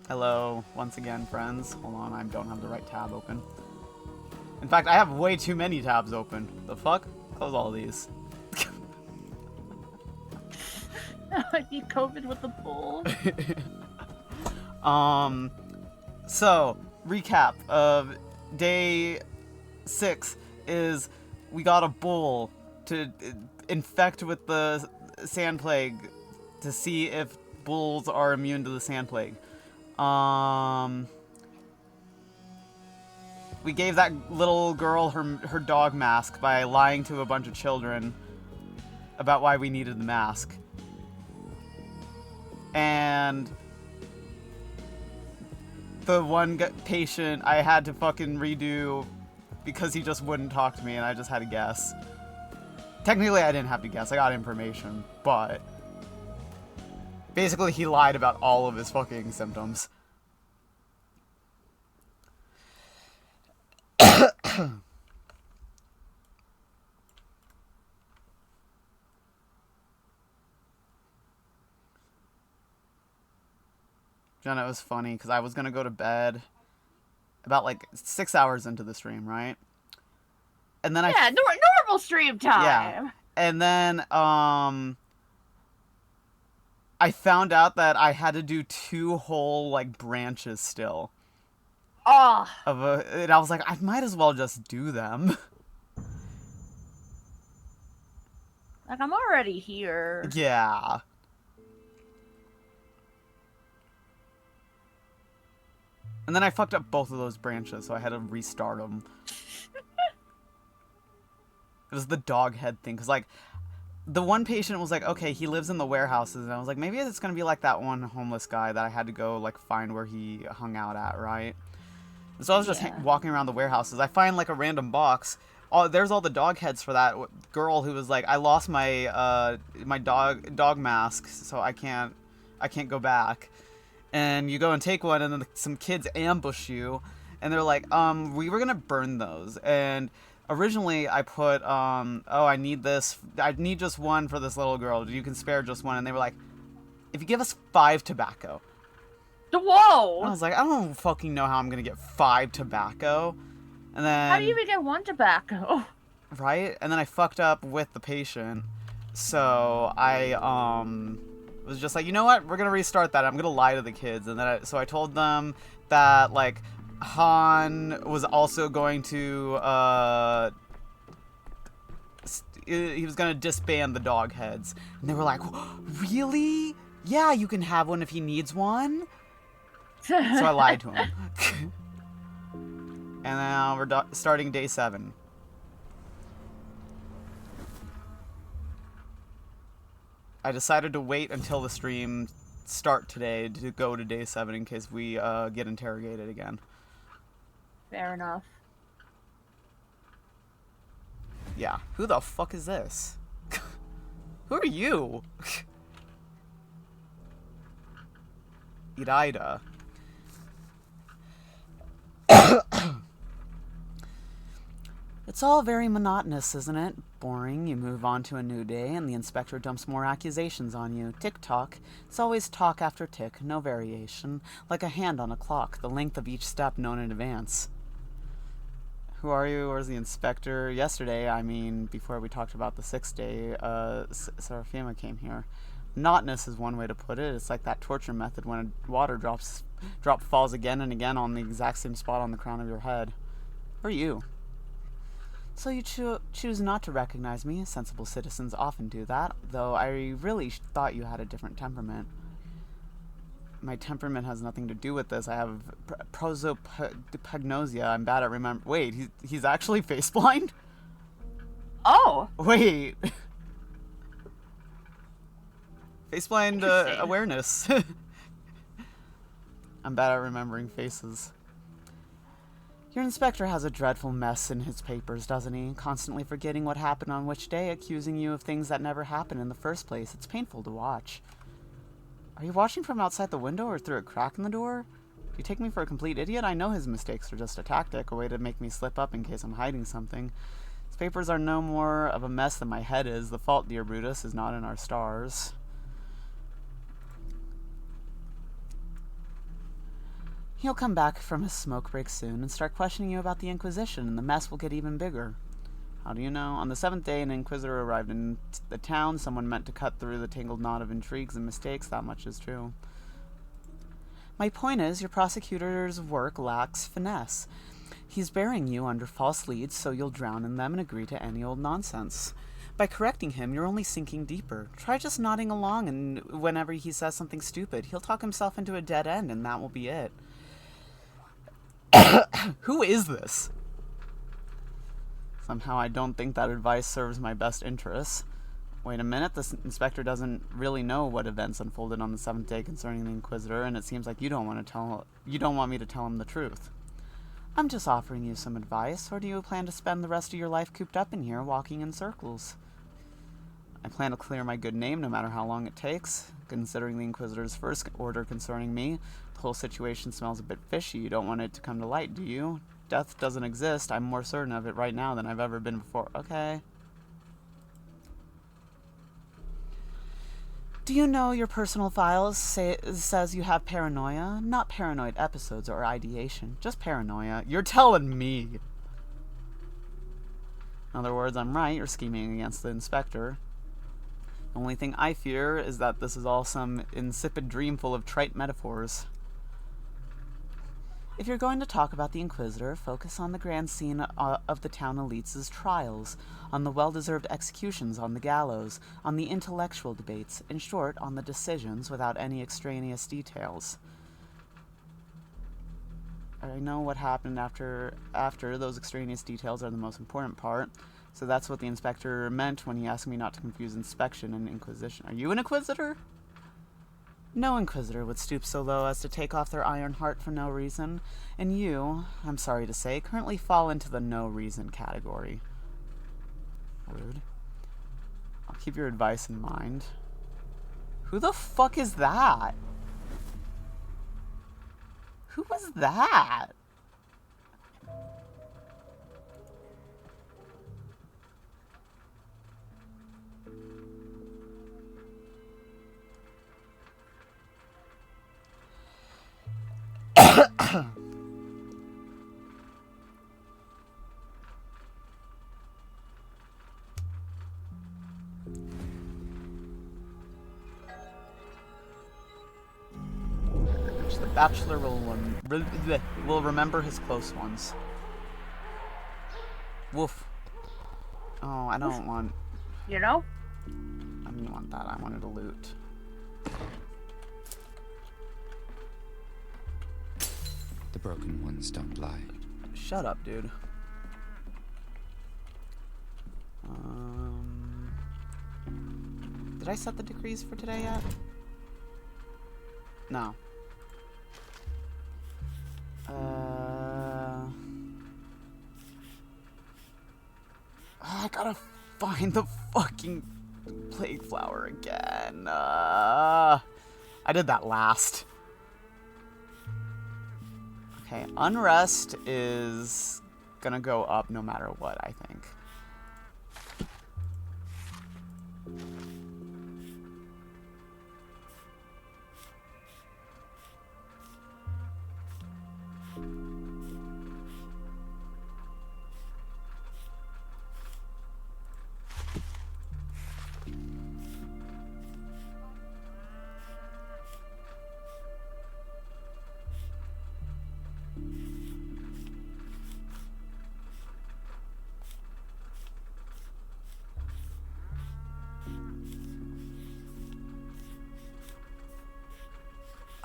Hello, once again, friends. Hold on, I don't have the right tab open. In fact, I have way too many tabs open. The fuck? Close all these. I need COVID with the bull. So, recap of day 6 is we got a bull to infect with the sand plague to see if bulls are immune to the sand plague. We gave that little girl her dog mask by lying to a bunch of children about why we needed the mask. And the one patient I had to fucking redo because he just wouldn't talk to me and I just had to guess. Technically, I didn't have to guess. I got information, but basically he lied about all of his fucking symptoms. Jenna, it was funny because I was gonna go to bed about like 6 hours into the stream, right? And then normal stream time. Yeah. And then I found out that I had to do 2 whole like branches still. Oh. And I was like, I might as well just do them. Like, I'm already here. Yeah. And then I fucked up both of those branches, so I had to restart them. It was the dog head thing, because, like, the one patient was like, okay, he lives in the warehouses, and I was like, maybe it's going to be like that one homeless guy that I had to go, like, find where he hung out at, right? And so I was just walking around the warehouses. I find, like, a random box. There's all the dog heads for that girl who was like, I lost my my dog mask, so I can't go back. And you go and take one, and then some kids ambush you, and they're like, we were gonna burn those. And originally I put, oh, I need just one for this little girl. You can spare just one. And they were like, if you give us 5 tobacco. Whoa! And I was like, I don't fucking know how I'm gonna get 5 tobacco. And then, how do you even get 1 tobacco? Right? And then I fucked up with the patient. So I, was just like, you know what? We're gonna restart that. I'm gonna lie to the kids. And then so I told them that, like, Han was also going to, he was gonna disband the dog heads. And they were like, really? Yeah, you can have one if he needs one. So I lied to him. And now we're starting day 7. I decided to wait until the stream start today to go to day 7 in case we get interrogated again. Fair enough. Yeah. Who the fuck is this? Who are you? Iraida. It's all very monotonous, isn't it? Boring. You move on to a new day, and the inspector dumps more accusations on you. Tick-tock. It's always talk after tick, no variation. Like a hand on a clock, the length of each step known in advance. Who are you? Where's the inspector? Yesterday, I mean, before we talked about the 6th day, Seraphima came here. Monotonous is one way to put it. It's like that torture method when a water drop falls again and again on the exact same spot on the crown of your head. Who are you? So you choose not to recognize me. Sensible citizens often do that, though I really thought you had a different temperament. My temperament has nothing to do with this. I have prosopagnosia. I'm bad at remember. Wait, he's actually face blind? Oh! Wait. Face blind awareness. I'm bad at remembering faces. Your inspector has a dreadful mess in his papers, doesn't he? Constantly forgetting what happened on which day, accusing you of things that never happened in the first place. It's painful to watch. Are you watching from outside the window or through a crack in the door? Do you take me for a complete idiot? I know his mistakes are just a tactic, a way to make me slip up in case I'm hiding something. His papers are no more of a mess than my head is. The fault, dear Brutus, is not in our stars. He'll come back from his smoke break soon and start questioning you about the Inquisition, and the mess will get even bigger. How do you know? On the 7th day, an inquisitor arrived in the town. Someone meant to cut through the tangled knot of intrigues and mistakes. That much is true. My point is, your prosecutor's work lacks finesse. He's burying you under false leads so you'll drown in them and agree to any old nonsense. By correcting him, you're only sinking deeper. Try just nodding along, and whenever he says something stupid, he'll talk himself into a dead end, and that will be it. Who is this? Somehow I don't think that advice serves my best interests. Wait a minute, this inspector doesn't really know what events unfolded on the 7th day concerning the Inquisitor, and it seems like you don't want me to tell him the truth. I'm just offering you some advice, or do you plan to spend the rest of your life cooped up in here, walking in circles? I plan to clear my good name no matter how long it takes. Considering the Inquisitor's first order concerning me, the whole situation smells a bit fishy. You don't want it to come to light, do you? Death doesn't exist. I'm more certain of it right now than I've ever been before. Okay. Do you know your personal files says you have paranoia? Not paranoid episodes or ideation, just paranoia. You're telling me. In other words, I'm right. You're scheming against the inspector. The only thing I fear is that this is all some insipid dream full of trite metaphors. If you're going to talk about the Inquisitor, focus on the grand scene of the town elites' trials, on the well-deserved executions on the gallows, on the intellectual debates, in short, on the decisions without any extraneous details. I know what happened after those extraneous details are the most important part, so that's what the inspector meant when he asked me not to confuse inspection and inquisition. Are you an inquisitor? No inquisitor would stoop so low as to take off their iron heart for no reason, and you, I'm sorry to say, currently fall into the no reason category. Rude. I'll keep your advice in mind. Who the fuck is that? Who was that? The Bachelor will remember his close ones. Woof. Oh, I don't want... You know? I didn't want that. I wanted to loot. The broken ones don't lie. Shut up, dude. Did I set the decrees for today yet? No. I gotta find the fucking plague flower again. I did that last. Okay, unrest is gonna go up no matter what, I think.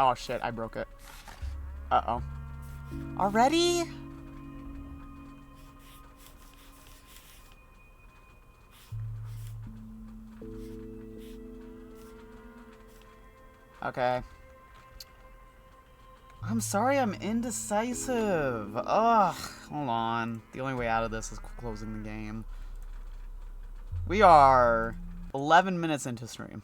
Oh shit, I broke it. Uh-oh. Already? Okay. I'm sorry I'm indecisive. Ugh, hold on. The only way out of this is closing the game. We are 11 minutes into stream.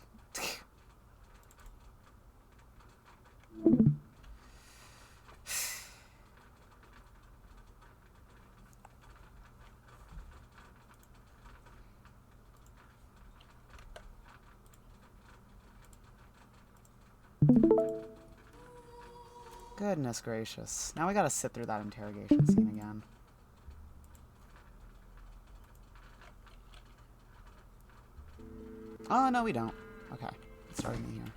Goodness gracious. Now we gotta sit through that interrogation scene again. Oh, no, we don't. Okay. It's starting me here.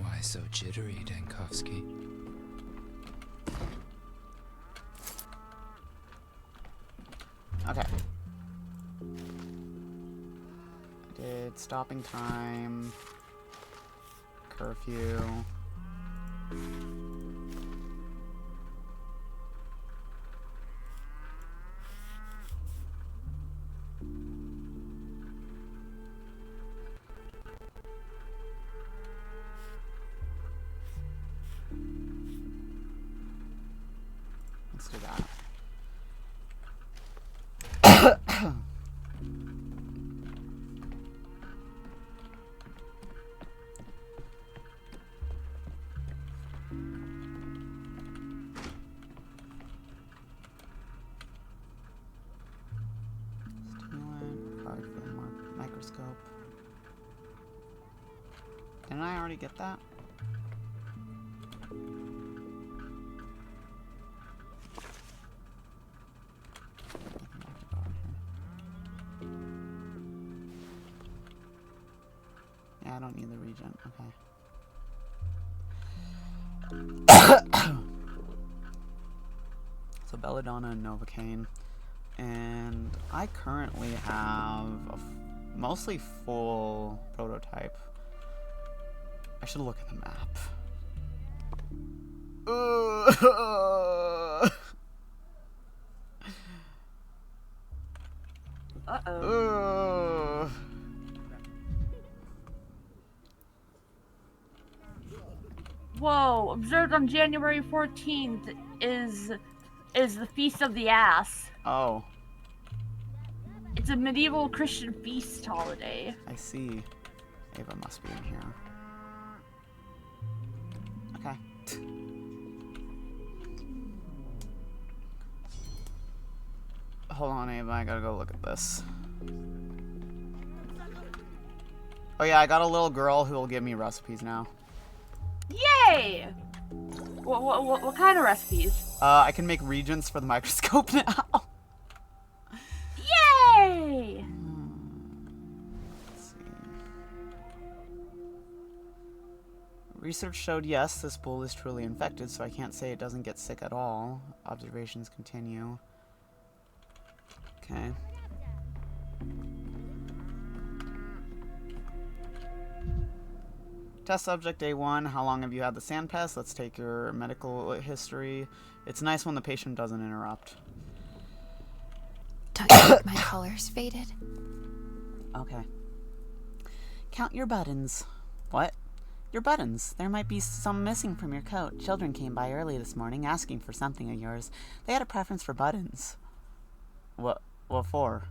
Why so jittery, Dankovsky? Okay. I did stopping time. Curfew. Let's do that. Stimulant, card for the microscope. Didn't I already get that? Yeah, I don't need the regent. Okay. So belladonna and novocaine. And I currently have a mostly full prototype. I should look at the map. Uh-oh. Whoa, observed on January 14th is the Feast of the Ass. Oh, It's a medieval Christian feast holiday. I see. Ava must be in here. Okay. Hold on, Ava. I gotta go look at this. Oh yeah, I got a little girl who will give me recipes now. Yay! What kind of recipes? I can make regents for the microscope now. Yay! Let's see. Research showed yes, this bull is truly infected, so I can't say it doesn't get sick at all. Observations continue. Okay. Test subject A1, how long have you had the sand pest? Let's take your medical history. It's nice when the patient doesn't interrupt. Don't you think my color's faded? Okay. Count your buttons. What? Your buttons. There might be some missing from your coat. Children came by early this morning asking for something of yours. They had a preference for buttons. What for?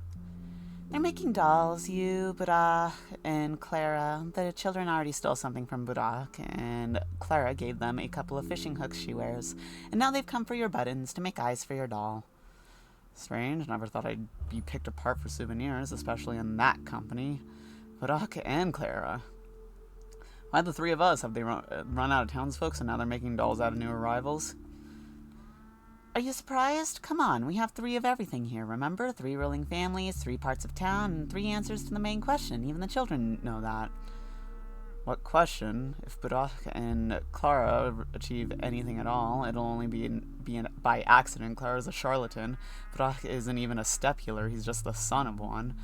They're making dolls, you, Burak, and Clara. The children already stole something from Burak, and Clara gave them a couple of fishing hooks she wears. And now they've come for your buttons to make eyes for your doll. Strange, never thought I'd be picked apart for souvenirs, especially in that company. Burak and Clara. Why the three of us? Have they run out of townsfolk, and now they're making dolls out of new arrivals? Are you surprised? Come on, we have 3 of everything here, remember? 3 ruling families, 3 parts of town, and 3 answers to the main question. Even the children know that. What question? If Burak and Clara achieve anything at all, it'll only be by accident. Clara's a charlatan. Burak isn't even a stepular, he's just the son of one.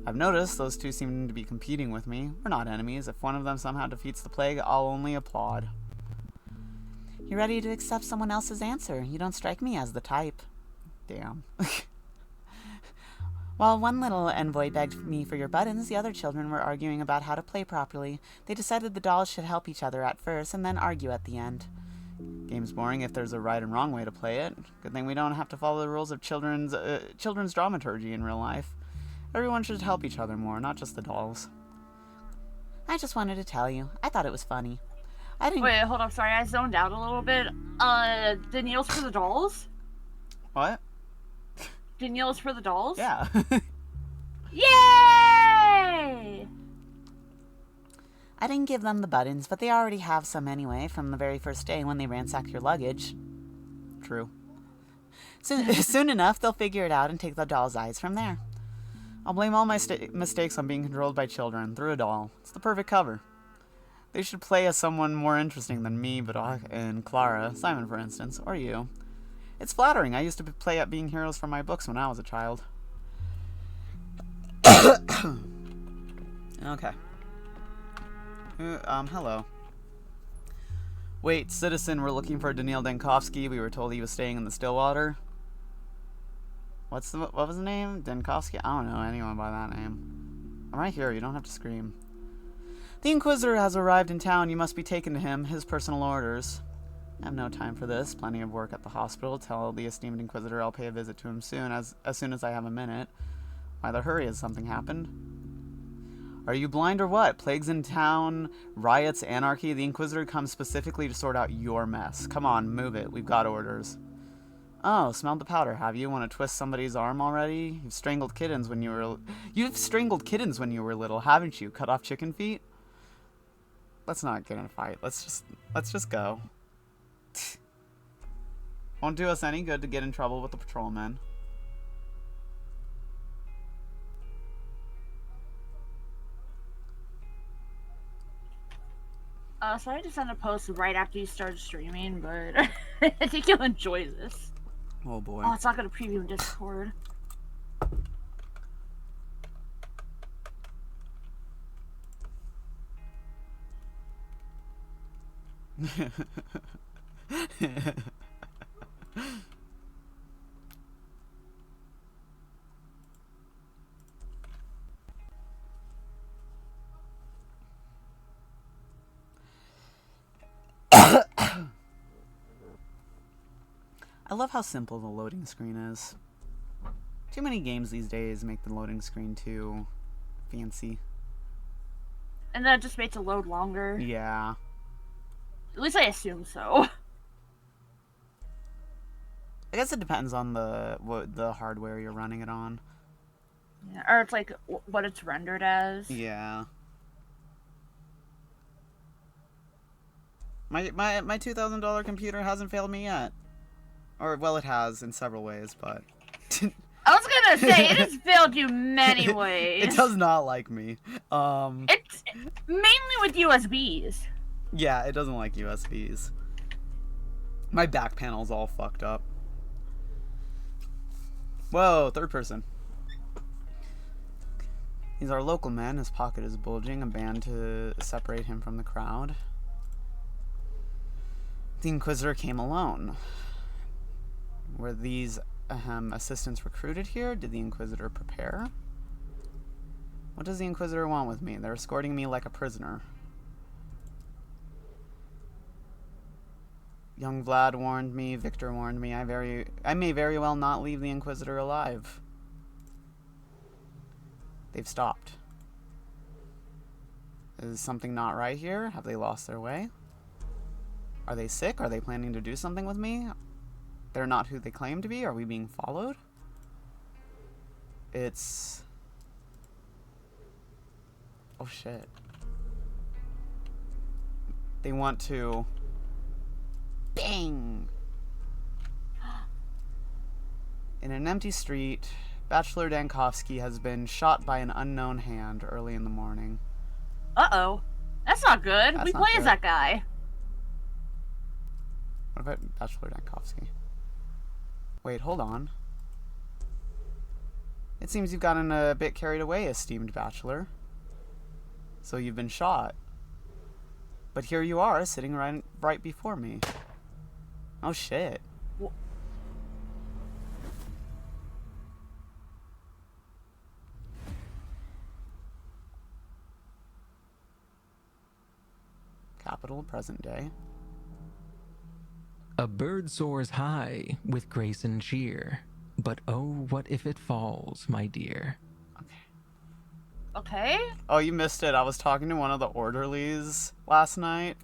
I've noticed those 2 seem to be competing with me. We're not enemies. If one of them somehow defeats the plague, I'll only applaud. You're ready to accept someone else's answer. You don't strike me as the type. Damn. While one little envoy begged me for your buttons, the other children were arguing about how to play properly. They decided the dolls should help each other at first and then argue at the end. Game's boring if there's a right and wrong way to play it. Good thing we don't have to follow the rules of children's dramaturgy in real life. Everyone should help each other more, not just the dolls. I just wanted to tell you. I thought it was funny. I didn't... Wait, hold on, sorry, I zoned out a little bit. Danielle's for the dolls? What? Danielle's for the dolls? Yeah. Yay! I didn't give them the buttons, but they already have some anyway from the very first day when they ransacked your luggage. True. Soon enough, they'll figure it out and take the doll's eyes from there. I'll blame all my mistakes on being controlled by children through a doll. It's the perfect cover. They should play as someone more interesting than me, and Clara, Simon for instance, or you. It's flattering. I used to play at being heroes from my books when I was a child. Okay. Hello. Wait, citizen, we're looking for Daniil Dankovsky. We were told he was staying in the Stillwater. What was the name? Dankovsky? I don't know anyone by that name. I'm right here. You don't have to scream. The Inquisitor has arrived in town. You must be taken to him. His personal orders. I have no time for this. Plenty of work at the hospital. Tell the esteemed Inquisitor I'll pay a visit to him soon, as soon as I have a minute. Why the hurry? Has something happened? Are you blind or what? Plagues in town, riots, anarchy. The Inquisitor comes specifically to sort out your mess. Come on, move it. We've got orders. Oh, smelled the powder, have you? Want to twist somebody's arm already? You've strangled kittens when you were little, haven't you? Cut off chicken feet? Let's not get in a fight. Let's just go. Won't do us any good to get in trouble with the patrolmen. Sorry to send a post right after you started streaming, but I think you'll enjoy this. Oh boy. Oh, it's not gonna preview in Discord. I love how simple the loading screen is. Too many games these days make the loading screen too fancy. And then it just makes it load longer. Yeah. At least I assume so. I guess it depends on the hardware you're running it on. Yeah, or it's like what it's rendered as. Yeah. My $2,000 computer hasn't failed me yet. Or, well, it has in several ways, but... I was gonna say, it has failed you many ways. It does not like me. It's mainly with USBs. Yeah, it doesn't like USBs. My back panel's all fucked up. Whoa, third person. He's our local man. His pocket is bulging. A band to separate him from the crowd. The Inquisitor came alone. Were these assistants recruited here? Did the Inquisitor prepare? What does the Inquisitor want with me? They're escorting me like a prisoner. Young Vlad warned me, Victor warned me, I may very well not leave the Inquisitor alive. They've stopped. Is something not right here? Have they lost their way? Are they sick? Are they planning to do something with me? They're not who they claim to be? Are we being followed? It's... Oh shit. They want to... Bang! In an empty street, Bachelor Dankovsky has been shot by an unknown hand early in the morning. Uh-oh. That's not good. That's we not play good. as that guy. What about Bachelor Dankovsky? Wait, hold on. It seems you've gotten a bit carried away, esteemed Bachelor. So you've been shot. But here you are, sitting right before me. Oh shit. Capital, present day. A bird soars high with grace and cheer, but oh, what if it falls, my dear? Okay. Oh, you missed it. I was talking to one of the orderlies last night,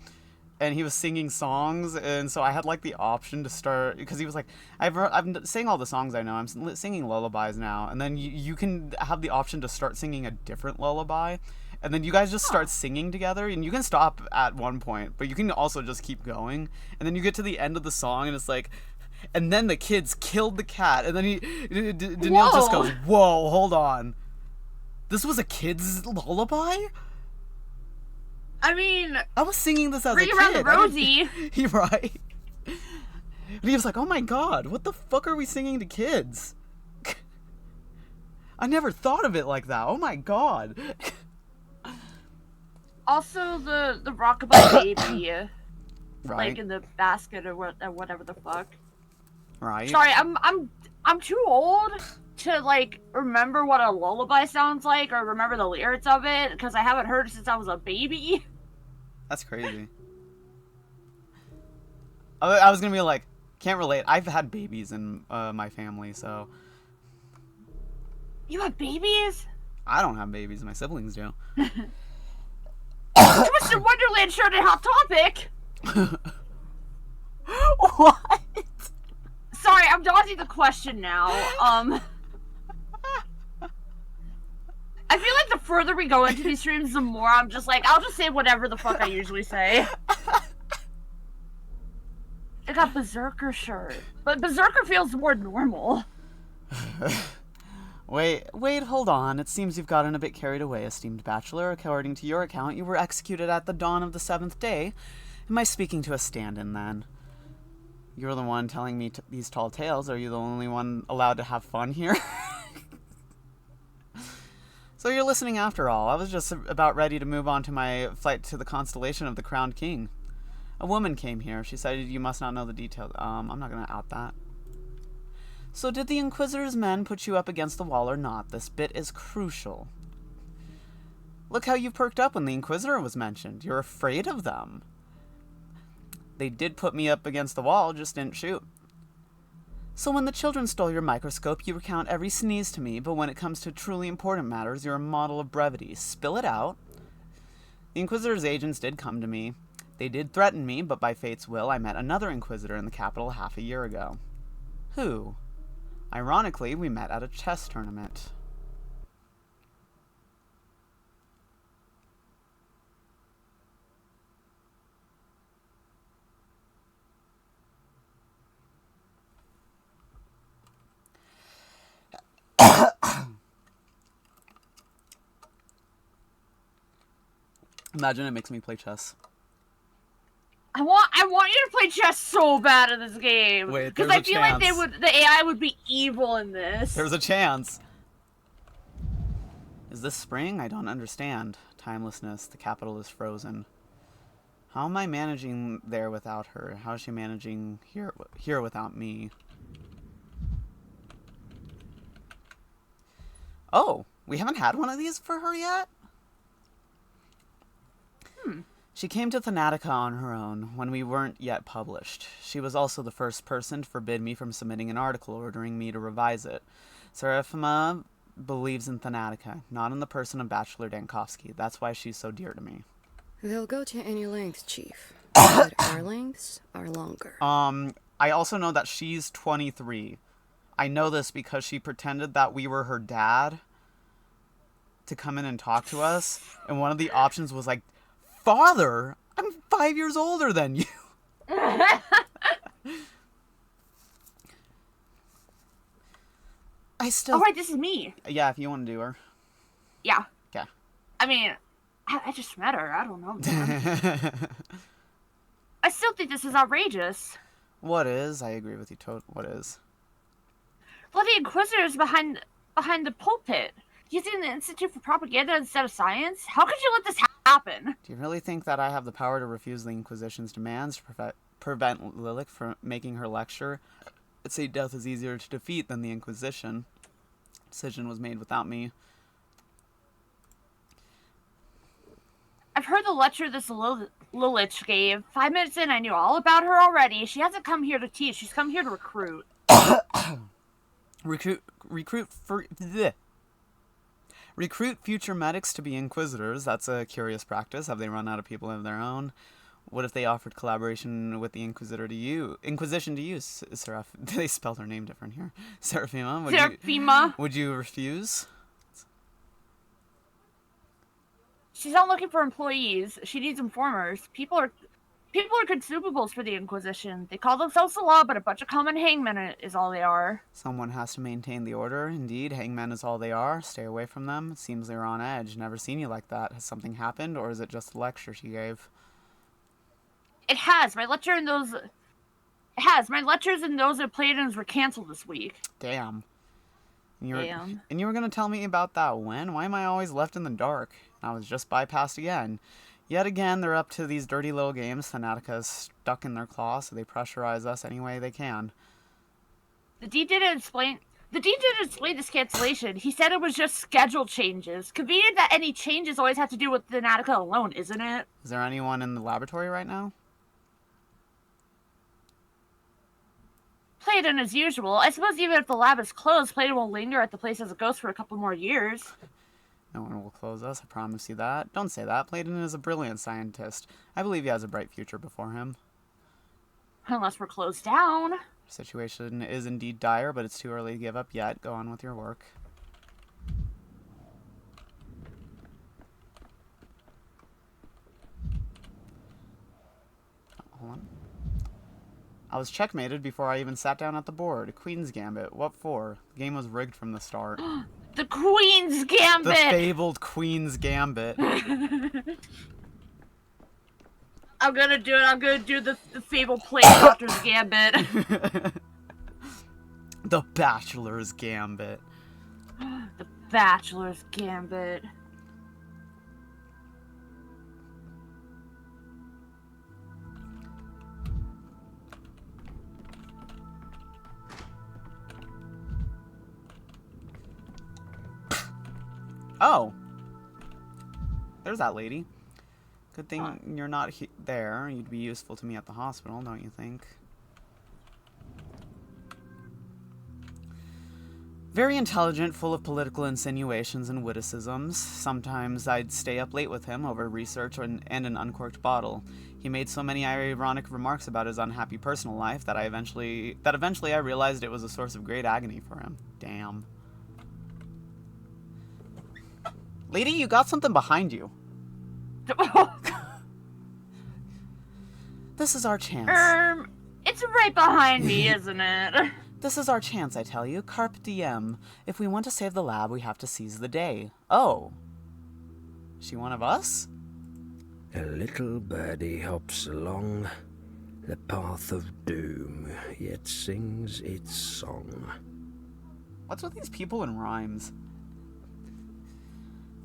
and he was singing songs, and so I had like the option to start, because he was like, I've sang all the songs I know. I'm singing lullabies now, and then you can have the option to start singing a different lullaby, And then you guys just start singing together, and you can stop at one point, but you can also just keep going. And then you get to the end of the song, and it's like, and then the kids killed the cat, and then Danielle just goes, "Whoa, hold on, this was a kid's lullaby." I mean, I was singing this as a Ring kid. Around the Rosie. He right. And he was like, "Oh my god, what the fuck are we singing to kids?" I never thought of it like that. Oh my god. Also, the Rockabye Baby, Right. like in the basket or whatever the fuck. Right. Sorry, I'm too old to like remember what a lullaby sounds like or remember the lyrics of it because I haven't heard it since I was a baby. That's crazy. I was gonna be like, can't relate. I've had babies in my family, so. You have babies? I don't have babies. My siblings do. Mr. Wonderland showed it Hot Topic. What? Sorry, I'm dodging the question now. I feel like the further we go into these streams, the more I'm just like, I'll just say whatever the fuck I usually say. I got Berserker shirt, but Berserker feels more normal. Wait, hold on. It seems you've gotten a bit carried away, esteemed bachelor. According to your account, you were executed at the dawn of the 7th day. Am I speaking to a stand-in, then? You're the one telling me these tall tales. Are you the only one allowed to have fun here? So you're listening after all. I was just about ready to move on to my flight to the constellation of the Crowned King. A woman came here. She said you must not know the details. I'm not going to out that. So did the Inquisitor's men put you up against the wall or not? This bit is crucial. Look how you perked up when the Inquisitor was mentioned. You're afraid of them. They did put me up against the wall, just didn't shoot. So when the children stole your microscope, you recount every sneeze to me, but when it comes to truly important matters, you're a model of brevity. Spill it out. The Inquisitor's agents did come to me. They did threaten me, but by fate's will, I met another Inquisitor in the capital half a year ago. Who? Ironically, we met at a chess tournament. Imagine it makes me play chess. I want you to play chess so bad in this game. Wait, because there's I a feel chance. like the AI would be evil in this. There's a chance. Is this spring? I don't understand. Timelessness. The capital is frozen. How am I managing there without her? How is she managing here without me? Oh, we haven't had one of these for her yet? She came to Thanatica on her own, when we weren't yet published. She was also the first person to forbid me from submitting an article ordering me to revise it. Seraphima believes in Thanatica, not in the person of Bachelor Dankovsky. That's why she's so dear to me. They'll go to any length, Chief. But our lengths are longer. I also know that she's 23. I know this because she pretended that we were her dad to come in and talk to us, and one of the options was like, Father, I'm 5 years older than you. I still... Oh, right, this is me. Yeah, if you want to do her. Yeah. Okay. I mean, I just met her. I don't know, man. I still think this is outrageous. What is? I agree with you, What is? Bloody Inquisitors behind the pulpit. Using the Institute for Propaganda instead of science? How could you let this happen? Do you really think that I have the power to refuse the Inquisition's demands to prevent Lilith from making her lecture? I'd say death is easier to defeat than the Inquisition. Decision was made without me. I've heard the lecture this Lilith gave. 5 minutes in, I knew all about her already. She hasn't come here to teach. She's come here to recruit. Recruit future medics to be Inquisitors. That's a curious practice. Have they run out of people of their own? What if they offered collaboration with the Inquisition to you, Seraph? They spelled her name different here. Seraphima. Would you refuse? She's not looking for employees. She needs informers. People are consumables for the Inquisition. They call themselves the law, but a bunch of common hangmen is all they are. Someone has to maintain the order. Indeed, hangmen is all they are. Stay away from them. It seems they're on edge. Never seen you like that. Has something happened, or is it just a lecture she gave? It has. My lectures and those at Platon's were canceled this week. Damn. Damn. And you were going to tell me about that when? Why am I always left in the dark? I was just bypassed again. Yet again, they're up to these dirty little games. Thanatica is stuck in their claw, so they pressurize us any way they can. The dean didn't explain this cancellation. He said it was just schedule changes. Convenient that any changes always have to do with Thanatica alone, isn't it? Is there anyone in the laboratory right now? Platon as usual. I suppose even if the lab is closed, Platon will linger at the place as a ghost for a couple more years. No one will close us, I promise you that. Don't say that. Platon is a brilliant scientist. I believe he has a bright future before him. Unless we're closed down. The situation is indeed dire, but it's too early to give up yet. Go on with your work. Hold on. I was checkmated before I even sat down at the board. Queen's Gambit. What for? The game was rigged from the start. The Queen's Gambit! The fabled Queen's Gambit. I'm gonna do it. I'm gonna do the fabled Plague Doctor's Gambit. The Bachelor's Gambit. The Bachelor's Gambit. Oh. There's that lady. Good thing you're not there. You'd be useful to me at the hospital, don't you think? Very intelligent, full of political insinuations and witticisms. Sometimes I'd stay up late with him over research and an uncorked bottle. He made so many ironic remarks about his unhappy personal life that eventually I realized it was a source of great agony for him. Damn. Lady, you got something behind you. This is our chance. It's right behind me, isn't it? This is our chance, I tell you. Carpe diem. If we want to save the lab, we have to seize the day. Oh. Is she one of us? A little birdie hops along the path of doom, yet sings its song. What's with these people and rhymes?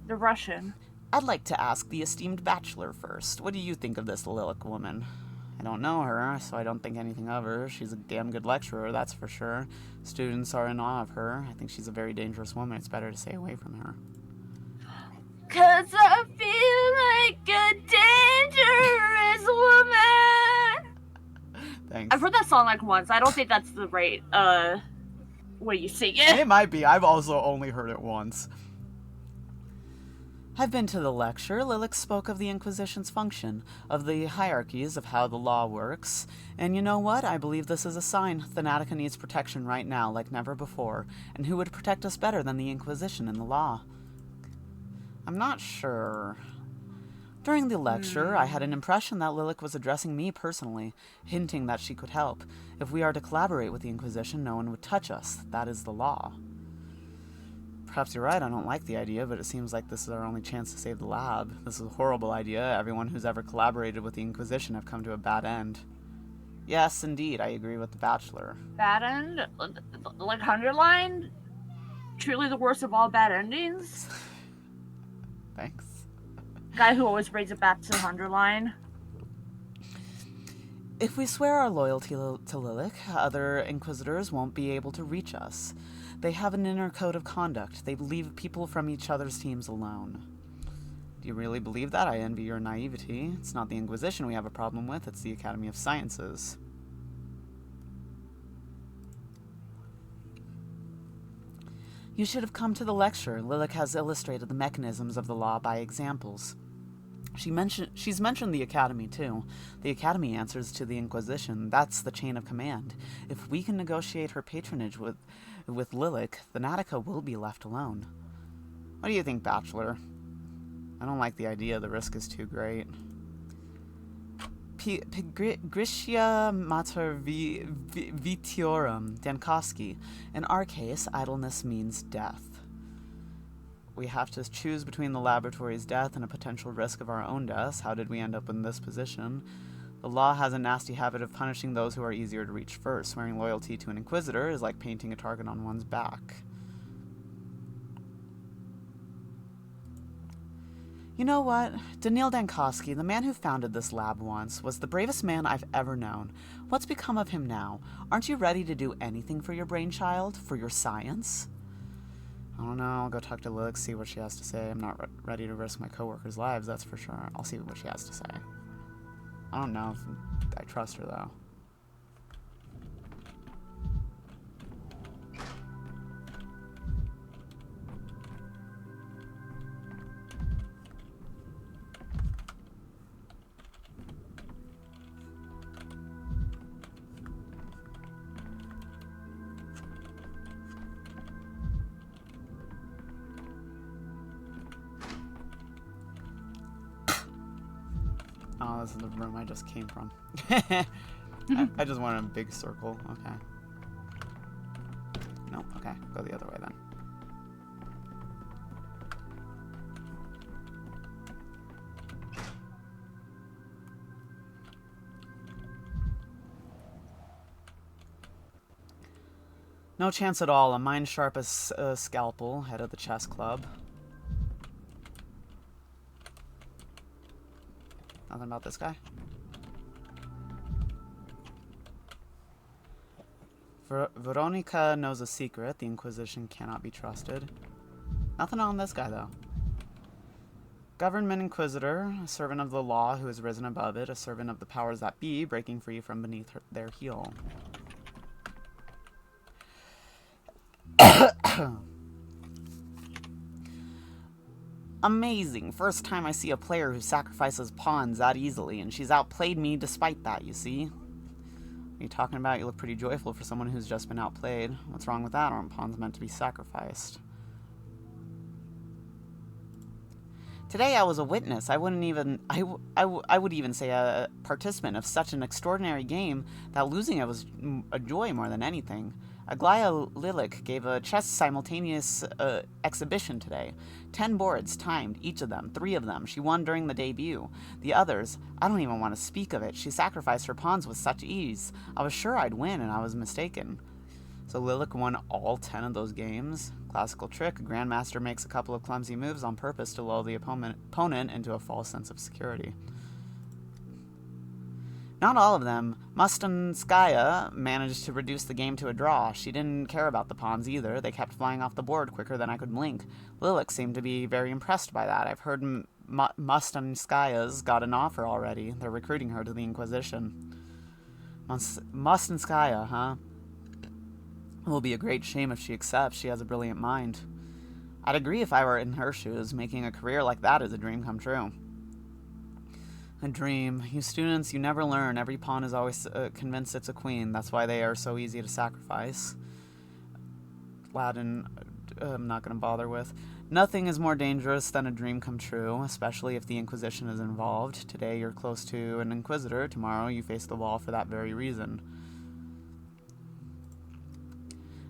The Russian. I'd like to ask the esteemed bachelor first. What do you think of this Lilic woman? I don't know her, so I don't think anything of her. She's a damn good lecturer, that's for sure. Students are in awe of her. I think she's a very dangerous woman. It's better to stay away from her. 'Cause I feel like a dangerous woman. Thanks. I've heard that song like once. I don't think that's the right way you sing it. It might be. I've also only heard it once. I've been to the lecture. Lilic spoke of the Inquisition's function, of the hierarchies of how the law works. And you know what? I believe this is a sign. Thanatica needs protection right now, like never before. And who would protect us better than the Inquisition and the law? I'm not sure. During the lecture, I had an impression that Lilic was addressing me personally, hinting that she could help. If we are to collaborate with the Inquisition, no one would touch us. That is the law. Perhaps you're right, I don't like the idea, but it seems like this is our only chance to save the lab. This is a horrible idea. Everyone who's ever collaborated with the Inquisition have come to a bad end. Yes, indeed, I agree with the Bachelor. Bad end? Like Underline? Truly the worst of all bad endings? Thanks. Guy who always brings it back to Underline. If we swear our loyalty to Lilic, other Inquisitors won't be able to reach us. They have an inner code of conduct. They leave people from each other's teams alone. Do you really believe that? I envy your naivety. It's not the Inquisition we have a problem with, it's the Academy of Sciences. You should have come to the lecture. Lilic has illustrated the mechanisms of the law by examples. She's mentioned the Academy, too. The Academy answers to the Inquisition. That's the chain of command. If we can negotiate her patronage with Lilic, Thanatica will be left alone. What do you think, Bachelor? I don't like the idea. The risk is too great. Gritia mater vitiorum, Dankowski. In our case, idleness means death. We have to choose between the laboratory's death and a potential risk of our own deaths. How did we end up in this position? The law has a nasty habit of punishing those who are easier to reach first. Swearing loyalty to an inquisitor is like painting a target on one's back. You know what? Daniil Dankowski, the man who founded this lab once, was the bravest man I've ever known. What's become of him now? Aren't you ready to do anything for your brainchild? For your science? I don't know. I'll go talk to Lilith, see what she has to say. I'm not ready to risk my coworkers' lives, that's for sure. I'll see what she has to say. I don't know if I trust her, though. Oh, this is the room I just came from. I just wanted a big circle. Okay. No, okay. Go the other way then. No chance at all. A mind sharp as a scalpel, head of the chess club. Nothing about this guy. Veronica knows a secret. The Inquisition cannot be trusted. Nothing on this guy, though. Government Inquisitor, a servant of the law who has risen above it, a servant of the powers that be, breaking free from beneath their heel. Amazing. First time I see a player who sacrifices pawns that easily, and she's outplayed me despite that, you see? What are you talking about? You look pretty joyful for someone who's just been outplayed. What's wrong with that? Aren't pawns meant to be sacrificed? Today I was a witness. I would even say a participant of such an extraordinary game that losing it was a joy more than anything. Aglaya Lilik gave a chess simultaneous exhibition today. 10 boards, timed, each of them, 3 of them. She won during the debut. The others, I don't even want to speak of it. She sacrificed her pawns with such ease. I was sure I'd win, and I was mistaken. So Lilik won all 10 of those games. Classical trick, a grandmaster makes a couple of clumsy moves on purpose to lull the opponent into a false sense of security. Not all of them. Mustanskaya managed to reduce the game to a draw. She didn't care about the pawns either. They kept flying off the board quicker than I could blink. Lilik seemed to be very impressed by that. I've heard Mustanskaya's got an offer already. They're recruiting her to the Inquisition. Mustanskaya, huh? It will be a great shame if she accepts. She has a brilliant mind. I'd agree if I were in her shoes. Making a career like that is a dream come true. A dream. You students, you never learn. Every pawn is always convinced it's a queen. That's why they are so easy to sacrifice. Latin, I'm not going to bother with. Nothing is more dangerous than a dream come true, especially if the Inquisition is involved. Today you're close to an Inquisitor. Tomorrow you face the wall for that very reason.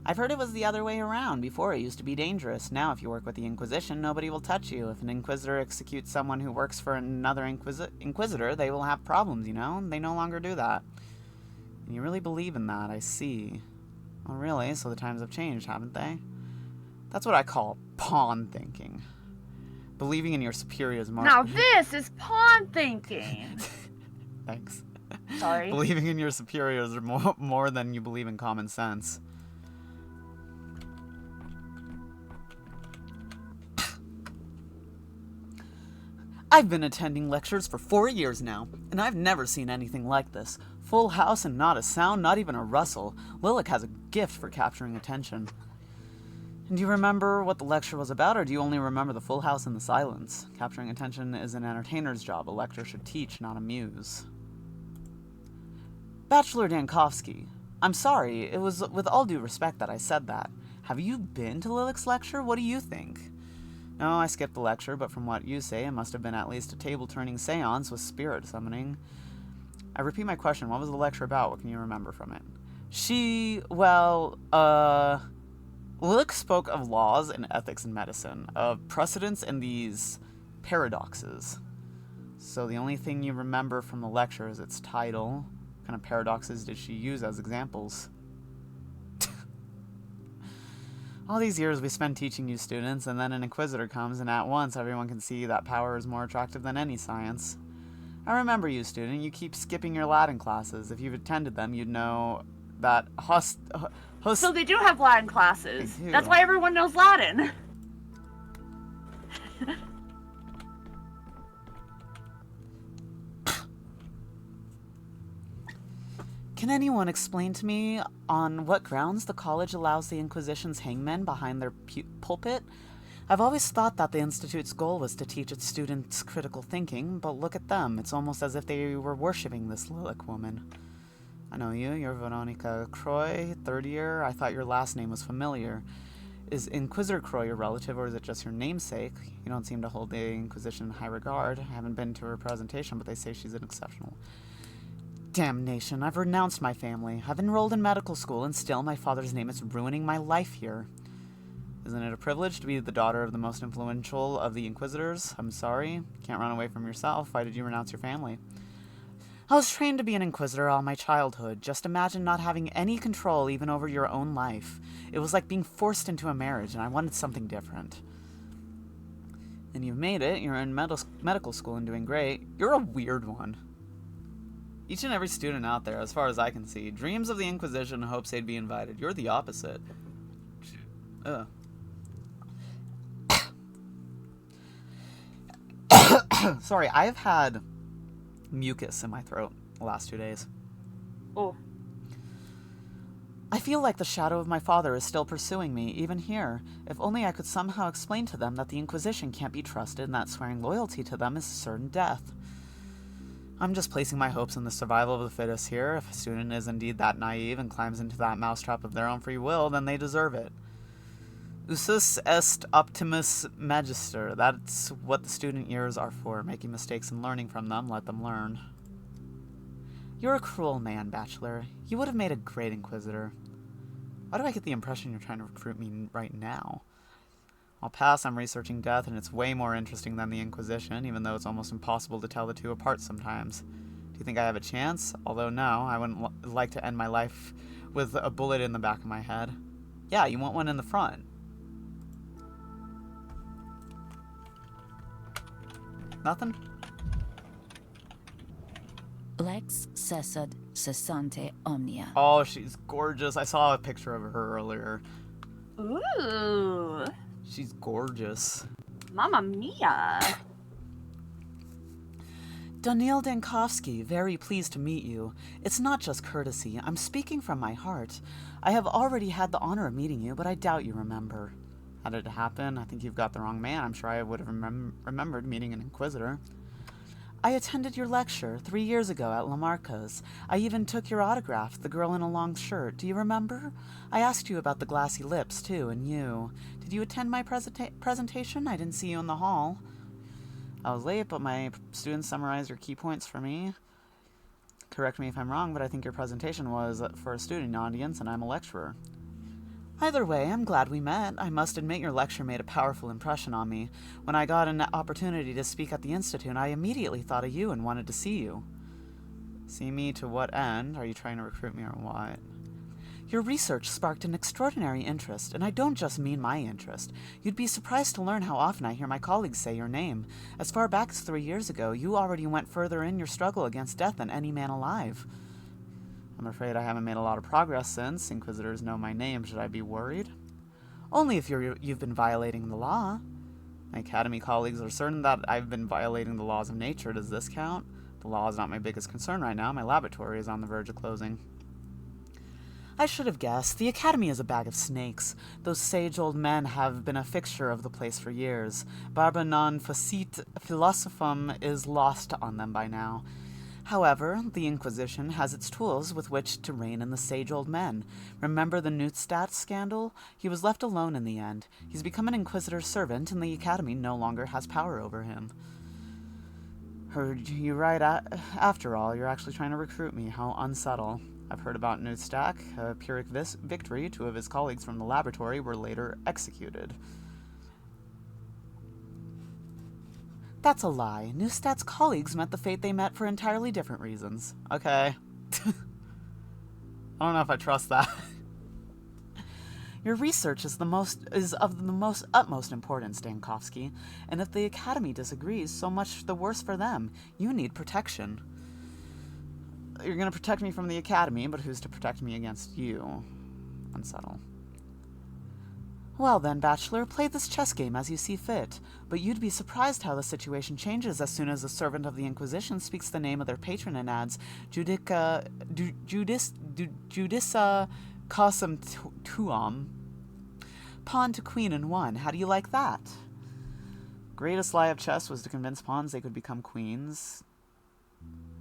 I've heard it was the other way around. Before, it used to be dangerous. Now, if you work with the Inquisition, nobody will touch you. If an Inquisitor executes someone who works for another Inquisitor, they will have problems, you know? They no longer do that. And you really believe in that, I see. Oh, really? So the times have changed, haven't they? That's what I call pawn thinking. Believing in your superiors more... Now this is pawn thinking! Thanks. Sorry. Believing in your superiors are more than you believe in common sense. I've been attending lectures for 4 years now, and I've never seen anything like this. Full house and not a sound, not even a rustle. Lilik has a gift for capturing attention. And do you remember what the lecture was about, or do you only remember the full house and the silence? Capturing attention is an entertainer's job. A lecturer should teach, not amuse. Bachelor Dankowski, I'm sorry, it was with all due respect that I said that. Have you been to Lilik's lecture? What do you think? No, I skipped the lecture, but from what you say, it must have been at least a table-turning seance with spirit summoning. I repeat my question. What was the lecture about? What can you remember from it? Lick spoke of laws and ethics in medicine, of precedents and these paradoxes. So the only thing you remember from the lecture is its title. What kind of paradoxes did she use as examples? All these years we spend teaching you students, and then an inquisitor comes, and at once everyone can see that power is more attractive than any science. I remember you, student. You keep skipping your Latin classes. If you've attended them, you'd know that So they do have Latin classes. They do. That's why everyone knows Latin. Can anyone explain to me on what grounds the college allows the Inquisition's hangmen behind their pulpit? I've always thought that the Institute's goal was to teach its students critical thinking, but look at them. It's almost as if they were worshipping this Lilac woman. I know you. You're Veronica Croy, third year. I thought your last name was familiar. Is Inquisitor Croy your relative, or is it just your namesake? You don't seem to hold the Inquisition in high regard. I haven't been to her presentation, but they say she's an exceptional... Damnation, I've renounced my family. I've enrolled in medical school, and still my father's name is ruining my life here. Isn't it a privilege to be the daughter of the most influential of the Inquisitors? I'm sorry. Can't run away from yourself. Why did you renounce your family? I was trained to be an Inquisitor all my childhood. Just imagine not having any control even over your own life. It was like being forced into a marriage, and I wanted something different. And you've made it. You're in medical school and doing great. You're a weird one. Each and every student out there, as far as I can see, dreams of the Inquisition and hopes they'd be invited. You're the opposite. Ugh. Sorry, I've had mucus in my throat the last 2 days. Oh. I feel like the shadow of my father is still pursuing me, even here. If only I could somehow explain to them that the Inquisition can't be trusted and that swearing loyalty to them is certain death. I'm just placing my hopes in the survival of the fittest here. If a student is indeed that naive and climbs into that mousetrap of their own free will, then they deserve it. Usus est optimus magister. That's what the student years are for. Making mistakes and learning from them, let them learn. You're a cruel man, Bachelor. You would have made a great Inquisitor. Why do I get the impression you're trying to recruit me right now? I'll pass. I'm researching death, and it's way more interesting than the Inquisition, even though it's almost impossible to tell the two apart sometimes. Do you think I have a chance? Although no, I wouldn't like to end my life with a bullet in the back of my head. Yeah, you want one in the front. Nothing? Lex cessat cessante omnia. Oh, she's gorgeous. I saw a picture of her earlier. Ooh. She's gorgeous. Mamma mia. Daniil Dankovsky, very pleased to meet you. It's not just courtesy. I'm speaking from my heart. I have already had the honor of meeting you, but I doubt you remember. How did it happen? I think you've got the wrong man. I'm sure I would have remembered meeting an Inquisitor. I attended your lecture 3 years ago at Lamarca's. I even took your autograph, the girl in a long shirt. Do you remember? I asked you about the glassy lips, too, and you. Did you attend my presentation? I didn't see you in the hall. I was late, but my students summarized your key points for me. Correct me if I'm wrong, but I think your presentation was for a student audience, and I'm a lecturer. Either way, I'm glad we met. I must admit your lecture made a powerful impression on me. When I got an opportunity to speak at the Institute, I immediately thought of you and wanted to see you. See me to what end? Are you trying to recruit me or what? Your research sparked an extraordinary interest, and I don't just mean my interest. You'd be surprised to learn how often I hear my colleagues say your name. As far back as 3 years ago, you already went further in your struggle against death than any man alive. I'm afraid I haven't made a lot of progress since. Inquisitors know my name. Should I be worried? Only if you've been violating the law. My academy colleagues are certain that I've been violating the laws of nature. Does this count? The law is not my biggest concern right now. My laboratory is on the verge of closing. I should have guessed. The academy is a bag of snakes. Those sage old men have been a fixture of the place for years. Barba non facit philosophum is lost on them by now. However, the Inquisition has its tools with which to rein in the sage-old men. Remember the Neustadt scandal? He was left alone in the end. He's become an Inquisitor's servant, and the Academy no longer has power over him. Heard you right. After all, you're actually trying to recruit me. How unsubtle. I've heard about Neustadt, a Pyrrhic victory. 2 of his colleagues from the laboratory were later executed. That's a lie. Neustadt's colleagues met the fate they met for entirely different reasons. Okay. I don't know if I trust that. Your research is of the utmost importance, Dankovsky, and if the Academy disagrees, so much the worse for them. You need protection. You're going to protect me from the Academy, but who's to protect me against you? Unsubtle. Well then, Bachelor, play this chess game as you see fit, but you'd be surprised how the situation changes as soon as a servant of the Inquisition speaks the name of their patron and adds, Judica Casum Tuam. Pawn to queen in 1. How do you like that? Greatest lie of chess was to convince pawns they could become queens.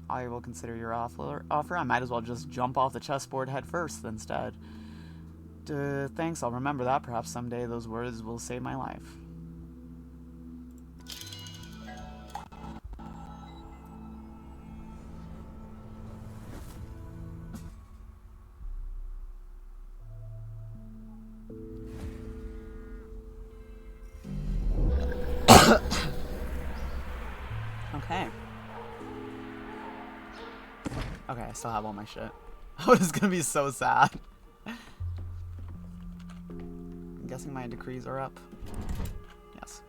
I will consider your offer. I might as well just jump off the chessboard head first instead. Thanks, I'll remember that. Perhaps someday those words will save my life. Okay. Okay, I still have all my shit. Oh, it's gonna be so sad. I'm guessing my decrees are up. Yes.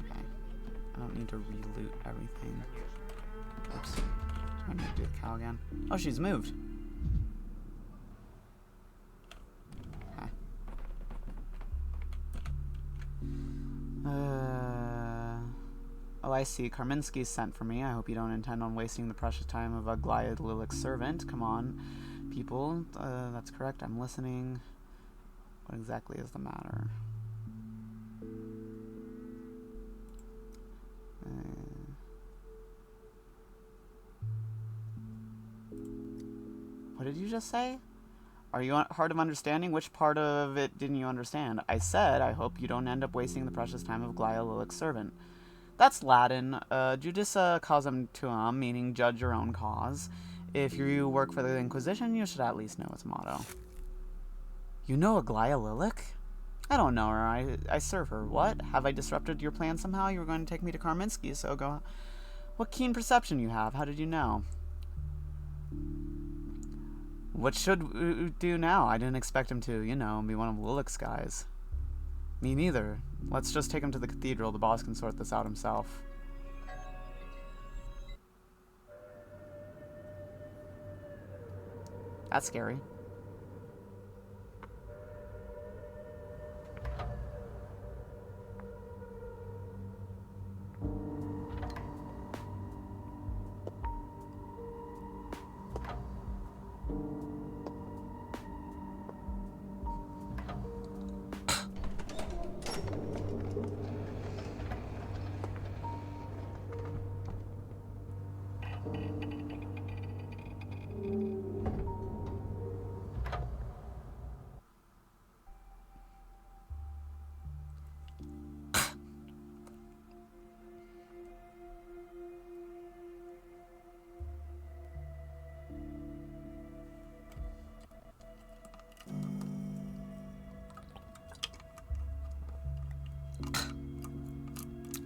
Okay. I don't need to re-loot everything. Oops. Do I need to do the cow again? Oh, she's moved. Okay. Oh, I see. Karminski sent for me. I hope you don't intend on wasting the precious time of Aglaya Lilik's servant. Come on, people. That's correct. I'm listening. What exactly is the matter? What did you just say? Are you hard of understanding? Which part of it didn't you understand? I said, I hope you don't end up wasting the precious time of Aglaya Lilik's servant. That's Latin. Judica causam tuam, meaning judge your own cause. If you work for the Inquisition, you should at least know its motto. You know Aglaya Lilik? I don't know her. I serve her. What? Have I disrupted your plan somehow? You were going to take me to Karminski, so go... What keen perception you have. How did you know? What should we do now? I didn't expect him to, you know, be one of Lilik's guys. Me neither. Let's just take him to the cathedral. The boss can sort this out himself. That's scary.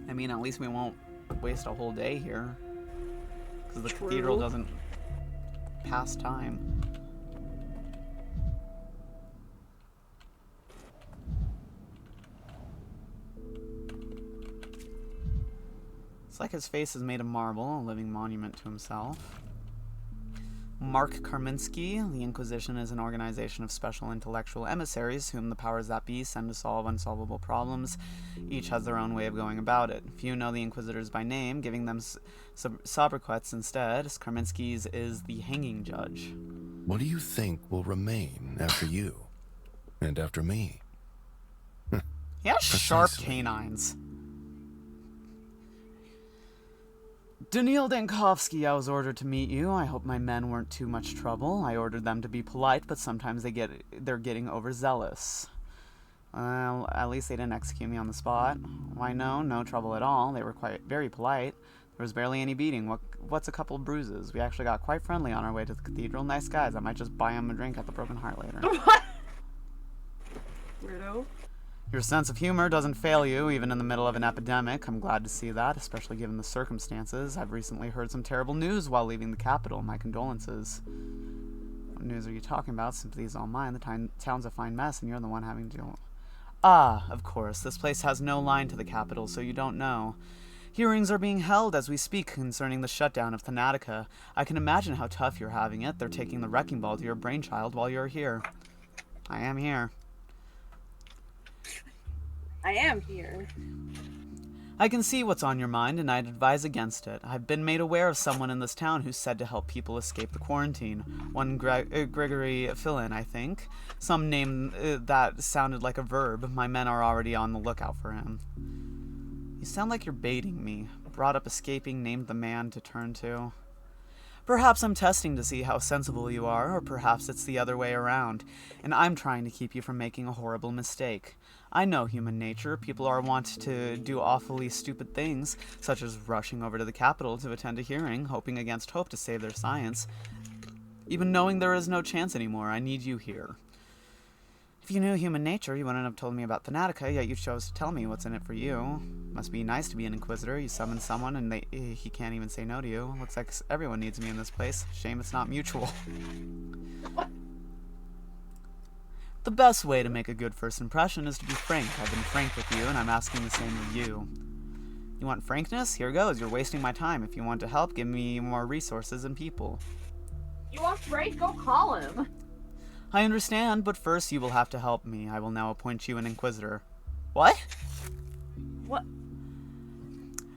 I mean, at least we won't waste a whole day here. Because the cathedral doesn't pass time. It's like his face is made of marble, a living monument to himself. Mark Karminski. The Inquisition is an organization of special intellectual emissaries whom the powers that be send to solve unsolvable problems. Each has their own way of going about it. Few know the Inquisitors by name, giving them sobriquets instead. Karminski's is the hanging judge. What do you think will remain after you? And after me? He has sharp Precisely. canines. Daniil Dankovsky, I was ordered to meet you. I hope my men weren't too much trouble. I ordered them to be polite, but sometimes they're getting overzealous. Well, at least they didn't execute me on the spot. Why no trouble at all. They were very polite. There was barely any beating. What's a couple of bruises? We actually got quite friendly on our way to the cathedral. Nice guys. I might just buy them a drink at the Broken Heart later. What? Weirdo. Your sense of humor doesn't fail you, even in the middle of an epidemic. I'm glad to see that, especially given the circumstances. I've recently heard some terrible news while leaving the capital. My condolences. What news are you talking about? Sympathy is all mine. The town's a fine mess, and you're the one having to... Ah, of course. This place has no line to the capital, so you don't know. Hearings are being held as we speak concerning the shutdown of Thanatica. I can imagine how tough you're having it. They're taking the wrecking ball to your brainchild while you're here. I am here. I am here. I can see what's on your mind, and I'd advise against it. I've been made aware of someone in this town who's said to help people escape the quarantine. One Gregory Fillin, I think. Some name that sounded like a verb. My men are already on the lookout for him. You sound like you're baiting me. Brought up escaping, named the man to turn to. Perhaps I'm testing to see how sensible you are, or perhaps it's the other way around, and I'm trying to keep you from making a horrible mistake. I know human nature. People are wont to do awfully stupid things, such as rushing over to the capital to attend a hearing, hoping against hope to save their science. Even knowing there is no chance anymore, I need you here. If you knew human nature, you wouldn't have told me about Thanatica, yet you chose to tell me what's in it for you. Must be nice to be an Inquisitor. You summon someone and he can't even say no to you. Looks like everyone needs me in this place. Shame it's not mutual. The best way to make a good first impression is to be frank. I've been frank with you, and I'm asking the same of you. You want frankness? Here goes. You're wasting my time. If you want to help, give me more resources and people. You want Frank? Go call him. I understand, but first you will have to help me. I will now appoint you an Inquisitor. What? What?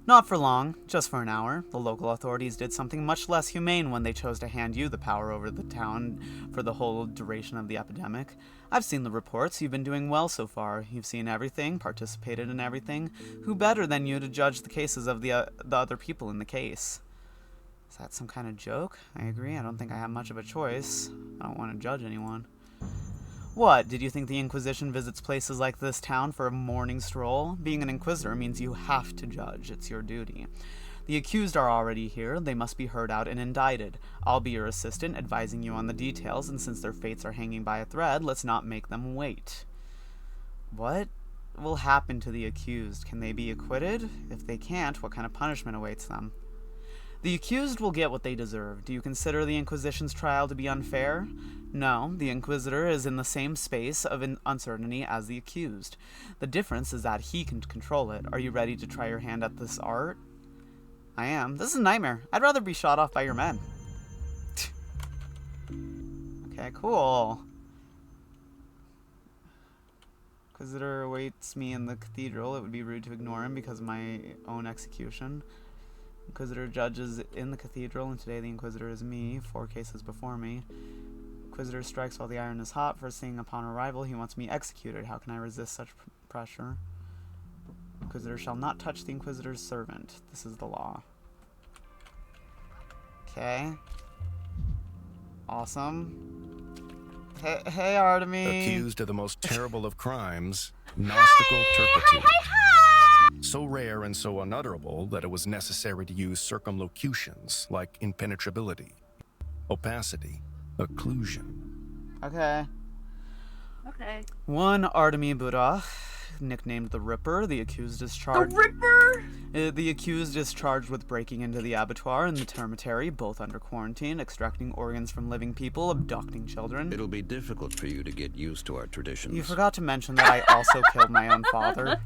Not for long, just for an hour. The local authorities did something much less humane when they chose to hand you the power over the town for the whole duration of the epidemic. I've seen the reports. You've been doing well so far. You've seen everything, participated in everything. Who better than you to judge the cases of the other people in the case? Is that some kind of joke? I agree. I don't think I have much of a choice. I don't want to judge anyone. What? Did you think the Inquisition visits places like this town for a morning stroll? Being an Inquisitor means you have to judge. It's your duty. The accused are already here. They must be heard out and indicted. I'll be your assistant, advising you on the details, and since their fates are hanging by a thread, let's not make them wait. What will happen to the accused? Can they be acquitted? If they can't, what kind of punishment awaits them? The accused will get what they deserve. Do you consider the Inquisition's trial to be unfair? No, the Inquisitor is in the same space of uncertainty as the accused. The difference is that he can control it. Are you ready to try your hand at this art? I am. This is a nightmare. I'd rather be shot off by your men. Okay, cool. Inquisitor awaits me in the cathedral. It would be rude to ignore him because of my own execution. Inquisitor judges in the cathedral, and today the Inquisitor is me, 4 cases before me. Inquisitor strikes while the iron is hot. First thing upon arrival, he wants me executed. How can I resist such pressure? Inquisitor shall not touch the Inquisitor's servant. This is the law. Okay. Awesome. Hey, Artemy. Accused of the most terrible of crimes, Gnostical turpitude. So rare and so unutterable that it was necessary to use circumlocutions like impenetrability, opacity, occlusion. Okay. Okay. One Artemy Buddha, nicknamed the Ripper. The accused is charged. The Ripper? The accused is charged with breaking into the abattoir and the termitary, both under quarantine, extracting organs from living people, abducting children. It'll be difficult for you to get used to our traditions. You forgot to mention that I also killed my own father.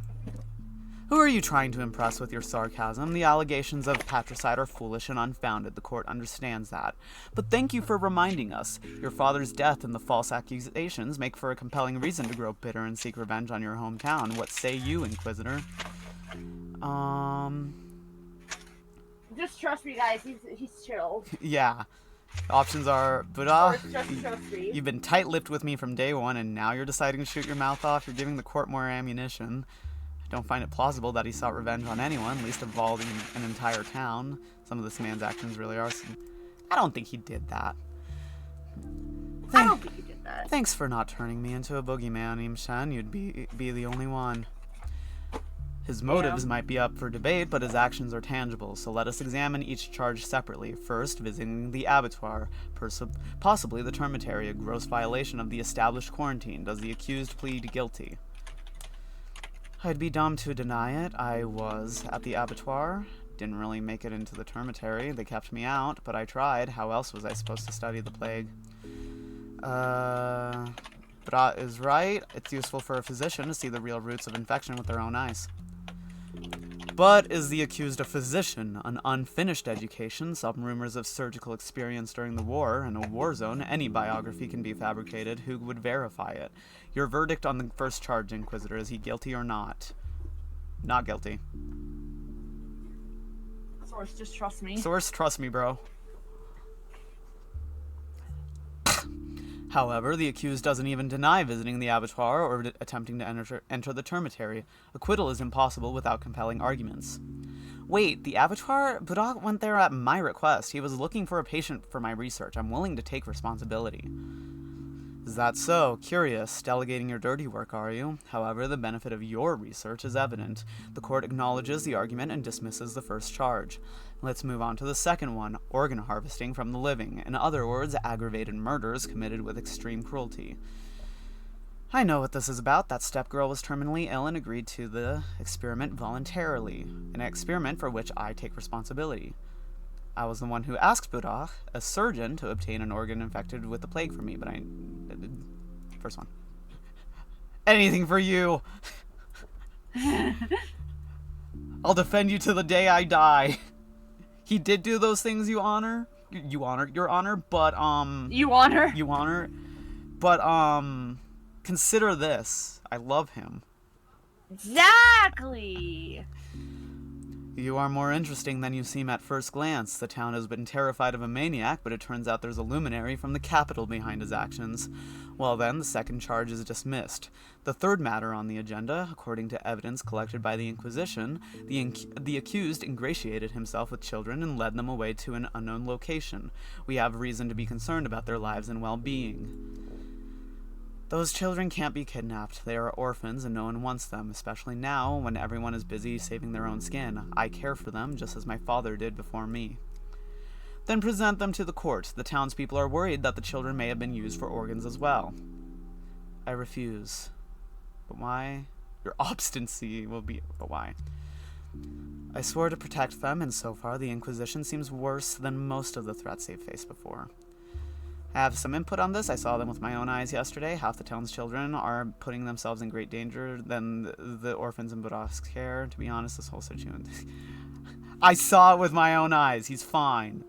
Who are you trying to impress with your sarcasm? The allegations of patricide are foolish and unfounded. The court understands that. But thank you for reminding us. Your father's death and the false accusations make for a compelling reason to grow bitter and seek revenge on your hometown. What say you, Inquisitor? Just trust me, guys. He's chill. Yeah. Options are, Or Buddha, just trust me. you've been tight-lipped with me from day one, and now you're deciding to shoot your mouth off. You're giving the court more ammunition. I don't find it plausible that he sought revenge on anyone, least of all an entire town. Some of this man's actions really are. I don't think he did that. I don't think you did that. Thanks for not turning me into a boogeyman, Imshan. You'd be the only one. His motives might be up for debate, but his actions are tangible, so let us examine each charge separately. First, visiting the abattoir, possibly the termitary, a gross violation of the established quarantine. Does the accused plead guilty? I'd be dumb to deny it. I was at the abattoir. Didn't really make it into the termitary. They kept me out, but I tried. How else was I supposed to study the plague? Brat is right. It's useful for a physician to see the real roots of infection with their own eyes. But is the accused a physician? An unfinished education, some rumors of surgical experience during the war, in a war zone, any biography can be fabricated. Who would verify it? Your verdict on the first charge, Inquisitor. Is he guilty or not? Not guilty. Source, just trust me. Source, trust me, bro. However, the accused doesn't even deny visiting the abattoir or attempting to enter the termitary. Acquittal is impossible without compelling arguments. Wait, the abattoir? Budak went there at my request. He was looking for a patient for my research. I'm willing to take responsibility. Is that so? Curious. Delegating your dirty work, are you? However, the benefit of your research is evident. The court acknowledges the argument and dismisses the first charge. Let's move on to the second one, organ harvesting from the living. In other words, aggravated murders committed with extreme cruelty. I know what this is about. That step-girl was terminally ill and agreed to the experiment voluntarily. An experiment for which I take responsibility. I was the one who asked Budak, a surgeon, to obtain an organ infected with the plague for me, but I did first one. Anything for you! I'll defend you to the day I die. He did do those things, Your Honor, but, You Honor, but, consider this. I love him. Exactly! You are more interesting than you seem at first glance. The town has been terrified of a maniac, but it turns out there's a luminary from the capital behind his actions. Well then, the second charge is dismissed. The third matter on the agenda, according to evidence collected by the Inquisition, the accused ingratiated himself with children and led them away to an unknown location. We have reason to be concerned about their lives and well-being. Those children can't be kidnapped. They are orphans and no one wants them, especially now when everyone is busy saving their own skin. I care for them just as my father did before me. Then present them to the court. The townspeople are worried that the children may have been used for organs as well. I refuse. But why? Your obstinacy will be... But why? I swore to protect them, and so far the Inquisition seems worse than most of the threats they've faced before. I have some input on this. I saw them with my own eyes yesterday. Half the town's children are putting themselves in great danger than the orphans in Budak's care. To be honest, this whole situation... I saw it with my own eyes. He's fine.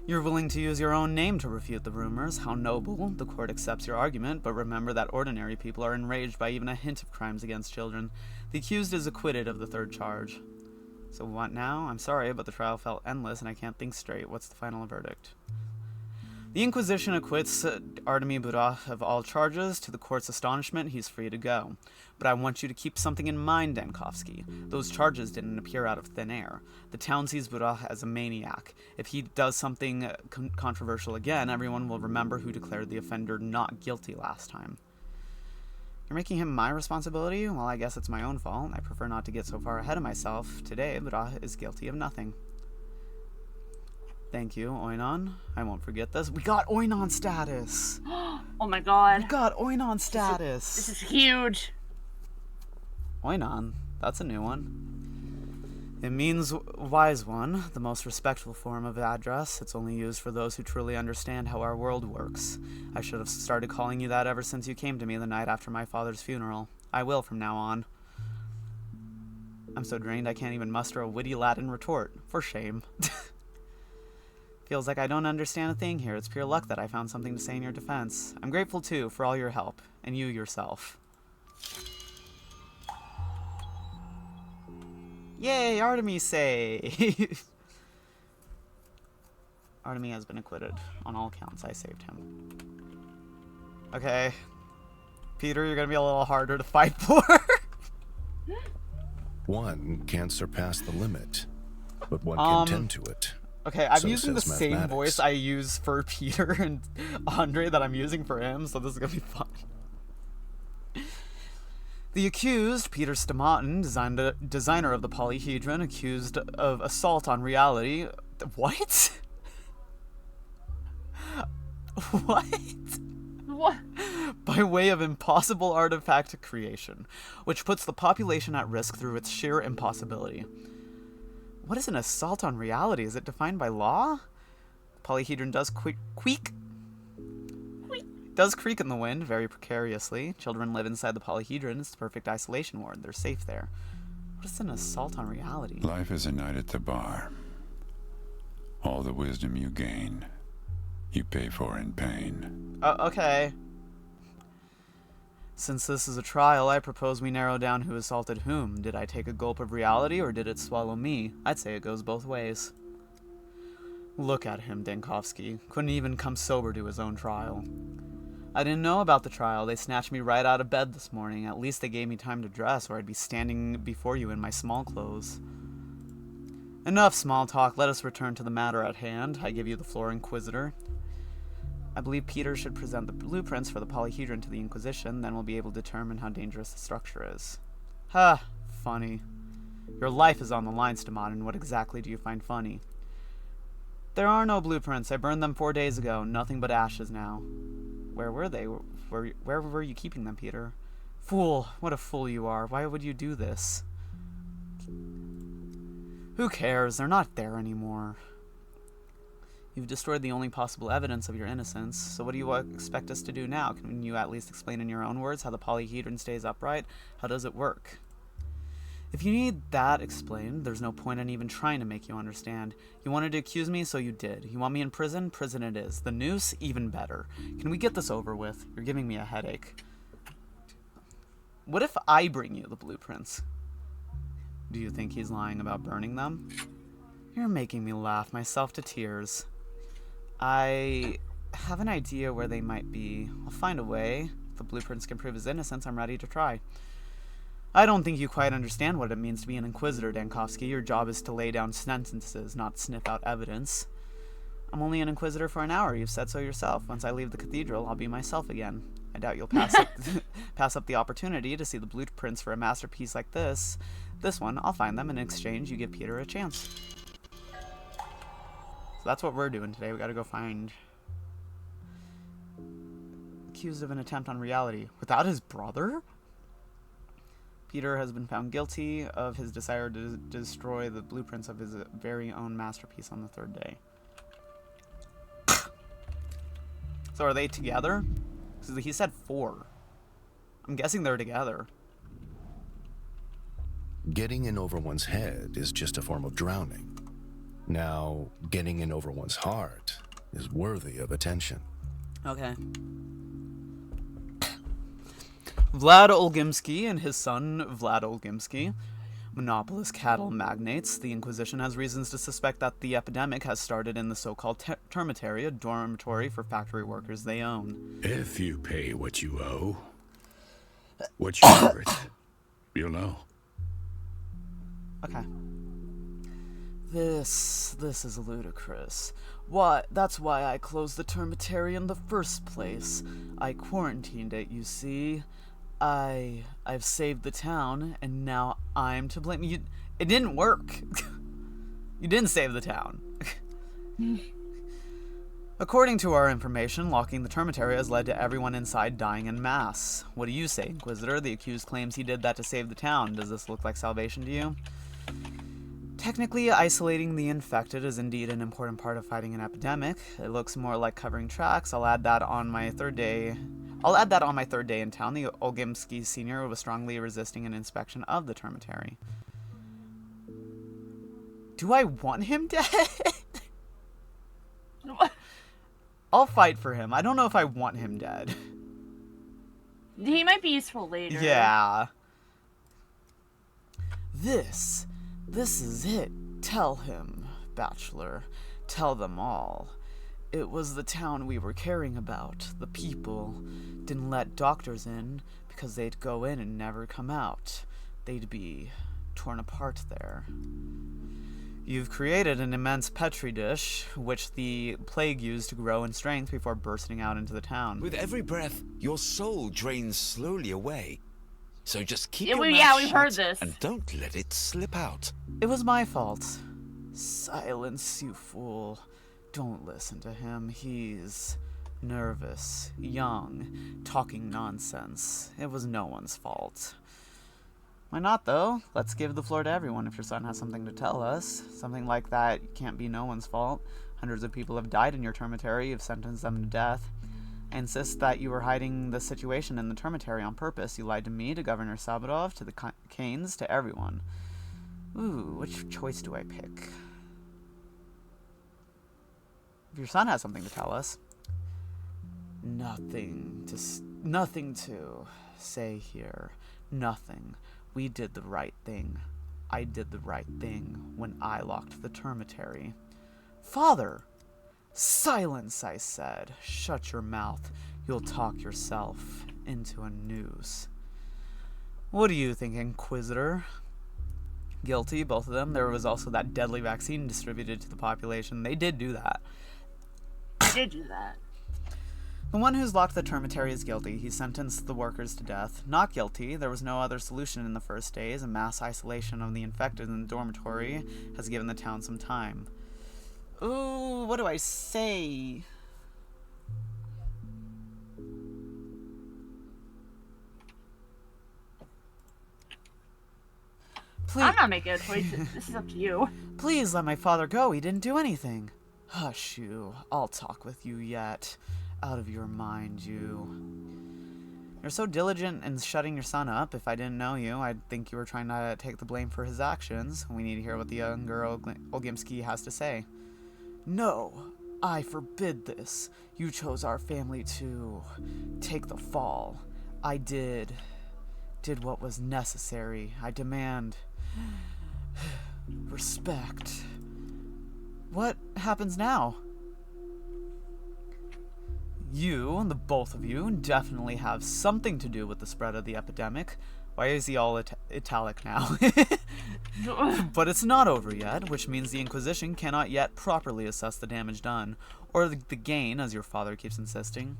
You're willing to use your own name to refute the rumors. How noble. The court accepts your argument, but remember that ordinary people are enraged by even a hint of crimes against children. The accused is acquitted of the third charge. So what now? I'm sorry, but the trial felt endless and I can't think straight. What's the final verdict? The Inquisition acquits Artemi Budak of all charges. To the court's astonishment, he's free to go. But I want you to keep something in mind, Dankovsky. Those charges didn't appear out of thin air. The town sees Budak as a maniac. If he does something controversial again, everyone will remember who declared the offender not guilty last time. You're making him my responsibility? Well, I guess it's my own fault. I prefer not to get so far ahead of myself. Today, Budak is guilty of nothing. Thank you, Oinon. I won't forget this. We got Oinon status! Oh my god. We got Oinon status! This is huge. Oinon? That's a new one. It means wise one, the most respectful form of address. It's only used for those who truly understand how our world works. I should have started calling you that ever since you came to me the night after my father's funeral. I will from now on. I'm so drained I can't even muster a witty Latin retort. For shame. Feels like I don't understand a thing here. It's pure luck that I found something to say in your defense. I'm grateful, too, for all your help. And you yourself. Yay, Artemis say! Artemy has been acquitted. On all counts, I saved him. Okay. Peter, you're gonna be a little harder to fight for. One can't surpass the limit, but one can tend to it. Okay, I'm So using the says same mathematics. voice I use for Peter and Andre that I'm using for him, so this is gonna be fun. The accused, Peter Stamatin, designer of the polyhedron, accused of assault on reality. What? What? What? By way of impossible artifact creation, which puts the population at risk through its sheer impossibility. What is an assault on reality? Is it defined by law? Polyhedron does creak. Does creak in the wind, very precariously. Children live inside the polyhedron. It's the perfect isolation ward. They're safe there. What is an assault on reality? Life is a night at the bar. All the wisdom you gain, you pay for in pain. Okay. Since this is a trial, I propose we narrow down who assaulted whom. Did I take a gulp of reality, or did it swallow me? I'd say it goes both ways. Look at him, Denkovsky. Couldn't even come sober to his own trial. I didn't know about the trial. They snatched me right out of bed this morning. At least they gave me time to dress, or I'd be standing before you in my small clothes. Enough small talk. Let us return to the matter at hand. I give you the floor, Inquisitor. I believe Peter should present the blueprints for the polyhedron to the Inquisition, then we'll be able to determine how dangerous the structure is. Ha! Funny. Your life is on the line, Stamatin. What exactly do you find funny? There are no blueprints. I burned them 4 days ago. Nothing but ashes now. Where were they? Where were you keeping them, Peter? Fool! What a fool you are. Why would you do this? Who cares? They're not there anymore. You've destroyed the only possible evidence of your innocence, so what do you expect us to do now? Can you at least explain in your own words how the polyhedron stays upright? How does it work? If you need that explained, there's no point in even trying to make you understand. You wanted to accuse me, so you did. You want me in prison? Prison it is. The noose? Even better. Can we get this over with? You're giving me a headache. What if I bring you the blueprints? Do you think he's lying about burning them? You're making me laugh myself to tears. I have an idea where they might be. I'll find a way. If the blueprints can prove his innocence, I'm ready to try. I don't think you quite understand what it means to be an Inquisitor, Denkovsky. Your job is to lay down sentences, not sniff out evidence. I'm only an Inquisitor for an hour. You've said so yourself. Once I leave the cathedral, I'll be myself again. I doubt you'll pass up the opportunity to see the blueprints for a masterpiece like this. This one, I'll find them, and in exchange, you give Peter a chance. So that's what we're doing today. We gotta go find... Accused of an attempt on reality. Without his brother? Peter has been found guilty of his desire to destroy the blueprints of his very own masterpiece on the third day. So are they together? He said 4. I'm guessing they're together. Getting in over one's head is just a form of drowning. Now, getting in over one's heart is worthy of attention. Okay. Vlad Olgimsky and his son, Vlad Olgimsky, monopolist cattle magnates. The Inquisition has reasons to suspect that the epidemic has started in the so-called termitary, a dormitory for factory workers they own. If you pay what you owe, what you worth, you'll know. Okay. This is ludicrous. That's why I closed the termitary in the first place. I quarantined it, you see. I've saved the town, and now I'm to blame. It didn't work. You didn't save the town. According to our information, locking the termitary has led to everyone inside dying en masse. What do you say, Inquisitor? The accused claims he did that to save the town. Does this look like salvation to you? Technically, isolating the infected is indeed an important part of fighting an epidemic. It looks more like covering tracks. I'll add that on my third day in town. The Olgimsky Sr. was strongly resisting an inspection of the termitary. Do I want him dead? I'll fight for him. I don't know if I want him dead. He might be useful later. Yeah. This is it. Tell him, Bachelor. Tell them all. It was the town we were caring about. The people didn't let doctors in because they'd go in and never come out. They'd be torn apart there. You've created an immense petri dish, which the plague used to grow in strength before bursting out into the town. With every breath, your soul drains slowly away. So just keep Yeah, your we- mouth yeah, we've shut heard this. and don't let it slip out. It was my fault. Silence, you fool. Don't listen to him. He's nervous, young, talking nonsense. It was no one's fault. Why not, though? Let's give the floor to everyone if your son has something to tell us. Something like that can't be no one's fault. Hundreds of people have died in your termitary. You've sentenced them to death. I insist that you were hiding the situation in the termitary on purpose. You lied to me, to Governor Sabadov, to the Canes, to everyone. Ooh, which choice do I pick? If your son has something to tell us. Nothing to say here. Nothing. We did the right thing. I did the right thing when I locked the termitary. Father! Silence, I said. Shut your mouth. You'll talk yourself into a noose. What do you think, Inquisitor? Guilty, both of them. There was also that deadly vaccine distributed to the population. They did do that. I did do that. The one who's locked the termitary is guilty. He sentenced the workers to death. Not guilty. There was no other solution in the first days. A mass isolation of the infected in the dormitory has given the town some time. Ooh, what do I say? Please, I'm not making a choice. This is up to you. please let my father go. He didn't do anything. Hush you. I'll talk with you yet. Out of your mind, you. You're so diligent in shutting your son up. If I didn't know you, I'd think you were trying to take the blame for his actions. We need to hear what the younger Olgimsky has to say. No, I forbid this. You chose our family to take the fall. I did what was necessary. I demand respect. What happens now? You, the both of you, definitely have something to do with the spread of the epidemic. Why is he all italic now? But it's not over yet, which means the Inquisition cannot yet properly assess the damage done, or the gain, as your father keeps insisting.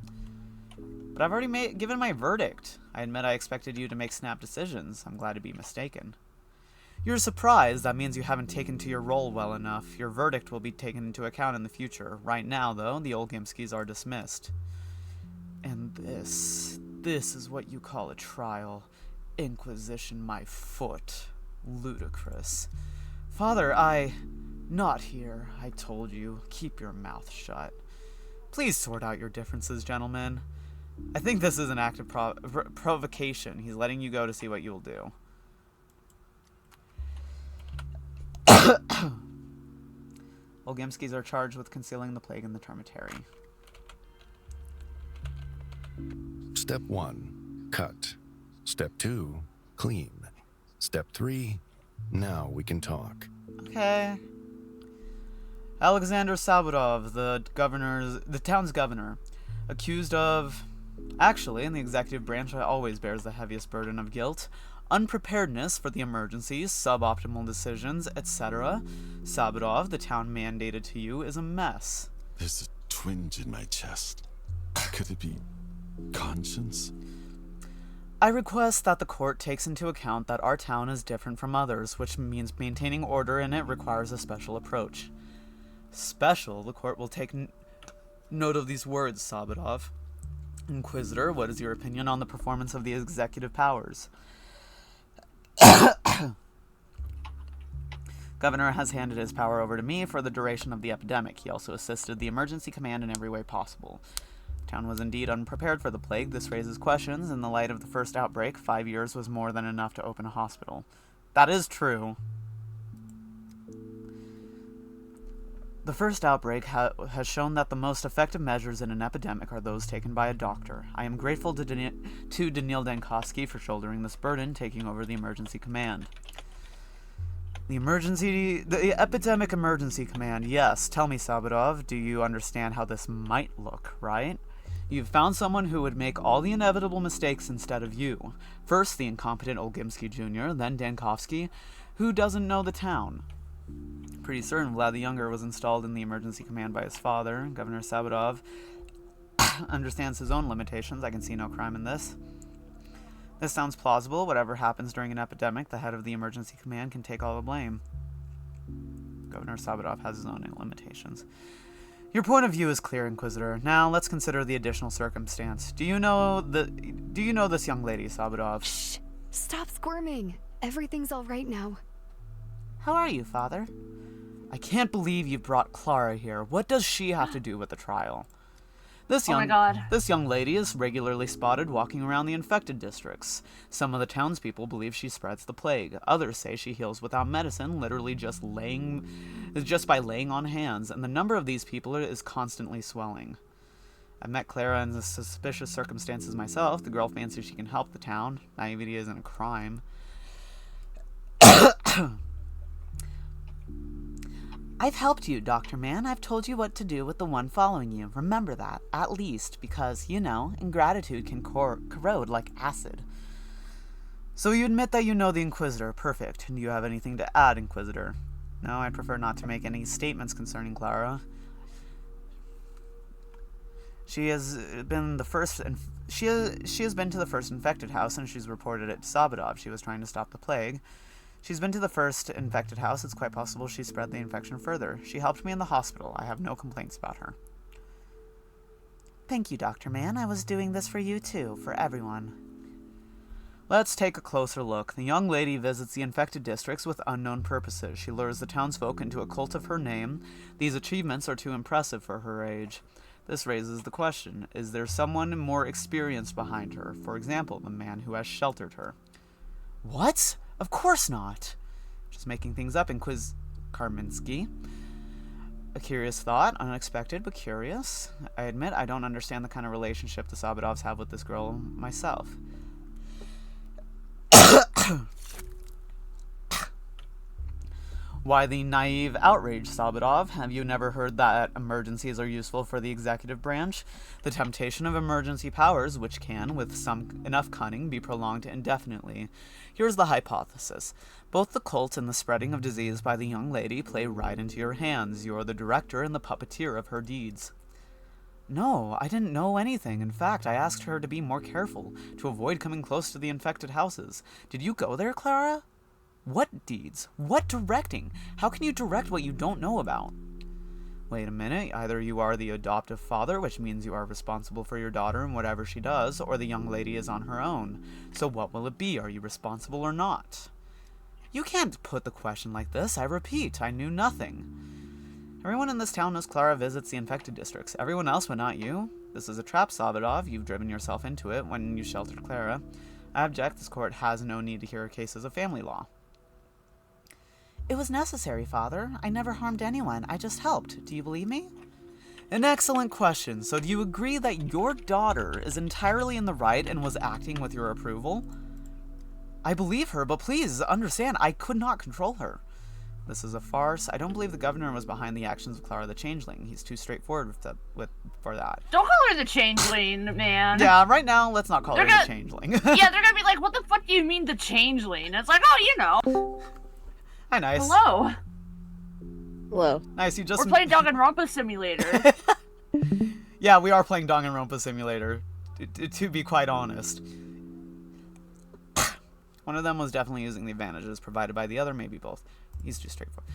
But I've already given my verdict. I admit I expected you to make snap decisions. I'm glad to be mistaken. You're surprised. That means you haven't taken to your role well enough. Your verdict will be taken into account in the future. Right now, though, the Olgimskys are dismissed. And this is what you call a trial. Inquisition my foot. Ludicrous. Father, not here. I told you. Keep your mouth shut. Please sort out your differences, gentlemen. I think this is an act of provocation. He's letting you go to see what you'll do. Olgimskys are charged with concealing the plague in the termitary. Step 1, cut. Step 2, clean. Step 3, now we can talk. Okay. Alexander Sabudov, the town's governor, accused of... Actually, in the executive branch always bears the heaviest burden of guilt. Unpreparedness for the emergencies, suboptimal decisions, etc. Sabudov, the town mandated to you, is a mess. There's a twinge in my chest. Could it be conscience? I request that the court takes into account that our town is different from others, which means maintaining order in it requires a special approach. Special? The court will take note of these words, Sabudov. Inquisitor, what is your opinion on the performance of the executive powers? Governor has handed his power over to me for the duration of the epidemic. He also assisted the emergency command in every way possible. The town was indeed unprepared for the plague. This raises questions. In the light of the first outbreak, 5 years was more than enough to open a hospital. That is true. The first outbreak has shown that the most effective measures in an epidemic are those taken by a doctor. I am grateful to Daniil Dankovsky for shouldering this burden, taking over the emergency command. The Epidemic Emergency Command. Yes, tell me, Sabadov, do you understand how this might look, right? You've found someone who would make all the inevitable mistakes instead of you. First, the incompetent Olgimsky Jr., then Dankovsky, who doesn't know the town. Pretty certain Vlad the Younger was installed in the emergency command by his father. Governor Sabadov understands his own limitations. I can see no crime in this. This sounds plausible. Whatever happens during an epidemic, the head of the emergency command can take all the blame. Governor Sabadov has his own limitations. Your point of view is clear, Inquisitor. Now let's consider the additional circumstance. Do you know this young lady, Sabadov? Shh! Stop squirming. Everything's all right now. How are you, Father? I can't believe you brought Clara here. What does she have to do with the trial? Oh my God. This young lady is regularly spotted walking around the infected districts. Some of the townspeople believe she spreads the plague. Others say she heals without medicine, literally just by laying on hands, and the number of these people is constantly swelling. I've met Clara in suspicious circumstances myself. The girl fancies she can help the town. Naivety isn't a crime. I've helped you, Dr. Mann. I've told you what to do with the one following you. Remember that, at least, because, you know, ingratitude can corrode like acid. So you admit that you know the Inquisitor. Perfect. Do you have anything to add, Inquisitor? No, I'd prefer not to make any statements concerning Clara. She has been to the first infected house, and she's reported it to Sabadov. She was trying to stop the plague. She's been to the first infected house. It's quite possible she spread the infection further. She helped me in the hospital. I have no complaints about her. Thank you, Dr. Mann. I was doing this for you too, for everyone. Let's take a closer look. The young lady visits the infected districts with unknown purposes. She lures the townsfolk into a cult of her name. These achievements are too impressive for her age. This raises the question, is there someone more experienced behind her? For example, the man who has sheltered her. What? Of course not. Just making things up, Karminsky. A curious thought, unexpected but curious. I admit I don't understand the kind of relationship the Sabadovs have with this girl myself. Why the naive outrage, Sabadov? Have you never heard that emergencies are useful for the executive branch? The temptation of emergency powers, which can, with enough cunning, be prolonged indefinitely. Here's the hypothesis. Both the cult and the spreading of disease by the young lady play right into your hands. You're the director and the puppeteer of her deeds. No, I didn't know anything. In fact, I asked her to be more careful, to avoid coming close to the infected houses. Did you go there, Clara? What deeds? What directing? How can you direct what you don't know about? Wait a minute, either you are the adoptive father, which means you are responsible for your daughter and whatever she does, or the young lady is on her own. So what will it be? Are you responsible or not? You can't put the question like this. I repeat, I knew nothing. Everyone in this town knows Clara visits the infected districts. Everyone else, but not you. This is a trap, Sabadov. You've driven yourself into it when you sheltered Clara. I object. This court has no need to hear cases of family law. It was necessary, Father. I never harmed anyone. I just helped. Do you believe me? An excellent question. So do you agree that your daughter is entirely in the right and was acting with your approval? I believe her, but please understand, I could not control her. This is a farce. I don't believe the governor was behind the actions of Clara the Changeling. He's too straightforward for that. Don't call her the Changeling, man. Yeah, right now, let's not call her the Changeling. Yeah, they're gonna be like, what the fuck do you mean the Changeling? It's like, oh, you know. Hi, nice. Hello. Hello. Nice, you just... We're playing Danganronpa Simulator. Yeah, we are playing Danganronpa Simulator, to be quite honest. One of them was definitely using the advantages provided by the other, maybe both. He's too straightforward.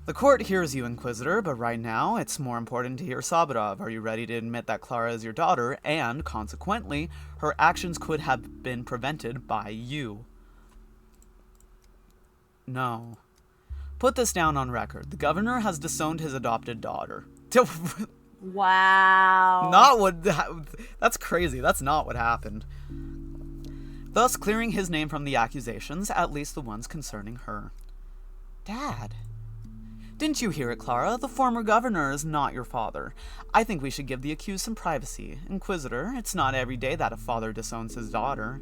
The court hears you, Inquisitor, but right now, it's more important to hear Sabadov. Are you ready to admit that Clara is your daughter, and, consequently, her actions could have been prevented by you? No. Put this down on record. The governor has disowned his adopted daughter. Wow. Not what... That's crazy. That's not what happened. Thus clearing his name from the accusations, at least the ones concerning her. Dad. Didn't you hear it, Clara? The former governor is not your father. I think we should give the accused some privacy. Inquisitor, it's not every day that a father disowns his daughter.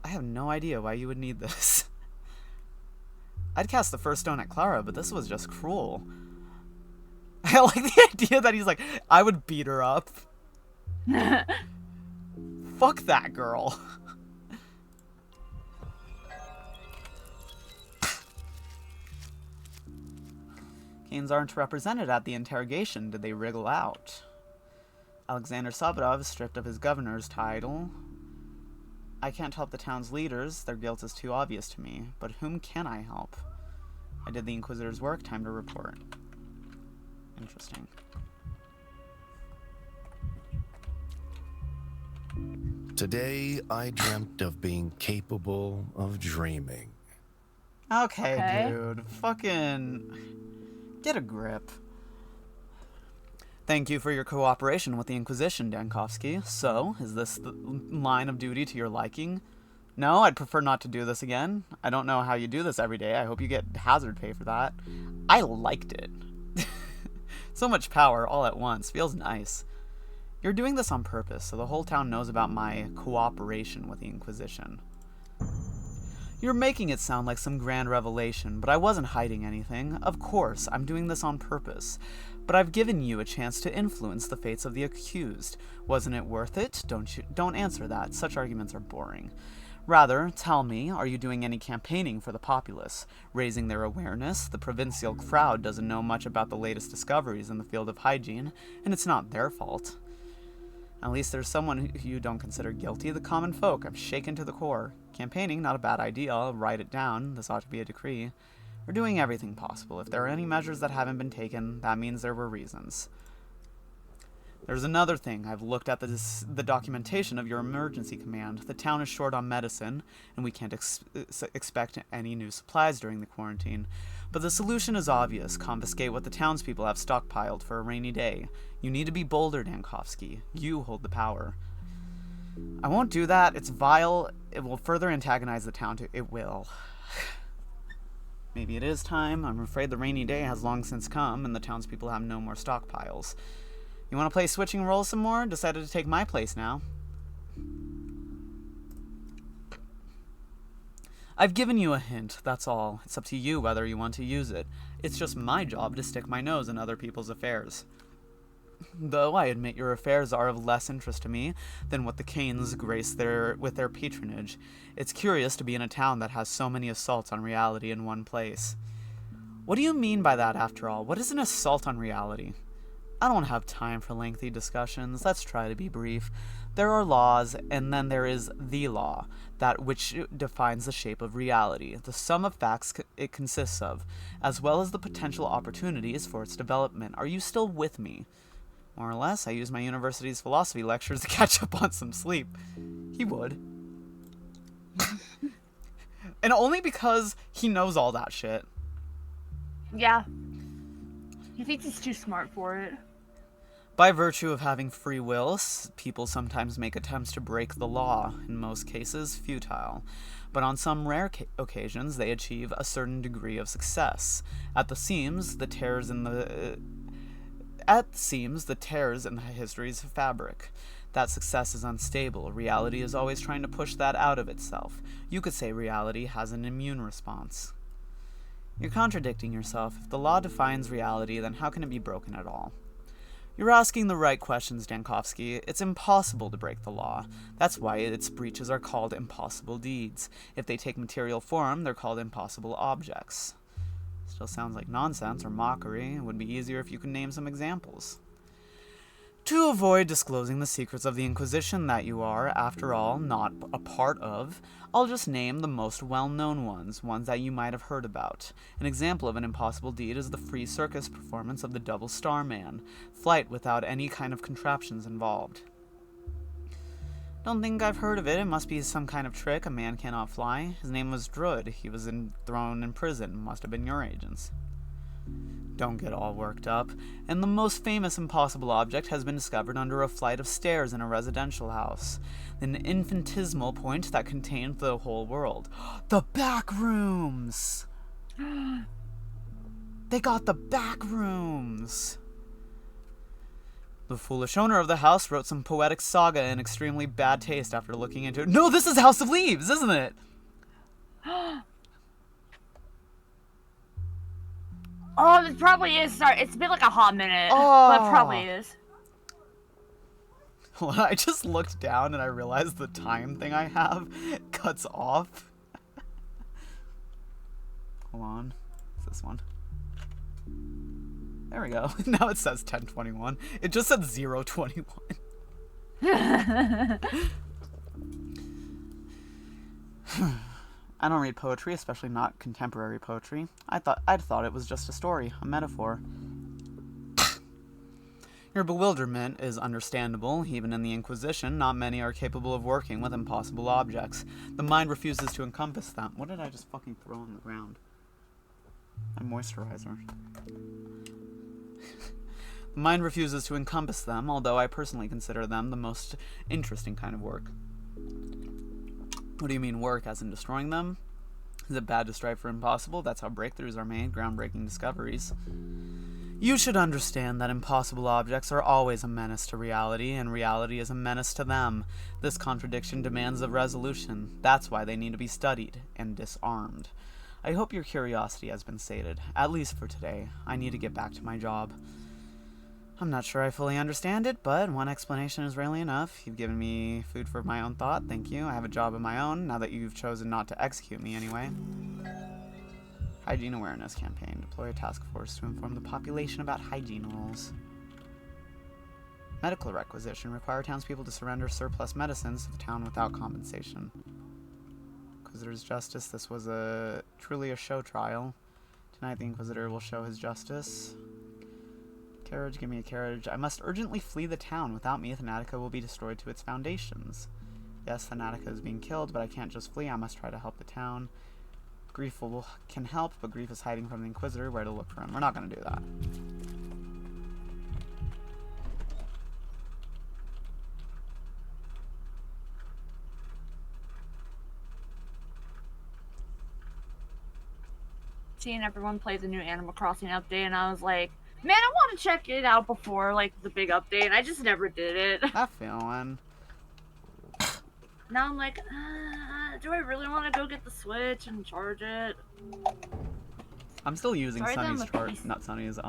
I have no idea why you would need this. I'd cast the first stone at Clara, but this was just cruel. I like the idea that he's like, I would beat her up. Fuck that girl. Canes aren't represented at the interrogation. Did they wriggle out? Alexander Sabadov is stripped of his governor's title. I can't help the town's leaders. Their guilt is too obvious to me. But whom can I help? I did the Inquisitor's work. Time to report. Interesting. Today, I dreamt of being capable of dreaming. Okay, dude. Fucking get a grip. Thank you for your cooperation with the Inquisition, Dankovsky. So, is this the line of duty to your liking? No, I'd prefer not to do this again. I don't know how you do this every day. I hope you get hazard pay for that. I liked it. So much power all at once. Feels nice. You're doing this on purpose, so the whole town knows about my cooperation with the Inquisition. You're making it sound like some grand revelation, but I wasn't hiding anything. Of course, I'm doing this on purpose. But I've given you a chance to influence the fates of the accused. Wasn't it worth it? Don't answer that. Such arguments are boring. Rather, tell me, are you doing any campaigning for the populace? Raising their awareness? The provincial crowd doesn't know much about the latest discoveries in the field of hygiene, and it's not their fault. At least there's someone who you don't consider guilty, the common folk. I'm shaken to the core. Campaigning, not a bad idea. I'll write it down. This ought to be a decree. We're doing everything possible. If there are any measures that haven't been taken, that means there were reasons. There's another thing. I've looked at the documentation of your emergency command. The town is short on medicine, and we can't expect any new supplies during the quarantine. But the solution is obvious. Confiscate what the townspeople have stockpiled for a rainy day. You need to be bolder, Dankovsky. You hold the power. I won't do that. It's vile. It will further antagonize the town. It will. Maybe it is time. I'm afraid the rainy day has long since come, and the townspeople have no more stockpiles. You want to play switching roles some more? Decided to take my place now. I've given you a hint, that's all. It's up to you whether you want to use it. It's just my job to stick my nose in other people's affairs. Though I admit your affairs are of less interest to me than what the Canes grace with their patronage. It's curious to be in a town that has so many assaults on reality in one place. What do you mean by that, after all? What is an assault on reality? I don't have time for lengthy discussions. Let's try to be brief. There are laws, and then there is the law, that which defines the shape of reality, the sum of facts it consists of, as well as the potential opportunities for its development. Are you still with me? More or less, I use my university's philosophy lectures to catch up on some sleep. He would. And only because he knows all that shit. Yeah. He thinks he's too smart for it. By virtue of having free will, people sometimes make attempts to break the law, in most cases futile. But on some rare occasions, they achieve a certain degree of success. At the seams, the tears in the history's fabric. That success is unstable. Reality is always trying to push that out of itself. You could say reality has an immune response. You're contradicting yourself. If the law defines reality, then how can it be broken at all? You're asking the right questions, Dankovsky. It's impossible to break the law. That's why its breaches are called impossible deeds. If they take material form, they're called impossible objects. Still sounds like nonsense or mockery. It would be easier if you could name some examples. To avoid disclosing the secrets of the Inquisition that you are, after all, not a part of, I'll just name the most well-known ones that you might have heard about. An example of an impossible deed is the free circus performance of the Double Star Man, flight without any kind of contraptions involved. Don't think I've heard of it. It must be some kind of trick. A man cannot fly. His name was Drud. He was thrown in prison. Must have been your agents. Don't get all worked up. And the most famous impossible object has been discovered under a flight of stairs in a residential house. An infinitesimal point that contained the whole world. The back rooms! They got the back rooms! The foolish owner of the house wrote some poetic saga in extremely bad taste after looking into it. No, this is House of Leaves, isn't it? Oh, it probably is. Sorry, it's been like a hot minute. Oh. But it probably is. Well, I just looked down and I realized the time thing I have cuts off. Hold on. It's this one. There we go. Now it says 10:21. It just said 0:21. I don't read poetry, especially not contemporary poetry. I'd thought it was just a story, a metaphor. Your bewilderment is understandable. Even in the Inquisition, not many are capable of working with impossible objects. The mind refuses to encompass them. What did I just fucking throw on the ground? My moisturizer. The mind refuses to encompass them, although I personally consider them the most interesting kind of work. What do you mean work, as in destroying them? Is it bad to strive for impossible? That's how breakthroughs are made, groundbreaking discoveries. You should understand that impossible objects are always a menace to reality, and reality is a menace to them. This contradiction demands a resolution. That's why they need to be studied and disarmed. I hope your curiosity has been sated, at least for today. I need to get back to my job. I'm not sure I fully understand it, but one explanation is rarely enough. You've given me food for my own thought, thank you. I have a job of my own, now that you've chosen not to execute me anyway. Hygiene awareness campaign. Deploy a task force to inform the population about hygiene rules. Medical requisition. Require townspeople to surrender surplus medicines to the town without compensation. Inquisitor's justice. This was truly a show trial. Tonight the Inquisitor will show his justice. Carriage, give me a carriage. I must urgently flee the town. Without me, Thanatica will be destroyed to its foundations. Yes, Thanatica is being killed, but I can't just flee. I must try to help the town. Grief can help, but Grief is hiding from the Inquisitor. Where to look for him? We're not going to do that. Seeing everyone play the new Animal Crossing update, and I was like, man, I want to check it out before, like, the big update, and I just never did it. I feel one. Now I'm like, do I really want to go get the Switch and charge it? I'm still using Sunny's charger, not Sunny's,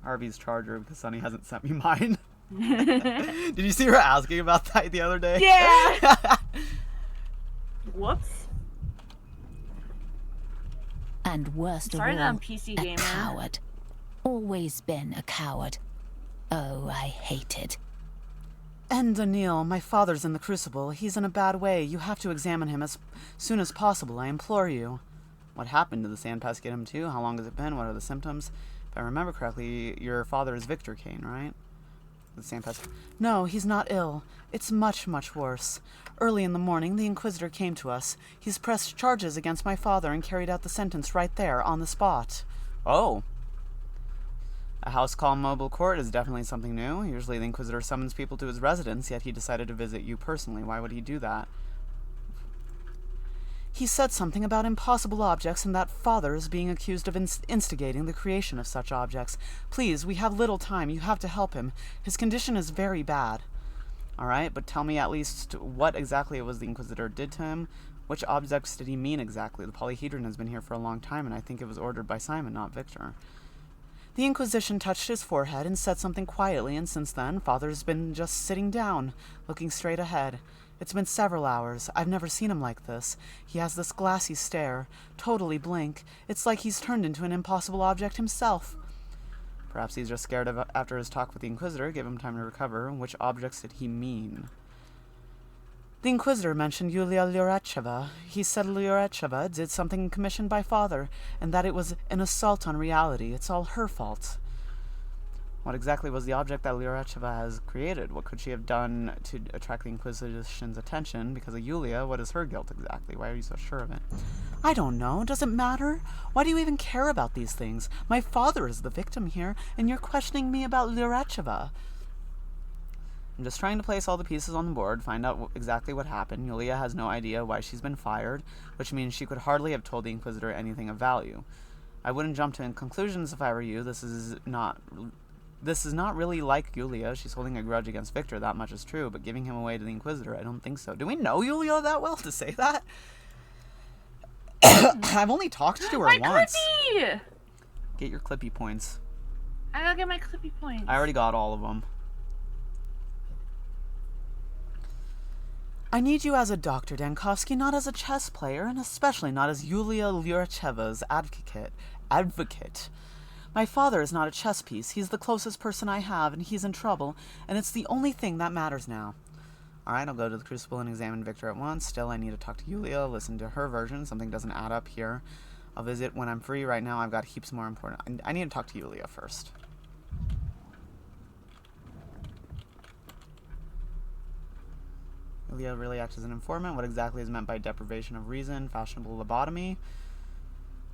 Harvey's charger, because Sunny hasn't sent me mine. Did you see her asking about that the other day? Yeah! Whoops. And worst of all, a coward. Always been a coward. Oh, I hate it. And Daniil, my father's in the Crucible. He's in a bad way. You have to examine him as soon as possible, I implore you. What happened? Did the sandpest get him too? How long has it been? What are the symptoms? If I remember correctly, your father is Victor Kane, right? The sandpest. No, he's not ill. It's much, much worse. Early in the morning, the Inquisitor came to us. He's pressed charges against my father and carried out the sentence right there, on the spot. Oh. A house call mobile court is definitely something new. Usually the Inquisitor summons people to his residence, yet he decided to visit you personally. Why would he do that? He said something about impossible objects and that father is being accused of instigating the creation of such objects. Please, we have little time. You have to help him. His condition is very bad. Alright, but tell me at least what exactly it was the Inquisitor did to him. Which objects did he mean exactly? The polyhedron has been here for a long time, and I think it was ordered by Simon, not Victor. The Inquisition touched his forehead and said something quietly, and since then, Father's been just sitting down, looking straight ahead. It's been several hours. I've never seen him like this. He has this glassy stare, totally blank. It's like he's turned into an impossible object himself. Perhaps he's just scared of after his talk with the Inquisitor. Give him time to recover. Which objects did he mean? The Inquisitor mentioned Yulia Lyuracheva. He said Lyuracheva did something commissioned by Father, and that it was an assault on reality. It's all her fault. What exactly was the object that Lyuracheva has created? What could she have done to attract the Inquisition's attention? Because of Yulia, what is her guilt exactly? Why are you so sure of it? I don't know. Does it matter? Why do you even care about these things? My father is the victim here, and you're questioning me about Lyuracheva. I'm just trying to place all the pieces on the board, find out exactly what happened. Yulia has no idea why she's been fired, which means she could hardly have told the Inquisitor anything of value. I wouldn't jump to conclusions if I were you. This is not really like Yulia. She's holding a grudge against Victor, that much is true, but giving him away to the Inquisitor, I don't think so. Do we know Yulia that well to say that? I've only talked to her once. Creepy! Get your clippy points. I gotta get my clippy points. I already got all of them. I need you as a doctor, Dankovsky, not as a chess player, and especially not as Yulia Lyuracheva's advocate. My father is not a chess piece. He's the closest person I have, and he's in trouble, and it's the only thing that matters now. Alright, I'll go to the Crucible and examine Victor at once. Still, I need to talk to Yulia, listen to her version. Something doesn't add up here. I'll visit when I'm free. Right now, I've got heaps more important... I need to talk to Yulia first. Yulia really acts as an informant. What exactly is meant by deprivation of reason? Fashionable lobotomy?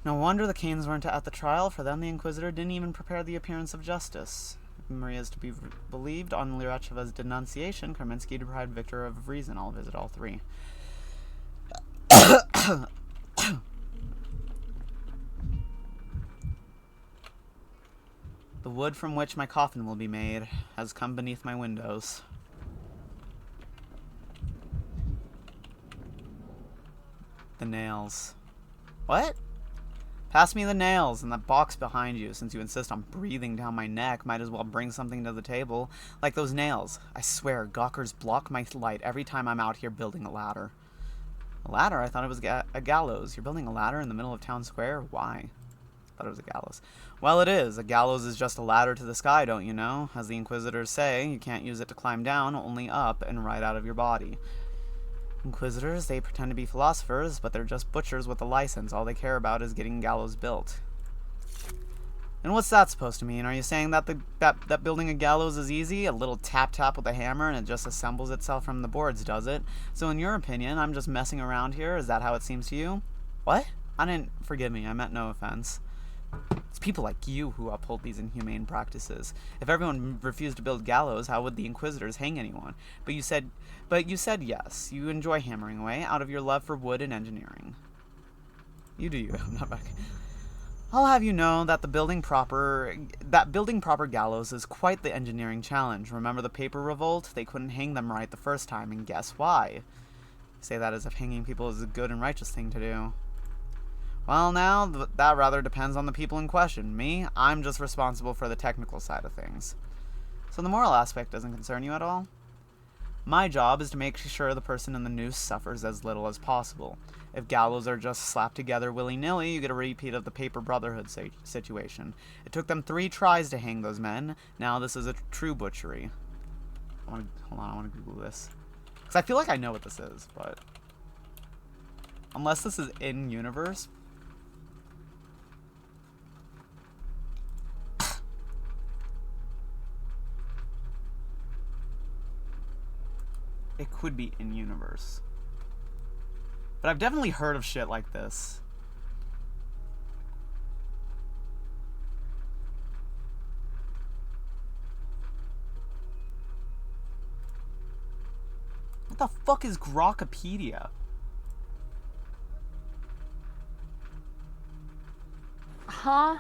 No wonder the Canes weren't at the trial. For them, the Inquisitor didn't even prepare the appearance of justice. If Maria is to be believed, on Lyuracheva's denunciation, Kraminsky deprived Victor of reason. I'll visit all three. The wood from which my coffin will be made has come beneath my windows. The nails. What? Pass me the nails and that box behind you. Since you insist on breathing down my neck, might as well bring something to the table. Like those nails. I swear, gawkers block my light every time I'm out here building a ladder. A ladder? I thought it was a gallows. You're building a ladder in the middle of town square? Why? I thought it was a gallows. Well, it is. A gallows is just a ladder to the sky, don't you know? As the Inquisitors say, you can't use it to climb down, only up and right out of your body. Inquisitors, they pretend to be philosophers, but they're just butchers with a license. All they care about is getting gallows built. And what's that supposed to mean? Are you saying that that building a gallows is easy? A little tap-tap with a hammer and it just assembles itself from the boards, does it? So in your opinion, I'm just messing around here? Is that how it seems to you? What? Forgive me, I meant no offense. It's people like you who uphold these inhumane practices. If everyone refused to build gallows, how would the Inquisitors hang anyone? But you said yes. You enjoy hammering away out of your love for wood and engineering. You do you. I'm not back. I'll have you know that building proper gallows is quite the engineering challenge. Remember the paper revolt? They couldn't hang them right the first time, and guess why? You say that as if hanging people is a good and righteous thing to do. Well, now, that rather depends on the people in question. Me, I'm just responsible for the technical side of things. So the moral aspect doesn't concern you at all? My job is to make sure the person in the noose suffers as little as possible. If gallows are just slapped together willy-nilly, you get a repeat of the Paper Brotherhood situation. It took them 3 tries to hang those men. Now this is a true butchery. Hold on, I want to Google this. Because I feel like I know what this is, but... Unless this is in-universe... It could be in-universe. But I've definitely heard of shit like this. What the fuck is Grokpedia? Huh?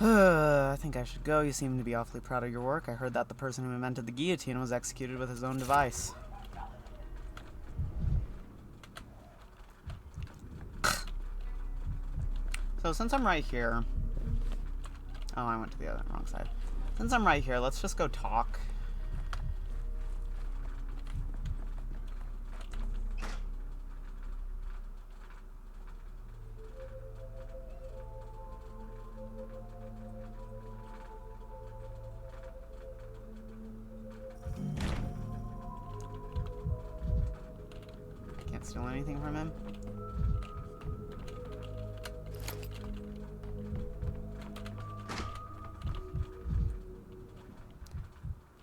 I think I should go. You seem to be awfully proud of your work. I heard that the person who invented the guillotine was executed with his own device. So since I'm right here... Oh, I went to the wrong side. Since I'm right here, let's just go talk. Can't steal anything from him.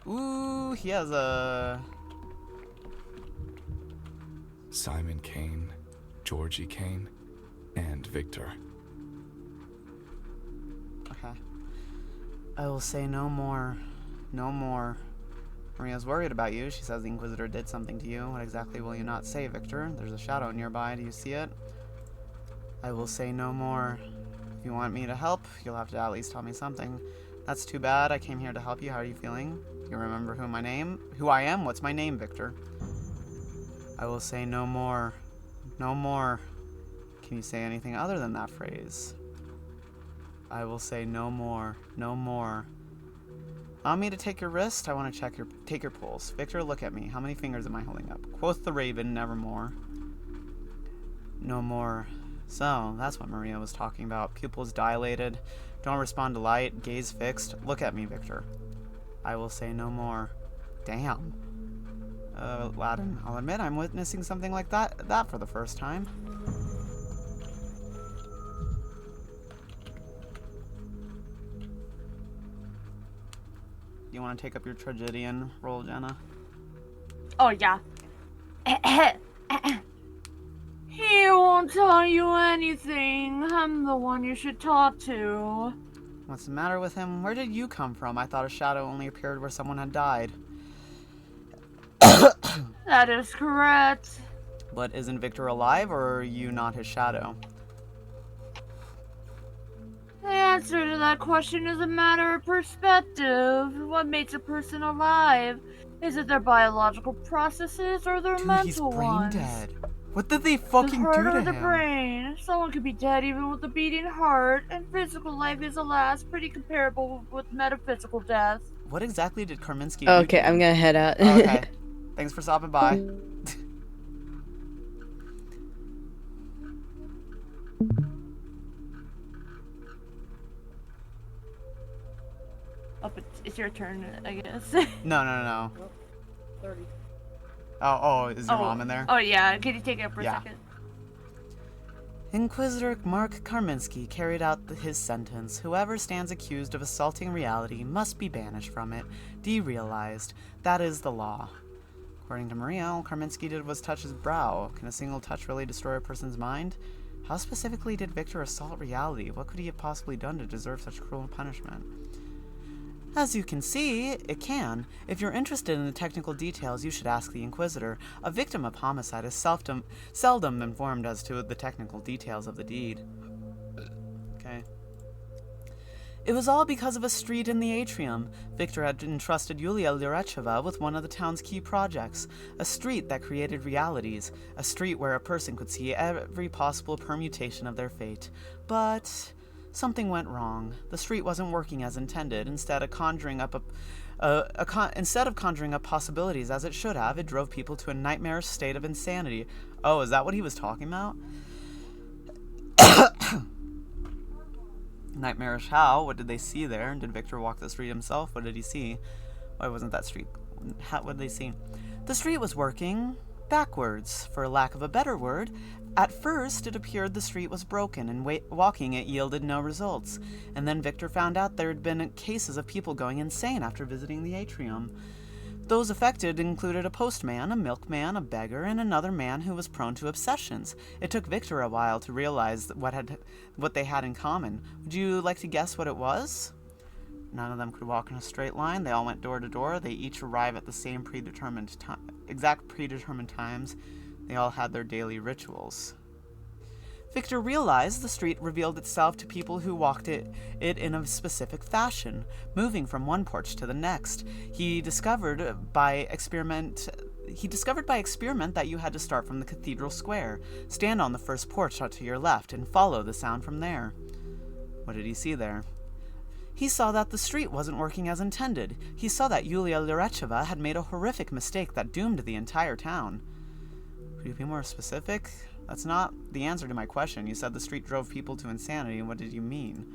Ooh, he has a... Simon Kane, Georgie Kane, and Victor. Okay. I will say no more. No more. Maria's worried about you. She says the Inquisitor did something to you. What exactly will you not say, Victor? There's a shadow nearby. Do you see it? I will say no more. If you want me to help, you'll have to at least tell me something. That's too bad. I came here to help you. How are you feeling? You remember who I am? What's my name, Victor? I will say no more. No more. Can you say anything other than that phrase? I will say no more. No more. Allow me to take your wrist. I want to take your pulse. Victor, look at me. How many fingers am I holding up? Quoth the raven, nevermore. No more. So, that's what Maria was talking about. Pupils dilated. Don't respond to light. Gaze fixed. Look at me, Victor. I will say no more. Damn. Aladdin, I'll admit I'm witnessing something like that for the first time. You want to take up your tragedian role, Jenna? Oh, yeah. He won't tell you anything. I'm the one you should talk to. What's the matter with him? Where did you come from? I thought a shadow only appeared where someone had died. That is correct. But isn't Victor alive, or are you not his shadow? The answer to that question is a matter of perspective. What makes a person alive? Is it their biological processes or their mental he's brain ones? dead. What did they fucking the heart do to or the him? brain. Someone could be dead even with a beating heart, and physical life is, alas, pretty comparable with metaphysical death. What exactly did Karminski do? Okay, I'm gonna head out. Okay. Thanks for stopping by. Oh, but it's your turn, I guess. No. 30. Oh, is your mom in there? Oh, yeah. Can you take it up for a second? Inquisitor Mark Karminski carried out his sentence. Whoever stands accused of assaulting reality must be banished from it, derealized. That is the law. According to Maria, all Karminski did was touch his brow. Can a single touch really destroy a person's mind? How specifically did Victor assault reality? What could he have possibly done to deserve such cruel punishment? As you can see, it can. If you're interested in the technical details, you should ask the Inquisitor. A victim of homicide is seldom informed as to the technical details of the deed. Okay. It was all because of a street in the atrium. Victor had entrusted Yulia Lurecheva with one of the town's key projects. A street that created realities. A street where a person could see every possible permutation of their fate. But something went wrong. The street wasn't working as intended. Instead of conjuring up possibilities as it should have, it drove people to a nightmarish state of insanity. Oh, is that what he was talking about? Nightmarish how? What did they see there? Did Victor walk the street himself? What did he see? Why wasn't that street? What did they see? The street was working backwards, for lack of a better word. At first, it appeared the street was broken, and walking it yielded no results. And then Victor found out there had been cases of people going insane after visiting the atrium. Those affected included a postman, a milkman, a beggar, and another man who was prone to obsessions. It took Victor a while to realize what they had in common. Would you like to guess what it was? None of them could walk in a straight line. They all went door to door. They each arrived at the same exact predetermined times. They all had their daily rituals. Victor realized the street revealed itself to people who walked it in a specific fashion, moving from one porch to the next. He discovered by experiment that you had to start from the cathedral square, stand on the first porch to your left, and follow the sound from there. What did he see there? He saw that the street wasn't working as intended. He saw that Yulia Lurecheva had made a horrific mistake that doomed the entire town. Could you be more specific? That's not the answer to my question. You said the street drove people to insanity. What did you mean?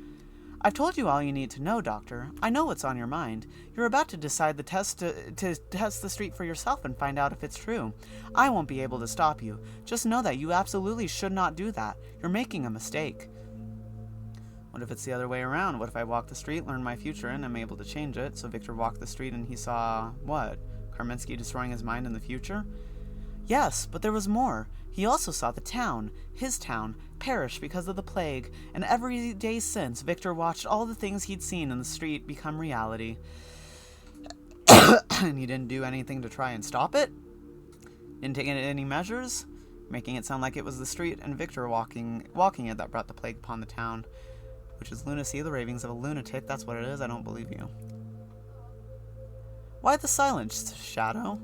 I've told you all you need to know, Doctor. I know what's on your mind. You're about to decide to test the street for yourself and find out if it's true. I won't be able to stop you. Just know that you absolutely should not do that. You're making a mistake. What if it's the other way around? What if I walk the street, learn my future, and I'm able to change it? So Victor walked the street and he saw, what? Karminski destroying his mind in the future? Yes, but there was more. He also saw the town, his town, perish because of the plague, and every day since, Victor watched all the things he'd seen in the street become reality. And he didn't do anything to try and stop it? Didn't take any measures? making it sound like it was the street and Victor walking it that brought the plague upon the town. Which is lunacy, the ravings of a lunatic. That's what it is. I don't believe you. Why the silence, Shadow?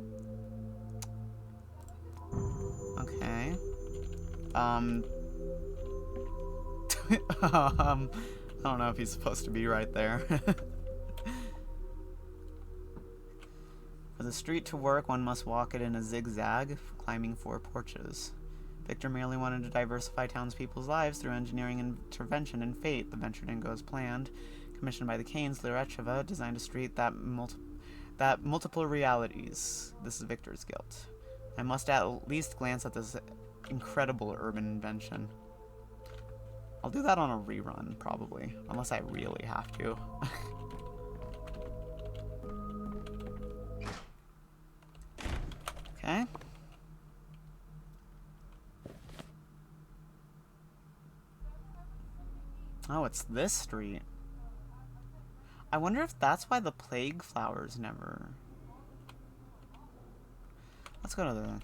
Okay. I don't know if he's supposed to be right there. For the street to work, one must walk it in a zigzag, climbing 4 porches. Victor merely wanted to diversify townspeople's lives through engineering intervention and fate. The venture didn't go as planned. Commissioned by the Canes, Lirecheva designed a street that multiple realities. This is Victor's guilt. I must at least glance at this incredible urban invention. I'll do that on a rerun, probably. Unless I really have to. Okay. Oh, it's this street. I wonder if that's why the plague flowers never... Let's go to the...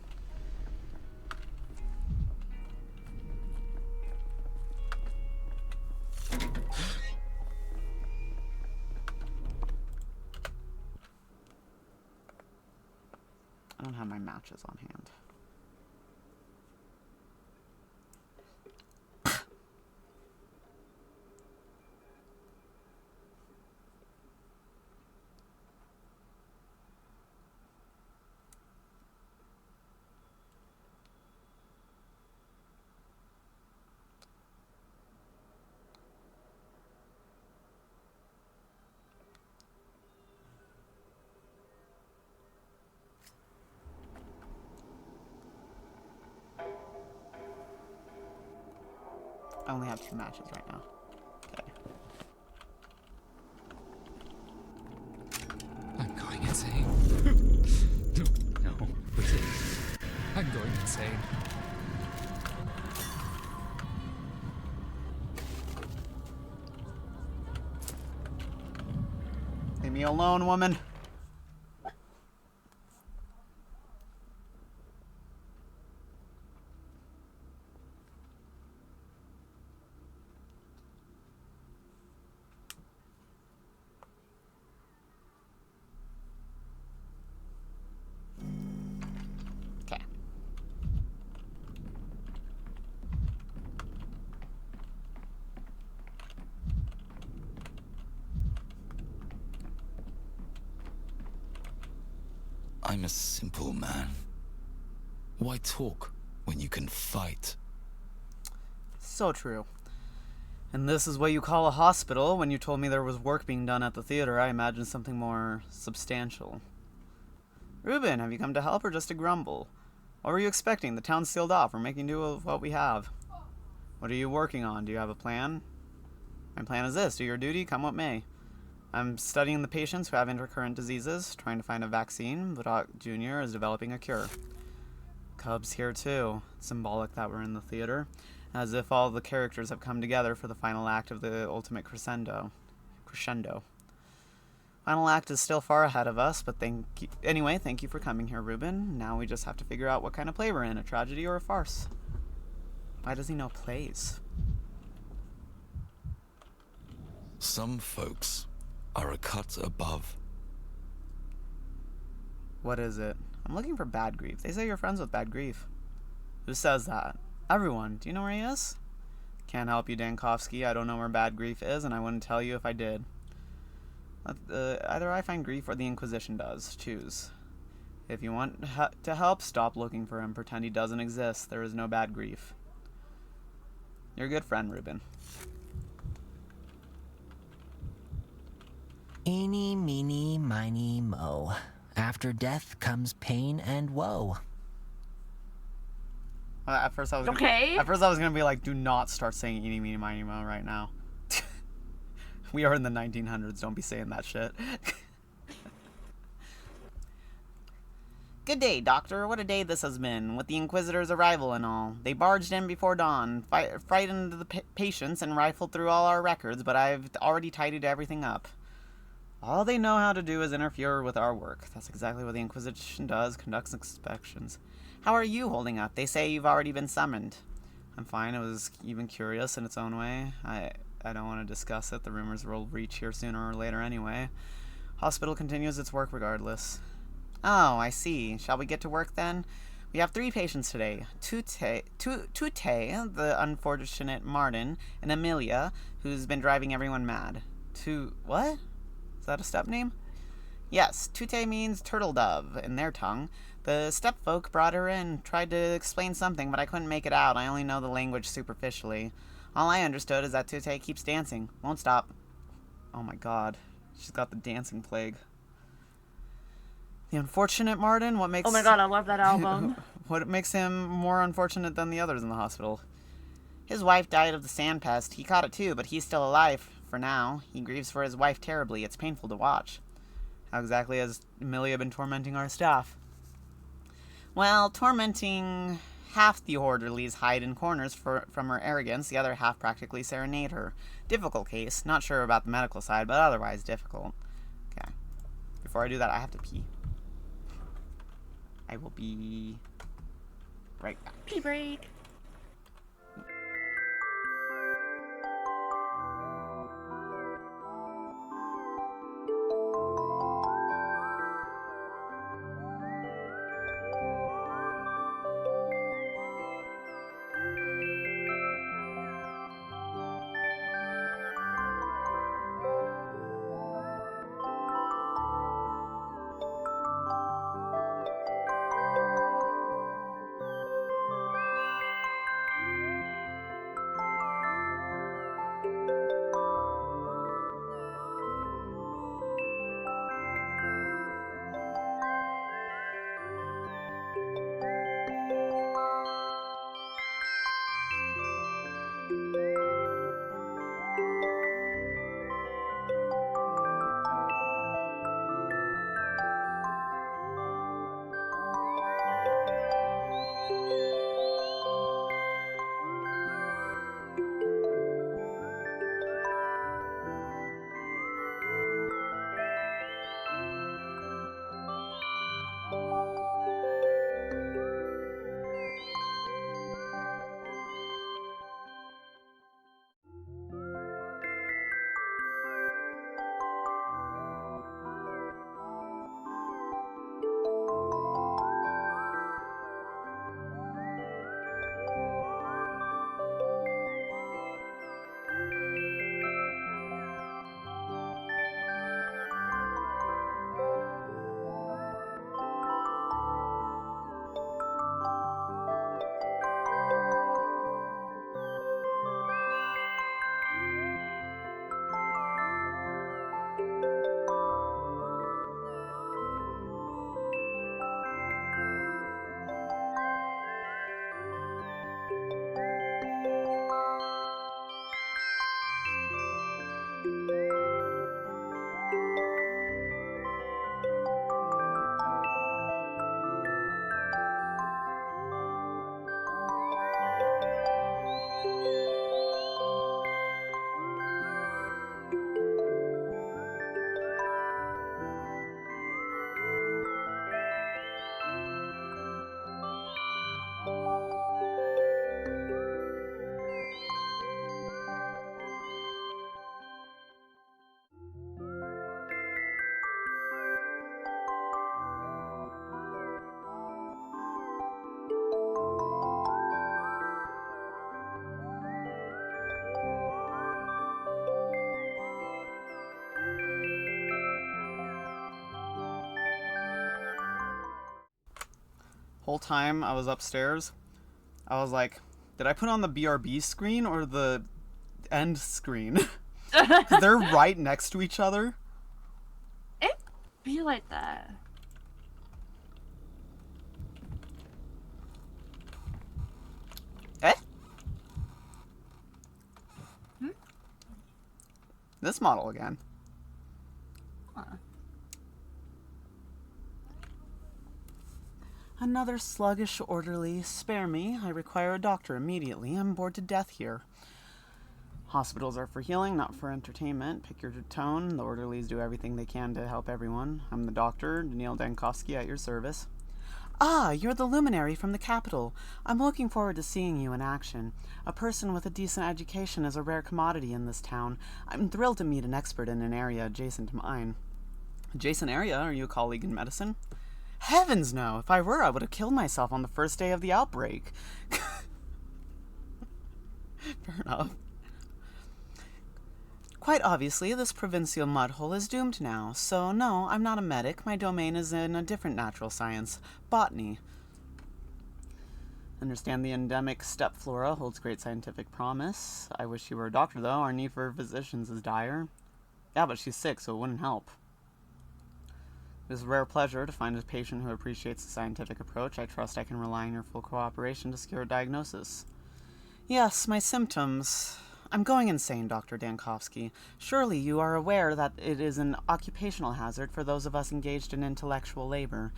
I don't have my matches on hand. I only have 2 matches right now. Okay. I'm going insane. No, please. I'm going insane. Leave me alone, woman. I'm a simple man. Why talk when you can fight? So true. And this is what you call a hospital? When you told me there was work being done at the theater, I imagined something more substantial. Reuben, have you come to help or just to grumble? What were you expecting? The town's sealed off. We're making do with what we have. What are you working on? Do you have a plan? My plan is this. Do your duty, come what may. I'm studying the patients who have intercurrent diseases, trying to find a vaccine. Budok Jr. is developing a cure. Cub's here too. Symbolic that we're in the theater. As if all the characters have come together for the final act of the ultimate crescendo. Final act is still far ahead of us, but thank you for coming here, Reuben. Now we just have to figure out what kind of play we're in, a tragedy or a farce. Why does he know plays? Some folks are a cut above. What is it? I'm looking for Bad Grief. They say you're friends with Bad Grief. Who says that? Everyone. Do you know where he is? Can't help you, Dankovsky. I don't know where Bad Grief is, and I wouldn't tell you if I did. Either I find grief or the Inquisition does. Choose. If you want to help, stop looking for him. Pretend he doesn't exist. There is no Bad Grief. You're a good friend, Reuben. Eeny, meeny, miny, mo. After death comes pain and woe. At first I was gonna be like, do not start saying eeny, meeny, miny, mo right now. We are in the 1900s. Don't be saying that shit. Good day, Doctor. What a day this has been, with the Inquisitor's arrival and all. They barged in before dawn, frightened the patients, and rifled through all our records, but I've already tidied everything up. All they know how to do is interfere with our work. That's exactly what the Inquisition does, conducts inspections. How are you holding up? They say you've already been summoned. I'm fine. It was even curious in its own way. I don't want to discuss it. The rumors will reach here sooner or later anyway. Hospital continues its work regardless. Oh, I see. Shall we get to work then? We have 3 patients today. Tute, the unfortunate Martin, and Amelia, who's been driving everyone mad. What? Is that a step name? Yes, Tute means turtle dove in their tongue. The step folk brought her in, tried to explain something, but I couldn't make it out. I only know the language superficially. All I understood is that Tute keeps dancing. Won't stop. Oh my god. She's got the dancing plague. The unfortunate Martin, what makes... Oh my god, I love that album. What makes him more unfortunate than the others in the hospital? His wife died of the sand pest. He caught it too, but he's still alive. For now. He grieves for his wife terribly. It's painful to watch. How exactly has Amelia been tormenting our staff? Well, tormenting half the orderlies hide in corners from her arrogance, the other half practically serenade her. Difficult case. Not sure about the medical side, but otherwise difficult. Okay. Before I do that, I have to pee. I will be right back. Pee break. Whole time I was upstairs, I was like, did I put on the BRB screen or the end screen? 'Cause they're right next to each other. It be like that. Eh? This model again. Huh. Another sluggish orderly. Spare me. I require a doctor immediately. I'm bored to death here. Hospitals are for healing, not for entertainment. Pick your tone. The orderlies do everything they can to help everyone. I'm the doctor, Daniil Dankovsky, at your service. Ah, you're the luminary from the capital. I'm looking forward to seeing you in action. A person with a decent education is a rare commodity in this town. I'm thrilled to meet an expert in an area adjacent to mine. Adjacent area? Are you a colleague in medicine? Heavens no! If I were, I would have killed myself on the first day of the outbreak. Fair enough. Quite obviously, this provincial mudhole is doomed now, so no, I'm not a medic. My domain is in a different natural science, botany. Understand the endemic steppe flora holds great scientific promise. I wish you were a doctor, though. Our need for physicians is dire. Yeah, but she's sick, so it wouldn't help. It is a rare pleasure to find a patient who appreciates the scientific approach. I trust I can rely on your full cooperation to secure a diagnosis. Yes, my symptoms... I'm going insane, Dr. Dankovsky. Surely you are aware that it is an occupational hazard for those of us engaged in intellectual labor.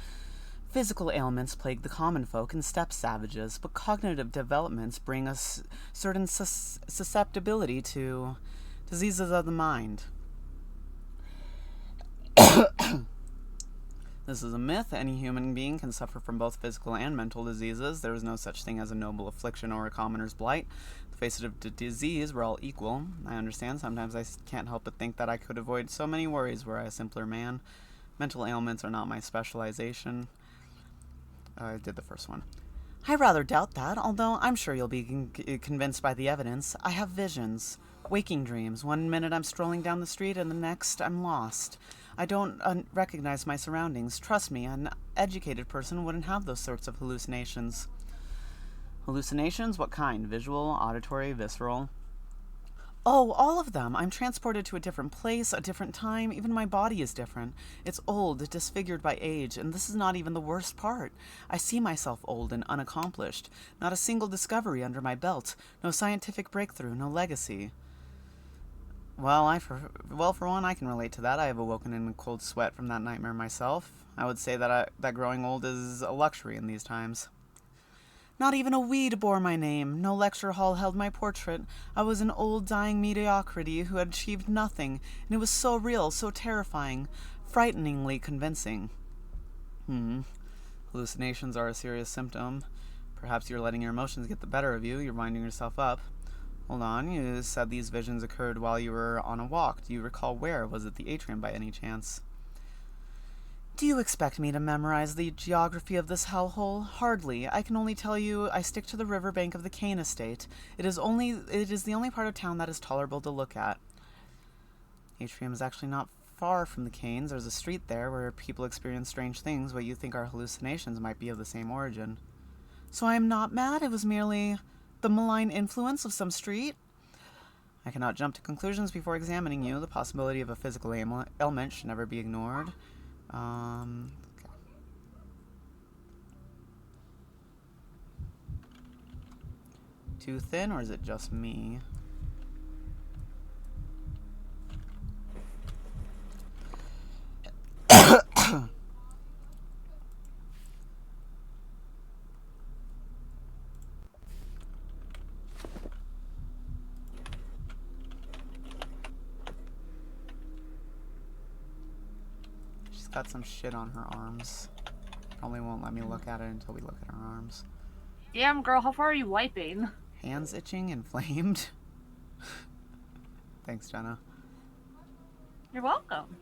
Physical ailments plague the common folk and steppe savages, but cognitive developments bring us certain susceptibility to diseases of the mind. This is a myth. Any human being can suffer from both physical and mental diseases. There is no such thing as a noble affliction or a commoner's blight. The face of disease, we're all equal. I understand. Sometimes I can't help but think that I could avoid so many worries were I a simpler man. Mental ailments are not my specialization. I did the first one. I rather doubt that, although I'm sure you'll be convinced by the evidence. I have visions, waking dreams. One minute I'm strolling down the street and the next I'm lost. I don't recognize my surroundings. Trust me, an educated person wouldn't have those sorts of hallucinations. Hallucinations? What kind? Visual, auditory, visceral? Oh, all of them. I'm transported to a different place, a different time. Even my body is different. It's old, disfigured by age, and this is not even the worst part. I see myself old and unaccomplished. Not a single discovery under my belt. No scientific breakthrough, no legacy. Well, for one, I can relate to that. I have awoken in a cold sweat from that nightmare myself. I would say that growing old is a luxury in these times. Not even a weed bore my name. No lecture hall held my portrait. I was an old, dying mediocrity who had achieved nothing, and it was so real, so terrifying, frighteningly convincing. Hallucinations are a serious symptom. Perhaps you're letting your emotions get the better of you. You're winding yourself up. Hold on, you said these visions occurred while you were on a walk. Do you recall where? Was it the atrium by any chance? Do you expect me to memorize the geography of this hellhole? Hardly. I can only tell you I stick to the riverbank of the Kane estate. It is the only part of town that is tolerable to look at. Atrium is actually not far from the Kanes. There's a street there where people experience strange things. What you think are hallucinations might be of the same origin. So I am not mad? It was merely the malign influence of some street? I cannot jump to conclusions before examining you. The possibility of a physical ailment should never be ignored. Okay. Too thin, or is it just me? Got some shit on her arms. Probably won't let me look at it until we look at her arms. Damn, girl, how far are you wiping? Hands itching, inflamed. Thanks, Jenna. You're welcome.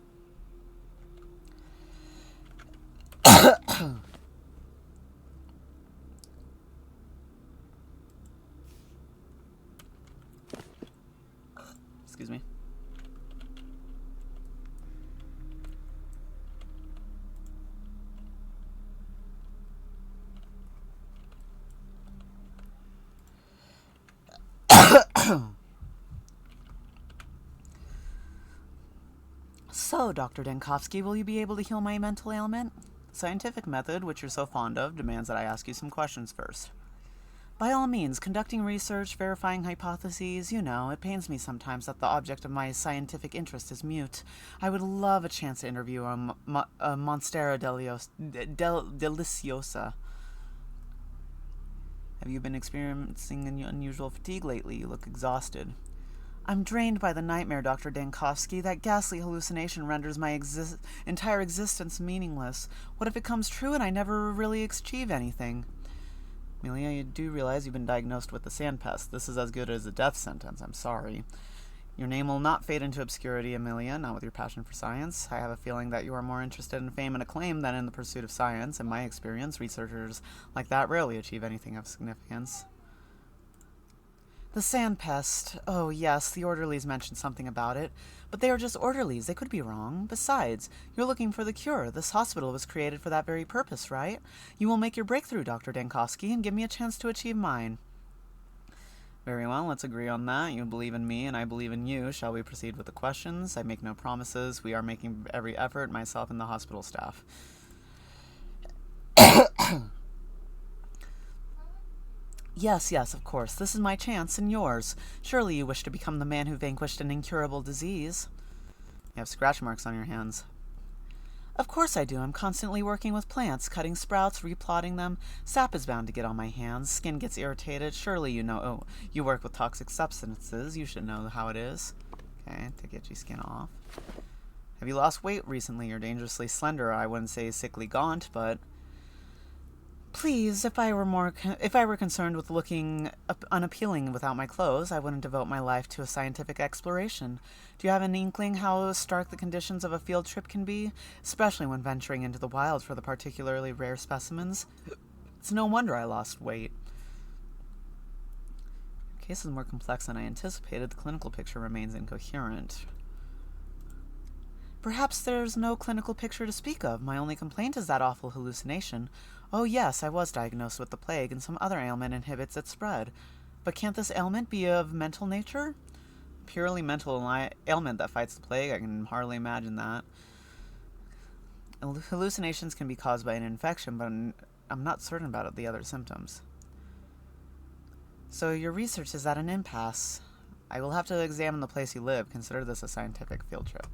Excuse me. So, Dr. Dankovsky, will you be able to heal my mental ailment? Scientific method, which you're so fond of, demands that I ask you some questions first. By all means, conducting research, verifying hypotheses, you know, it pains me sometimes that the object of my scientific interest is mute. I would love a chance to interview a Monstera deliciosa. Have you been experiencing unusual fatigue lately? You look exhausted. I'm drained by the nightmare, Dr. Dankovsky. That ghastly hallucination renders my entire existence meaningless. What if it comes true and I never really achieve anything? Amelia, you do realize you've been diagnosed with the sand pest. This is as good as a death sentence. I'm sorry. Your name will not fade into obscurity, Amelia, not with your passion for science. I have a feeling that you are more interested in fame and acclaim than in the pursuit of science. In my experience, researchers like that rarely achieve anything of significance. The sand pest. Oh, yes, the orderlies mentioned something about it. But they are just orderlies. They could be wrong. Besides, you're looking for the cure. This hospital was created for that very purpose, right? You will make your breakthrough, Dr. Dankovsky, and give me a chance to achieve mine. Very well, let's agree on that. You believe in me, and I believe in you. Shall we proceed with the questions? I make no promises. We are making every effort, myself and the hospital staff. Yes, of course. This is my chance and yours. Surely you wish to become the man who vanquished an incurable disease. You have scratch marks on your hands. Of course I do. I'm constantly working with plants, cutting sprouts, replotting them. Sap is bound to get on my hands. Skin gets irritated. Surely you know. Oh, you work with toxic substances. You should know how it is. Okay, take itchy skin off. Have you lost weight recently? You're dangerously slender. I wouldn't say sickly gaunt, but... Please, if I were concerned with looking unappealing without my clothes, I wouldn't devote my life to a scientific exploration. Do you have an inkling how stark the conditions of a field trip can be, especially when venturing into the wild for the particularly rare specimens? It's no wonder I lost weight. The case is more complex than I anticipated. The clinical picture remains incoherent. Perhaps there's no clinical picture to speak of. My only complaint is that awful hallucination. Oh yes, I was diagnosed with the plague, and some other ailment inhibits its spread. But can't this ailment be of mental nature? Purely mental ailment that fights the plague? I can hardly imagine that. Hallucinations can be caused by an infection, but I'm not certain about the other symptoms. So your research is at an impasse. I will have to examine the place you live. Consider this a scientific field trip.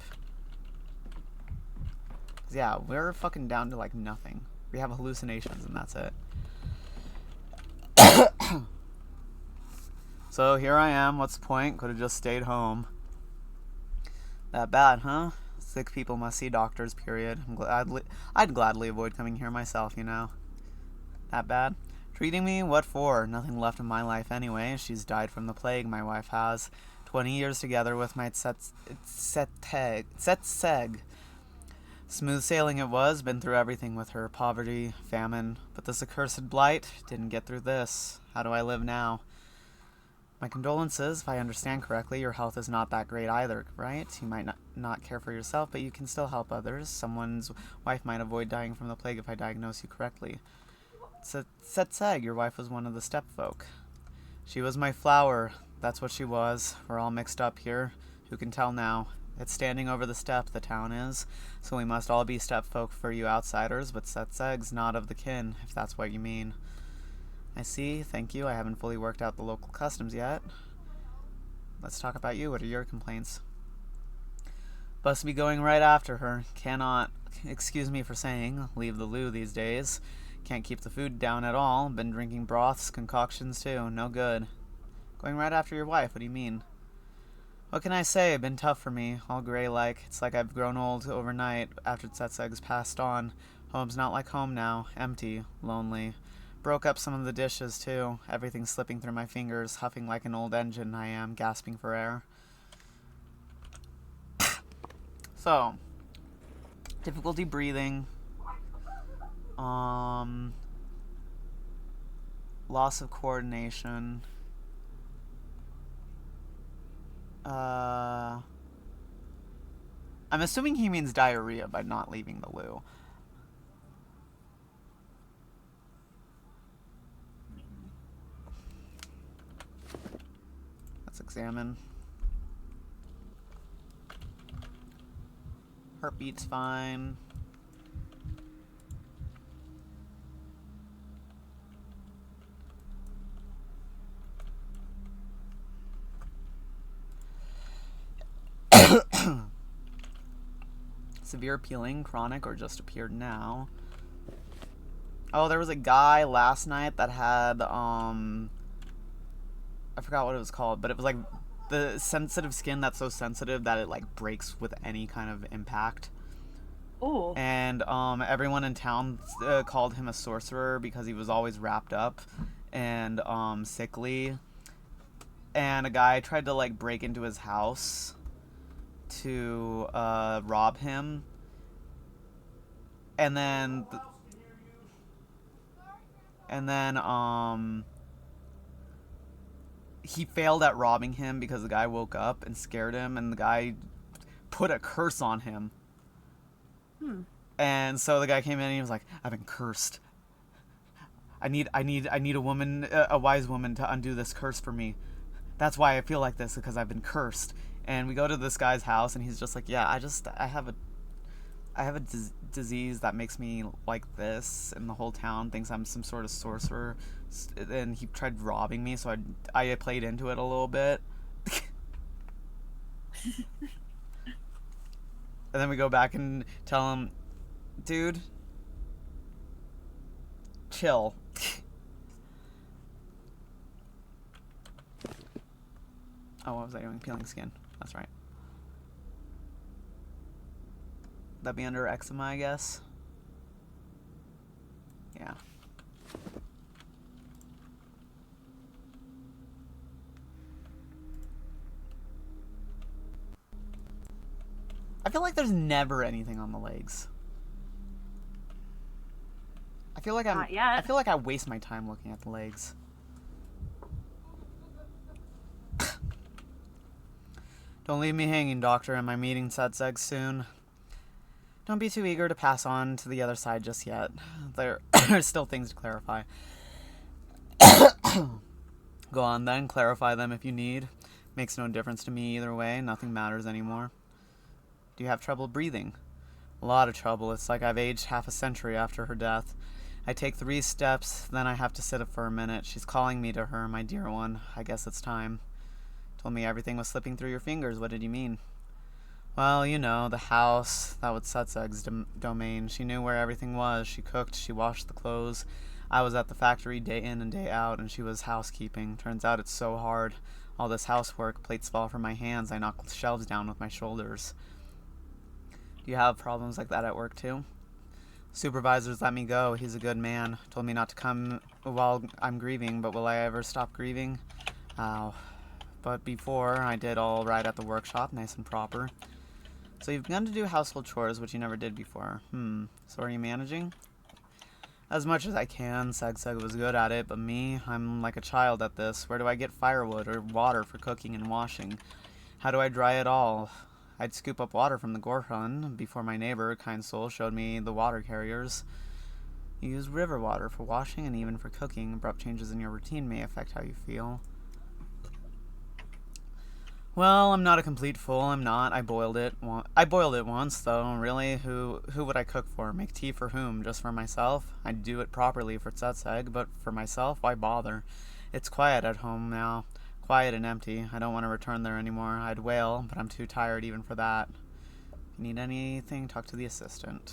Yeah, we're fucking down to like nothing. We have hallucinations and that's it. So here I am. What's the point? Could have just stayed home. That bad, huh? Sick people must see doctors, period. I'd gladly avoid coming here myself, you know. That bad? Treating me? What for? Nothing left of my life anyway. She's died from the plague, my wife has. 20 years together with my tsetseg. Smooth sailing it was, been through everything with her, poverty, famine, but this accursed blight didn't get through this. How do I live now? My condolences, if I understand correctly, your health is not that great either, right? You might not care for yourself, but you can still help others. Someone's wife might avoid dying from the plague if I diagnose you correctly. Setseg, your wife was one of the stepfolk. She was my flower, that's what she was. We're all mixed up here. Who can tell now? It's standing over the steppe, the town is, so we must all be stepfolk for you outsiders, but Setseg's not of the kin, if that's what you mean. I see, thank you, I haven't fully worked out the local customs yet. Let's talk about you, what are your complaints? Must be going right after her, cannot, excuse me for saying, leave the loo these days. Can't keep the food down at all, been drinking broths, concoctions too, no good. Going right after your wife, what do you mean? What can I say? Been tough for me, all gray-like. It's like I've grown old overnight after Tsetseg's passed on. Home's not like home now. Empty. Lonely. Broke up some of the dishes, too. Everything slipping through my fingers. Huffing like an old engine, I am. Gasping for air. So. Difficulty breathing. Loss of coordination. I'm assuming he means diarrhea by not leaving the loo. Let's examine. Heartbeat's fine. Severe peeling, chronic, or just appeared now. Oh, there was a guy last night that had, I forgot what it was called, but it was like the sensitive skin that's so sensitive that it like breaks with any kind of impact. Oh. And everyone in town called him a sorcerer because he was always wrapped up and sickly. And a guy tried to like break into his house to rob him. And then he failed at robbing him because the guy woke up and scared him, and the guy put a curse on him. And so the guy came in and he was like, I've been cursed. I need a woman, a wise woman, to undo this curse for me. That's why I feel like this, because I've been cursed. And we go to this guy's house and he's just like, yeah, I have a disease that makes me like this, and the whole town thinks I'm some sort of sorcerer. And he tried robbing me, so I played into it a little bit. And then we go back and tell him, dude, chill. Oh, what was I doing? Peeling skin. That's right. That'd be under eczema, I guess. Yeah. I feel like there's never anything on the legs. I feel like I feel like I waste my time looking at the legs. Don't leave me hanging, Doctor. Am I meeting Setseg soon? Don't be too eager to pass on to the other side just yet. There are still things to clarify. Go on then, clarify them if you need. Makes no difference to me either way. Nothing matters anymore. Do you have trouble breathing? A lot of trouble. It's like I've aged half a century after her death. I take 3 steps, then I have to sit up for a minute. She's calling me to her, my dear one. I guess it's time. Told me everything was slipping through your fingers. What did you mean? Well, you know, the house. That was Setseg's domain. She knew where everything was. She cooked, she washed the clothes. I was at the factory day in and day out, and she was housekeeping. Turns out it's so hard. All this housework, plates fall from my hands. I knock shelves down with my shoulders. Do you have problems like that at work too? Supervisors let me go. He's a good man. Told me not to come while I'm grieving, but will I ever stop grieving? Ow. But before, I did all right at the workshop, nice and proper. So you've begun to do household chores, which you never did before. So are you managing? As much as I can. Seg was good at it, but me, I'm like a child at this. Where do I get firewood or water for cooking and washing? How do I dry it all? I'd scoop up water from the Gorhun before my neighbor, kind soul, showed me the water carriers. You use river water for washing and even for cooking. Abrupt changes in your routine may affect how you feel. Well, I'm not a complete fool. I'm not. I boiled it once, though. Really, who would I cook for? Make tea for whom? Just for myself? I'd do it properly for Tsetseg, but for myself, why bother? It's quiet at home now. Quiet and empty. I don't want to return there anymore. I'd wail, but I'm too tired even for that. If you need anything, talk to the assistant.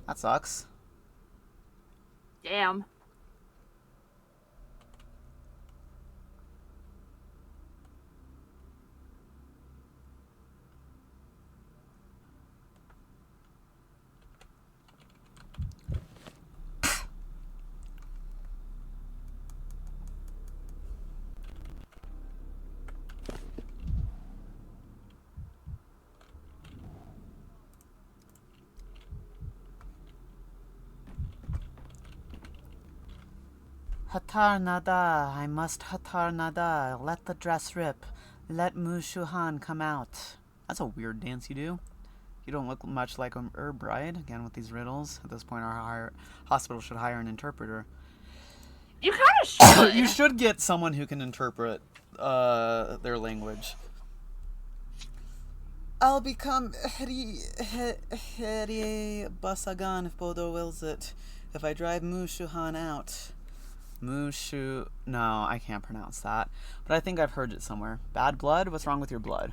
That sucks. Damn. Hatar nada, I must hatar nada. Let the dress rip. Let Mushuhan come out. That's a weird dance you do. You don't look much like a herb bride. Again with these riddles. At this point, our hospital should hire an interpreter. You kind of should. You should get someone who can interpret their language. I'll become Heri Basagan if Bodo wills it. If I drive Mushuhan out. Mushu... No, I can't pronounce that. But I think I've heard it somewhere. Bad blood? What's wrong with your blood?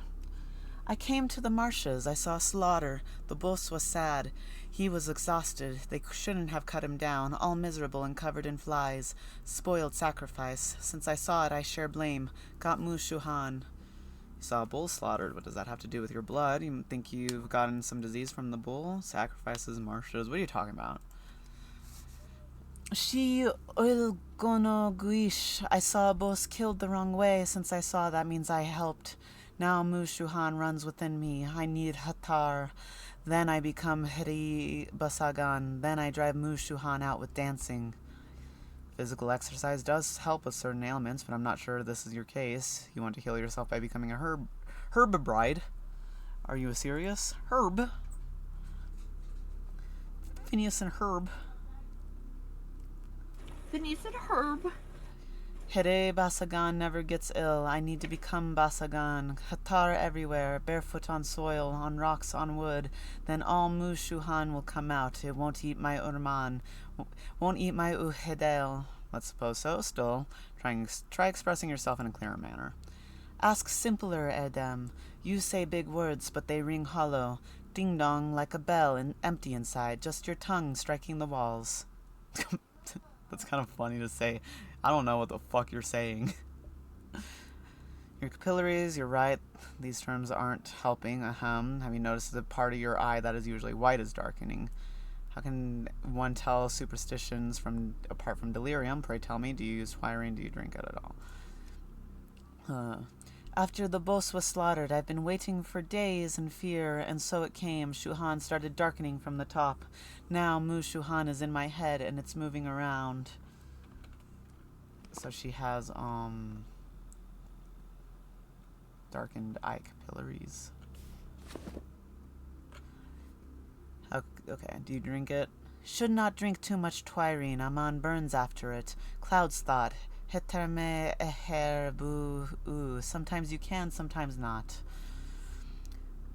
I came to the marshes. I saw slaughter. The boss was sad. He was exhausted. They shouldn't have cut him down, all miserable and covered in flies. Spoiled sacrifice. Since I saw it, I share blame. Got Mu Shuhan. You saw a bull slaughtered. What does that have to do with your blood? You think you've gotten some disease from the bull? Sacrifices, marshes. What are you talking about? She Ulgono Guish. I saw a boss killed the wrong way. Since I saw that means I helped. Now Mu Shuhan runs within me. I need Hatar. Then I become Hiri Basagan. Then I drive Mu Shuhan out with dancing. Physical exercise does help with certain ailments, but I'm not sure this is your case. You want to heal yourself by becoming a herb bride. Are you serious? Herb? Phineas and Herb. Phineas and Herb. Hire Basagan never gets ill. I need to become Basagan. Hatar everywhere, barefoot on soil, on rocks, on wood. Then all Mu Shuhan will come out. It won't eat my Urman. Won't eat my Uhedel. Let's suppose so. Still, try expressing yourself in a clearer manner. Ask simpler, Edem. You say big words, but they ring hollow. Ding-dong like a bell and empty inside. Just your tongue striking the walls. That's kind of funny to say. I don't know what the fuck you're saying. Your capillaries, you're right. These terms aren't helping. Have you noticed the part of your eye that is usually white is darkening? How can one tell superstitions apart from delirium? Pray tell me, do you use twirine? Do you drink it at all? After the boss was slaughtered, I've been waiting for days in fear, and so it came. Shuhan started darkening from the top. Now Mu Shuhan is in my head, and it's moving around. So she has, darkened eye capillaries. Okay, do you drink it? Should not drink too much twirine. Aman burns after it. Cloud's thought. Heterme eher bu. Sometimes you can, sometimes not.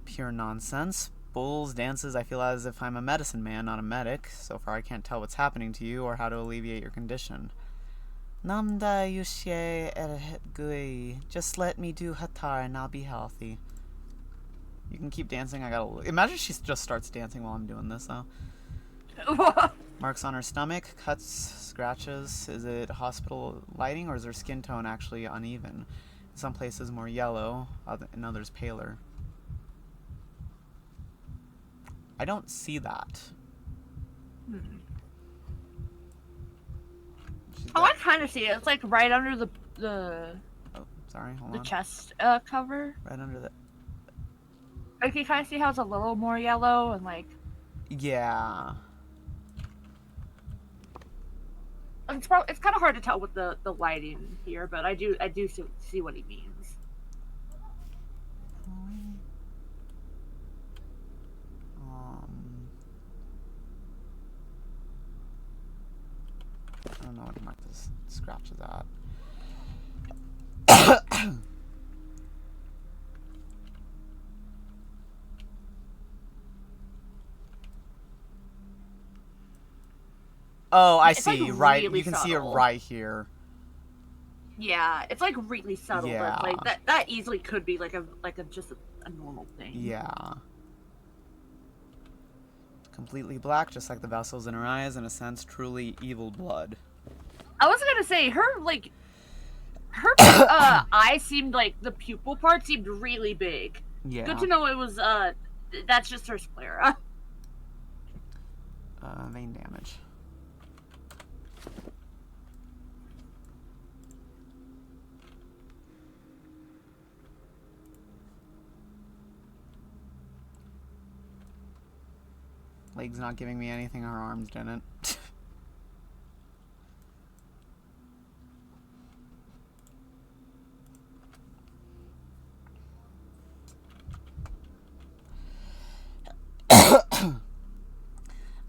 Pure nonsense. Bulls, dances, I feel as if I'm a medicine man, not a medic. So far I can't tell what's happening to you or how to alleviate your condition. Namda yushye ergui. Just let me do Hatar and I'll be healthy. You can keep dancing. Imagine she just starts dancing while I'm doing this, though. Marks on her stomach, cuts, scratches. Is it hospital lighting or is her skin tone actually uneven? In some places more yellow, in others paler. I don't see that. Oh, I kind of see it. It's like right under the oh, sorry, hold on. The chest cover. Right under the. Like you kind of see how it's a little more yellow and like. Yeah. It's kind of hard to tell with the lighting here, but I do see what he means. I don't know what to mark this scratches at. Oh, I see. Like right, really you can subtle. See it right here. Yeah, it's like really subtle. Yeah. But like that easily could be like a just a normal thing. Yeah. Completely black, just like the vessels in her eyes. In a sense, truly evil blood. I was gonna say her eyes seemed like the pupil part seemed really big. Yeah. Good to know it was that's just her sclera. Vein damage. Legs not giving me anything, her arms didn't.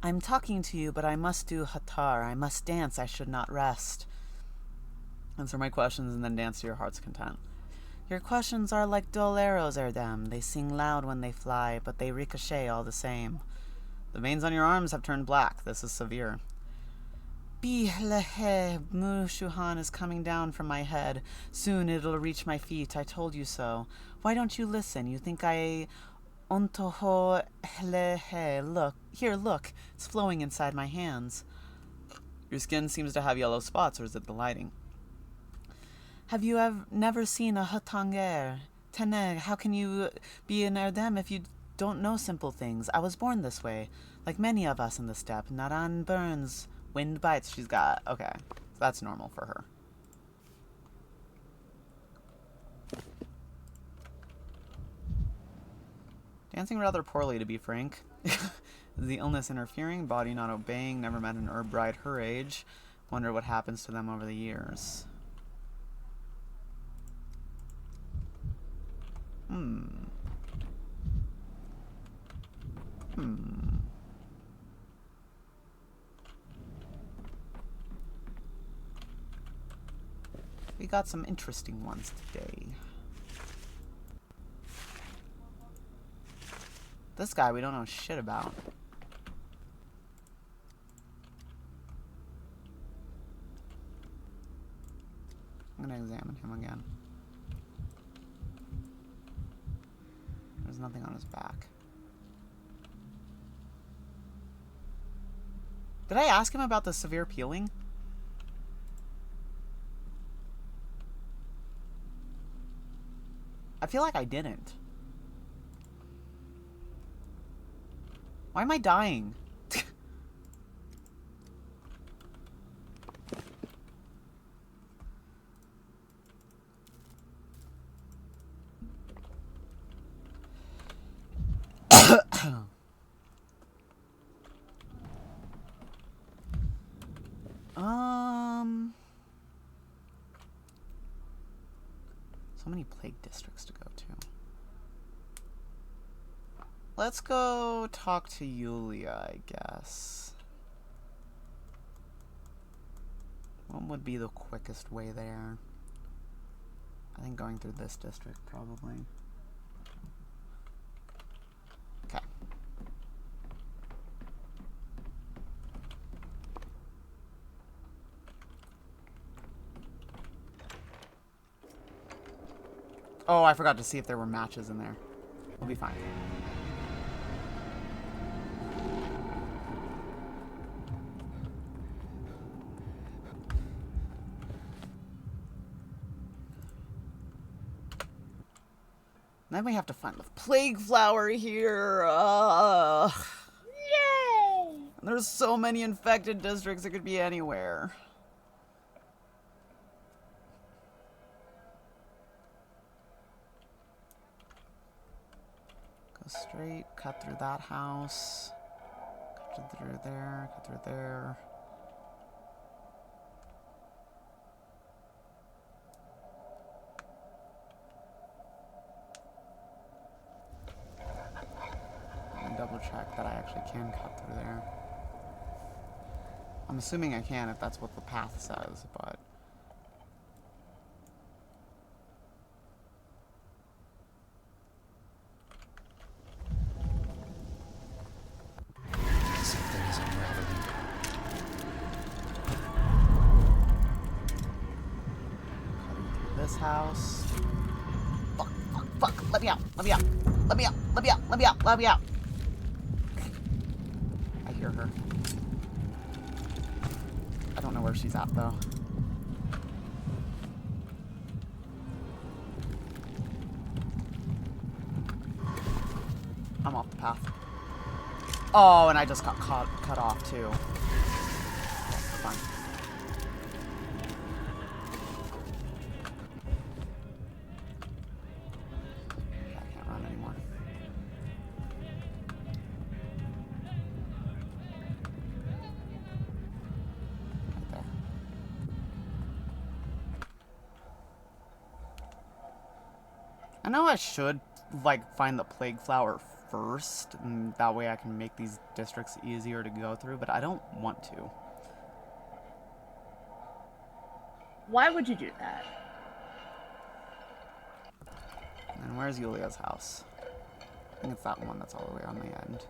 I'm talking to you, but I must do Hatar. I must dance. I should not rest. Answer my questions and then dance to your heart's content. Your questions are like dull arrows, Erdem. They sing loud when they fly, but they ricochet all the same. The veins on your arms have turned black. This is severe. Bilehe, Mu Shuhan is coming down from my head. Soon it'll reach my feet. I told you so. Why don't you listen? You think I Ontoho hlehe. Look. Here, look. It's flowing inside my hands. Your skin seems to have yellow spots, or is it the lighting? Have you never seen a hatanger? Teneg, how can you be an Erdem if you don't know simple things? I was born this way, like many of us in the steppe. Naran burns, wind bites. She's got... Okay, so that's normal for her. Dancing rather poorly, to be frank. Is the illness interfering? Body not obeying? Never met an herb bride her age. Wonder what happens to them over the years. We got some interesting ones today. This guy we don't know shit about. I'm gonna examine him again. There's nothing on his back. Did I ask him about the severe peeling? I feel like I didn't. Why am I dying? So many plague districts to go to. Let's go talk to Yulia, I guess. What would be the quickest way there? I think going through this district, probably. Okay. Oh, I forgot to see if there were matches in there. We'll be fine. Then we have to find the plague flower here. Yay! There's so many infected districts, it could be anywhere. Go straight, cut through that house. Cut through there, cut through there. Double check that I actually can cut through there. I'm assuming I can if that's what the path says, but... Something is unraveling. Cutting through this house. Fuck, fuck, fuck. Let me out, let me out. Let me out, let me out, let me out, let me out. I hear her. I don't know where she's at, though. I'm off the path. Oh, and I just got cut off, too. Okay, fine. I can't run anymore. I know I should, like, find the plague flower first, and that way I can make these districts easier to go through, but I don't want to. Why would you do that? And where's Yulia's house? I think it's that one that's all the way on the end.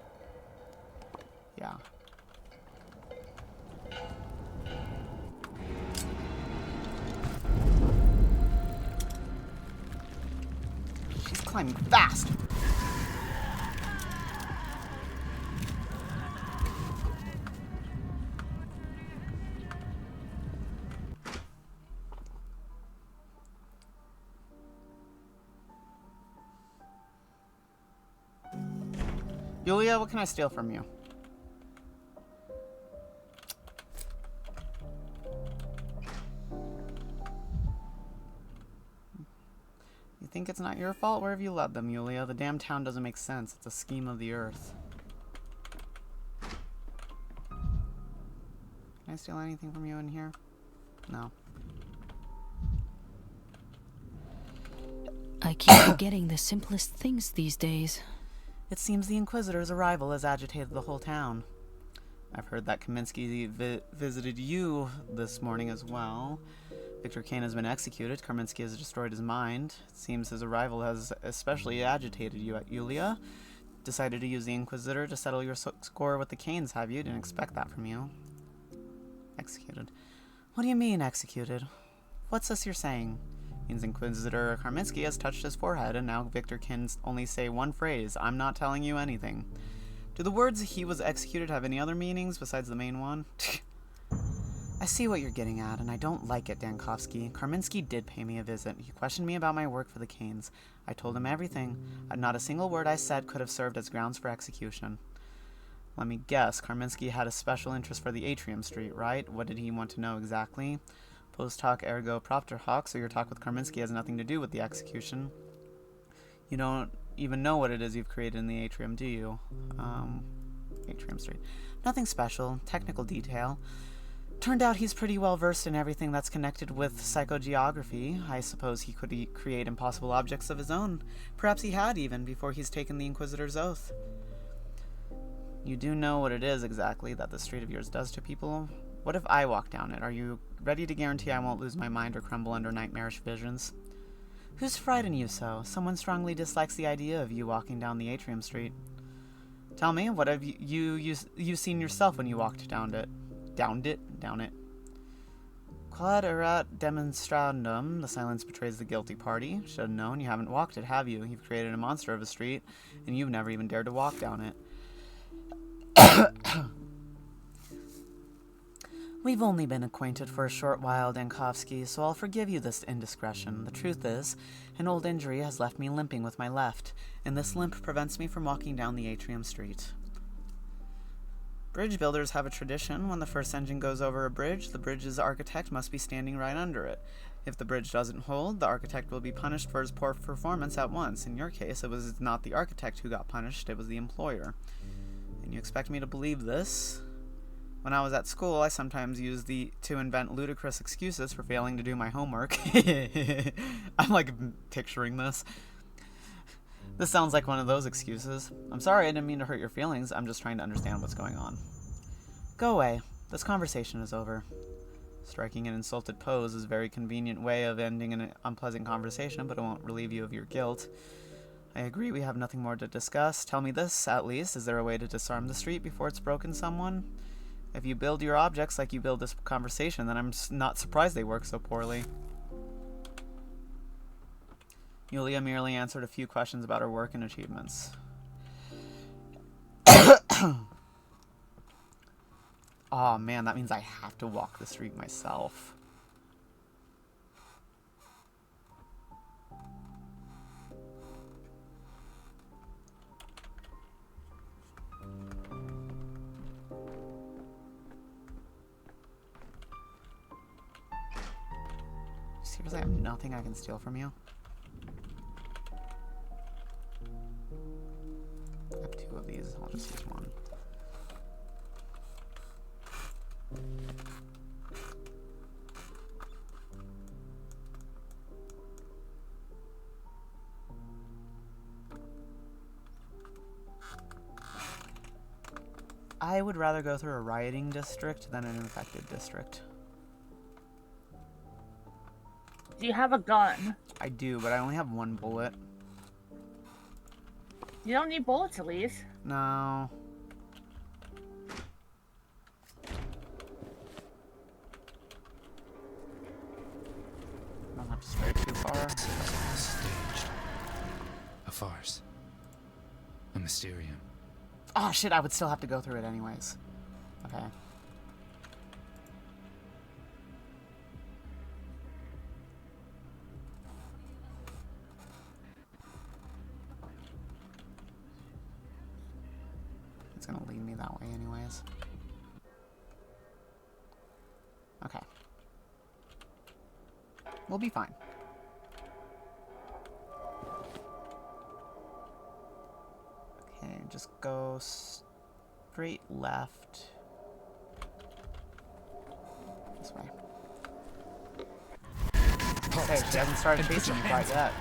Yeah. She's climbing fast! Yulia, what can I steal from you? You think it's not your fault? Where have you led them, Yulia? The damn town doesn't make sense. It's a scheme of the earth. Can I steal anything from you in here? No. I keep forgetting the simplest things these days. It seems the Inquisitor's arrival has agitated the whole town. I've heard that Kaminsky visited you this morning as well. Victor Kane has been executed. Kaminsky has destroyed his mind. It seems his arrival has especially agitated you at Yulia. Decided to use the Inquisitor to settle your score with the Kanes, have you? Didn't expect that from you. Executed. What do you mean, executed? What's this you're saying? Means Inquisitor Kaminsky has touched his forehead, and now Victor can only say one phrase, I'm not telling you anything. Do the words he was executed have any other meanings besides the main one? I see what you're getting at, and I don't like it, Dankovsky. Kaminsky did pay me a visit. He questioned me about my work for the Kanes. I told him everything. Not a single word I said could have served as grounds for execution. Let me guess, Kaminsky had a special interest for the Atrium Street, right? What did he want to know exactly? Post hoc ergo propter hoc, so your talk with Kaminsky has nothing to do with the execution. You don't even know what it is you've created in the Atrium, do you? Atrium Street. Nothing special. Technical detail. Turned out he's pretty well versed in everything that's connected with psychogeography. I suppose he could create impossible objects of his own. Perhaps he had even, before he's taken the Inquisitor's oath. You do know what it is exactly that this street of yours does to people? What if I walk down it? Are you ready to guarantee I won't lose my mind or crumble under nightmarish visions? Who's frightened you so? Someone strongly dislikes the idea of you walking down the Atrium Street. Tell me, what have you seen yourself when you walked down it? Down it. Quod erat demonstrandum. The silence betrays the guilty party. Should have known. You haven't walked it, have you? You've created a monster of a street, and you've never even dared to walk down it. We've only been acquainted for a short while, Dankovsky, so I'll forgive you this indiscretion. The truth is, an old injury has left me limping with my left, and this limp prevents me from walking down the Atrium Street. Bridge builders have a tradition. When the first engine goes over a bridge, the bridge's architect must be standing right under it. If the bridge doesn't hold, the architect will be punished for his poor performance at once. In your case, it was not the architect who got punished, it was the employer. And you expect me to believe this? When I was at school, I sometimes used to invent ludicrous excuses for failing to do my homework. I'm like picturing this. This sounds like one of those excuses. I'm sorry, I didn't mean to hurt your feelings. I'm just trying to understand what's going on. Go away. This conversation is over. Striking an insulted pose is a very convenient way of ending an unpleasant conversation, but it won't relieve you of your guilt. I agree we have nothing more to discuss. Tell me this, at least. Is there a way to disarm the street before it's broken someone? If you build your objects like you build this conversation, then I'm not surprised they work so poorly. Yulia merely answered a few questions about her work and achievements. Oh man, that means I have to walk the street myself. Seriously, I have nothing I can steal from you? I have two of these, I'll just use one. I would rather go through a rioting district than an infected district. Do you have a gun? I do, but I only have one bullet. You don't need bullets, Elise. No. Don't have to stray too far. Staged. A farce. A mysterium. Oh shit, I would still have to go through it anyways. Okay. It's gonna lead me that way anyways. Okay. We'll be fine. Okay, just go straight left. This way. Okay, she hasn't started chasing me quite yet.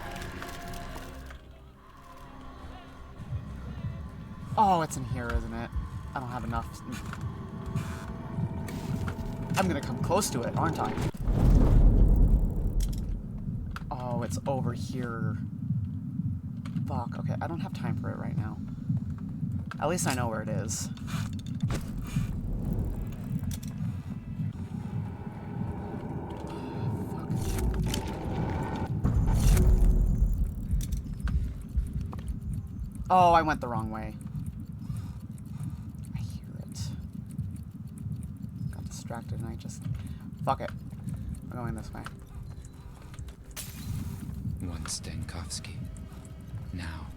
Oh, it's in here, isn't it? I don't have enough. I'm gonna come close to it, aren't I? Oh, it's over here. Fuck, okay, I don't have time for it right now. At least I know where it is. Oh, I went the wrong way. I hear it. Got distracted and I just... Fuck it. I'm going this way. Once Dankovsky, now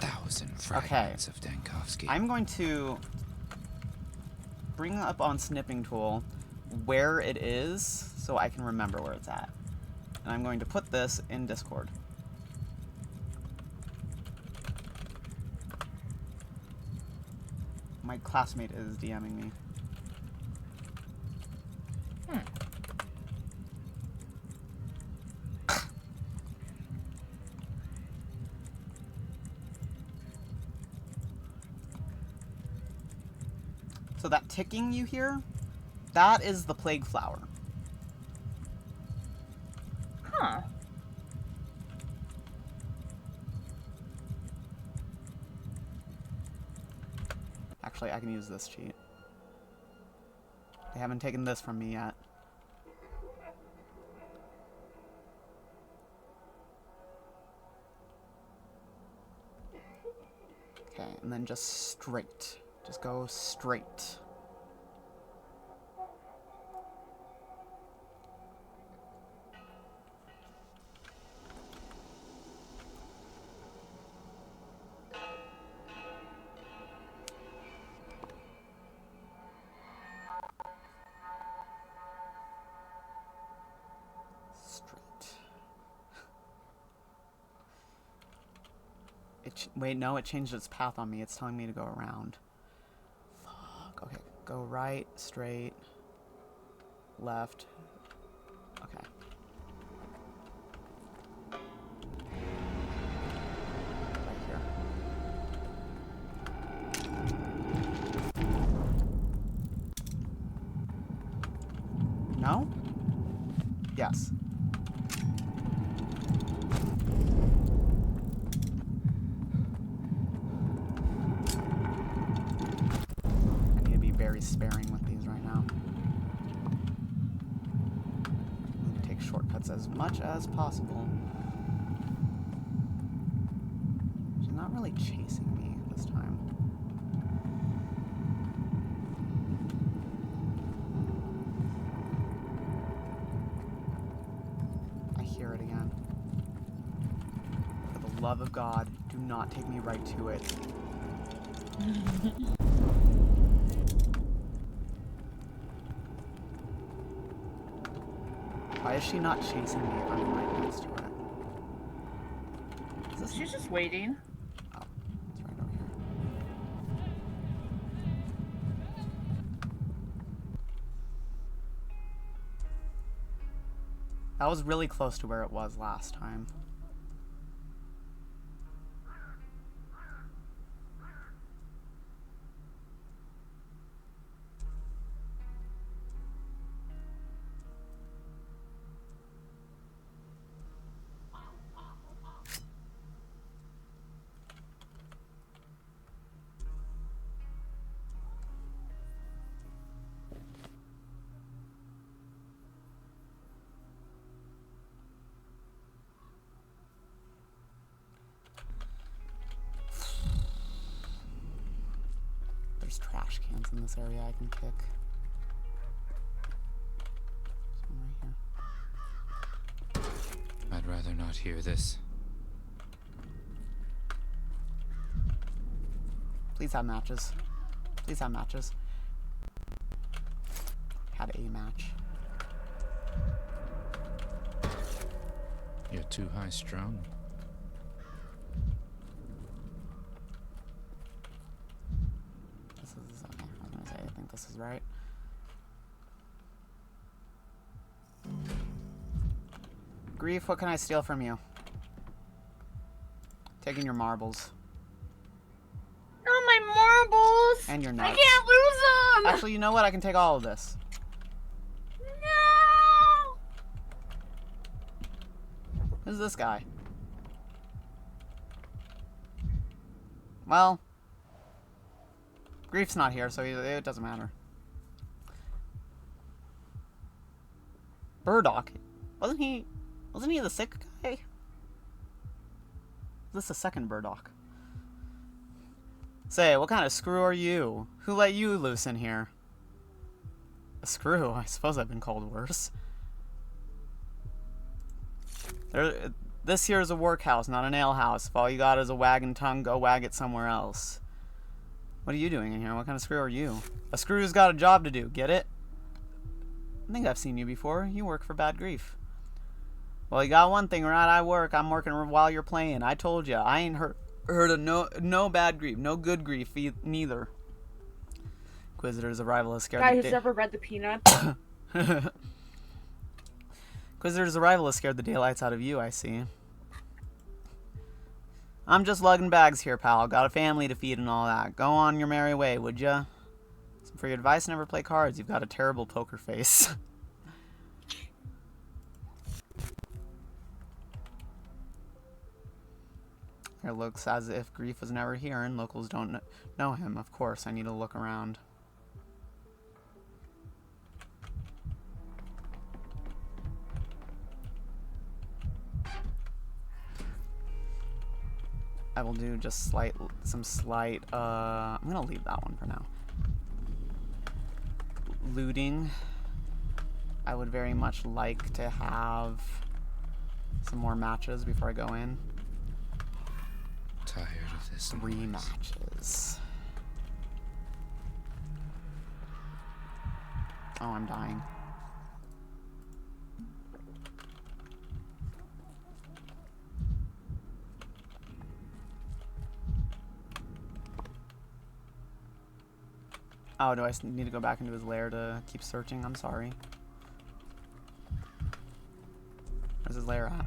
1,000 fragments of Dankovsky. I'm going to bring up on snipping tool where it is so I can remember where it's at. And I'm going to put this in Discord. My classmate is DMing me. So that ticking you hear, that is the plague flower. Huh. Actually, I can use this cheat. They haven't taken this from me yet. Okay, and then just straight. Just go straight. Wait, no, it changed its path on me. It's telling me to go around. Fuck. Okay, go right, straight, left. Okay. Right here. No? Yes. Very sparing with these right now. I need to take shortcuts as much as possible. She's not really chasing me this time. I hear it again. For the love of God, do not take me right to it. Why is she not chasing me if I'm right next to her? She's just waiting. Oh, it's right over here. That was really close to where it was last time. There's trash cans in this area I can kick. There's one right here. I'd rather not hear this. Please have matches. Please have matches. Had a match. You're too high strung. This is okay. I was gonna say I think this is right. Grief, what can I steal from you? Taking your marbles. Not my marbles! And your nuts. I can't lose them! Actually, you know what? I can take all of this. No! Who's this guy? Well, Grief's not here, so it doesn't matter. Burdock. Wasn't he the sick guy? This is the second Burdock. Say, what kind of screw are you? Who let you loose in here? A screw? I suppose I've been called worse. This here is a workhouse, not an alehouse. If all you got is a wagging tongue, go wag it somewhere else. What are you doing in here? What kind of screw are you? A screw's got a job to do, get it? I think I've seen you before. You work for Bad Grief. Well, you got one thing right. I'm working while you're playing. I told you. I ain't heard of no bad grief. No good grief neither. Inquisitor's arrival has scared Guy who's never read the Peanuts. Inquisitor's arrival has scared the daylights out of you, I see. I'm just lugging bags here, pal. Got a family to feed and all that. Go on your merry way, would ya? For your advice, never play cards. You've got a terrible poker face. It looks as if Grief was never here and locals don't know him. Of course, I need to look around. I will do just some slight, I'm gonna leave that one for now. Looting. I would very much like to have some more matches before I go in. Tired of this. 3 matches. Oh, I'm dying. Oh, do I need to go back into his lair to keep searching? I'm sorry. Where's his lair at?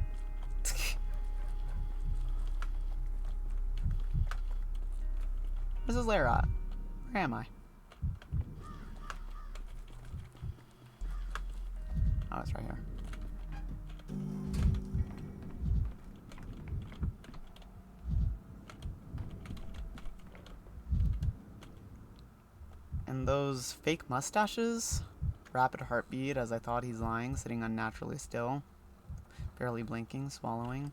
Where's his lair at? Where am I? Oh, it's right here. And those fake mustaches? Rapid heartbeat as I thought he's lying, sitting unnaturally still. Barely blinking, swallowing.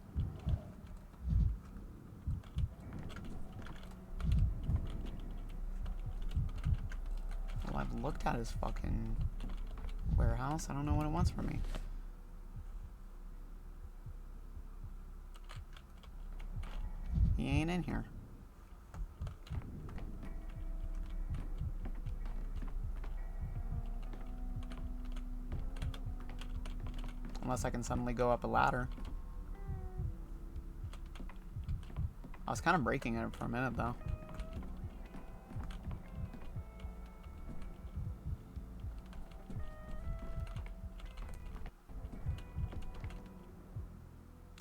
Well, I've looked at his fucking warehouse. I don't know what it wants from me. He ain't in here. Unless I can suddenly go up a ladder. I was kind of breaking it for a minute, though.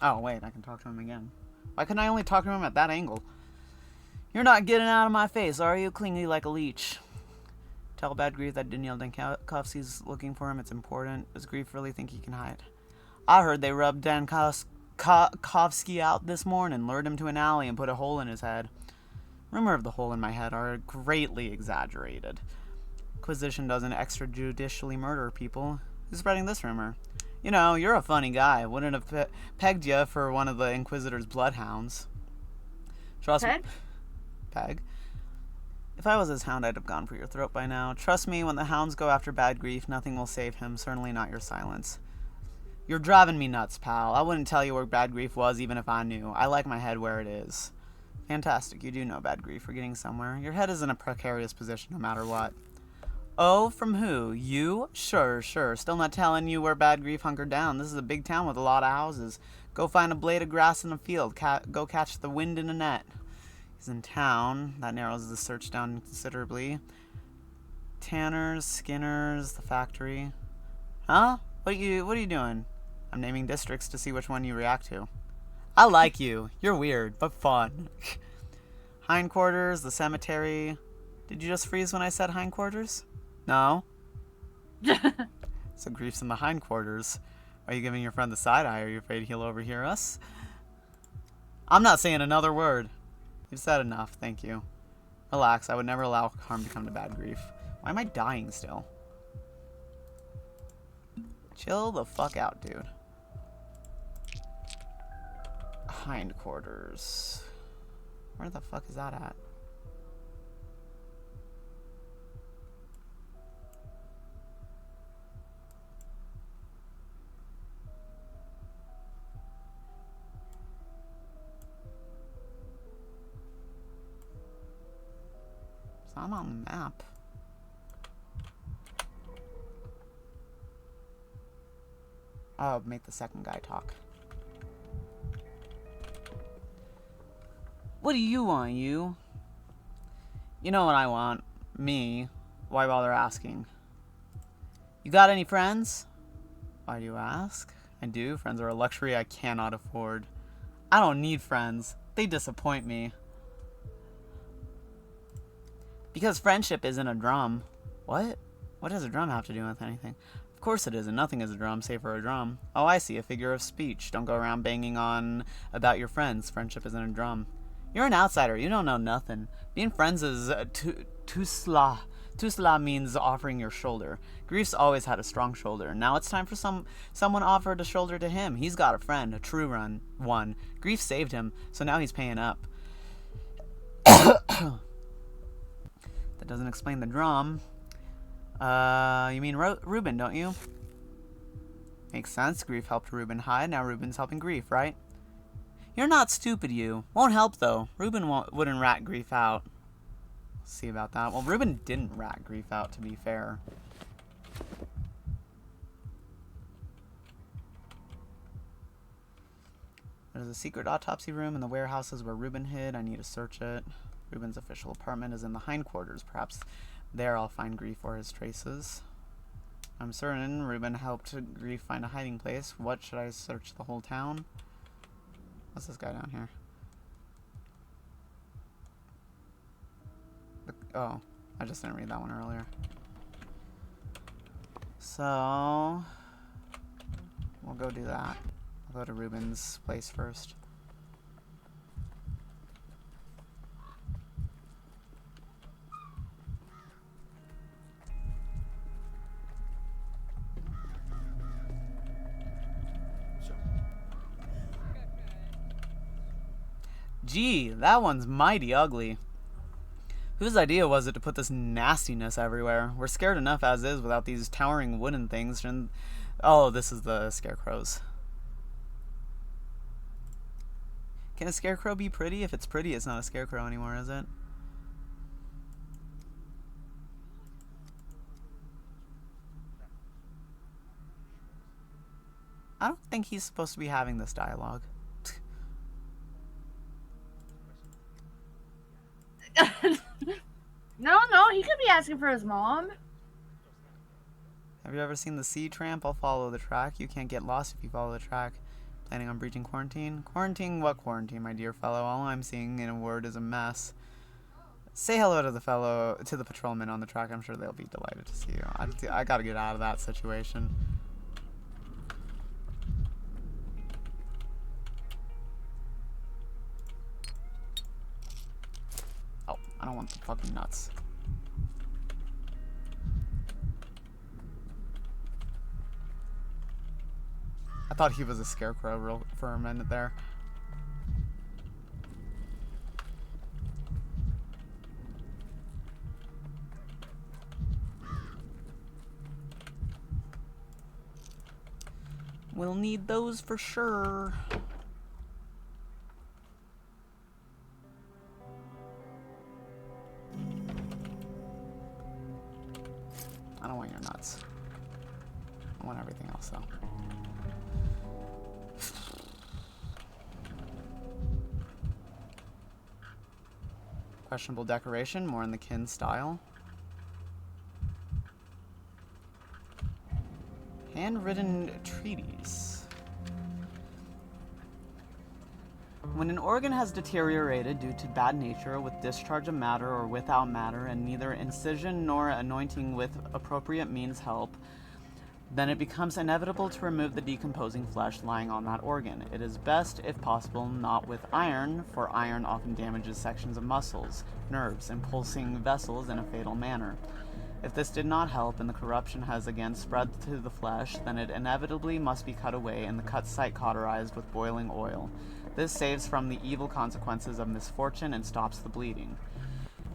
Oh, wait, I can talk to him again. Why couldn't I only talk to him at that angle? You're not getting out of my face, are you? Clingy like a leech. Tell Bad Grief that Daniel Dankovsky's looking for him. It's important. Does Grief really think he can hide? I heard they rubbed Dankovsky out this morning, lured him to an alley, and put a hole in his head. Rumor of the hole in my head are greatly exaggerated. Inquisition doesn't extrajudicially murder people. Who's spreading this rumor? You know, you're a funny guy. Wouldn't have pegged you for one of the Inquisitor's bloodhounds. Trust me. Peg? If I was his hound, I'd have gone for your throat by now. Trust me, when the hounds go after Bad Grief, nothing will save him. Certainly not your silence. You're driving me nuts, pal. I wouldn't tell you where Bad Grief was even if I knew. I like my head where it is. Fantastic, you do know bad grief for getting somewhere. Your head is in a precarious position no matter what. Oh, from who? You? Sure. Still not telling you where bad grief hunkered down. This is a big town with a lot of houses. Go find a blade of grass in a field. Go catch the wind in a net. He's in town. That narrows the search down considerably. Tanner's, Skinner's, the factory. Huh? What are you doing? I'm naming districts to see which one you react to. I like you. You're weird, but fun. Hindquarters, the cemetery. Did you just freeze when I said hindquarters? No? So grief's in the hindquarters. Are you giving your friend the side eye? Are you afraid he'll overhear us? I'm not saying another word. You've said enough, thank you. Relax, I would never allow harm to come to bad grief. Why am I dying still? Chill the fuck out, dude. Hindquarters. Where the fuck is that at? It's not on the map. Oh, make the second guy talk. What do you want, you? You know what I want. Me. Why bother asking? You got any friends? Why do you ask? I do. Friends are a luxury I cannot afford. I don't need friends. They disappoint me. Because friendship isn't a drum. What? What does a drum have to do with anything? Of course it isn't. Nothing is a drum, save for a drum. Oh, I see. A figure of speech. Don't go around banging on about your friends. Friendship isn't a drum. You're an outsider. You don't know nothing. Being friends is tusla. Tusla means offering your shoulder. Grief's always had a strong shoulder. Now it's time for someone offered a shoulder to him. He's got a friend, a true one. Grief saved him, so now he's paying up. That doesn't explain the drum. You mean Reuben, don't you? Makes sense. Grief helped Reuben hide. Now Reuben's helping Grief, right? You're not stupid, you. Won't help, though. Reuben wouldn't rat Grief out. Let's see about that. Well, Reuben didn't rat Grief out, to be fair. There's a secret autopsy room in the warehouses where Reuben hid. I need to search it. Reuben's official apartment is in the hindquarters. Perhaps there I'll find Grief or his traces. I'm certain Reuben helped Grief find a hiding place. What should I search the whole town? What's this guy down here? Oh, I just didn't read that one earlier. So, we'll go do that. I'll go to Reuben's place first. Gee, that one's mighty ugly. Whose idea was it to put this nastiness everywhere? We're scared enough as is without these towering wooden things. And oh, this is the scarecrows. Can a scarecrow be pretty? If it's pretty, it's not a scarecrow anymore, is it? I don't think he's supposed to be having this dialogue. No, he could be asking for his mom. Have you ever seen the sea tramp? I'll follow the track. You can't get lost if you follow the track. Planning on breaching quarantine? Quarantine? What quarantine, my dear fellow? All I'm seeing in a word is a mess. Say hello to the patrolman on the track. I'm sure they'll be delighted to see you. I gotta get out of that situation. Oh, I don't want the fucking nuts. I thought he was a scarecrow for a minute there. We'll need those for sure. don't want your nuts. I want everything else, though. Questionable decoration, more in the kin style. Handwritten treatise. When an organ has deteriorated due to bad nature, with discharge of matter or without matter, and neither incision nor anointing with appropriate means help, then it becomes inevitable to remove the decomposing flesh lying on that organ. It is best, if possible, not with iron, for iron often damages sections of muscles, nerves, and pulsing vessels in a fatal manner. If this did not help and the corruption has again spread to the flesh, then it inevitably must be cut away and the cut site cauterized with boiling oil. This saves from the evil consequences of misfortune and stops the bleeding.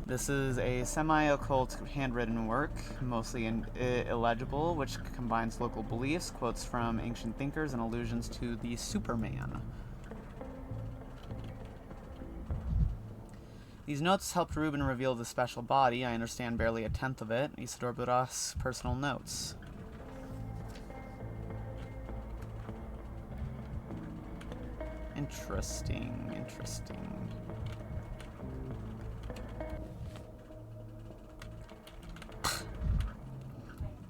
This is a semi-occult handwritten work, mostly illegible, which combines local beliefs, quotes from ancient thinkers, and allusions to the Superman. These notes helped Reuben reveal the special body. I understand barely a tenth of it. Isidore Buras's personal notes. Interesting, interesting.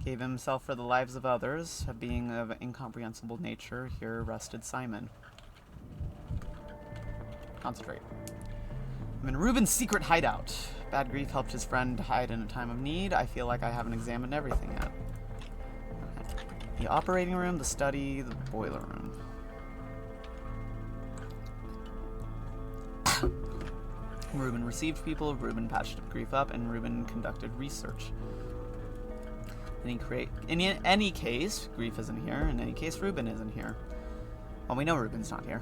Gave himself for the lives of others, a being of incomprehensible nature. Here rested Simon. Concentrate. I'm in Reuben's secret hideout. Bad grief helped his friend hide in a time of need. I feel like I haven't examined everything yet. Okay. The operating room, the study, the boiler room. Reuben received people, Reuben patched grief up, and Reuben conducted research. In any case, grief isn't here. In any case, Reuben isn't here. Well, we know Reuben's not here.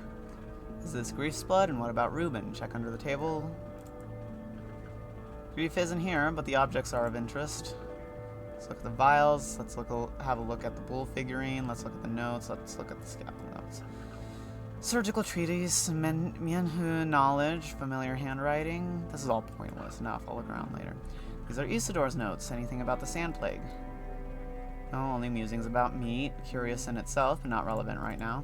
Is this grief's blood? And what about Reuben? Check under the table. Grief isn't here, but the objects are of interest. Let's look at the vials. Let's have a look at the bull figurine. Let's look at the notes. Let's look at the scalpel notes. Surgical treatise, Mianhu knowledge, familiar handwriting. This is all pointless. Enough. I'll look around later. These are Isidore's notes. Anything about the sand plague? No, only musings about meat. Curious in itself, but not relevant right now.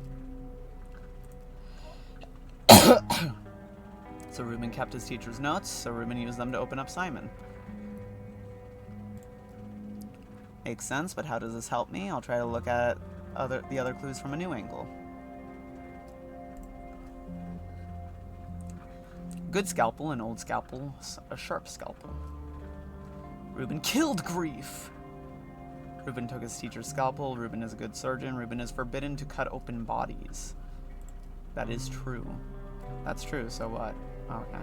So Reuben kept his teacher's notes, so Reuben used them to open up Simon. Makes sense, but how does this help me? I'll try to look at the other clues from a new angle. Good scalpel, an old scalpel, a sharp scalpel. Reuben killed grief! Reuben took his teacher's scalpel. Reuben is a good surgeon. Reuben is forbidden to cut open bodies. That is true. That's true, so what? Oh, okay.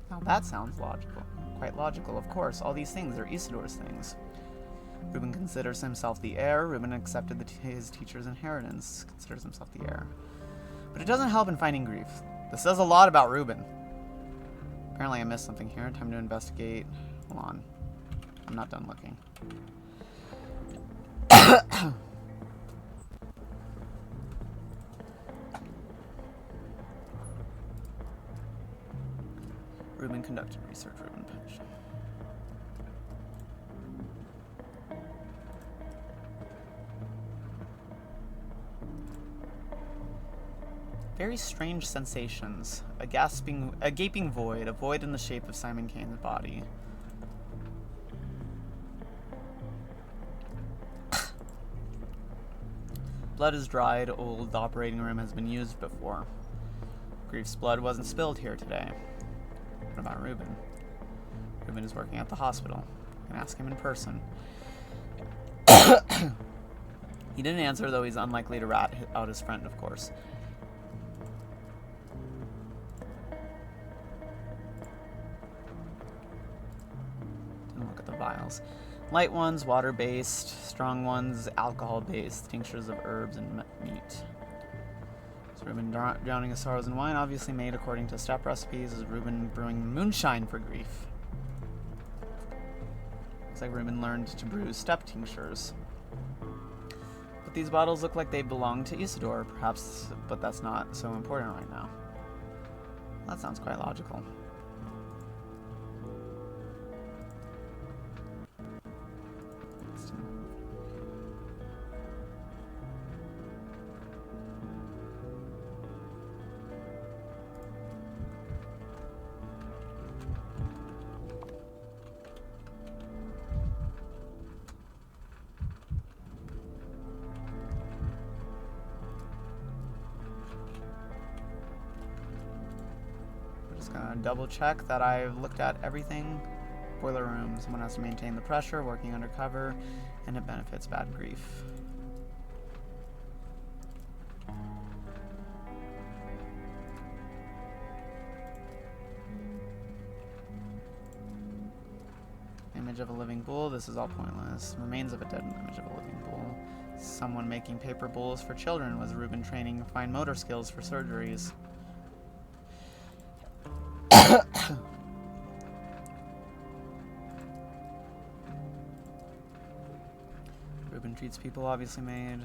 Now that sounds logical. Quite logical, of course. All these things are Isidore's things. Reuben considers himself the heir. Reuben accepted his teacher's inheritance. Considers himself the heir. But it doesn't help in finding grief. This says a lot about Reuben. Apparently I missed something here. Time to investigate. Hold on. I'm not done looking. Reuben conducted research. Reuben punished. Very strange sensations. A gaping void, a void in the shape of Simon Kane's body. Blood is dried, old. The operating room has been used before. Grief's blood wasn't spilled here today. What about Reuben? Reuben is working at the hospital. I can ask him in person. He didn't answer, though he's unlikely to rat out his friend, of course. Vials. Light ones, water-based. Strong ones, alcohol-based. Tinctures of herbs and meat. So Reuben drowning his sorrows in wine, obviously made according to step recipes. Is Reuben brewing moonshine for grief? Looks like Ruben learned to brew step tinctures. But these bottles look like they belong to Isidore, perhaps, but that's not so important right now. That sounds quite logical. Double check that I've looked at everything. Boiler room. Someone has to maintain the pressure, working undercover, and it benefits bad grief. Image of a living bull. This is all pointless. Remains of a dead image of a living bull. Someone making paper bowls for children. Was Ruben training fine motor skills for surgeries? Ruben treats people, obviously made.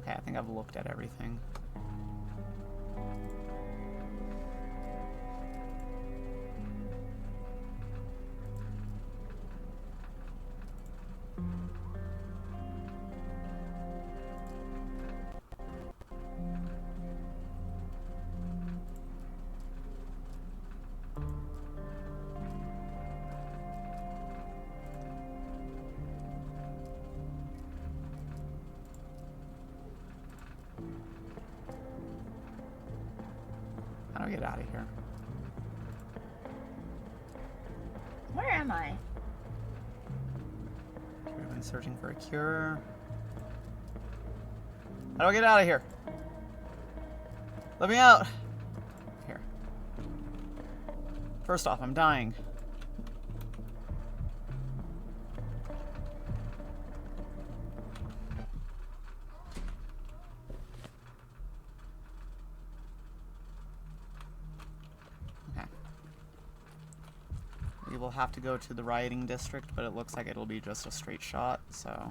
Okay, I think I've looked at everything. How do I get out of here? Where am I? We've been searching for a cure. How do I get out of here? Let me out! Here. First off, I'm dying. We'll have to go to the rioting district, but it looks like it'll be just a straight shot, so...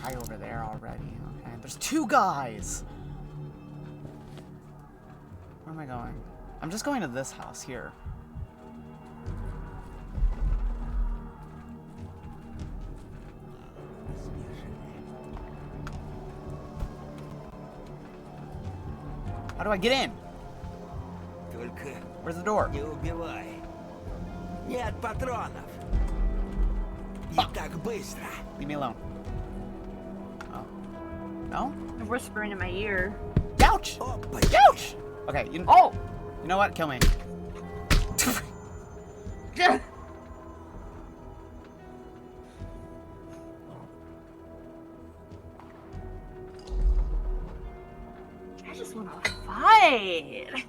Guy over there already. Okay, there's two guys. Where am I going? I'm just going to this house here. How do I get in? Where's the door? Не убивай. Нет патронов. Не так быстро. Leave me alone. Oh. No? You're whispering in my ear. Ouch! Ouch! Okay, you know what? Kill me. I just want to fight.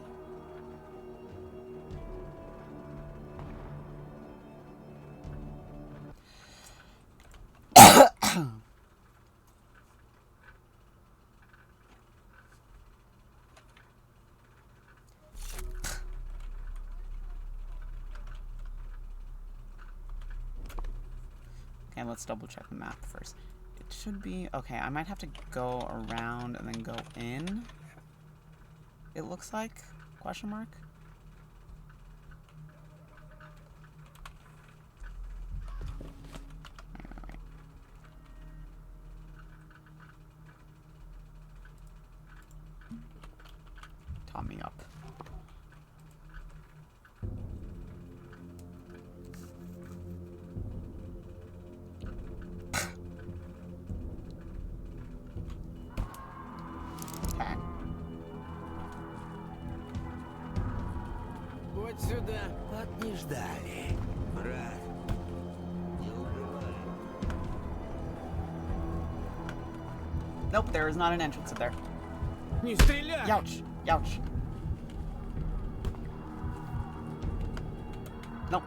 Okay, let's double check the map first. It should be... Okay, I might have to go around and then go in. it looks like? Question mark? Wait. Top me up. Okay. Вот сюда. Вот не ждали, брат. Не убивай. Nope, there is not an entrance there. Не стреляй! Youch. Youch. Nope.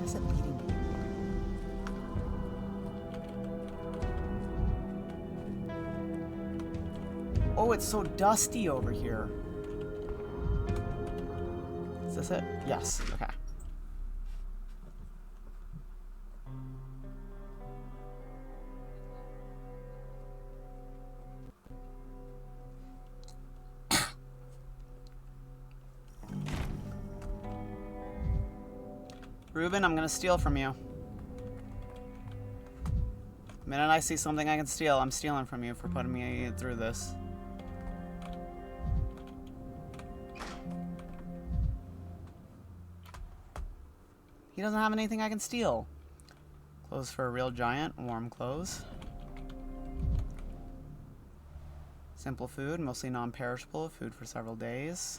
Is it leading? Oh, it's so dusty over here. Is this it? Yes. Okay. Ruben, I'm gonna steal from you. The minute I see something I can steal, I'm stealing from you for putting me through this. He doesn't have anything I can steal. Clothes for a real giant, warm clothes. Simple food, mostly non-perishable, food for several days.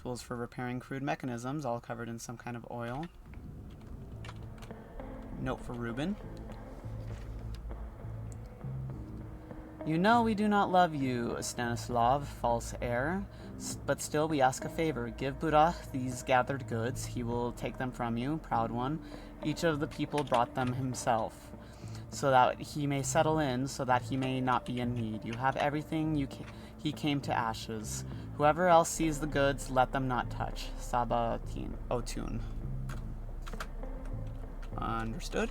Tools for repairing crude mechanisms, all covered in some kind of oil. Note for Ruben. You know we do not love you, Stanislav, false heir, but still we ask a favor. Give Buddha these gathered goods. He will take them from you, proud one. Each of the people brought them himself, so that he may settle in, so that he may not be in need. You have everything he came to ashes. Whoever else sees the goods, let them not touch. Sabatin Otun. Understood.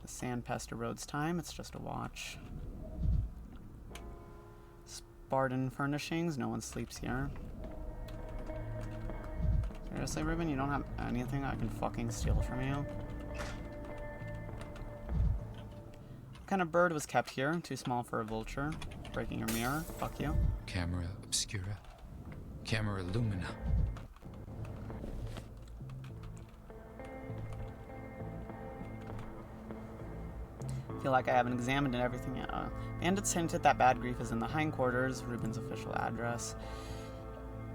The Sandpest erodes time. It's just a watch. Spartan furnishings. No one sleeps here. Seriously, Ruben? You don't have anything I can fucking steal from you? What kind of bird was kept here? Too small for a vulture. Breaking your mirror. Fuck you. Camera obscura. Camera lumina. Feel like I haven't examined everything yet. Bandits hinted that bad grief is in the hindquarters. Ruben's official address.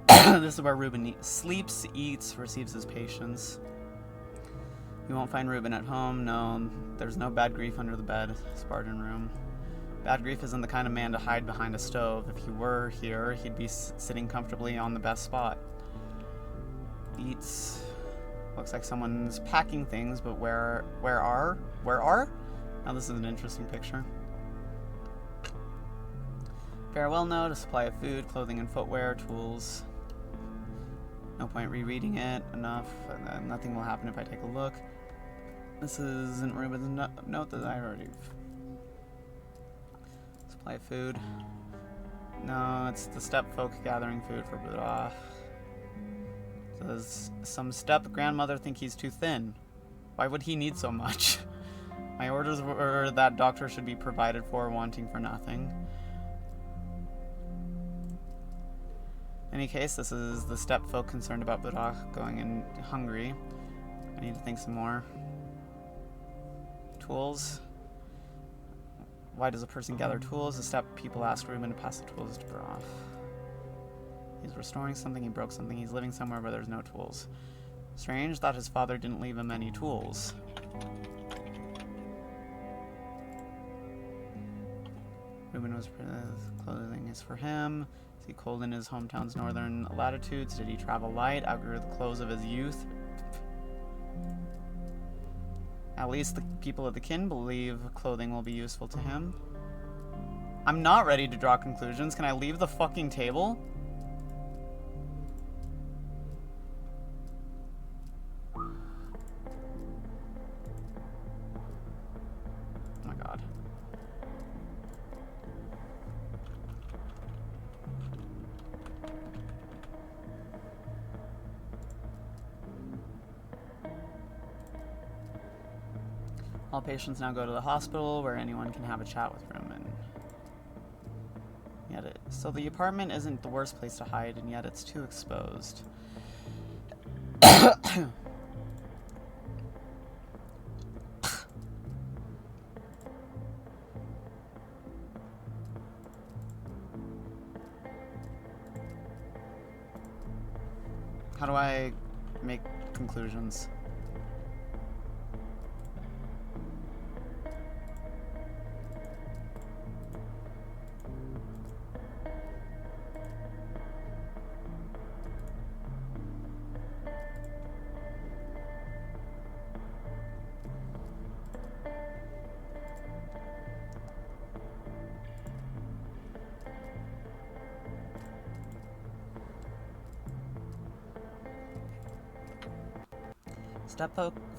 This is where Ruben sleeps, eats, receives his patients. You won't find Ruben at home. No, there's no bad grief under the bed. Spartan room. Bad grief isn't the kind of man to hide behind a stove. If he were here, he'd be sitting comfortably on the best spot. Eats. Looks like someone's packing things, but where are? Now this is an interesting picture. Farewell note, a supply of food, clothing and footwear, tools. No point rereading it. Enough. Nothing will happen if I take a look. This isn't Ruben's note that I already... Supply of food. No, it's the steppe folk gathering food for Buddha. Does some steppe grandmother think he's too thin? Why would he need so much? My orders were that doctor should be provided for, wanting for nothing. In any case, this is the steppe folk concerned about Buddha going in hungry. I need to think some more. Tools. Why does a person gather tools? The steppe people asked Ruben to pass the tools to Buddha. He's restoring something, he broke something, he's living somewhere where there's no tools. Strange, thought his father didn't leave him any tools. Ruben was clothing is for him. Is he cold in his hometown's northern latitudes? Did he travel light? Outgrew the clothes of his youth? At least the people of the kin believe clothing will be useful to him. I'm not ready to draw conclusions. Can I leave the fucking table? Oh my god. All patients now go to the hospital where anyone can have a chat with Ruben. So the apartment isn't the worst place to hide, and yet it's too exposed. How do I make conclusions? Step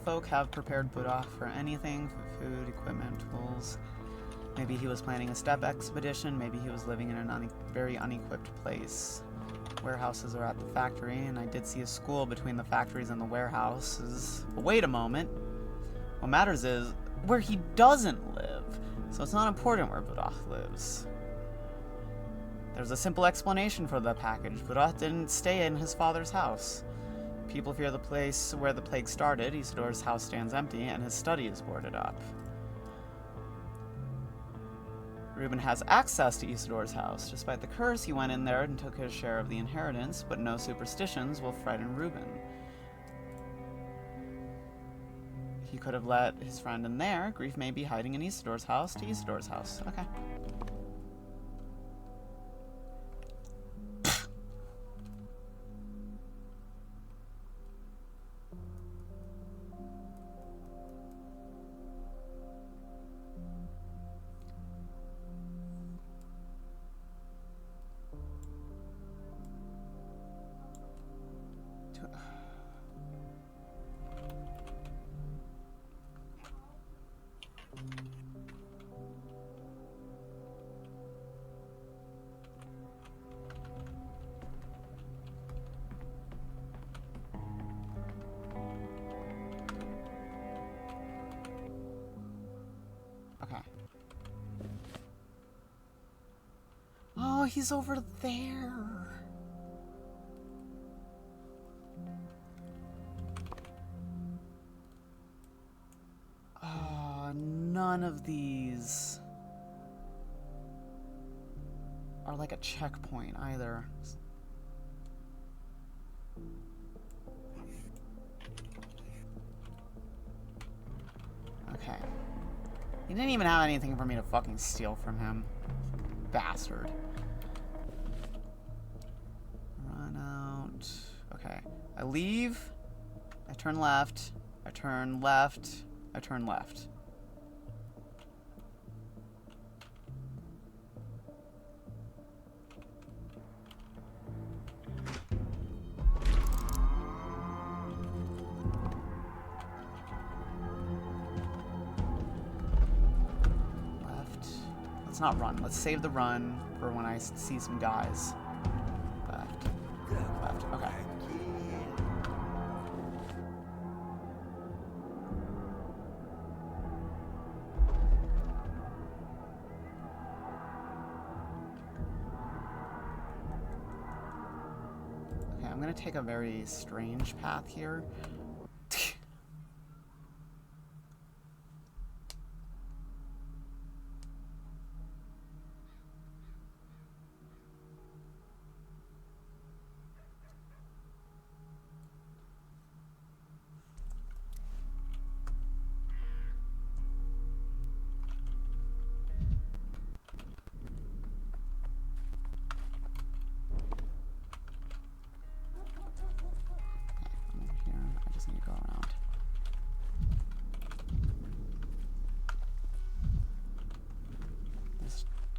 folk have prepared Buddha for anything, for food, equipment, tools. Maybe he was planning a step expedition, maybe he was living in a very unequipped place. Warehouses are at the factory, and I did see a school between the factories and the warehouses. But wait a moment. What matters is where he doesn't live, so it's not important where Buddha lives. There's a simple explanation for the package. Buddha didn't stay in his father's house. People fear the place where the plague started. Isidore's house stands empty, and his study is boarded up. Ruben has access to Isidore's house. Despite the curse, he went in there and took his share of the inheritance, but no superstitions will frighten Ruben. He could have let his friend in there. Grief may be hiding in Isidore's house to Isidore's house. Okay. Oh, he's over there. Oh, none of these are like a checkpoint either. Okay. He didn't even have anything for me to fucking steal from him. Bastard. Run out. Okay. I leave. I turn left. I turn left. I turn left. Let's not run. Let's save the run for when I see some guys. Left. Left. Okay. Okay, I'm gonna take a very strange path here.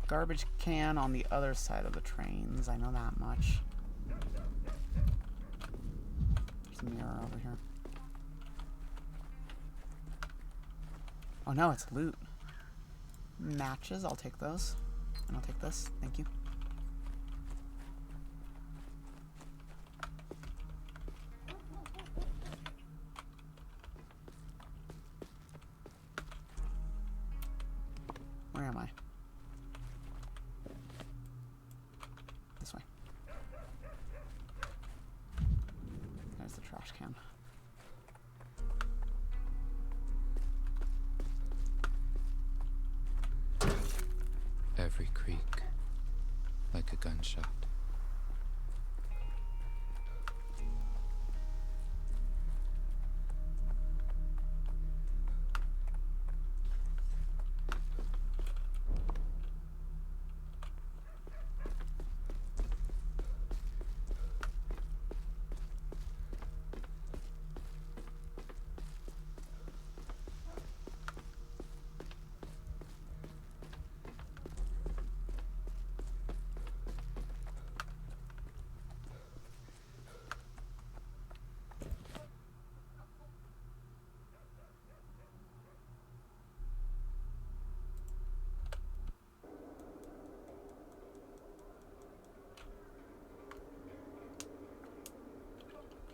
garbage can on the other side of the trains. I know that much. There's a mirror over here. Oh no, it's loot. Matches, I'll take those. And I'll take this. Thank you. Where am I? This way. There's the trash can. Every creak, like a gunshot.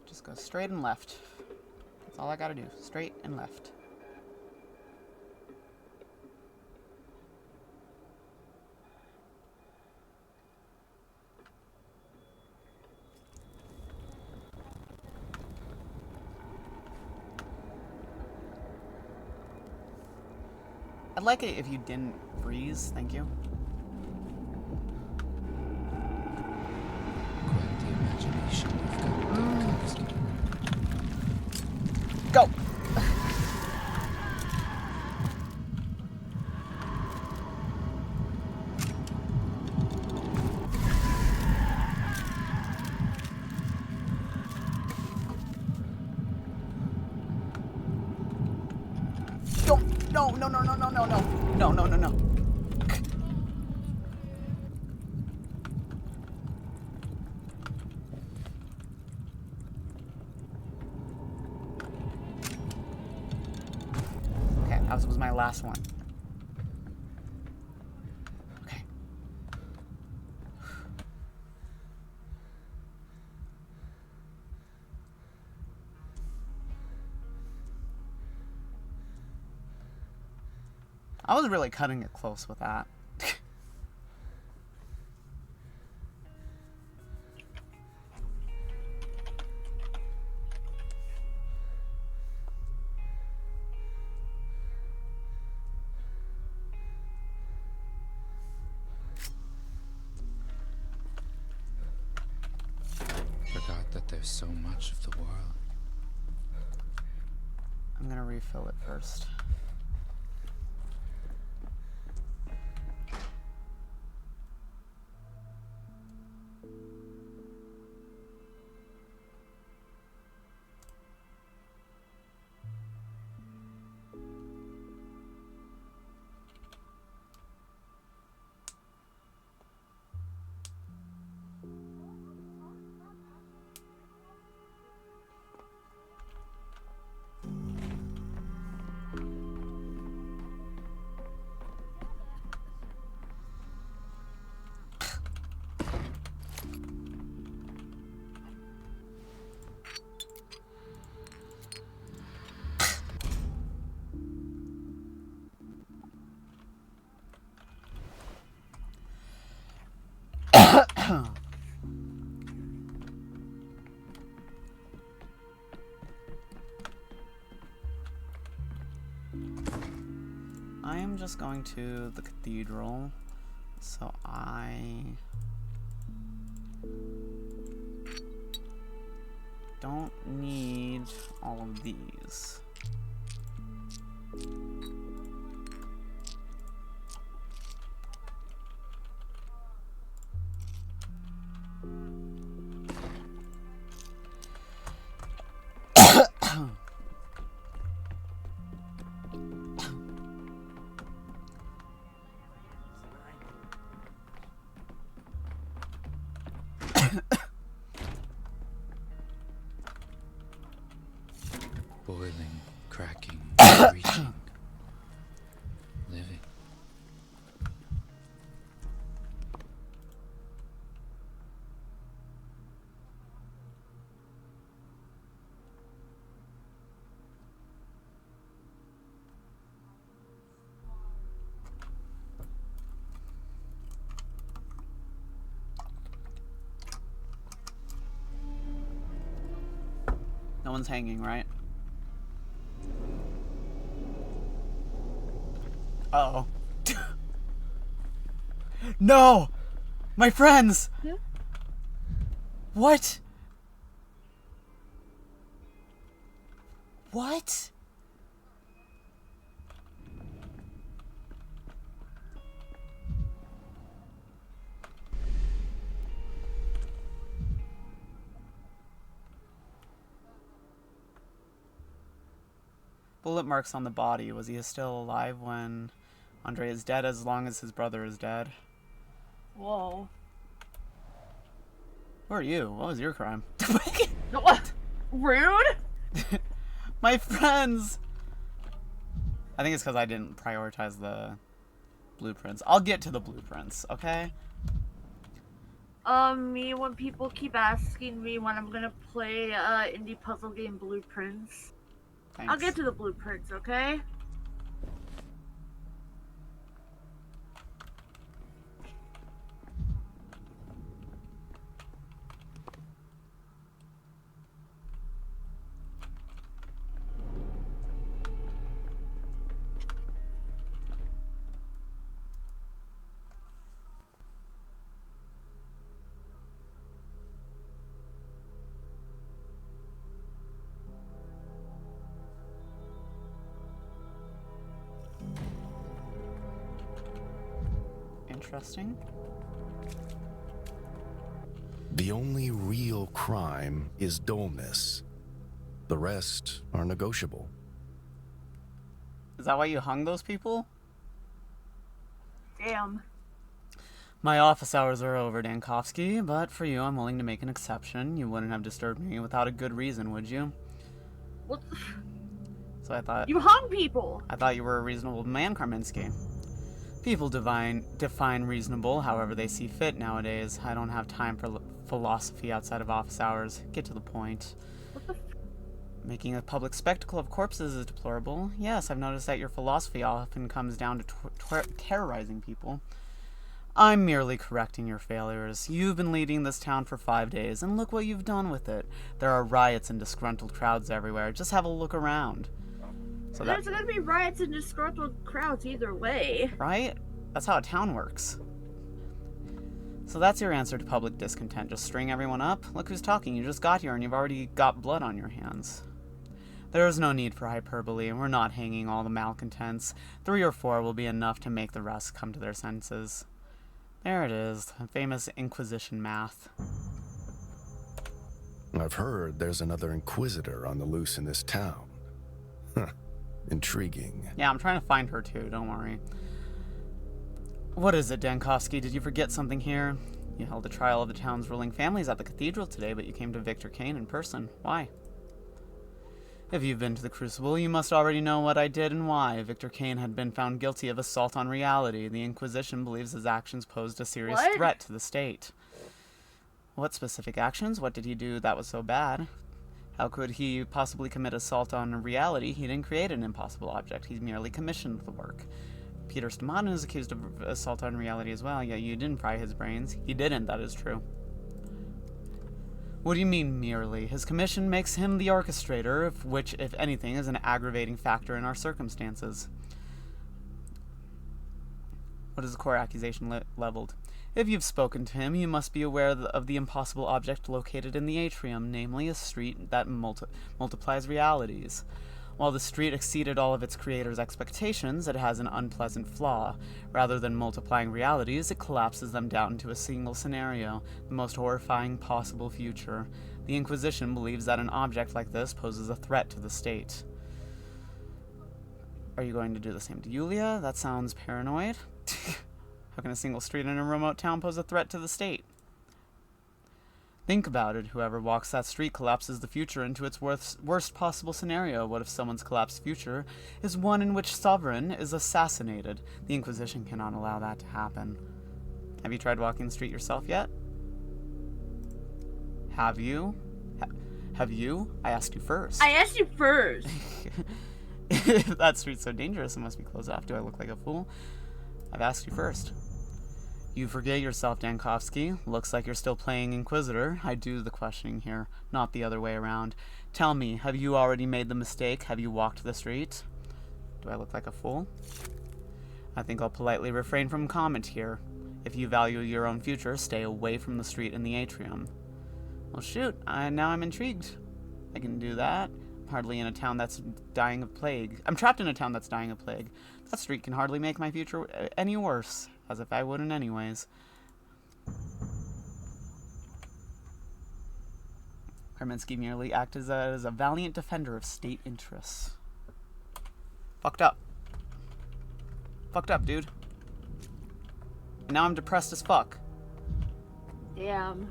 Just go straight and left. That's all I gotta do. Straight and left. I'd like it if you didn't freeze. Thank you. Quite the imagination you've got. Go! No, no, no, no, no, no, no. No, no, no, no. Okay, that was my last one. Okay. I was really cutting it close with that. Forgot that there's so much of the world. I'm gonna refill it first. I am just going to the cathedral, so I don't need all of these. Boiling, cracking, reaching, living. No one's hanging, right? Uh-oh. No! My friends! What? What? Bullet marks on the body. Was he still alive when Andre is dead as long as his brother is dead? Whoa. Who are you? What was your crime? What? Rude? My friends! I think it's because I didn't prioritize the blueprints. I'll get to the blueprints, okay? Me, when people keep asking me when I'm gonna play, indie puzzle game Blueprints. Thanks. I'll get to the blueprints, okay? Interesting. The only real crime is dullness. The rest are negotiable. Is that why you hung those people? Damn. My office hours are over, Dankovsky, but for you, I'm willing to make an exception. You wouldn't have disturbed me without a good reason, would you? What? So I thought... You hung people! I thought you were a reasonable man, Karminski. People define reasonable however they see fit nowadays. I don't have time for philosophy outside of office hours. Get to the point. What the Making a public spectacle of corpses is deplorable. Yes, I've noticed that your philosophy often comes down to terrorizing people. I'm merely correcting your failures. You've been leading this town for 5 days, and look what you've done with it. There are riots and disgruntled crowds everywhere. Just have a look around. So there's gonna be riots and disgruntled crowds either way. Right? That's how a town works. So that's your answer to public discontent. Just string everyone up? Look who's talking. You just got here and you've already got blood on your hands. There is no need for hyperbole, and we're not hanging all the malcontents. 3 or 4 will be enough to make the rest come to their senses. There it is, the famous Inquisition math. I've heard there's another Inquisitor on the loose in this town. Huh. Intriguing. Yeah, I'm trying to find her too, don't worry. What is it, Dankovsky? Did you forget something here? You held a trial of the town's ruling families at the cathedral today, but you came to Victor Kane in person. Why? If you've been to the Crucible, you must already know what I did and why. Victor Kane had been found guilty of assault on reality. The Inquisition believes his actions posed a serious threat to the state. What specific actions? What did he do that was so bad? How could he possibly commit assault on reality? He didn't create an impossible object. He merely commissioned the work. Peter Stamano is accused of assault on reality as well. Yeah, you didn't fry his brains. He didn't, that is true. What do you mean, merely? His commission makes him the orchestrator, which, if anything, is an aggravating factor in our circumstances. What is the core accusation leveled? If you've spoken to him, you must be aware of the impossible object located in the atrium, namely a street that multiplies realities. While the street exceeded all of its creator's expectations, it has an unpleasant flaw. Rather than multiplying realities, it collapses them down to a single scenario, the most horrifying possible future. The Inquisition believes that an object like this poses a threat to the state. Are you going to do the same to Yulia? That sounds paranoid. How can a single street in a remote town pose a threat to the state? Think about it. Whoever walks that street collapses the future into its worst possible scenario. What if someone's collapsed future is one in which sovereign is assassinated? The Inquisition cannot allow that to happen. Have you tried walking the street yourself yet? Have you? Have you? I asked you first. I asked you first. If that street's so dangerous, it must be closed off. Do I look like a fool? I've asked you first. You forget yourself, Dankovsky. Looks like you're still playing Inquisitor. I do the questioning here, not the other way around. Tell me, have you already made the mistake? Have you walked the street? Do I look like a fool? I think I'll politely refrain from comment here. If you value your own future, stay away from the street in the atrium. Well, shoot. Now I'm intrigued. I can do that. I'm hardly in a town that's dying of plague. I'm trapped in a town that's dying of plague. That street can hardly make my future any worse. As if I wouldn't anyways. Karminski merely acted as a valiant defender of state interests. Fucked up. Fucked up, dude. Now I'm depressed as fuck. Damn.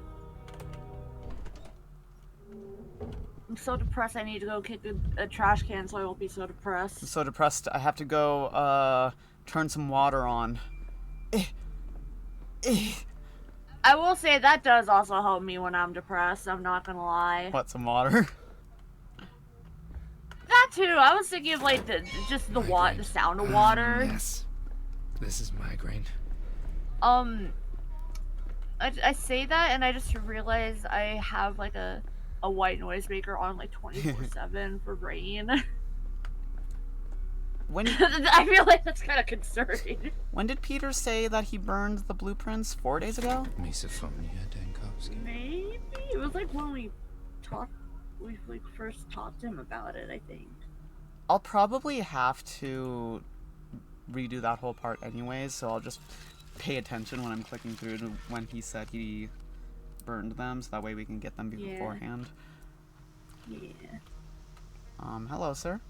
I'm so depressed I need to go kick a trash can so I won't be so depressed. I'm so depressed I have to go turn some water on. I will say that does also help me when I'm depressed, I'm not gonna lie. What, some water? That too. I was thinking of like the sound of water. Yes. This is migraine. I say that and I just realized I have like a white noise maker on like 24/7 for rain. When I feel like that's kind of concerning. When did Peter say that he burned the blueprints? 4 days ago? Misophonia, Dankovsky. Maybe it was like when we first talked to him about it, I think. I'll probably have to redo that whole part anyways, so I'll just pay attention when I'm clicking through to when he said he burned them, so that way we can get them beforehand. Yeah. Hello, sir.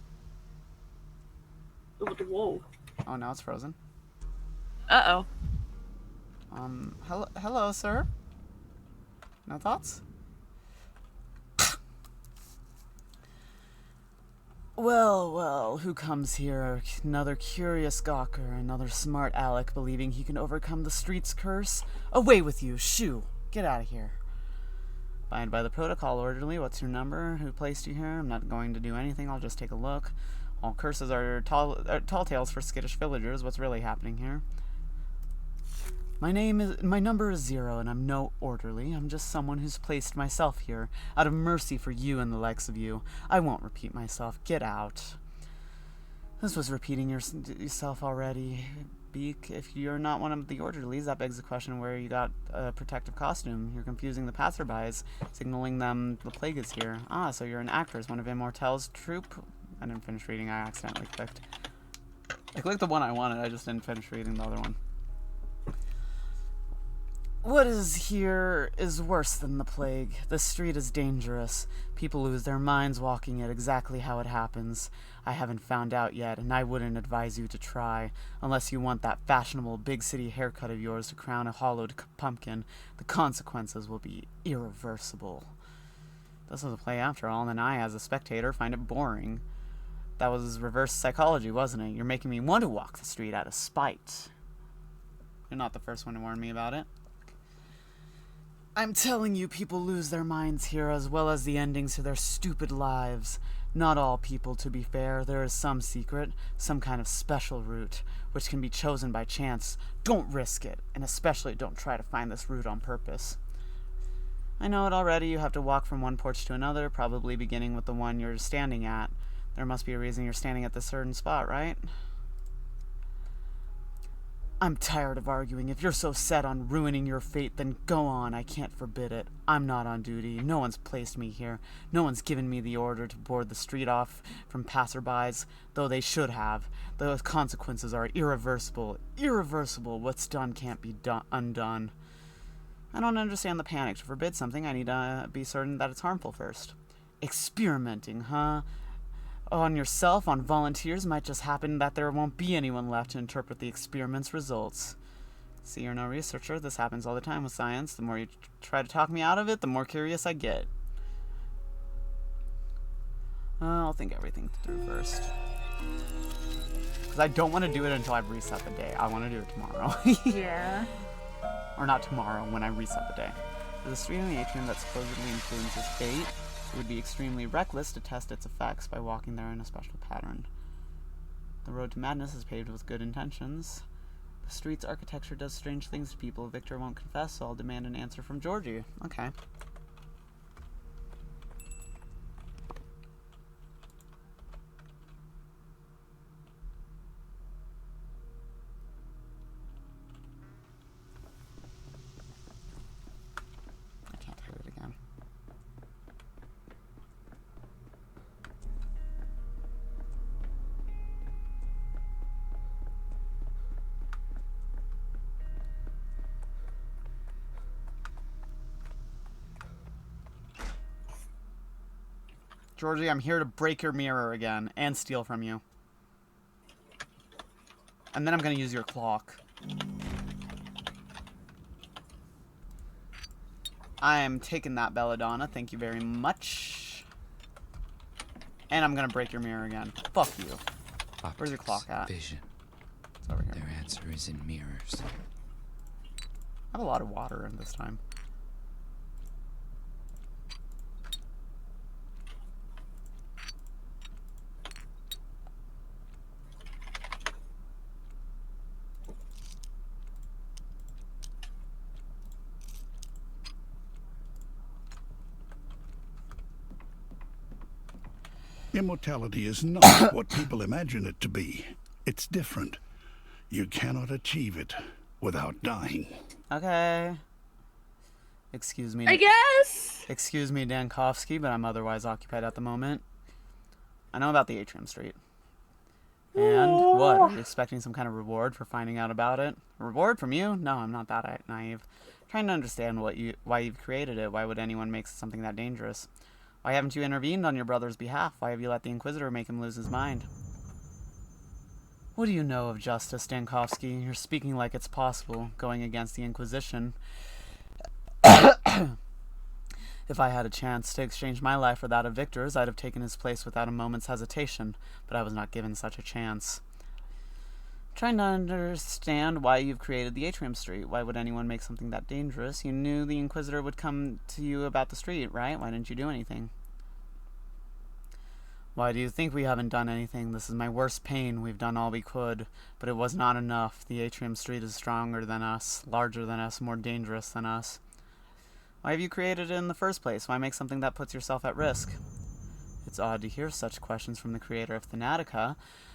Whoa. Oh, now it's frozen. Uh-oh. Hello, sir. No thoughts? Well, who comes here? Another curious gawker, another smart aleck believing he can overcome the street's curse? Away with you, shoo! Get out of here. Abide by the protocol, orderly. What's your number? Who placed you here? I'm not going to do anything, I'll just take a look. All curses are tall tales for skittish villagers. What's really happening here? My number is 0, and I'm no orderly. I'm just someone who's placed myself here, out of mercy for you and the likes of you. I won't repeat myself. Get out. This was repeating yourself already, Beak. If you're not one of the orderlies, that begs the question where you got a protective costume. You're confusing the passerbys, signaling them the plague is here. Ah, so you're an actress, one of Immortel's troupe. I didn't finish reading, I accidentally clicked. I clicked the one I wanted, I just didn't finish reading the other one. What is here is worse than the plague. The street is dangerous. People lose their minds walking it exactly how it happens. I haven't found out yet, and I wouldn't advise you to try, unless you want that fashionable big city haircut of yours to crown a hollowed pumpkin. The consequences will be irreversible. This was a play after all, and I, as a spectator, find it boring. That was reverse psychology, wasn't it? You're making me want to walk the street out of spite. You're not the first one to warn me about it. I'm telling you, people lose their minds here as well as the endings to their stupid lives. Not all people, to be fair. There is some secret, some kind of special route, which can be chosen by chance. Don't risk it, and especially don't try to find this route on purpose. I know it already. You have to walk from one porch to another, probably beginning with the one you're standing at. There must be a reason you're standing at this certain spot, right? I'm tired of arguing. If you're so set on ruining your fate, then go on. I can't forbid it. I'm not on duty. No one's placed me here. No one's given me the order to board the street off from passerbys, though they should have. The consequences are irreversible. Irreversible. What's done can't be undone. I don't understand the panic. To forbid something, I need to be certain that it's harmful first. Experimenting, huh? On yourself, on volunteers, might just happen that there won't be anyone left to interpret the experiment's results. See, you're no researcher. This happens all the time with science. The more you try to talk me out of it, the more curious I get. I'll think everything through first. Because I don't want to do it until I've reset the day. I want to do it tomorrow. Yeah. Or not tomorrow, when I reset the day. There's a street in the atrium that supposedly influences fate. It would be extremely reckless to test its effects by walking there in a special pattern. The road to madness is paved with good intentions. The street's architecture does strange things to people. Victor won't confess, so I'll demand an answer from Georgie. Okay. I can't hear it again. Georgie, I'm here to break your mirror again and steal from you. And then I'm going to use your clock. I am taking that, Belladonna. Thank you very much. And I'm going to break your mirror again. Fuck you. Optics, Where's your clock at? Vision. It's over here. Their answer is in mirrors. I have a lot of water in this time. Immortality is not what people imagine it to be. It's different. You cannot achieve it without dying. Okay. Excuse me. I guess. Excuse me, Dankovsky, but I'm otherwise occupied at the moment. I know about the Atrium Street. And what? Are you expecting some kind of reward for finding out about it? A reward from you? No, I'm not that naive. I'm trying to understand why you've created it. Why would anyone make something that dangerous? Why haven't you intervened on your brother's behalf? Why have you let the Inquisitor make him lose his mind? What do you know of justice, Dankovsky? You're speaking like it's possible, going against the Inquisition. If I had a chance to exchange my life for that of Victor's, I'd have taken his place without a moment's hesitation, but I was not given such a chance. Trying to understand why you've created the Atrium Street. Why would anyone make something that dangerous? You knew the Inquisitor would come to you about the street, right? Why didn't you do anything? Why do you think we haven't done anything? This is my worst pain. We've done all we could, but it was not enough. The Atrium Street is stronger than us, larger than us, more dangerous than us. Why have you created it in the first place? Why make something that puts yourself at risk? It's odd to hear such questions from the creator of Thanatica,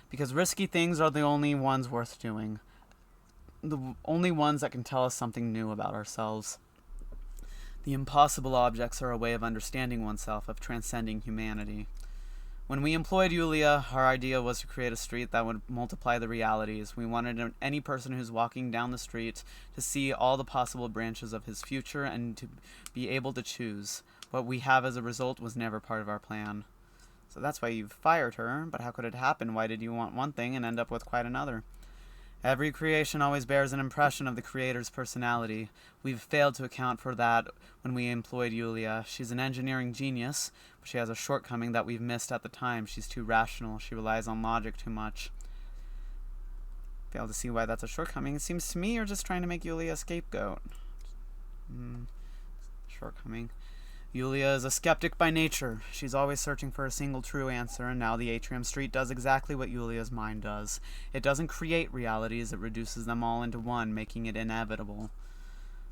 because risky things are the only ones worth doing. The only ones that can tell us something new about ourselves. The impossible objects are a way of understanding oneself, of transcending humanity. When we employed Yulia, our idea was to create a street that would multiply the realities. We wanted any person who's walking down the street to see all the possible branches of his future and to be able to choose. What we have as a result was never part of our plan. So that's why you've fired her, but how could it happen? Why did you want one thing and end up with quite another? Every creation always bears an impression of the creator's personality. We've failed to account for that when we employed Yulia. She's an engineering genius, but she has a shortcoming that we've missed at the time. She's too rational. She relies on logic too much. Fail to see why that's a shortcoming. It seems to me you're just trying to make Yulia a scapegoat. Shortcoming. Yulia is a skeptic by nature. She's always searching for a single true answer, and now the Atrium Street does exactly what Yulia's mind does. It doesn't create realities, it reduces them all into one, making it inevitable.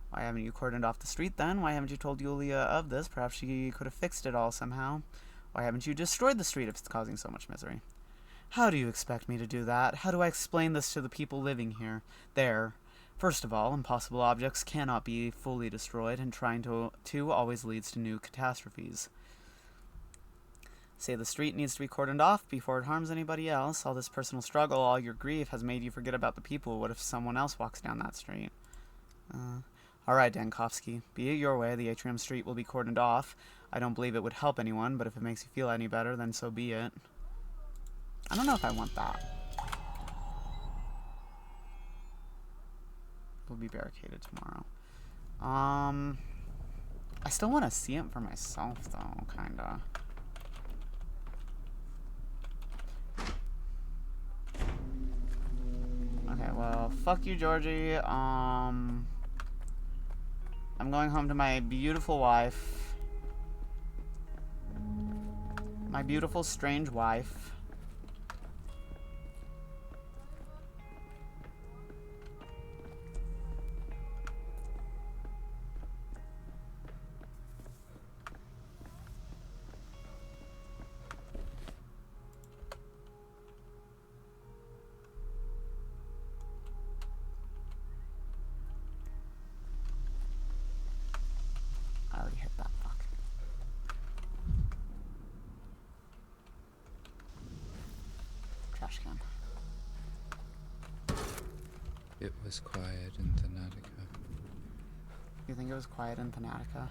Why haven't you cordoned off the street then? Why haven't you told Yulia of this? Perhaps she could have fixed it all somehow. Why haven't you destroyed the street if it's causing so much misery? How do you expect me to do that? How do I explain this to the people living here? There. First of all, impossible objects cannot be fully destroyed, and trying to always leads to new catastrophes. Say the street needs to be cordoned off before it harms anybody else. All this personal struggle, all your grief has made you forget about the people. What if someone else walks down that street? Alright, Dankovsky. Be it your way, the Atrium Street will be cordoned off. I don't believe it would help anyone, but if it makes you feel any better, then so be it. I don't know if I want that. will be barricaded tomorrow. I still want to see him for myself, though, kinda. Okay, well, fuck you, Georgie. I'm going home to my beautiful wife. My beautiful, strange wife. I already hit that, fuck. Trash can. It was quiet in Thanatica. You think it was quiet in Thanatica?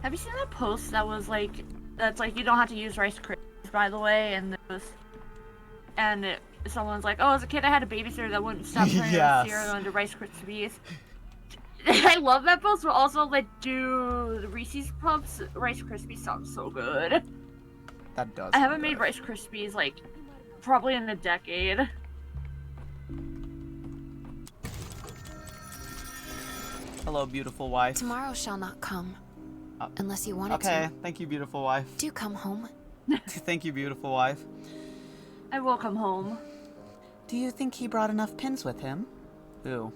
Have you seen that post that was like, that's like, you don't have to use Rice Krispies, by the way, and someone's like, oh, as a kid I had a babysitter that wouldn't stop turning Yes. cereal into Rice Krispies. I love that post, but also, like, do the Reese's Puffs Rice Krispies sound so good. That does. I haven't made Rice Krispies, like, probably in a decade. Hello, beautiful wife. Tomorrow shall not come. Unless you want it to. Okay, thank you, beautiful wife. Do come home. Thank you, beautiful wife. I will come home. Do you think he brought enough pins with him? Who?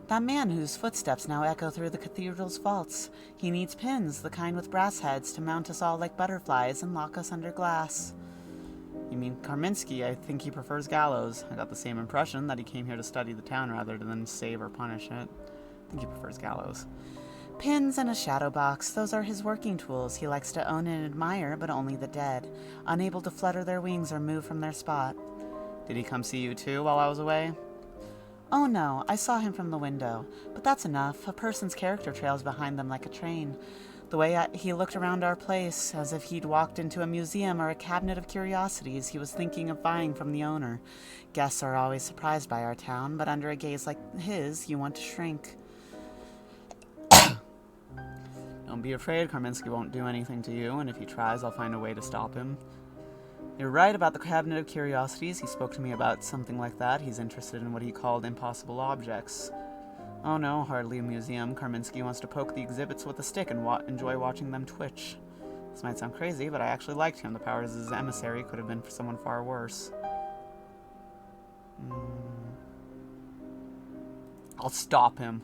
That man whose footsteps now echo through the cathedral's vaults. He needs pins, the kind with brass heads, to mount us all like butterflies and lock us under glass. You mean Karminski? I think he prefers gallows. I got the same impression, that he came here to study the town rather than save or punish it. I think he prefers gallows. Pins and a shadow box, those are his working tools. He likes to own and admire, but only the dead, unable to flutter their wings or move from their spot. Did he come see you too while I was away? Oh no, I saw him from the window, but that's enough. A person's character trails behind them like a train. The way he looked around our place, as if he'd walked into a museum or a cabinet of curiosities he was thinking of buying from the owner. Guests are always surprised by our town, but under a gaze like his, you want to shrink. Don't be afraid, Karminski won't do anything to you, and if he tries, I'll find a way to stop him. You're right about the Cabinet of Curiosities. He spoke to me about something like that. He's interested in what he called impossible objects. Oh no, hardly a museum. Karminski wants to poke the exhibits with a stick and enjoy watching them twitch. This might sound crazy, but I actually liked him. The powers of his emissary could have been for someone far worse. I'll stop him.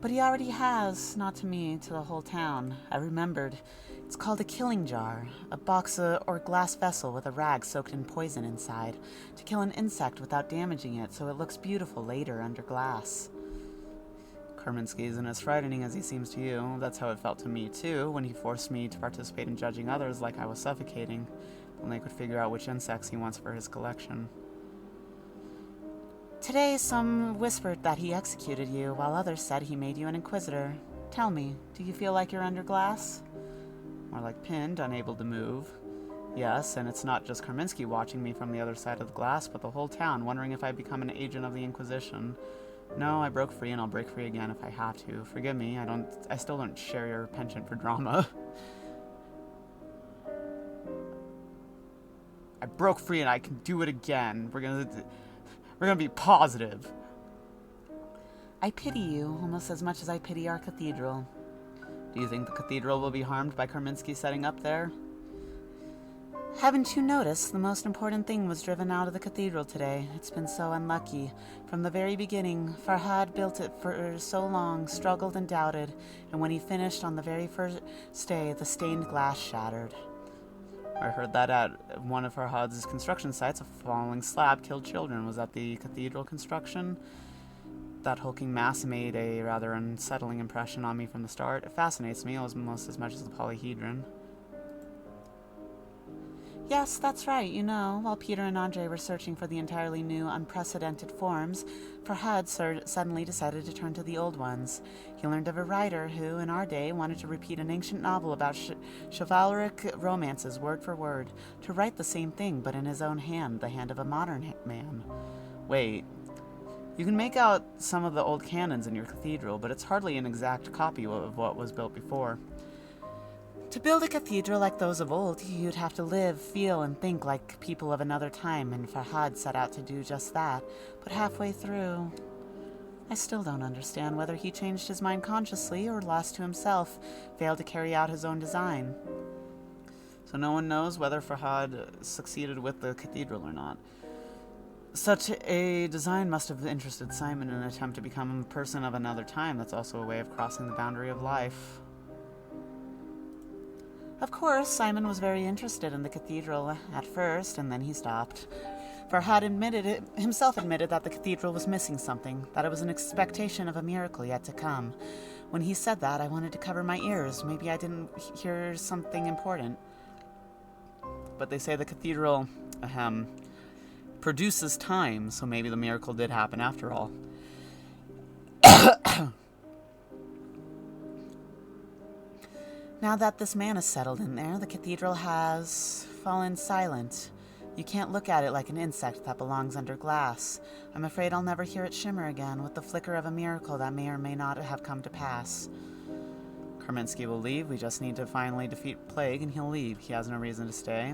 But he already has, not to me, to the whole town. I remembered. It's called a killing jar, a box or glass vessel with a rag soaked in poison inside, to kill an insect without damaging it so it looks beautiful later under glass. Karminski isn't as frightening as he seems to you. That's how it felt to me, too, when he forced me to participate in judging others like I was suffocating, when they could figure out which insects he wants for his collection. Today, some whispered that he executed you, while others said he made you an inquisitor. Tell me, do you feel like you're under glass? More like pinned, unable to move. Yes, and it's not just Karminski watching me from the other side of the glass, but the whole town, wondering if I've become an agent of the Inquisition. No, I broke free, and I'll break free again if I have to. Forgive me, I still don't share your penchant for drama. I broke free, and I can do it again. We're gonna be positive. I pity you almost as much as I pity our cathedral. Do you think the cathedral will be harmed by Karminski setting up there? Haven't you noticed the most important thing was driven out of the cathedral today? It's been so unlucky. From the very beginning, Farhad built it for so long, struggled and doubted, and when he finished on the very first day, the stained glass shattered. I heard that at one of Farhad's construction sites, a falling slab killed children. Was that the cathedral construction? That hulking mass made a rather unsettling impression on me from the start. It fascinates me almost as much as the polyhedron. Yes, that's right. You know, while Peter and Andre were searching for the entirely new, unprecedented forms, Farhad suddenly decided to turn to the old ones. He learned of a writer who, in our day, wanted to repeat an ancient novel about chivalric romances word for word, to write the same thing but in his own hand, the hand of a modern man. Wait, you can make out some of the old canons in your cathedral, but it's hardly an exact copy of what was built before. To build a cathedral like those of old, you'd have to live, feel, and think like people of another time, and Farhad set out to do just that. But halfway through, I still don't understand whether he changed his mind consciously or lost to himself, failed to carry out his own design. So no one knows whether Farhad succeeded with the cathedral or not. Such a design must have interested Simon in an attempt to become a person of another time. That's also a way of crossing the boundary of life. Of course, Simon was very interested in the cathedral at first, and then he stopped. Farhad himself admitted that the cathedral was missing something, that it was an expectation of a miracle yet to come. When he said that, I wanted to cover my ears. Maybe I didn't hear something important. But they say the cathedral, produces time, so maybe the miracle did happen after all. Now that this man is settled in there, the cathedral has fallen silent. You can't look at it like an insect that belongs under glass. I'm afraid I'll never hear it shimmer again with the flicker of a miracle that may or may not have come to pass. Karminski will leave. We just need to finally defeat Plague and he'll leave. He has no reason to stay.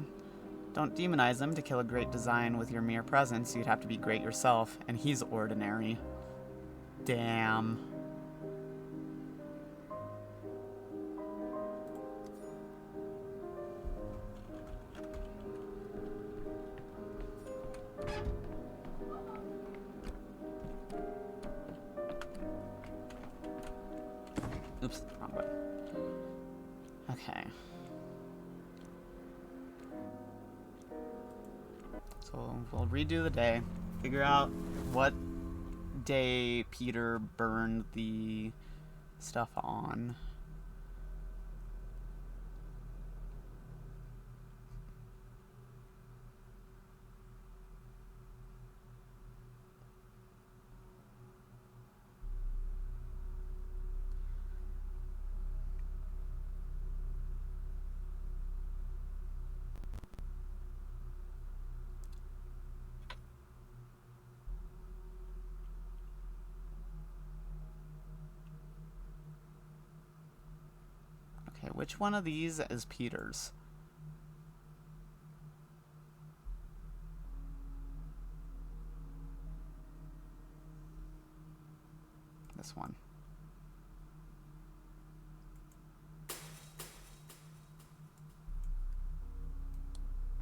Don't demonize him. To kill a great design with your mere presence, you'd have to be great yourself, and he's ordinary. Damn. Oops, wrong button. Okay. So we'll redo the day. Figure out what day Peter burned the stuff on. Okay, which one of these is Peter's? This one.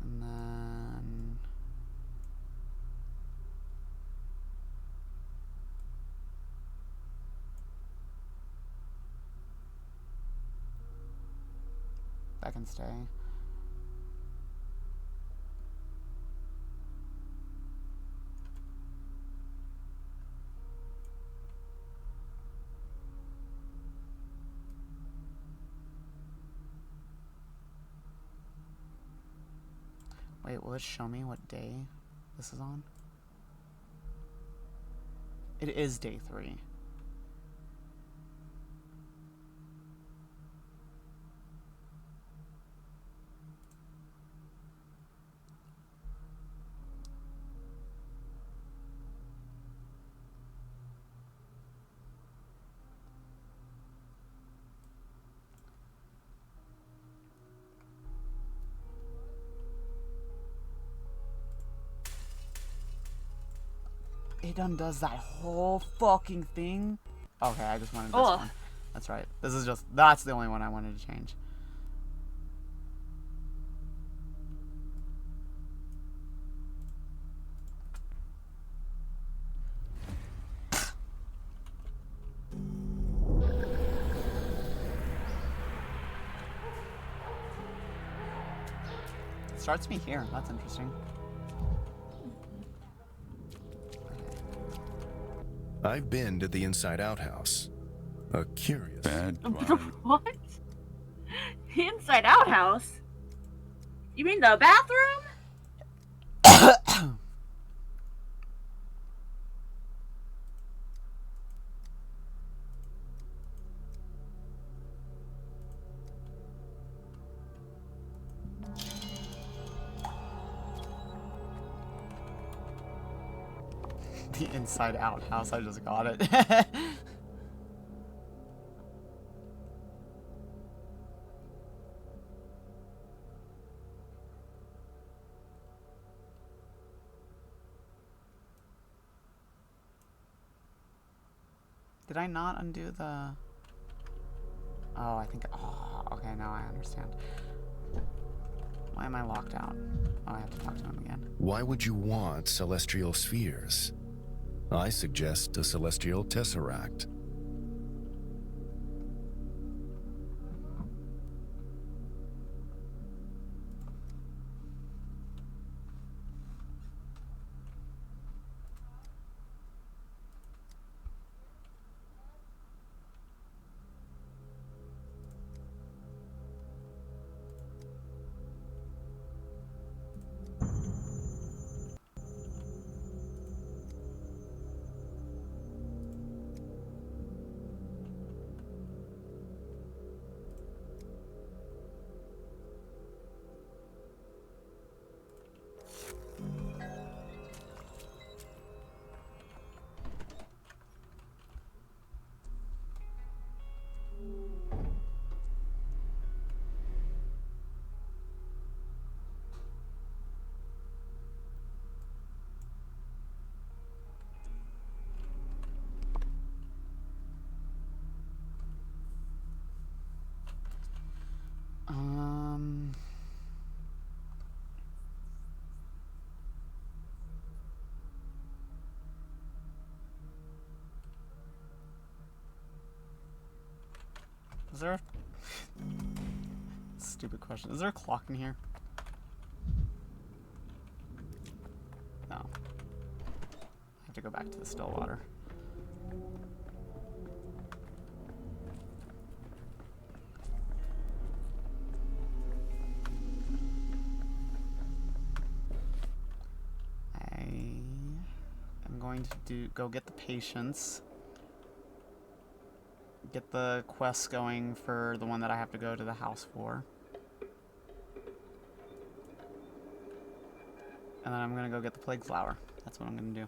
And then... that can stay. Wait, will it show me what day this is on? It is day 3. It undoes that whole fucking thing. Okay, I just wanted this one. That's right. That's the only one I wanted to change. starts me here. That's interesting. I've been to the Inside Out house. A curious... What? The Inside Out house? You mean the bathroom? The Inside Out house, I just got it. Did I not undo the... Oh, I think... Oh, okay, now I understand. Why am I locked out? Oh, I have to talk to him again. Why would you want celestial spheres? I suggest a celestial tesseract. Is there a... Stupid question. Is there a clock in here? No. I have to go back to the still water. I am going to go get the patients. Get the quest going for the one that I have to go to the house for. And then I'm gonna go get the plague flower. That's what I'm gonna do.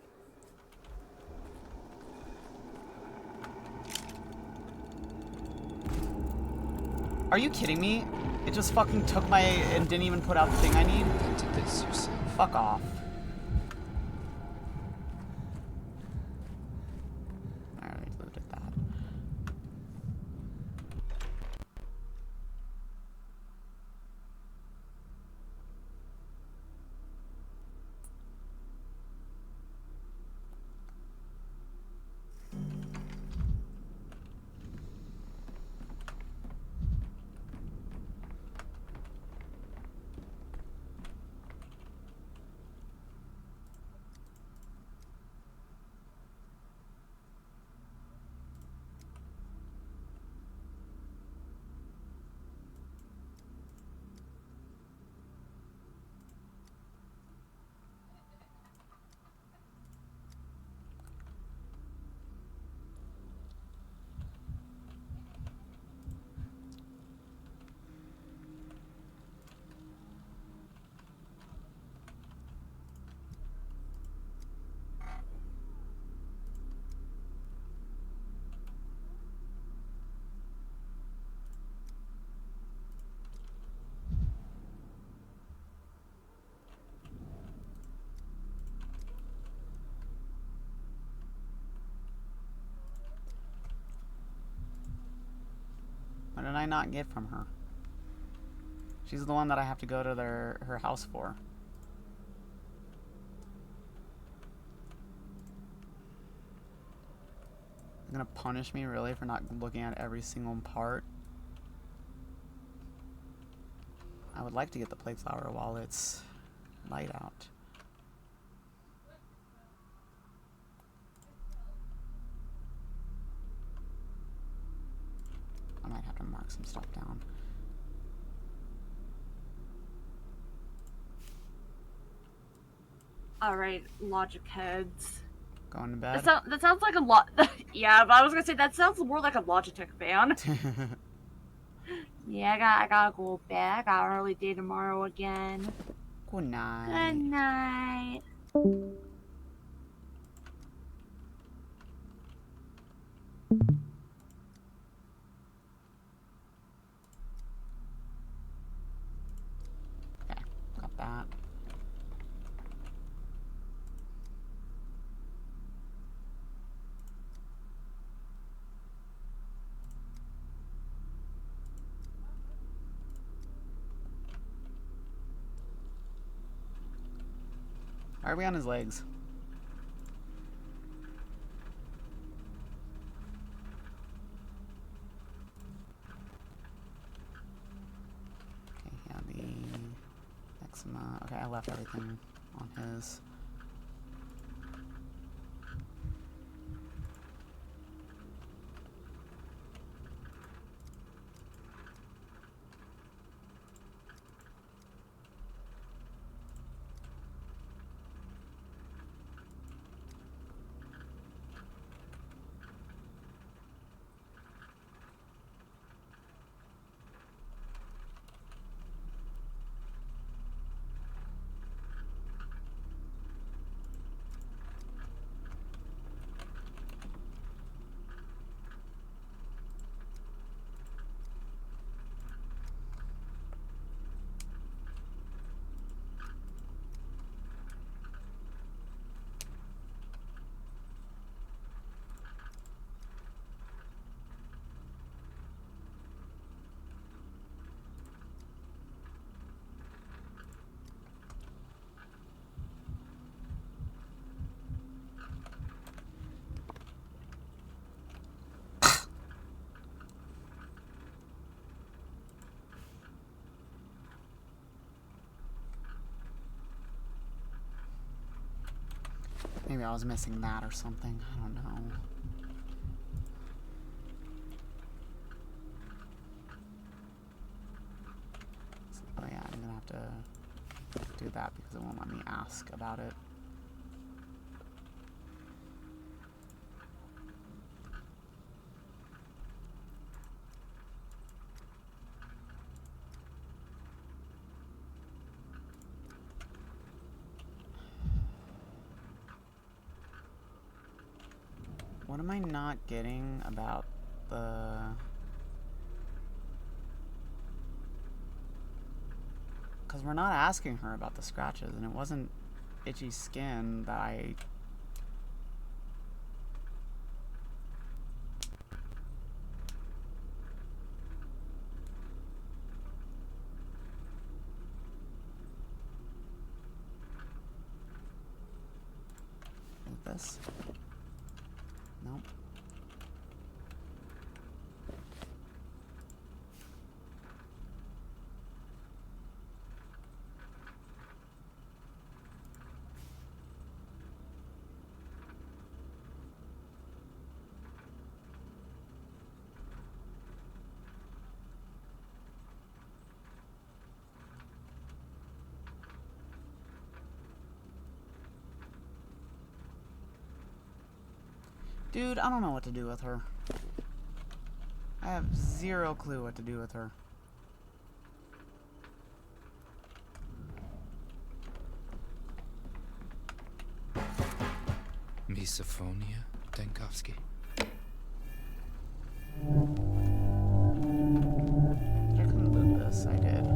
Are you kidding me? It just fucking took my... and didn't even put out the thing I need? Into this yourself. Fuck off. I already looted that. What did I not get from her? She's the one that I have to go to her house for. You're gonna punish me, really, for not looking at every single part? I would like to get the plague flower while it's light out. I might have to mark some stuff down. Alright, logic heads. Going to bed? That sounds like a lot. Yeah, but I was gonna say that sounds more like a Logitech fan. Yeah, I gotta go to bed. I got an early day tomorrow again. Good night. Good night. Okay, got that. Why are we on his legs? Okay, yeah, the eczema. Okay, I left everything on his. Maybe I was missing that or something. I don't know. Oh yeah, I'm gonna have to do that because it won't let me ask about it. What am I not getting about the... Because we're not asking her about the scratches, and it wasn't itchy skin that I... Like this? Nope. Dude, I don't know what to do with her. I have zero clue what to do with her. Misophonia, Denkovsky. I couldn't loot this, I did.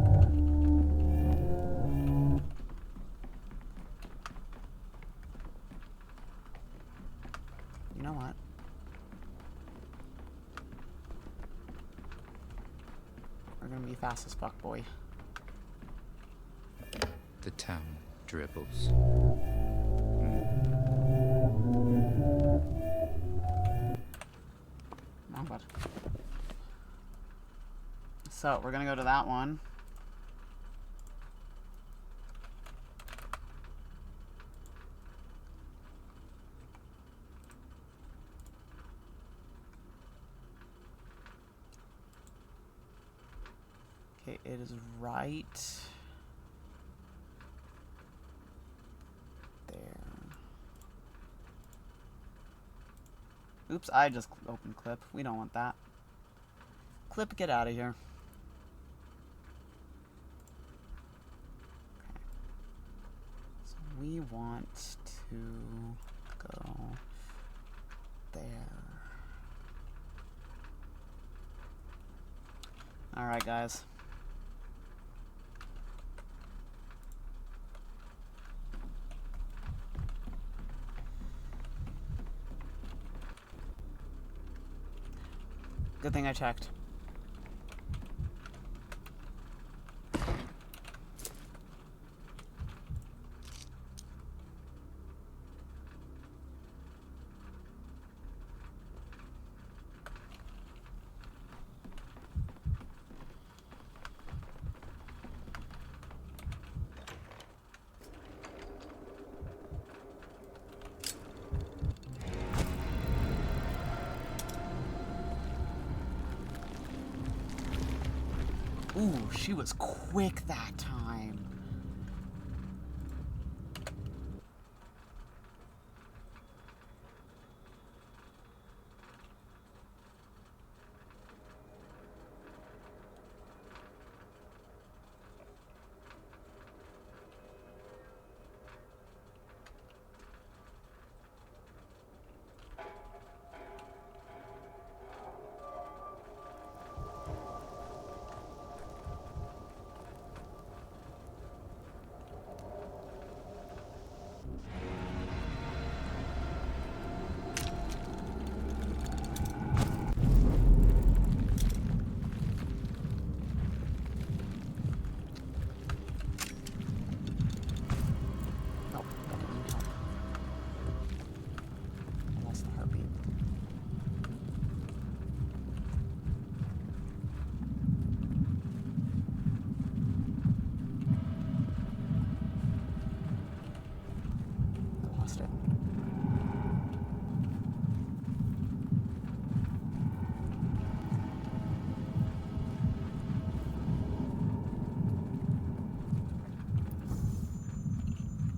You know what? We're gonna be fast as fuck, boy. The town dribbles. Oh, bud. So, we're gonna go to that one. Okay, it is right there. Oops, I just opened clip. We don't want that. Clip, get out of here. Okay. So we want to go there. Alright, guys. Good thing I checked. Ooh, she was quick that time.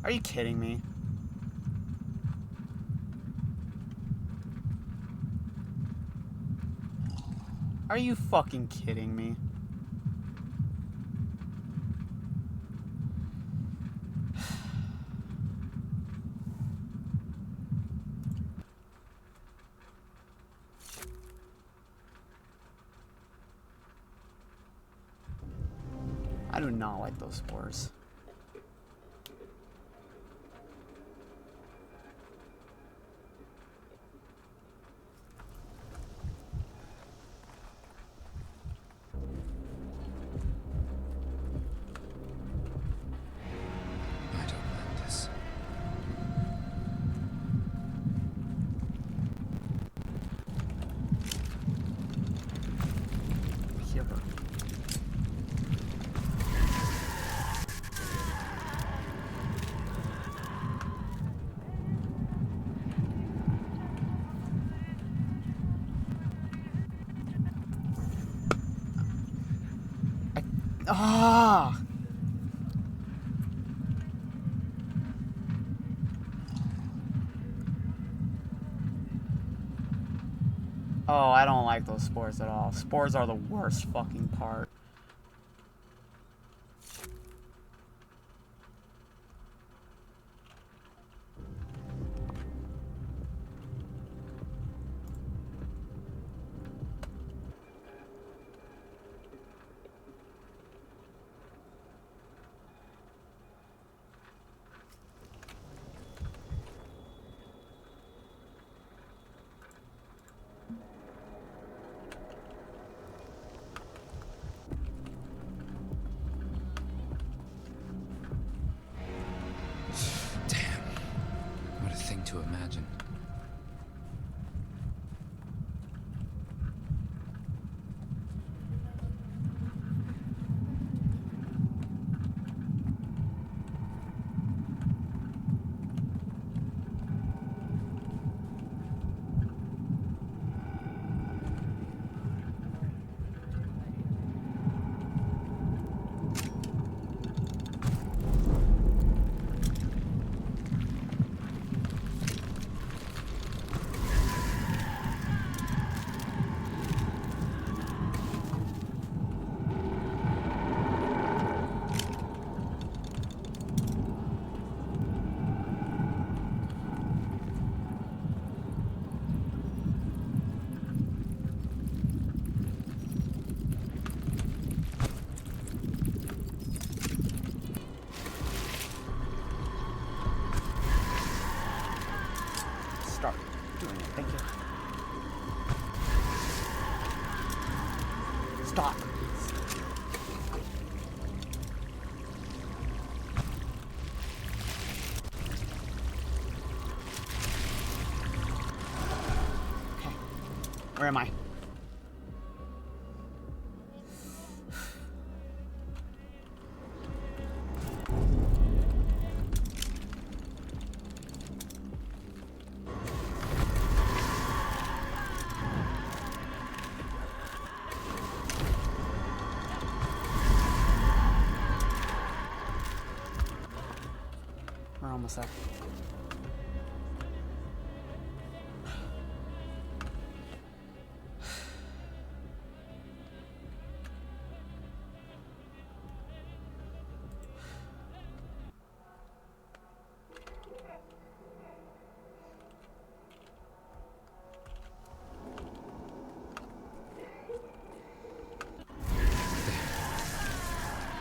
Are you kidding me? Are you fucking kidding me? I do not like those spores. Ah! Oh, I don't like those spores at all. Spores are the worst fucking part. To imagine. Stop. Okay. Where am I? We're almost there.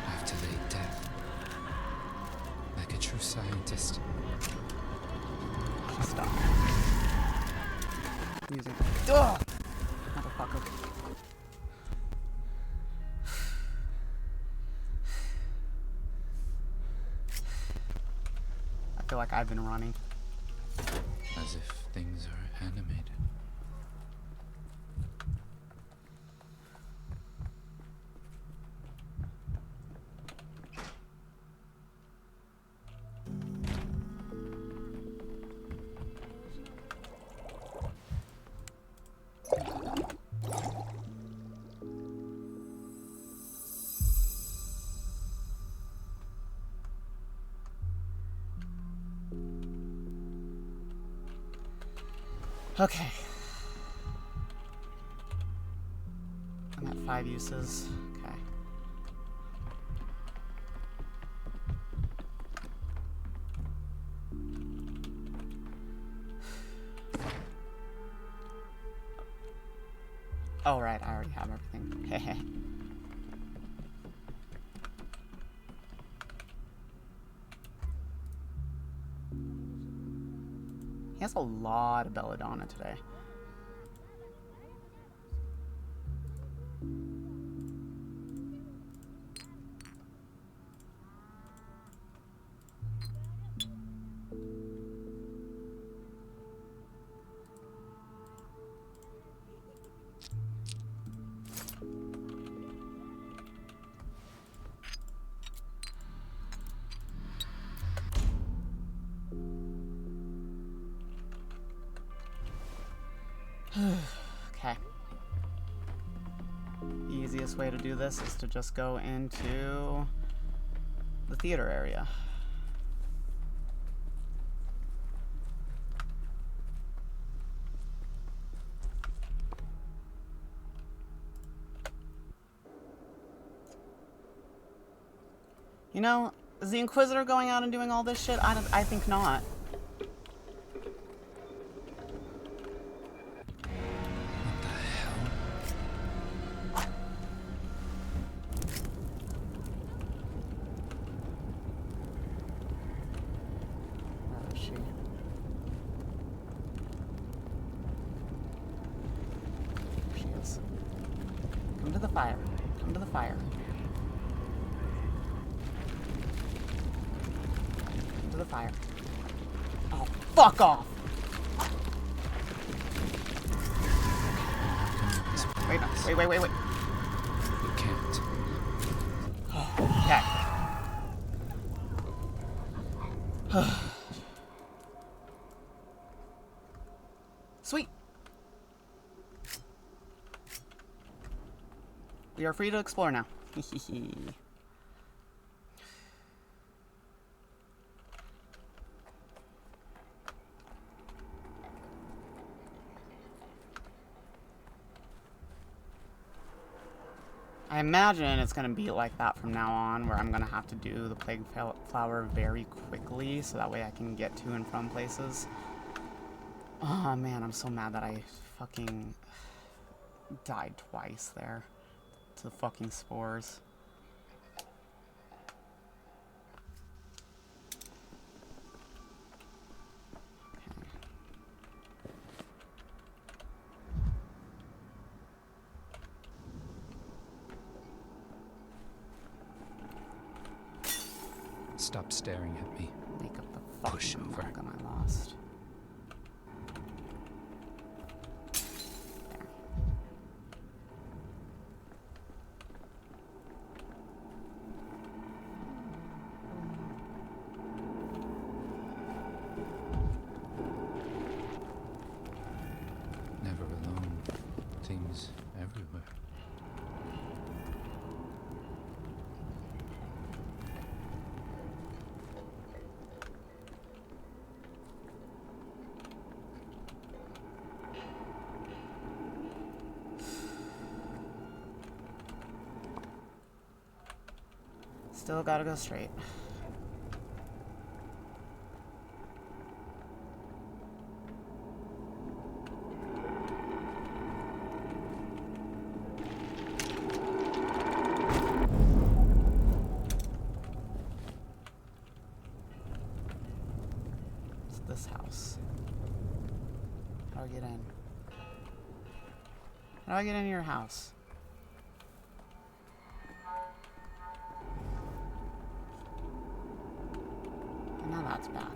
I've delayed death. Like a true scientist. Stop. Music. Ugh! Motherfucker. I feel like I've been running. As if things are animated. Okay. I'm at 5 uses. Okay. Oh, right. I already have everything. Hehe. He has a lot of belladonna today. Okay. The easiest way to do this is to just go into the theater area. You know, is the Inquisitor going out and doing all this shit? I think not. Where is she? There she is. Come to the fire. Come to the fire. Come to the fire. Oh, fuck off! Wait. You can't. Okay. Sweet. We are free to explore now. I imagine it's going to be like that from now on, where I'm going to have to do the plague flower very quickly, so that way I can get to and from places. Oh man, I'm so mad that I fucking died twice there to the fucking spores. Stop staring at me. Make up the fucking fucking I lost. Never alone. Things everywhere. Still gotta go straight. It's this house. How do I get in? How do I get into your house? Now that's back.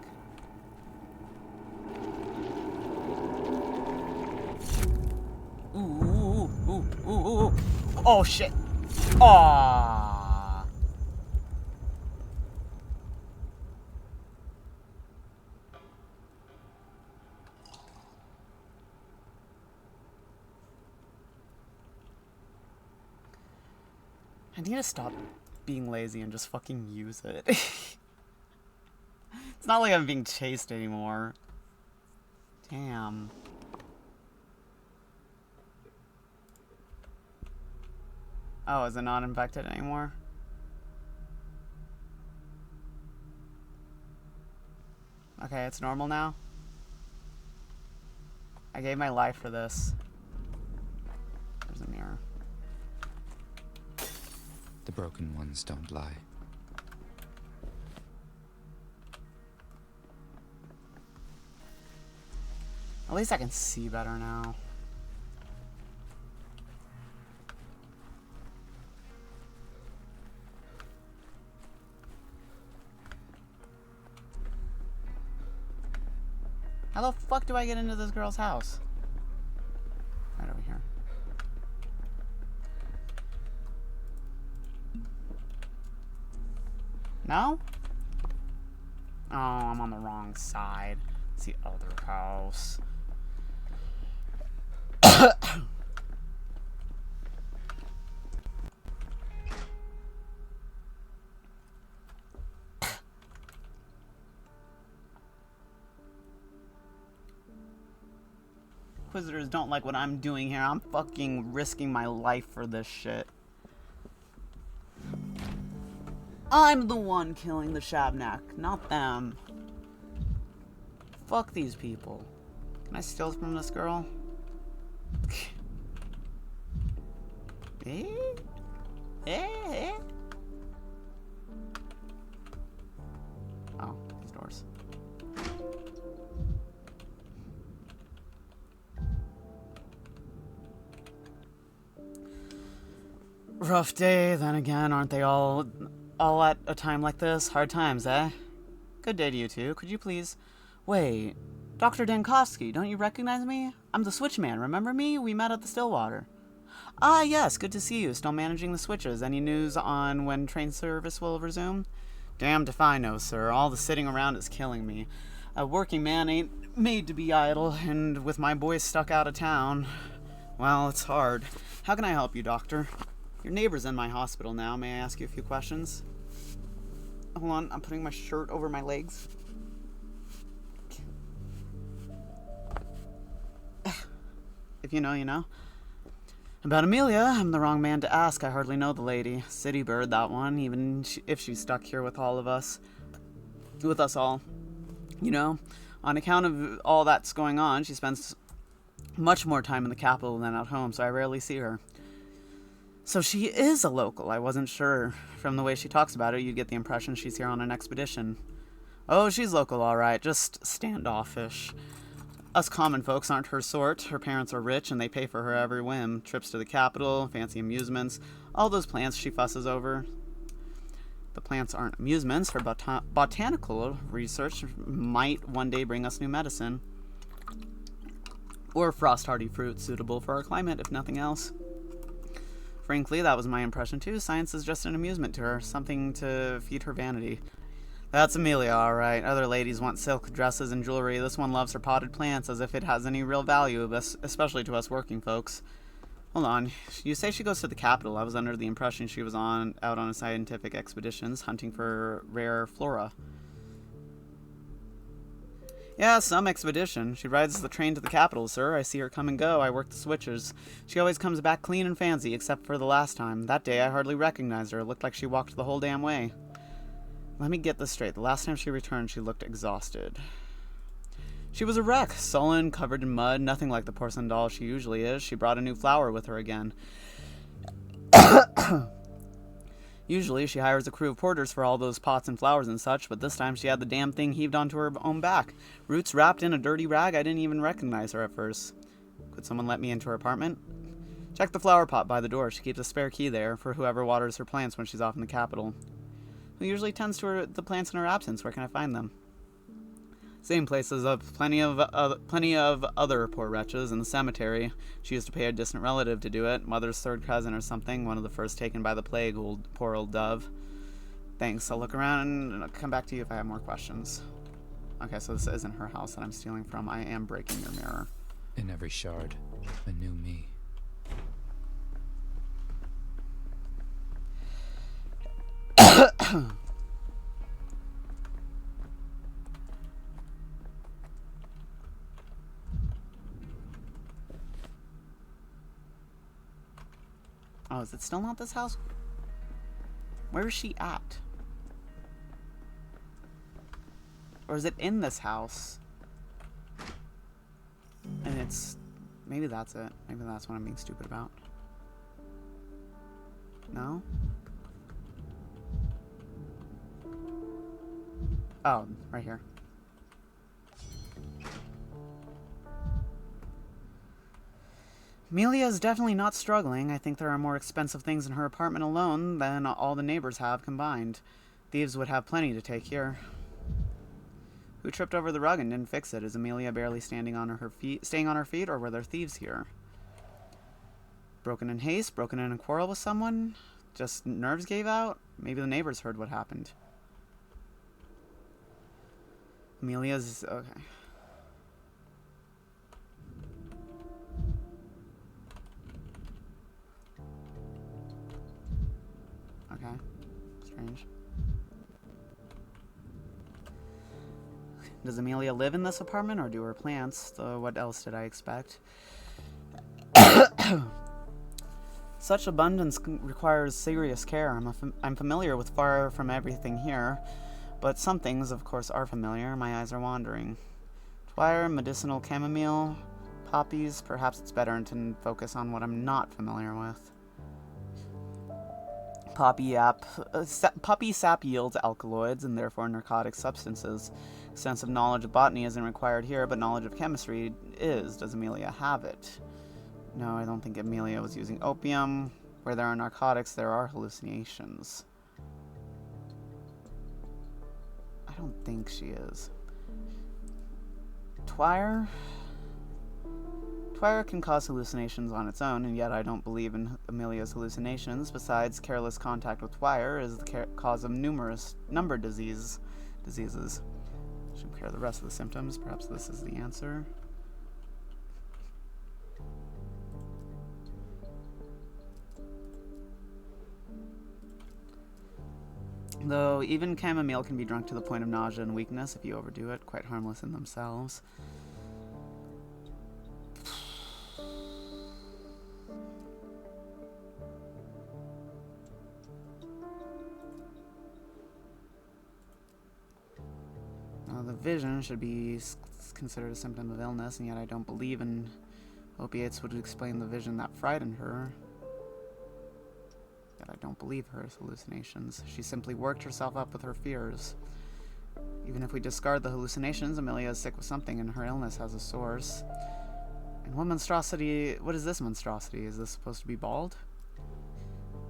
Ooh, ooh, ooh, ooh, ooh, ooh. Oh shit. Aww. I need to stop being lazy and just fucking use it. It's not like I'm being chased anymore. Damn. Oh, is it not infected anymore? Okay, it's normal now. I gave my life for this. There's a mirror. The broken ones don't lie. At least I can see better now. How the fuck do I get into this girl's house? Right over here. No? Oh, I'm on the wrong side. It's the other house. Inquisitors don't like what I'm doing here. I'm fucking risking my life for this shit. I'm the one killing the Shabnak, not them. Fuck these people. Can I steal from this girl? Eh? Eh? Oh, these doors. Rough day, then again, aren't they all at a time like this? Hard times, eh? Good day to you two. Could you please... Wait, Dr. Dankowski, don't you recognize me? I'm the switchman, remember me? We met at the Stillwater. Ah, yes, good to see you. Still managing the switches. Any news on when train service will resume? Damned if I know, sir. All the sitting around is killing me. A working man ain't made to be idle, and with my boys stuck out of town, well, it's hard. How can I help you, doctor? Your neighbor's in my hospital now. May I ask you a few questions? Hold on, I'm putting my shirt over my legs. If you know, you know. About Amelia, I'm the wrong man to ask. I hardly know the lady. City bird, that one, even if she's stuck here with all of us. With us all. You know, on account of all that's going on, she spends much more time in the capital than at home, so I rarely see her. So she is a local. I wasn't sure. From the way she talks about it, you'd get the impression she's here on an expedition. Oh, she's local, all right. Just standoffish. Us common folks aren't her sort. Her parents are rich, and they pay for her every whim. Trips to the capital, fancy amusements, all those plans she fusses over. The plants aren't amusements. Her botanical research might one day bring us new medicine. Or frost-hardy fruit suitable for our climate, if nothing else. Frankly, that was my impression too. Science is just an amusement to her, something to feed her vanity. That's Amelia, all right. Other ladies want silk dresses and jewelry. This one loves her potted plants as if it has any real value, especially to us working folks. Hold on. You say she goes to the capital. I was under the impression she was out on scientific expeditions, hunting for rare flora. Yeah, some expedition. She rides the train to the capital, sir. I see her come and go. I work the switches. She always comes back clean and fancy, except for the last time. That day, I hardly recognized her. It looked like she walked the whole damn way. Let me get this straight. The last time she returned, she looked exhausted. She was a wreck, sullen, covered in mud, nothing like the porcelain doll she usually is. She brought a new flower with her again. Usually, she hires a crew of porters for all those pots and flowers and such, but this time she had the damn thing heaved onto her own back. Roots wrapped in a dirty rag. I didn't even recognize her at first. Could someone let me into her apartment? Check the flower pot by the door. She keeps a spare key there for whoever waters her plants when she's off in the capital. Who usually tends to the plants in her absence? Where can I find them? Same places of plenty of other poor wretches in the cemetery. She used to pay a distant relative to do it, mother's third cousin or something, one of the first taken by the plague, poor old dove. Thanks, I'll look around and I'll come back to you if I have more questions. Okay, so this isn't her house that I'm stealing from. I am breaking your mirror. In every shard, a new me. Oh, is it still not this house? Where is she at? Or is it in this house? And it's... Maybe that's it. Maybe that's what I'm being stupid about. No? Oh, right here. Amelia is definitely not struggling. I think there are more expensive things in her apartment alone than all the neighbors have combined. Thieves would have plenty to take here. Who tripped over the rug and didn't fix it? Is Amelia barely staying on her feet, or were there thieves here? Broken in haste? Broken in a quarrel with someone? Just nerves gave out? Maybe the neighbors heard what happened. Amelia's... okay. Okay. Strange. Does Amelia live in this apartment or do her plants? What else did I expect? Such abundance requires serious care. I'm familiar with far from everything here, but some things, of course, are familiar. My eyes are wandering. Twire, medicinal chamomile, poppies. Perhaps it's better to focus on what I'm not familiar with. Poppy sap yields alkaloids and therefore narcotic substances. Extensive knowledge of botany isn't required here, but knowledge of chemistry is. Does Amelia have it? No, I don't think Amelia was using opium. Where there are narcotics, there are hallucinations. I don't think she is. Twire? Twire can cause hallucinations on its own, and yet I don't believe in Amelia's hallucinations. Besides, careless contact with Twire is the cause of numerous diseases. Should cure the rest of the symptoms. Perhaps this is the answer. Though even chamomile can be drunk to the point of nausea and weakness if you overdo it, quite harmless in themselves. The vision should be considered a symptom of illness, and yet I don't believe in opiates would explain the vision that frightened her. Yet I don't believe her hallucinations. She simply worked herself up with her fears. Even if we discard the hallucinations, Amelia is sick with something, and her illness has a source. And what is this monstrosity? Is this supposed to be bald?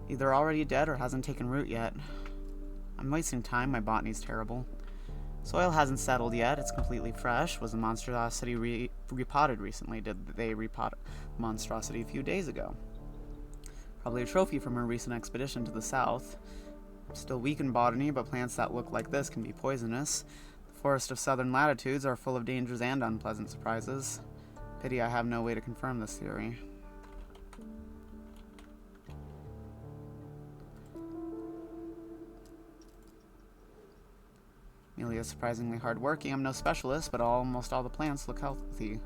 Either already dead or hasn't taken root yet. I'm wasting time. My botany's terrible. Soil hasn't settled yet. It's completely fresh. Was the monstrosity repotted recently? Did they repot monstrosity a few days ago? Probably a trophy from her recent expedition to the south. Still weak in botany, but plants that look like this can be poisonous. The forests of southern latitudes are full of dangers and unpleasant surprises. Pity I have no way to confirm this theory. Amelia is surprisingly hardworking. I'm no specialist, but almost all the plants look healthy.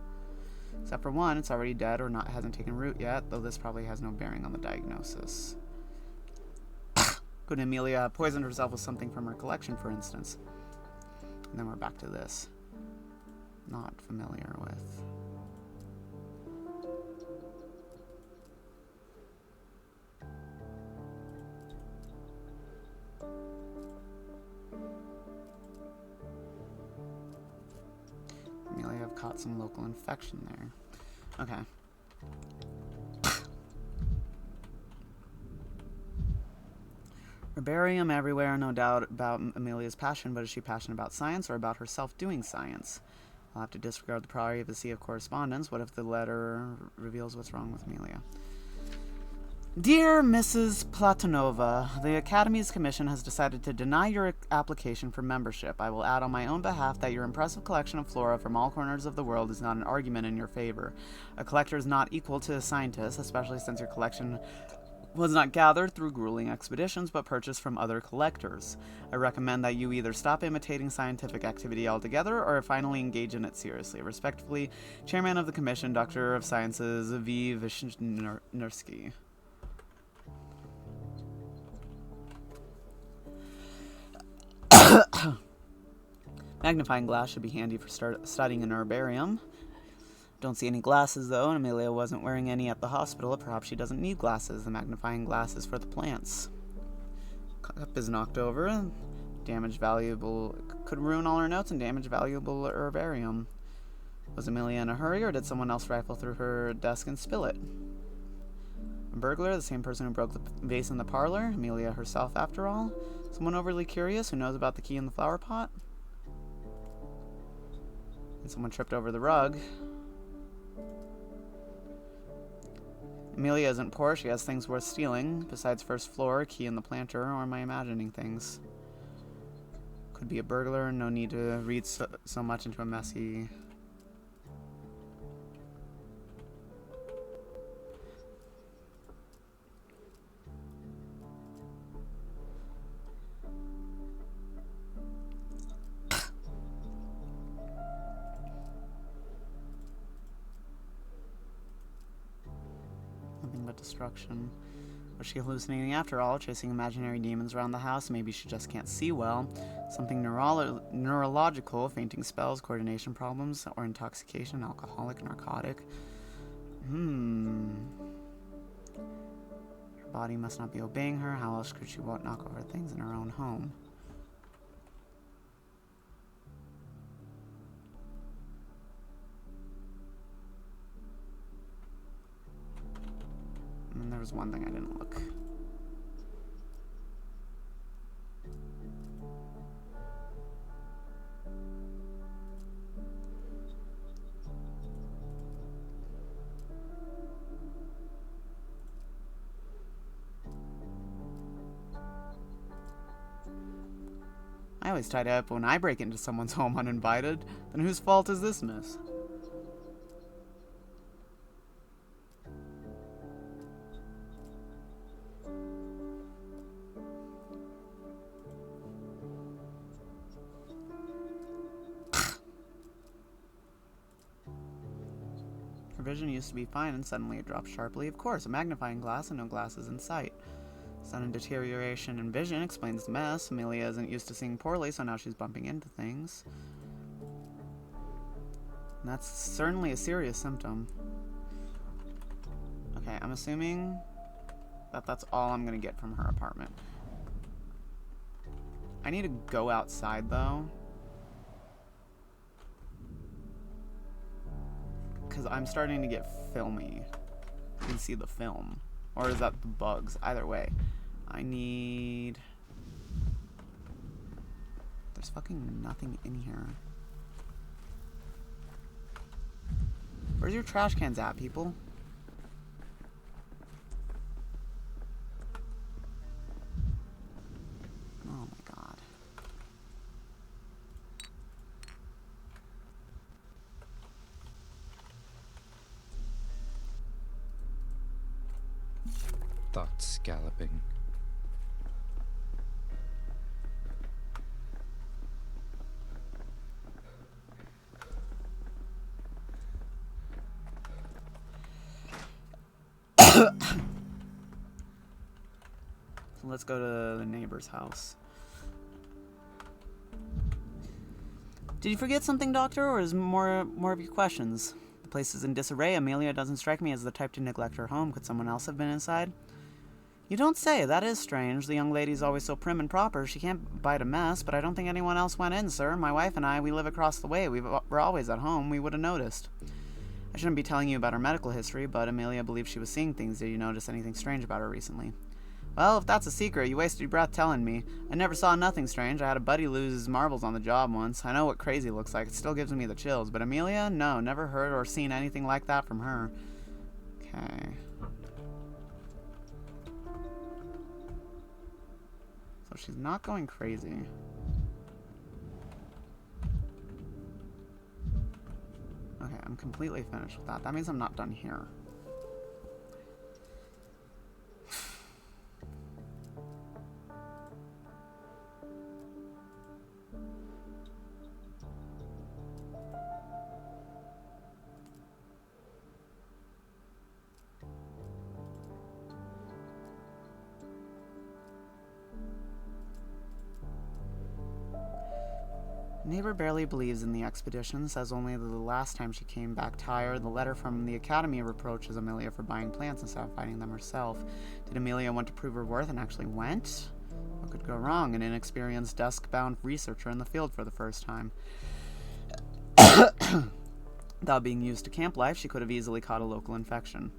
Except for one, it's already dead or hasn't taken root yet, though this probably has no bearing on the diagnosis. Could Amelia have poisoned herself with something from her collection, for instance? And then we're back to this. Not familiar with. Amelia have caught some local infection there. Okay. Herbarium everywhere, no doubt about Amelia's passion, but is she passionate about science or about herself doing science? I'll have to disregard the privacy of correspondence. What if the letter reveals what's wrong with Amelia? Dear Mrs. Platonova, the Academy's commission has decided to deny your application for membership. I will add on my own behalf that your impressive collection of flora from all corners of the world is not an argument in your favor. A collector is not equal to a scientist, especially since your collection was not gathered through grueling expeditions, but purchased from other collectors. I recommend that you either stop imitating scientific activity altogether, or finally engage in it seriously. Respectfully, Chairman of the Commission, Doctor of Sciences, V. Vishnursky. Magnifying glass should be handy for studying an herbarium. Don't see any glasses though, and Amelia wasn't wearing any at the hospital. Perhaps she doesn't need glasses. The magnifying glass is for the plants. Cup is knocked over. Damage valuable. Could ruin all her notes and damage valuable herbarium. Was Amelia in a hurry, or did someone else rifle through her desk and spill it? A burglar, the same person who broke the vase in the parlor. Amelia herself, after all. Someone overly curious who knows about the key in the flower pot. And someone tripped over the rug. Amelia isn't poor. She has things worth stealing. Besides first floor, a key in the planter, or am I imagining things? Could be a burglar. No need to read so much into a messy... Nothing but destruction. Was she hallucinating after all, chasing imaginary demons around the house? Maybe she just can't see well. Something neurological, fainting spells, coordination problems, or intoxication, alcoholic, narcotic. Her body must not be obeying her. How else could she knock over things in her own home? And there was one thing I didn't look. I always tie up when I break into someone's home uninvited. Then whose fault is this, miss? Her vision used to be fine and suddenly it dropped sharply. Of course, a magnifying glass and no glasses in sight. Sudden deterioration in vision explains the mess. Amelia isn't used to seeing poorly, so now she's bumping into things. And that's certainly a serious symptom. Okay, I'm assuming that that's all I'm gonna get from her apartment. I need to go outside, though. Because I'm starting to get filmy. You can see the film. Or is that the bugs? Either way. I need... There's fucking nothing in here. Where's your trash cans at, people? Oh my god. Thoughts galloping. So let's go to the neighbor's house. Did you forget something, Doctor, or is more of your questions? The place is in disarray. Amelia doesn't strike me as the type to neglect her home. Could someone else have been inside? You don't say. That is strange. The young lady's always so prim and proper. She can't bite a mess, but I don't think anyone else went in, sir. My wife and I, we live across the way. We're always at home. We would have noticed. I shouldn't be telling you about her medical history, but Amelia believes she was seeing things. Did you notice anything strange about her recently? Well, if that's a secret, you wasted your breath telling me. I never saw nothing strange. I had a buddy lose his marbles on the job once. I know what crazy looks like. It still gives me the chills. But Amelia? No, never heard or seen anything like that from her. Okay. So she's not going crazy. Okay, I'm completely finished with that. That means I'm not done here. Neighbor barely believes in the expedition, says only that the last time she came back tired. The letter from the academy reproaches Amelia for buying plants instead of finding them herself. Did Amelia want to prove her worth and actually went? What could go wrong? An inexperienced, desk-bound researcher in the field for the first time. Without being used to camp life, she could have easily caught a local infection.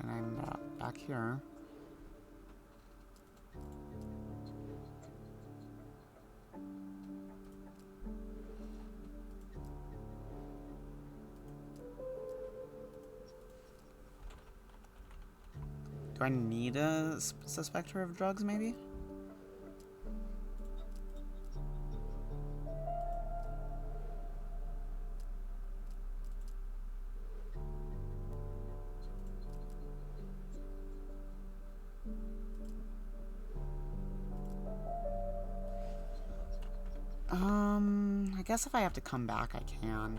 And I'm back here. Do I need to suspect her of drugs, maybe? I guess if I have to come back, I can.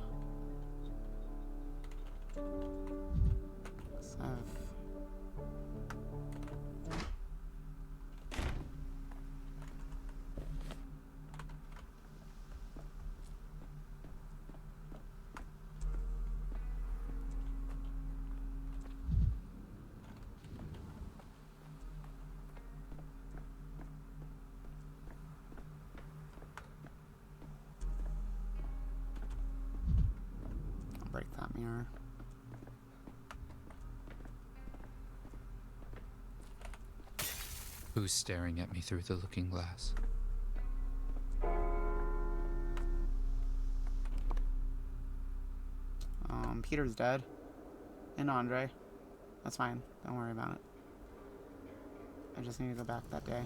So break that mirror. Who's staring at me through the looking glass? Peter's dead. And Andre. That's fine. Don't worry about it. I just need to go back that day.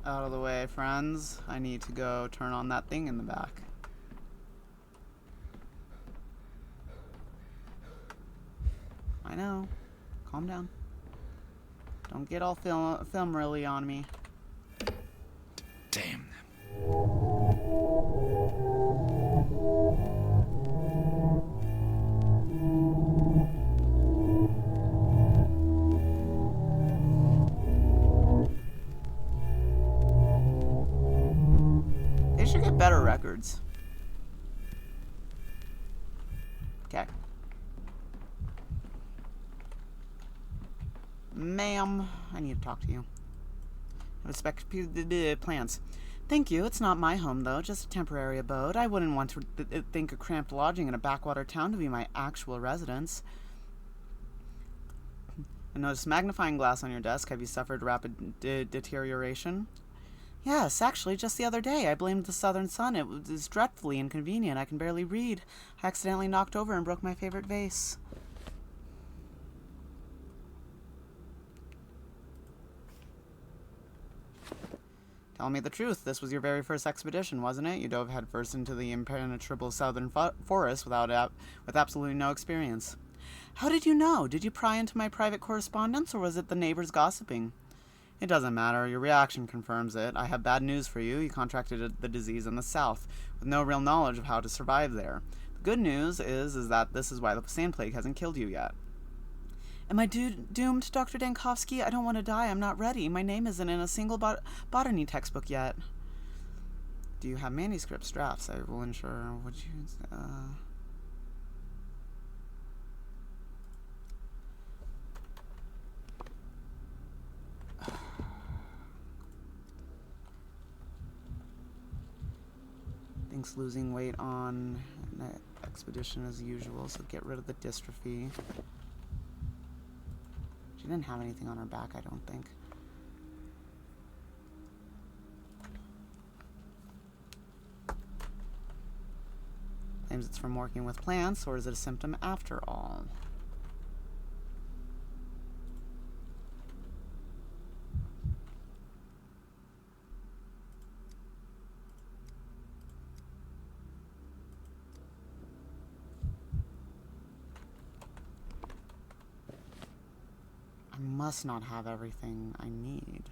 out of the way, friends. I need to go turn on that thing in the back. I know. Calm down. Don't get all film really on me. Damn them. They should get better records. Okay. Ma'am, I need to talk to you. Respect the plans. Thank you. It's not my home, though. Just a temporary abode. I wouldn't want to think a cramped lodging in a backwater town to be my actual residence. I noticed magnifying glass on your desk. Have you suffered rapid deterioration? Yes, actually, just the other day. I blamed the southern sun. It was dreadfully inconvenient. I can barely read. I accidentally knocked over and broke my favorite vase. Tell me the truth. This was your very first expedition, wasn't it? You dove headfirst into the impenetrable southern forest with absolutely no experience. How did you know? Did you pry into my private correspondence, or was it the neighbors gossiping? It doesn't matter. Your reaction confirms it. I have bad news for you. You contracted the disease in the south, with no real knowledge of how to survive there. The good news is that this is why the sand plague hasn't killed you yet. Am I doomed, Dr. Dankovsky? I don't want to die. I'm not ready. My name isn't in a single botany textbook yet. Do you have manuscripts, drafts? I will ensure. Would you... Thinks losing weight on an expedition as usual, so get rid of the dystrophy. She didn't have anything on her back, I don't think. Claims it's from working with plants, or is it a symptom after all? I must not have everything I need.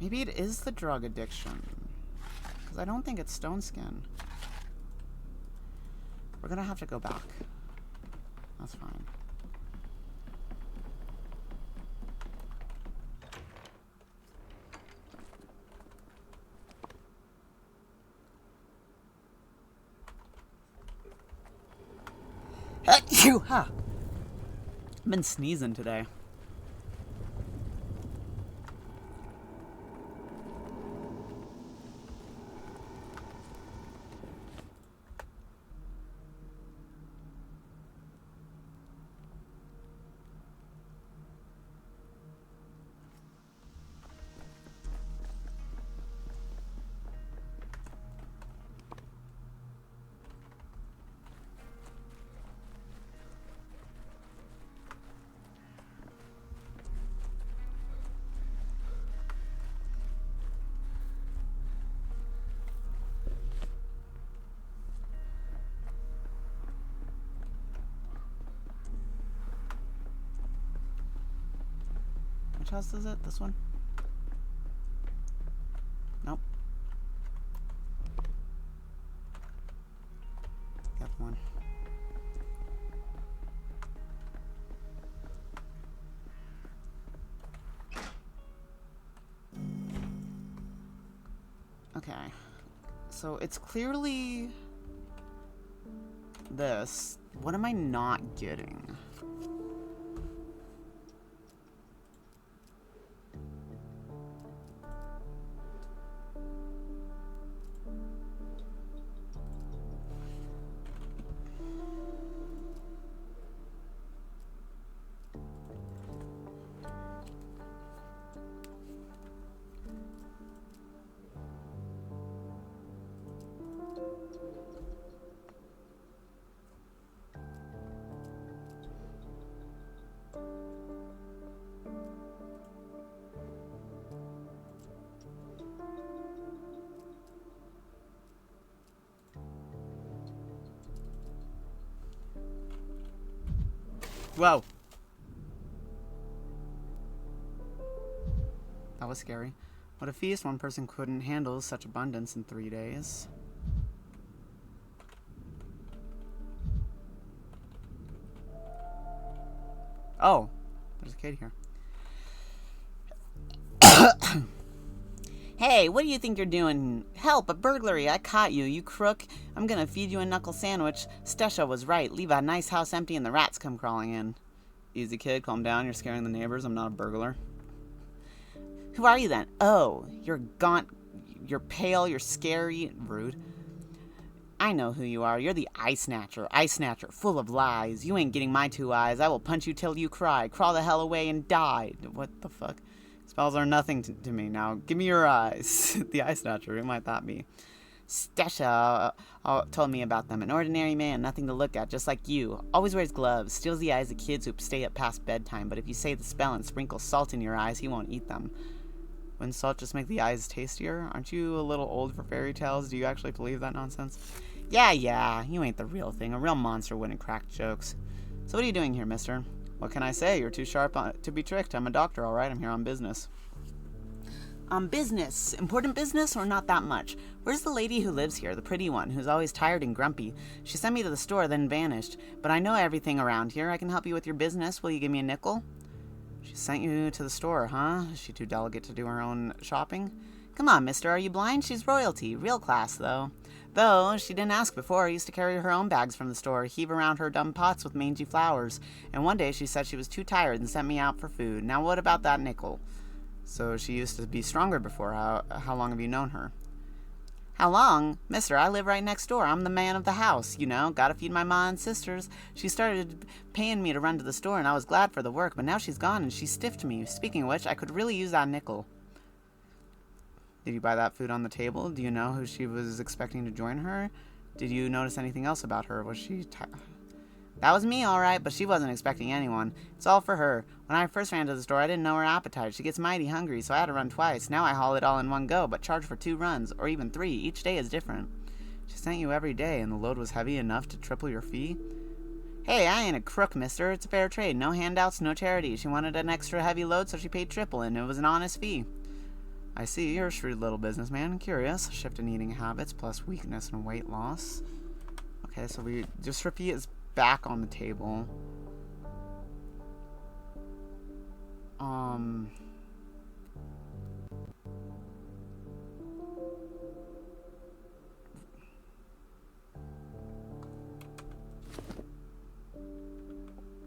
Maybe it is the drug addiction. Because I don't think it's stone skin. We're gonna have to go back. That's fine. Ha! I've been sneezing today. Which house is it? This one? Nope. Got one. Okay. So it's clearly this. What am I not getting? Whoa. That was scary. What a feast. One person couldn't handle such abundance in 3 days. Oh, there's a kid here. Hey, what do you think you're doing? Help, a burglary. I caught you, you crook. I'm gonna feed you a knuckle sandwich. Stesha was right. Leave a nice house empty and the rats come crawling in. Easy, kid. Calm down. You're scaring the neighbors. I'm not a burglar. Who are you then? Oh, you're gaunt. You're pale. You're scary. Rude. I know who you are. You're the Eye Snatcher. Eye Snatcher, full of lies. You ain't getting my 2 eyes. I will punch you till you cry. Crawl the hell away and die. What the fuck? Spells are nothing to me now. Give me your eyes. The Eye Snatcher. Who might that be? Stesha told me about them. An ordinary man, nothing to look at, just like you. Always wears gloves. Steals the eyes of kids who stay up past bedtime. But if you say the spell and sprinkle salt in your eyes, he won't eat them. Wouldn't salt just make the eyes tastier? Aren't you a little old for fairy tales? Do you actually believe that nonsense? Yeah, you ain't the real thing. A real monster wouldn't crack jokes. So what are you doing here, mister? What can I say? You're too sharp to be tricked. I'm a doctor, alright? I'm here on business. On business? Important business or not that much? Where's the lady who lives here, the pretty one, who's always tired and grumpy? She sent me to the store, then vanished. But I know everything around here. I can help you with your business. Will you give me a nickel? She sent you to the store, huh? Is she too delicate to do her own shopping? Come on, mister, are you blind? She's royalty. Real class, though. Though, she didn't ask before. I used to carry her own bags from the store, heave around her dumb pots with mangy flowers. And one day she said she was too tired and sent me out for food. Now what about that nickel? So she used to be stronger before. How long have you known her? How long? Mister, I live right next door. I'm the man of the house, you know. Gotta feed my ma and sisters. She started paying me to run to the store, and I was glad for the work, but now she's gone and she stiffed me. Speaking of which, I could really use that nickel. Did you buy that food on the table? Do you know who she was expecting to join her? Did you notice anything else about her? Was she... That was me, all right, but she wasn't expecting anyone. It's all for her. When I first ran to the store, I didn't know her appetite. She gets mighty hungry, so I had to run twice. Now I haul it all in one go, but charge for 2 runs, or even 3. Each day is different. She sent you every day, and the load was heavy enough to triple your fee? Hey, I ain't a crook, mister. It's a fair trade. No handouts, no charity. She wanted an extra heavy load, so she paid triple, and it was an honest fee. I see. You're a shrewd little businessman. Curious. Shift in eating habits, plus weakness and weight loss. Okay, so we just repeat is back on the table.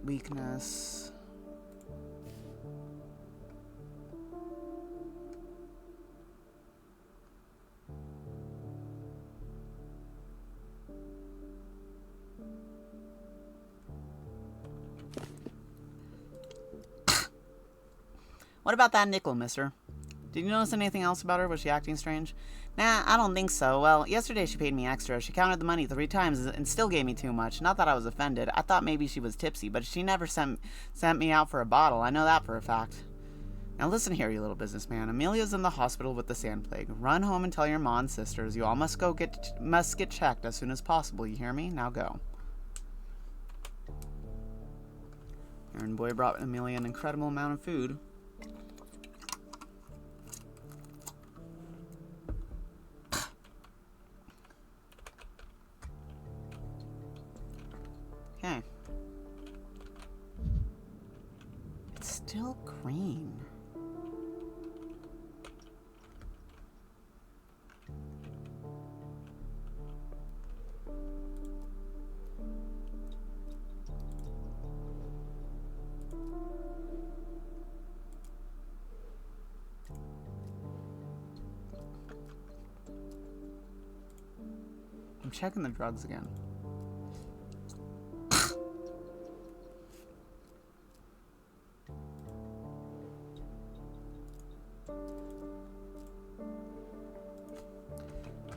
Weakness. What about that nickel, mister? Did you notice anything else about her? Was she acting strange? Nah, I don't think so. Well, yesterday she paid me extra. She counted the money 3 times and still gave me too much. Not that I was offended. I thought maybe she was tipsy, but she never sent me out for a bottle. I know that for a fact. Now listen here, you little businessman. Amelia's in the hospital with the sand plague. Run home and tell your ma and sisters. You all must get checked as soon as possible. You hear me? Now go. Errand boy brought Amelia an incredible amount of food. Okay. It's still green. I'm checking the drugs again.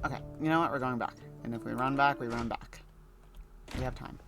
Okay, you know what? We're going back. And if we run back, we run back. We have time.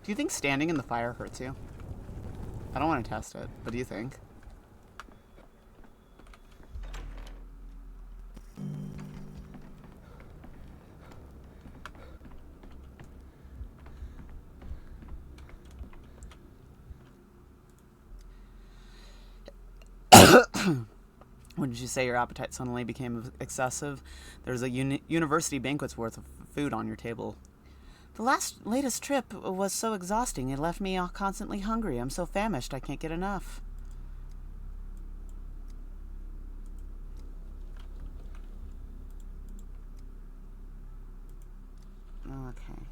Do you think standing in the fire hurts you? I don't want to test it, but do you think? When did you say your appetite suddenly became excessive? There's a university banquet's worth of food on your table. The latest trip was so exhausting. It left me constantly hungry. I'm so famished I can't get enough. Okay.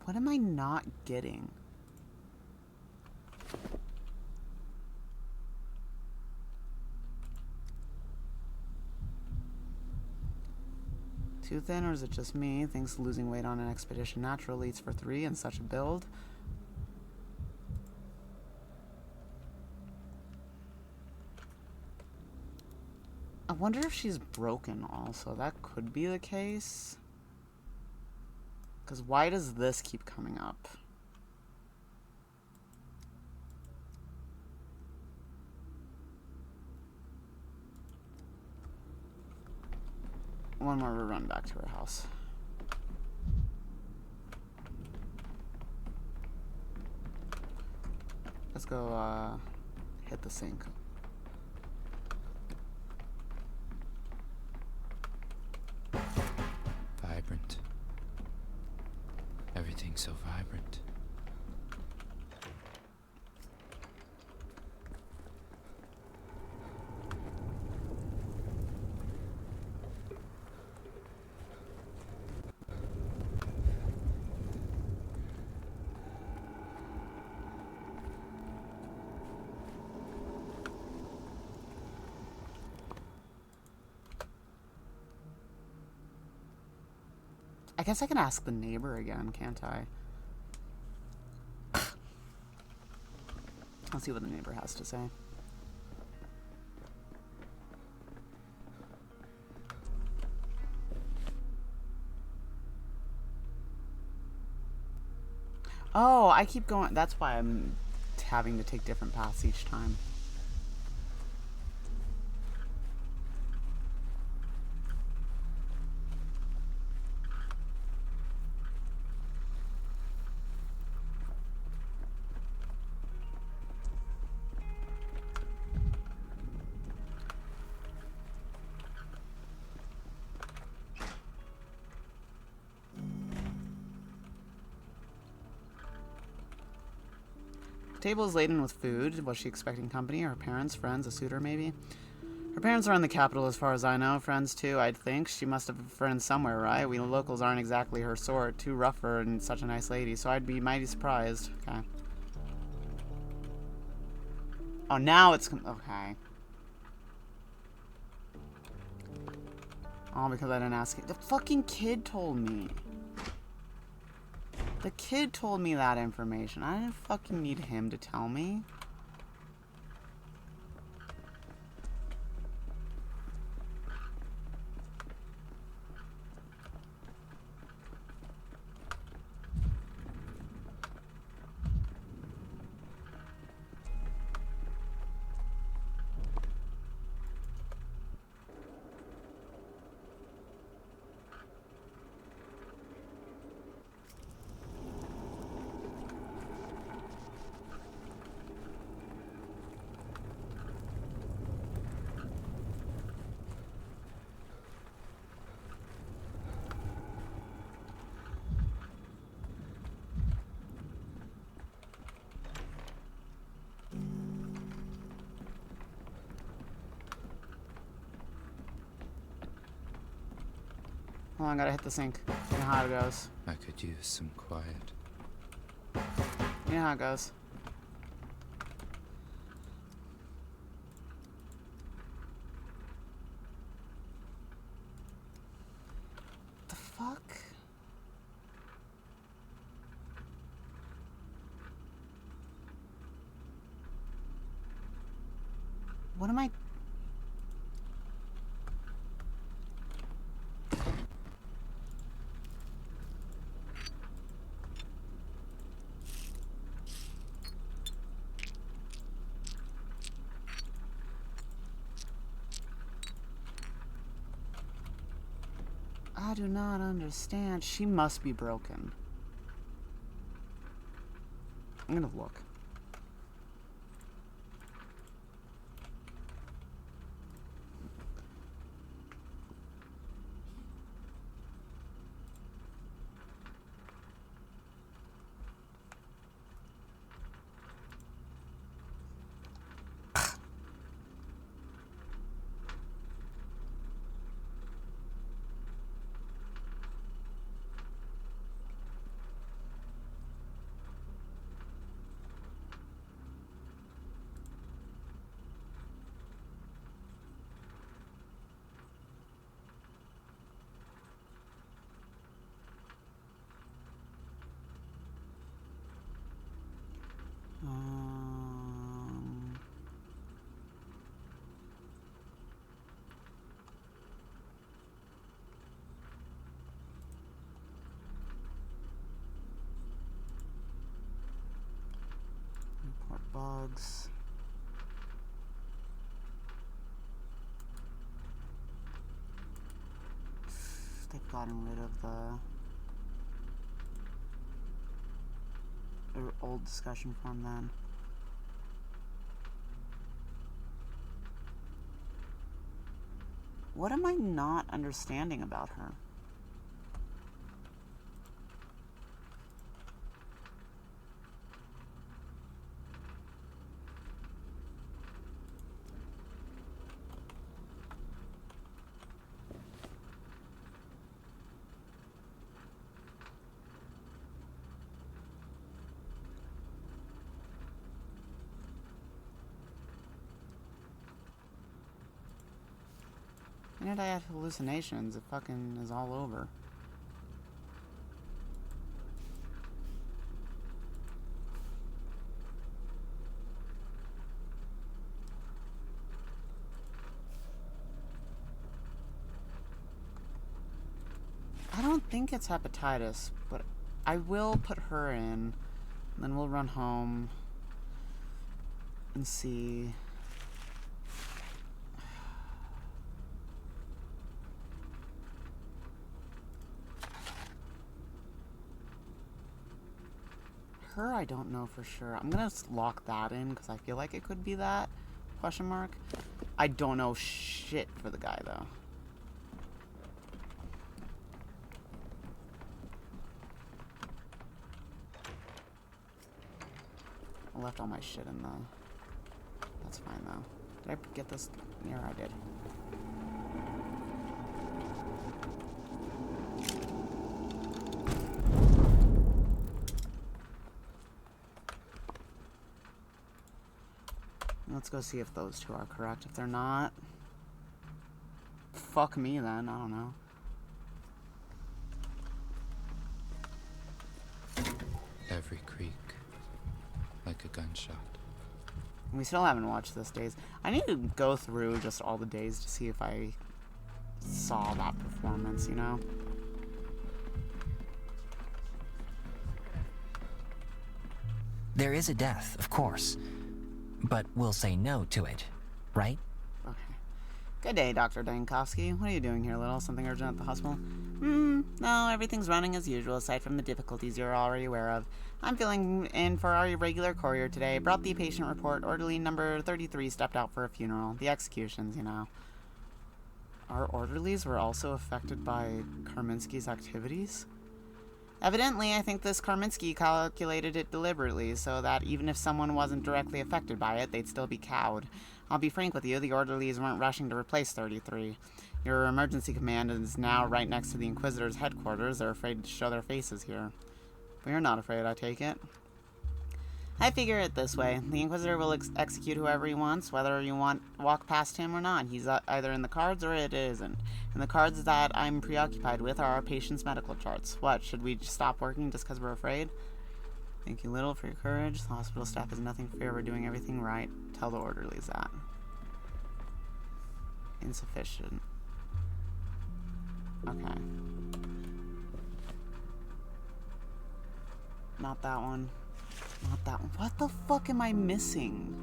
What am I not getting? Too thin, or is it just me? Thinks losing weight on an expedition naturally eats for 3 in such a build. I wonder if she's broken also. That could be the case. Because why does this keep coming up? One more run back to her house. Let's go hit the sink. Vibrant. Everything's so vibrant. I guess I can ask the neighbor again, can't I? Let's see what the neighbor has to say. Oh, I keep going. That's why I'm having to take different paths each time. The table is laden with food. Was she expecting company? Her parents, friends, a suitor maybe? Her parents are in the capital as far as I know. Friends too, I'd think. She must have friends somewhere, right? We locals aren't exactly her sort. Too rough for her and such a nice lady, so I'd be mighty surprised. Okay. Oh, now it's... Okay. Oh, because I didn't ask it. The fucking kid told me. The kid told me that information. I didn't fucking need him to tell me. Hold on, I gotta hit the sink. You know how it goes. I could use some quiet. You know how it goes. The fuck? What am I... I do not understand. She must be broken. I'm gonna look. Report bugs. They've gotten rid of the old discussion form then. What am I not understanding about her? And I have hallucinations. It fucking is all over. I don't think it's hepatitis, but I will put her in. And then we'll run home and see. Her, I don't know for sure. I'm gonna lock that in because I feel like it could be that. Question mark. I don't know shit for the guy though. I left all my shit in the... That's fine though. Did I get this? Yeah, I did. Let's go see if those two are correct. If they're not, fuck me then. I don't know. Every creak, like a gunshot. We still haven't watched this days. I need to go through just all the days to see if I saw that performance, you know? There is a death, of course. But we'll say no to it, right? Okay. Good day, Dr. Dankowski. What are you doing here, little? Something urgent at the hospital? No, everything's running as usual, aside from the difficulties you're already aware of. I'm filling in for our regular courier today. Brought the patient report. Orderly number 33 stepped out for a funeral. The executions, you know. Our orderlies were also affected by Karminski's activities? Evidently, I think this Karminski calculated it deliberately, so that even if someone wasn't directly affected by it, they'd still be cowed. I'll be frank with you, the orderlies weren't rushing to replace 33. Your emergency command is now right next to the Inquisitor's headquarters. They're afraid to show their faces here. But you're not afraid, I take it? I figure it this way. The Inquisitor will execute whoever he wants, whether you walk past him or not. He's either in the cards or it isn't. And the cards that I'm preoccupied with are our patients' medical charts. What, should we just stop working just because we're afraid? Thank you little for your courage. The hospital staff has nothing to fear. We're doing everything right. Tell the orderlies that. Insufficient. Okay. Not that one. Not that one. What the fuck am I missing?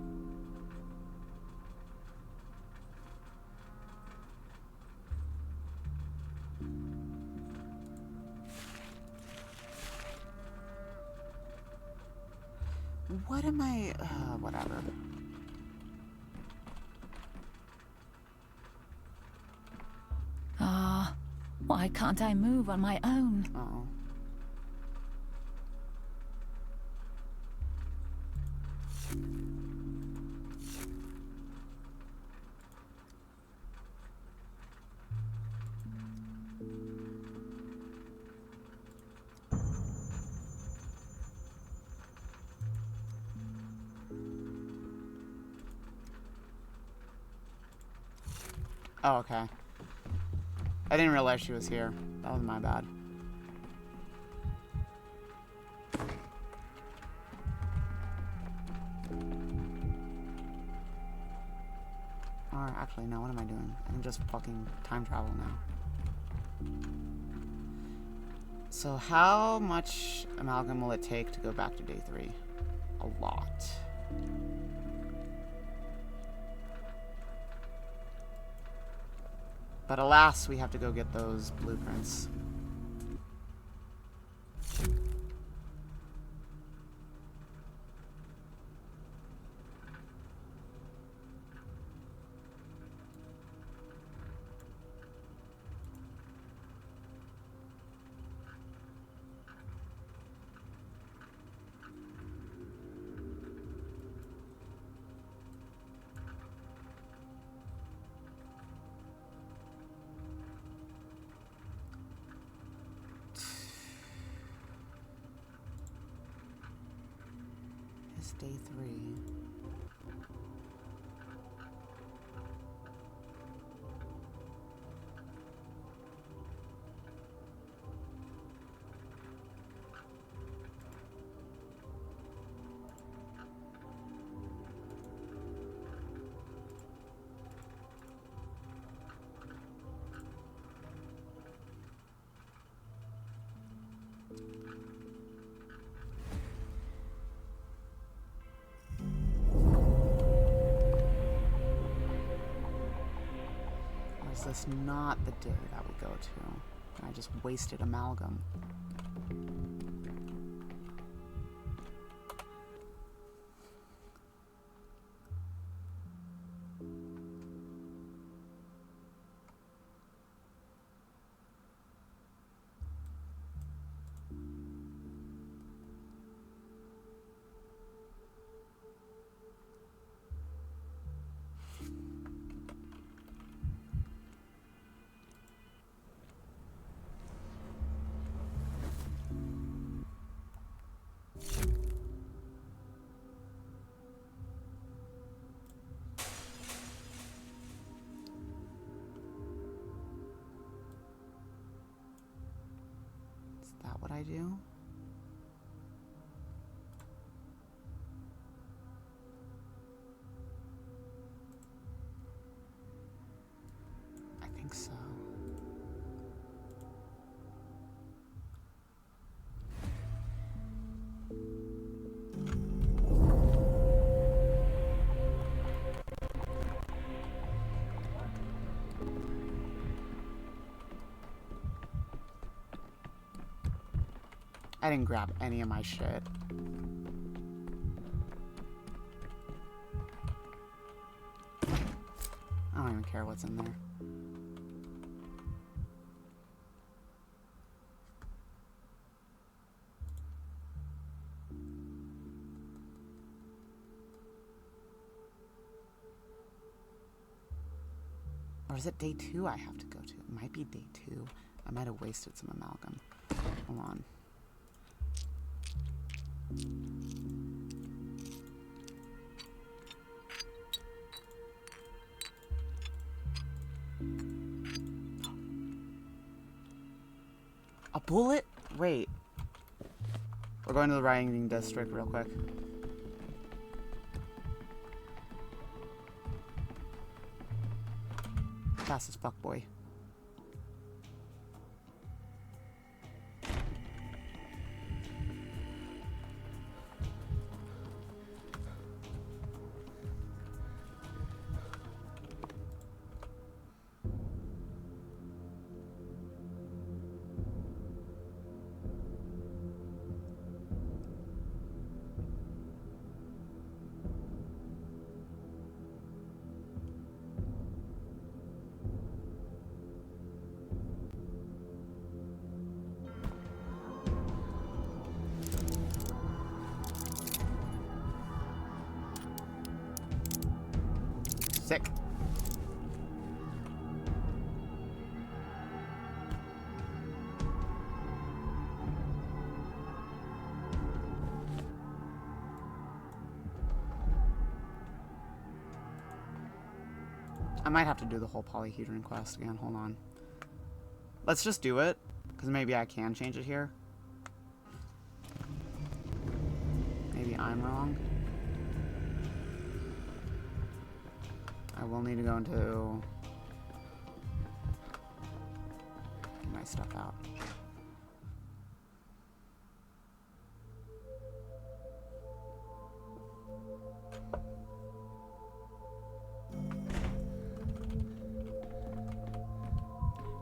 What am I... whatever. Ah, why can't I move on my own? Uh-oh. Oh, okay. I didn't realize she was here. That was my bad. Or actually, no, what am I doing? I can just fucking time travel now. So how much amalgam will it take to go back to day 3? A lot. But alas, we have to go get those blueprints. It's day 3. Or is this not the day that we go to? I just wasted amalgam. Is that what I do? I think so. I didn't grab any of my shit. I don't even care what's in there. Or is it day 2 I have to go to? It might be day 2. I might have wasted some amalgam. Hold on. A bullet? Wait. We're going to the writing district real quick. Fast as fuck, boy. Sick. I might have to do the whole polyhedron quest again. Hold on. Let's just do it, because maybe I can change it here. Maybe I'm wrong. I will need to go into... get my stuff out.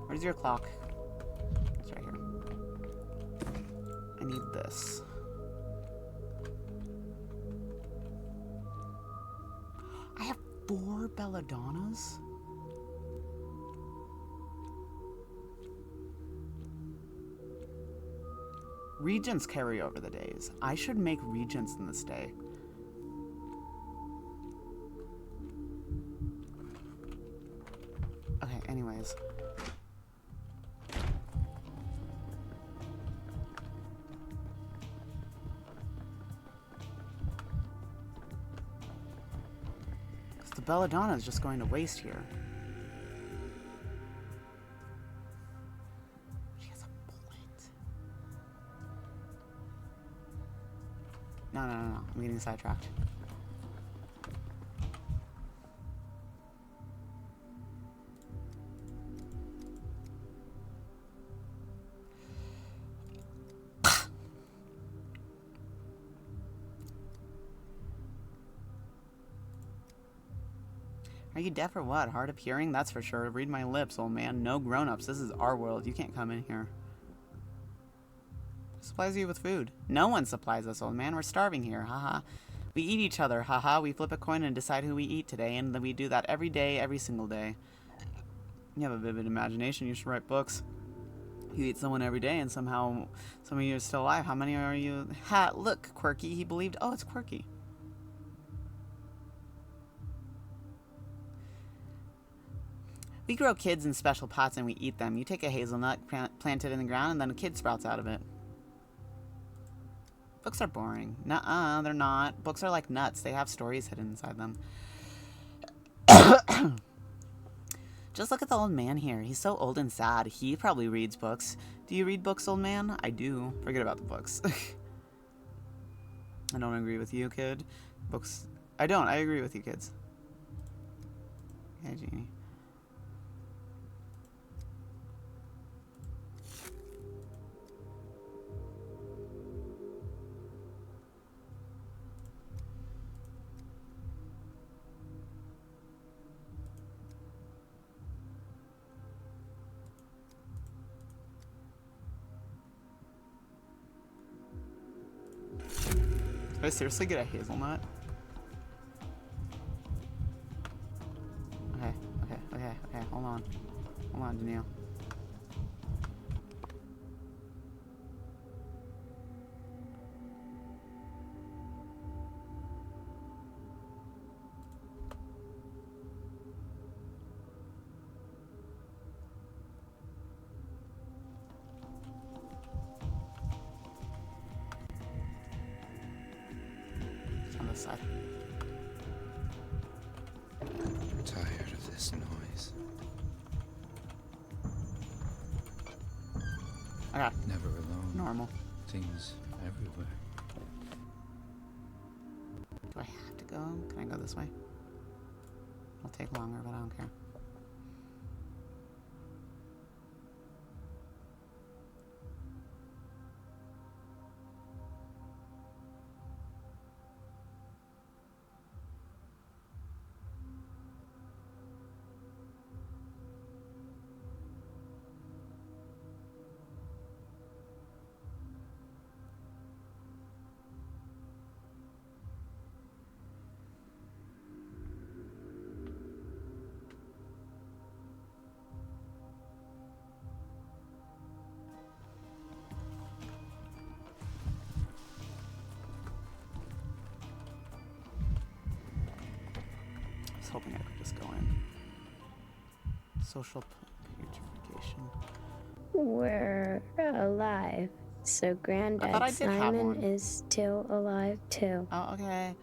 Where's your clock? It's right here. I need this. I have 4 belladonnas? Regents carry over the days. I should make regents in this day. Okay, anyways. The belladonna is just going to waste here. She has a bullet. No. I'm getting sidetracked. Are you deaf or what? Hard of hearing? That's for sure. Read my lips, old man. No grown-ups. This is our world. You can't come in here. Who supplies you with food? No one supplies us, old man. We're starving here. Haha. We eat each other. Haha. We flip a coin and decide who we eat today, and then we do that every day, every single day. You have a vivid imagination. You should write books. You eat someone every day, and somehow some of you are still alive. How many are you? Ha! Look, Quirky. He believed. Oh, it's Quirky. We grow kids in special pots and we eat them. You take a hazelnut, plant it in the ground, and then a kid sprouts out of it. Books are boring. Nuh-uh, they're not. Books are like nuts. They have stories hidden inside them. Just look at the old man here. He's so old and sad. He probably reads books. Do you read books, old man? I do. Forget about the books. I don't agree with you, kid. Books... I don't. I agree with you, kids. Okay, Genie. Did I seriously get a hazelnut? Okay, hold on. Hold on, Danielle. Okay. Never alone. Normal. Things everywhere. Do I have to go? Can I go this way? It'll take longer, but I don't care. I was hoping I could just go in. Social purification. We're alive. So I thought Granddad I did have Simon one. is still alive too. Oh, okay.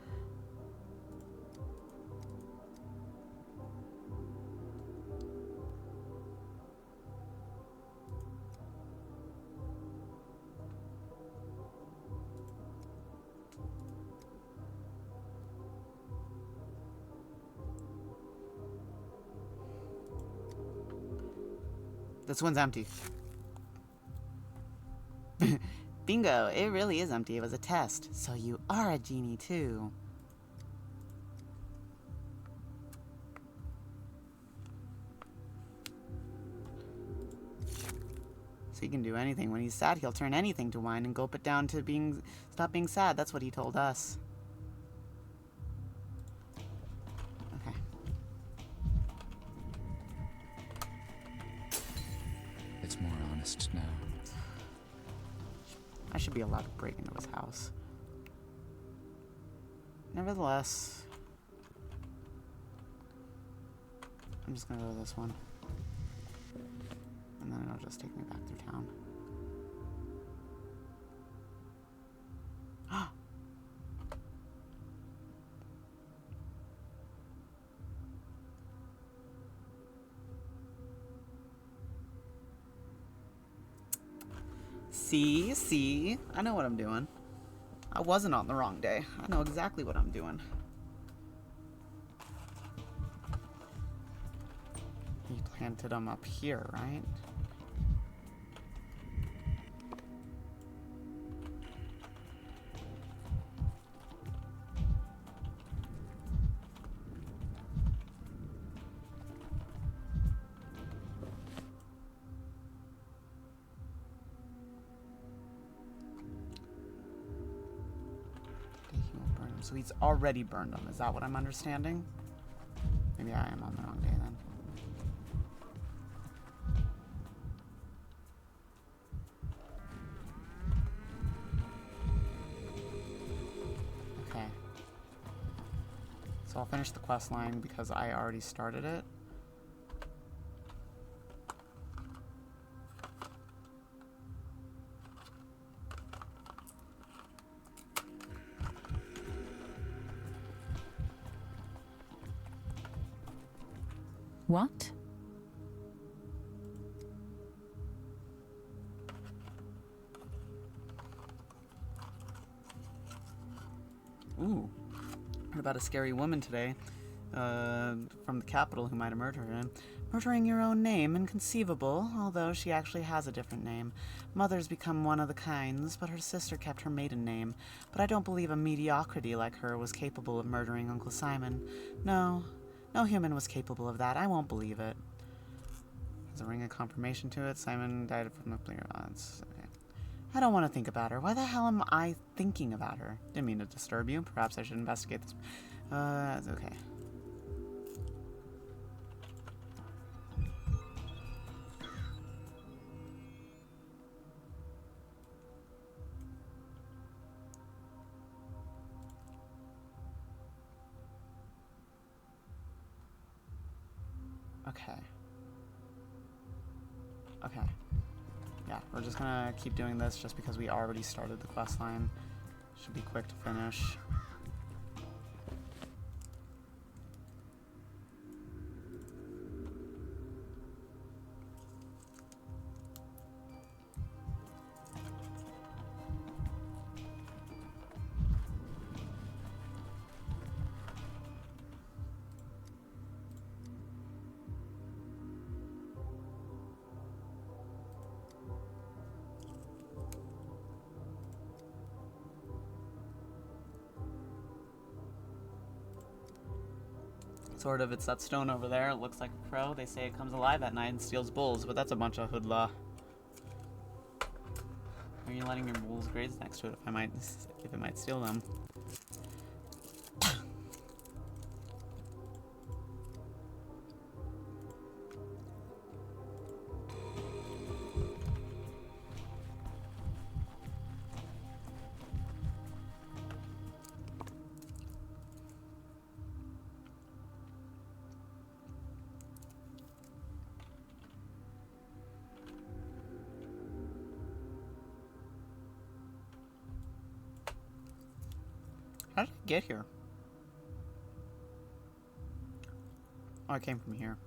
This one's empty. Bingo, it really is empty. It was a test. So you are a genie too. So he can do anything. When he's sad, he'll turn anything to wine and gulp it down to stop being sad. That's what he told us. Okay. It's more honest now. I should be allowed to break into his house. Nevertheless, I'm just gonna go to this one. And then it'll just take me back through town. See? I know what I'm doing. I wasn't on the wrong day. I know exactly what I'm doing. He planted them up here, right? So he's already burned them. Is that what I'm understanding? Maybe I am on the wrong day then. Okay. So I'll finish the quest line because I already started it. What? Ooh. Heard about a scary woman today. From the capital who might have murdered her. Murdering your own name, inconceivable, although she actually has a different name. Mother's become one of the kinds, but her sister kept her maiden name. But I don't believe a mediocrity like her was capable of murdering Uncle Simon. No human was capable of that. I won't believe it. Has a ring of confirmation to it. Simon died from the clear odds. Okay. I don't want to think about her. Why the hell am I thinking about her? Didn't mean to disturb you. Perhaps I should investigate this. Okay. Okay. Yeah, we're just gonna keep doing this just because we already started the quest line. Should be quick to finish. Sort of, it's that stone over there. It looks like a crow. They say it comes alive at night and steals bulls, but that's a bunch of hoodla. Are you letting your bulls graze next to it if it might steal them? How did I get here? Oh, I came from here.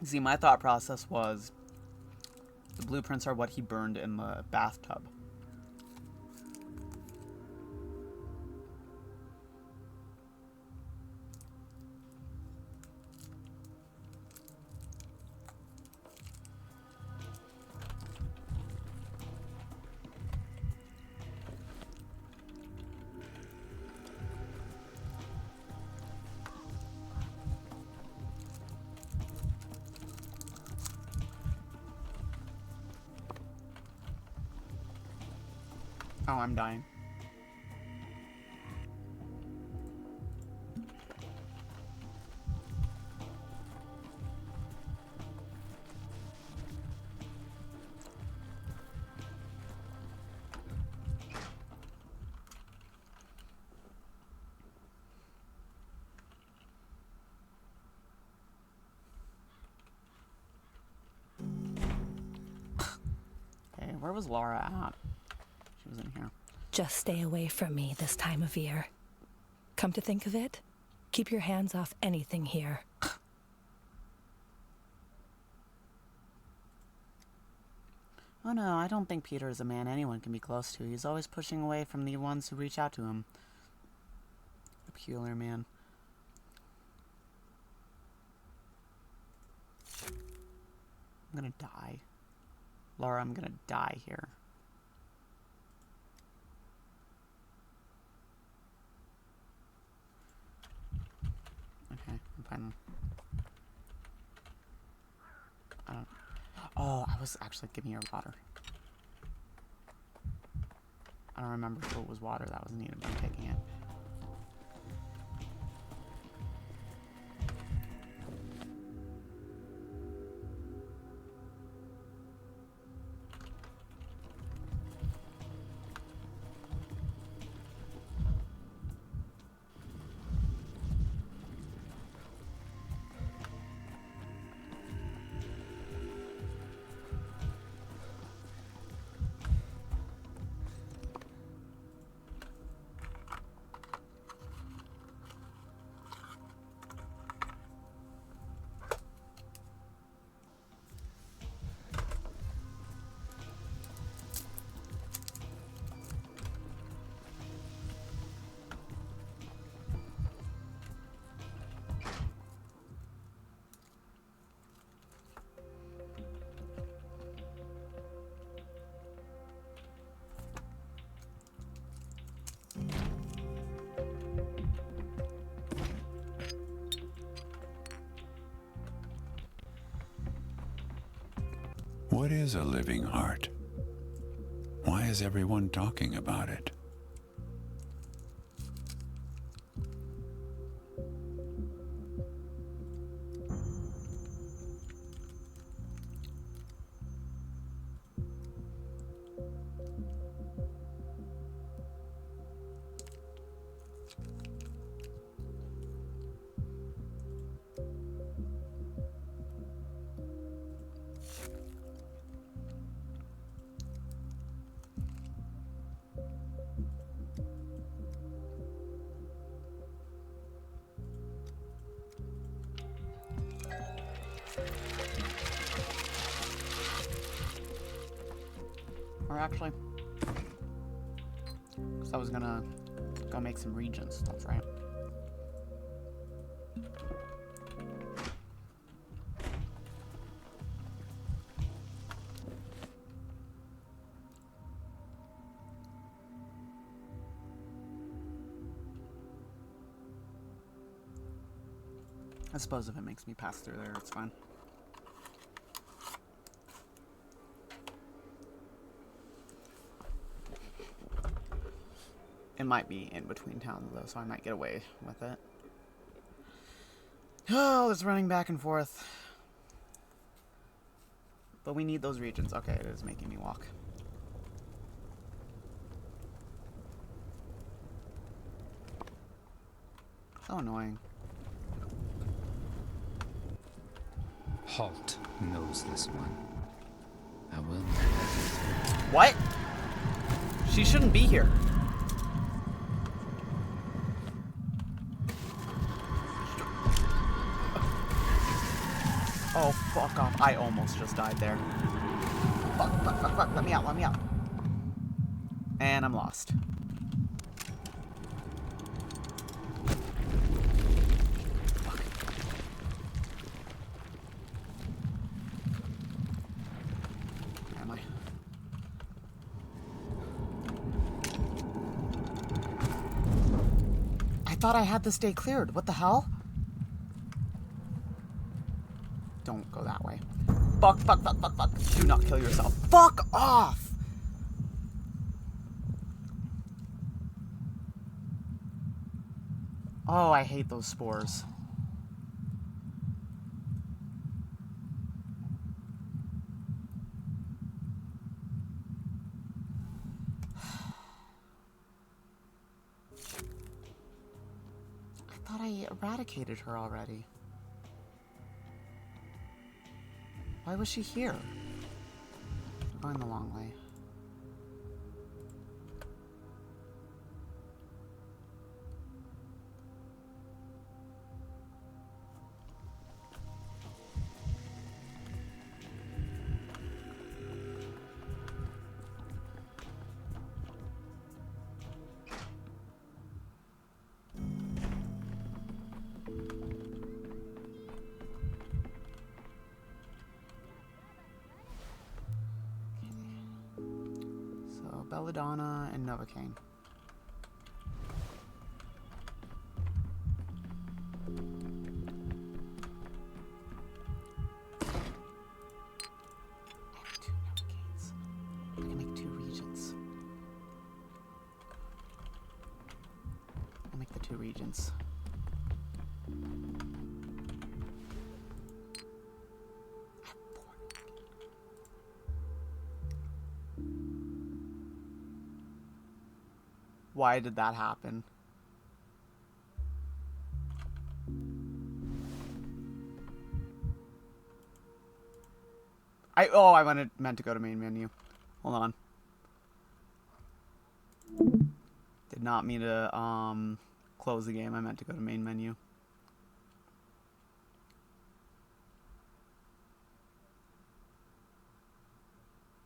See, my thought process was the blueprints are what he burned in the bathtub. Oh, I'm dying. Okay, where was Laura at? She was in here. Just stay away from me this time of year. Come to think of it, keep your hands off anything here. Oh no, I don't think Peter is a man anyone can be close to. He's always pushing away from the ones who reach out to him. A peculiar man. I'm gonna die. Laura, I'm gonna die here. Okay, I'm fine. I don't... Oh, I was actually giving her water. I don't remember if it was water that was needed. I'm taking it. What is a living heart? Why is everyone talking about it? Or actually, because I was gonna go make some regions, that's right. I suppose if it makes me pass through there, it's fine. It might be in between towns, though, so I might get away with it. Oh, it's running back and forth. But we need those regions. Okay, it is making me walk. So annoying. Halt knows this one. I will. What? She shouldn't be here. Oh, fuck off. I almost just died there. Fuck, fuck, fuck, fuck. Let me out, let me out. And I'm lost. Fuck. Where am I? I thought I had this day cleared. What the hell? Don't go that way. Fuck, fuck, fuck, fuck, fuck. Do not kill yourself. Fuck off! Oh, I hate those spores. I thought I eradicated her already. Why was she here? We're going the long way. Belladonna and Novocaine. I have 2 Novocaines. I can make 2 regions. I'll make the 2 regions. Why did that happen? I meant to go to main menu. Hold on. Did not mean to close the game. I meant to go to main menu.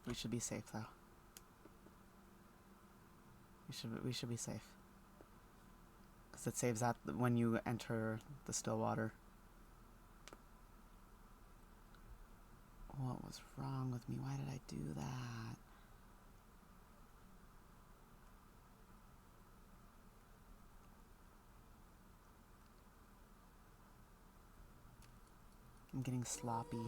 We should be safe though. We should be safe. Because it saves that when you enter the still water. What was wrong with me? Why did I do that? I'm getting sloppy.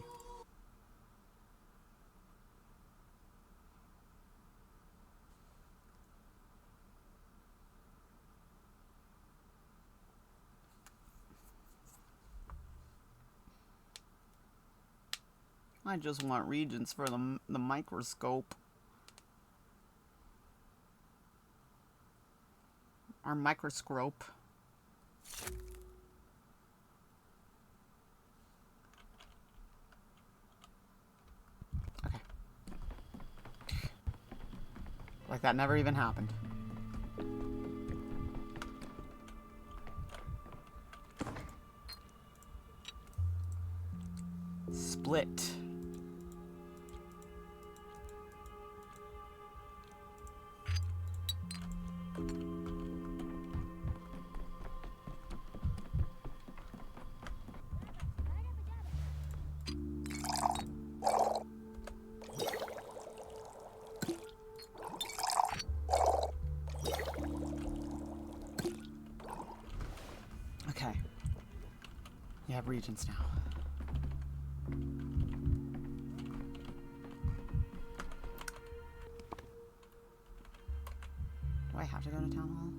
I just want regions for the microscope. Our microscope. Okay. Like that never even happened. Split. Okay. You have regents now. Do I have to go to town hall?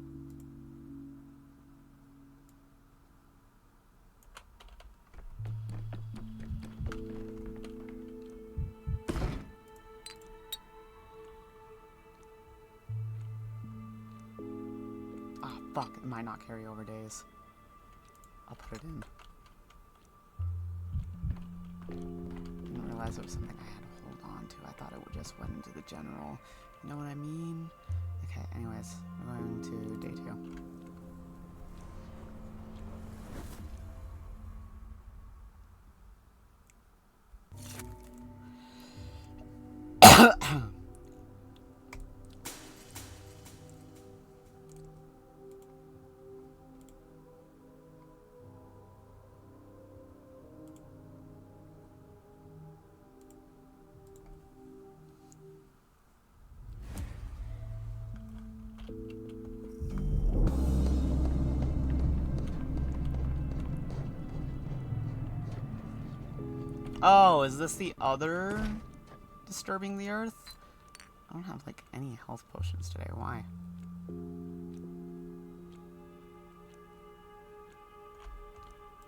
Ah, fuck. It might not carry over days. I'll put it in. Didn't realize it was something I had to hold on to. I thought it would just went into the general. You know what I mean? Okay, anyways, we're going to day 2. Oh, is this the other disturbing the earth? I don't have like any health potions today. Why?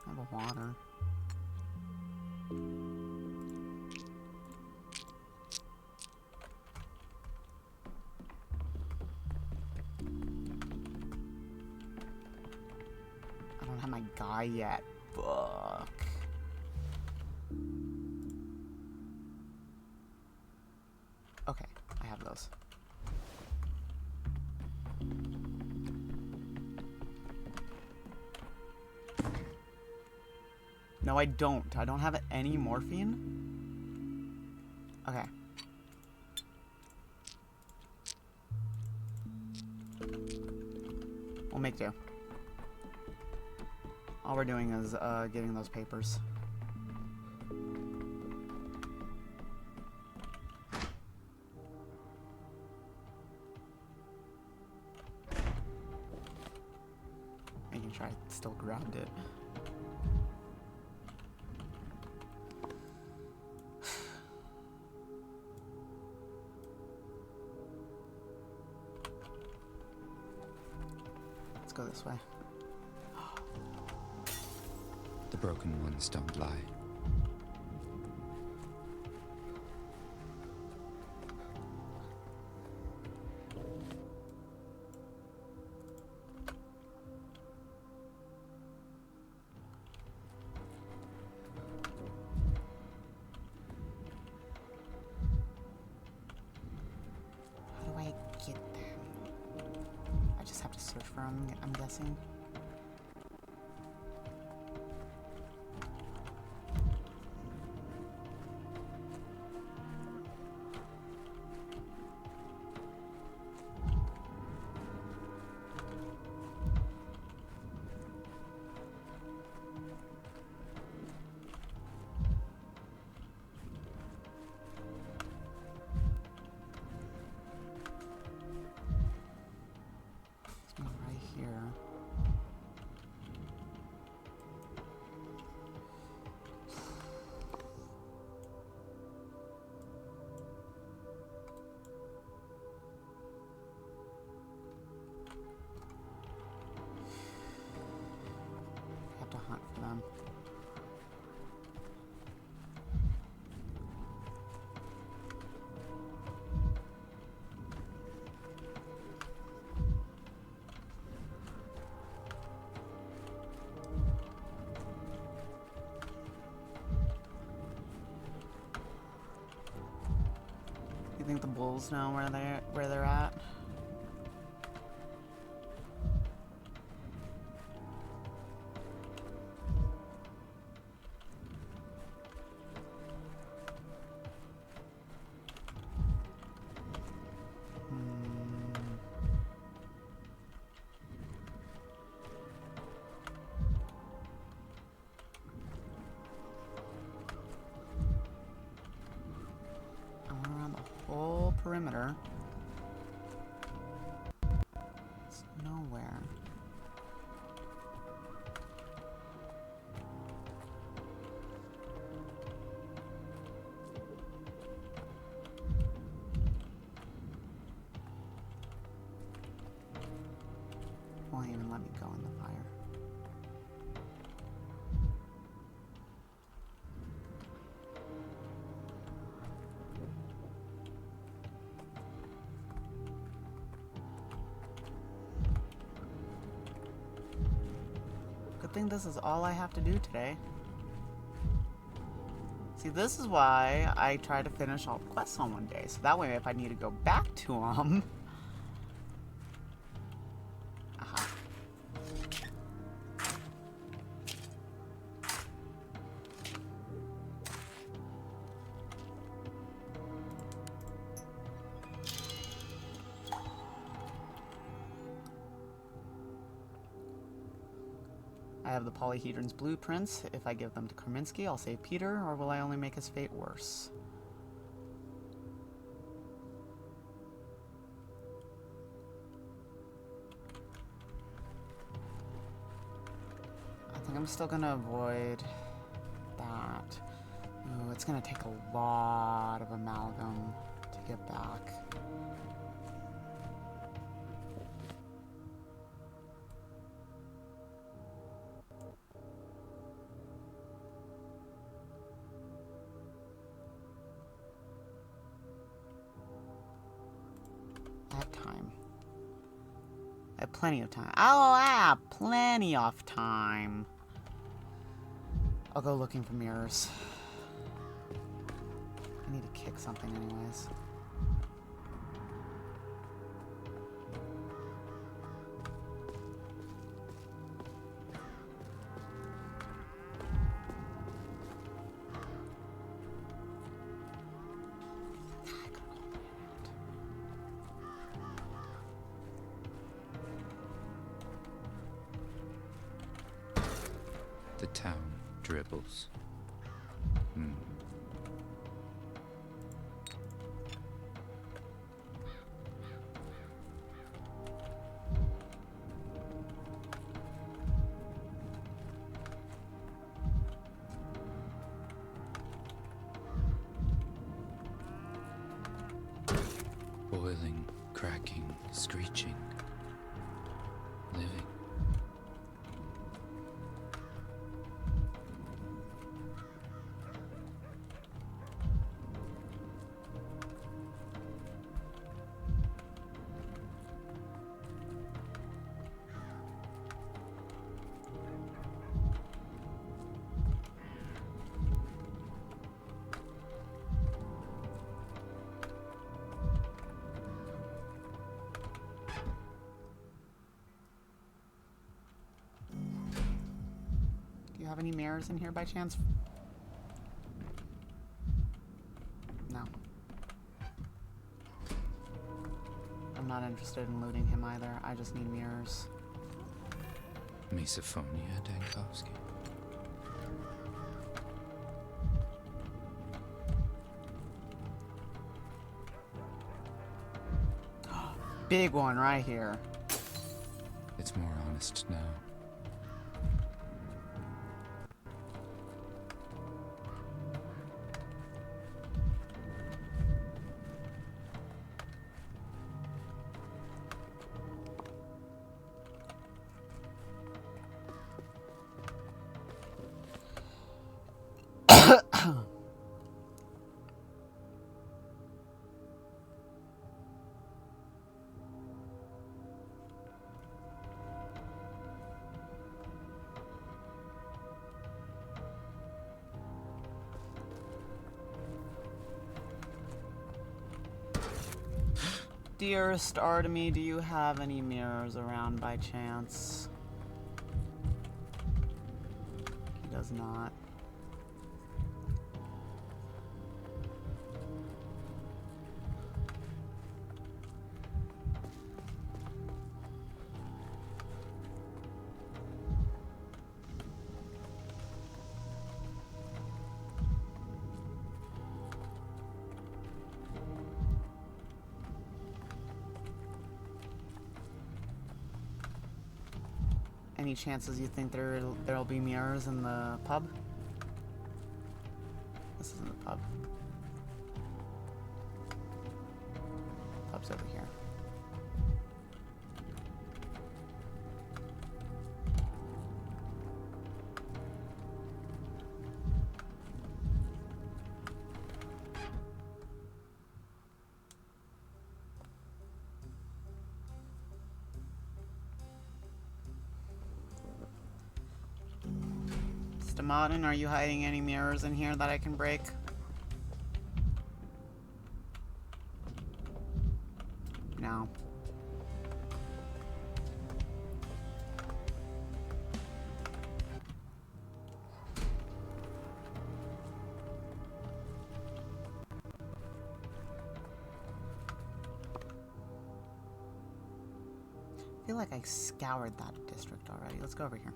I have a water. I don't have my guy yet. Fuck. Okay, I have those. No, I don't. I don't have any morphine. Okay. We'll make do. All we're doing is getting those papers. Making sure I still grabbed it. Let's go this way. The broken ones don't lie. How do I get them? I just have to search for them, I'm guessing. There's one right here. I have to hunt for them. You think the bulls know where they're at? I went around the whole perimeter. It's nowhere. won't even let me go in the fire. Good thing this is all I have to do today. See, this is why I try to finish all the quests on one day, so that way if I need to go back to them... Aha. I have the polyhedron's blueprints. If I give them to Kaminsky, I'll save Peter, or will I only make his fate worse? I think I'm still gonna avoid that. Ooh, it's gonna take a lot of amalgam to get back. I have plenty of time. Oh, I have plenty of time. I'll go looking for mirrors. I need to kick something anyways. The town dribbles. Boiling, cracking, screeching, living. Do you have any mirrors in here by chance? No. I'm not interested in looting him either. I just need mirrors. Misophonia, Dankovsky. Big one right here. It's more honest now. Dearest Artemy, do you have any mirrors around by chance? He does not. Any chances you think there'll be mirrors in the pub? This isn't the pub. Pub's over here. Martin, are you hiding any mirrors in here that I can break? No. I feel like I scoured that district already. Let's go over here.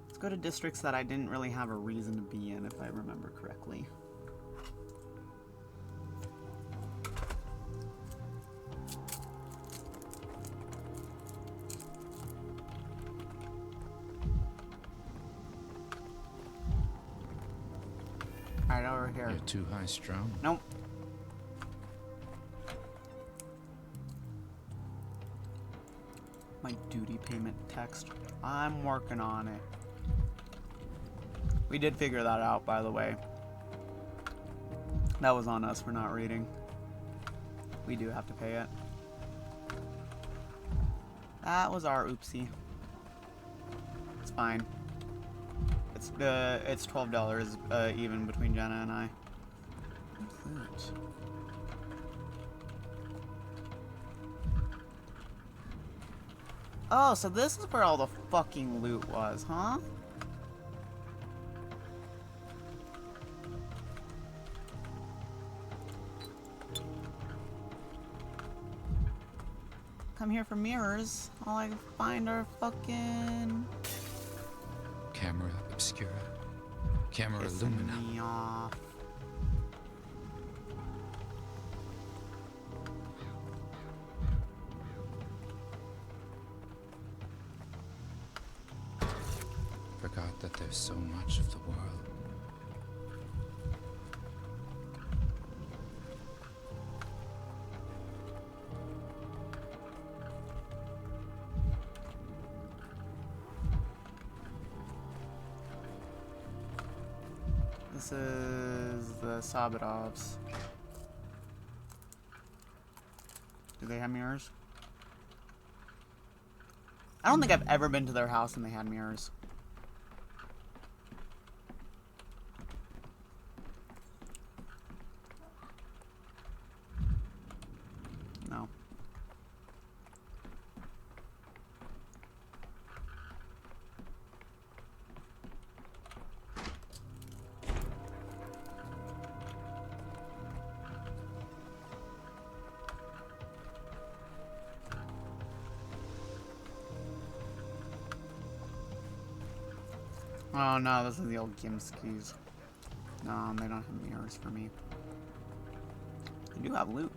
Let's go to districts that I didn't really have a reason to be in, if I remember correctly. Alright, over here. You're too high strung. Nope. My duty payment text. I'm working on it. We did figure that out, by the way. That was on us for not reading. We do have to pay it. That was our oopsie. It's fine. It's $12 even between Jenna and I. What's that? Oh, so this is where all the fucking loot was, huh? Come here for mirrors. All I find are fucking... Camera obscura. Camera lumina. Me off. Forgot that there's so much of the world. This is the Sabadovs. Do they have mirrors? I don't think I've ever been to their house and they had mirrors. No. Oh no, this is the old Gimskis. No, they don't have mirrors for me. They do have loot.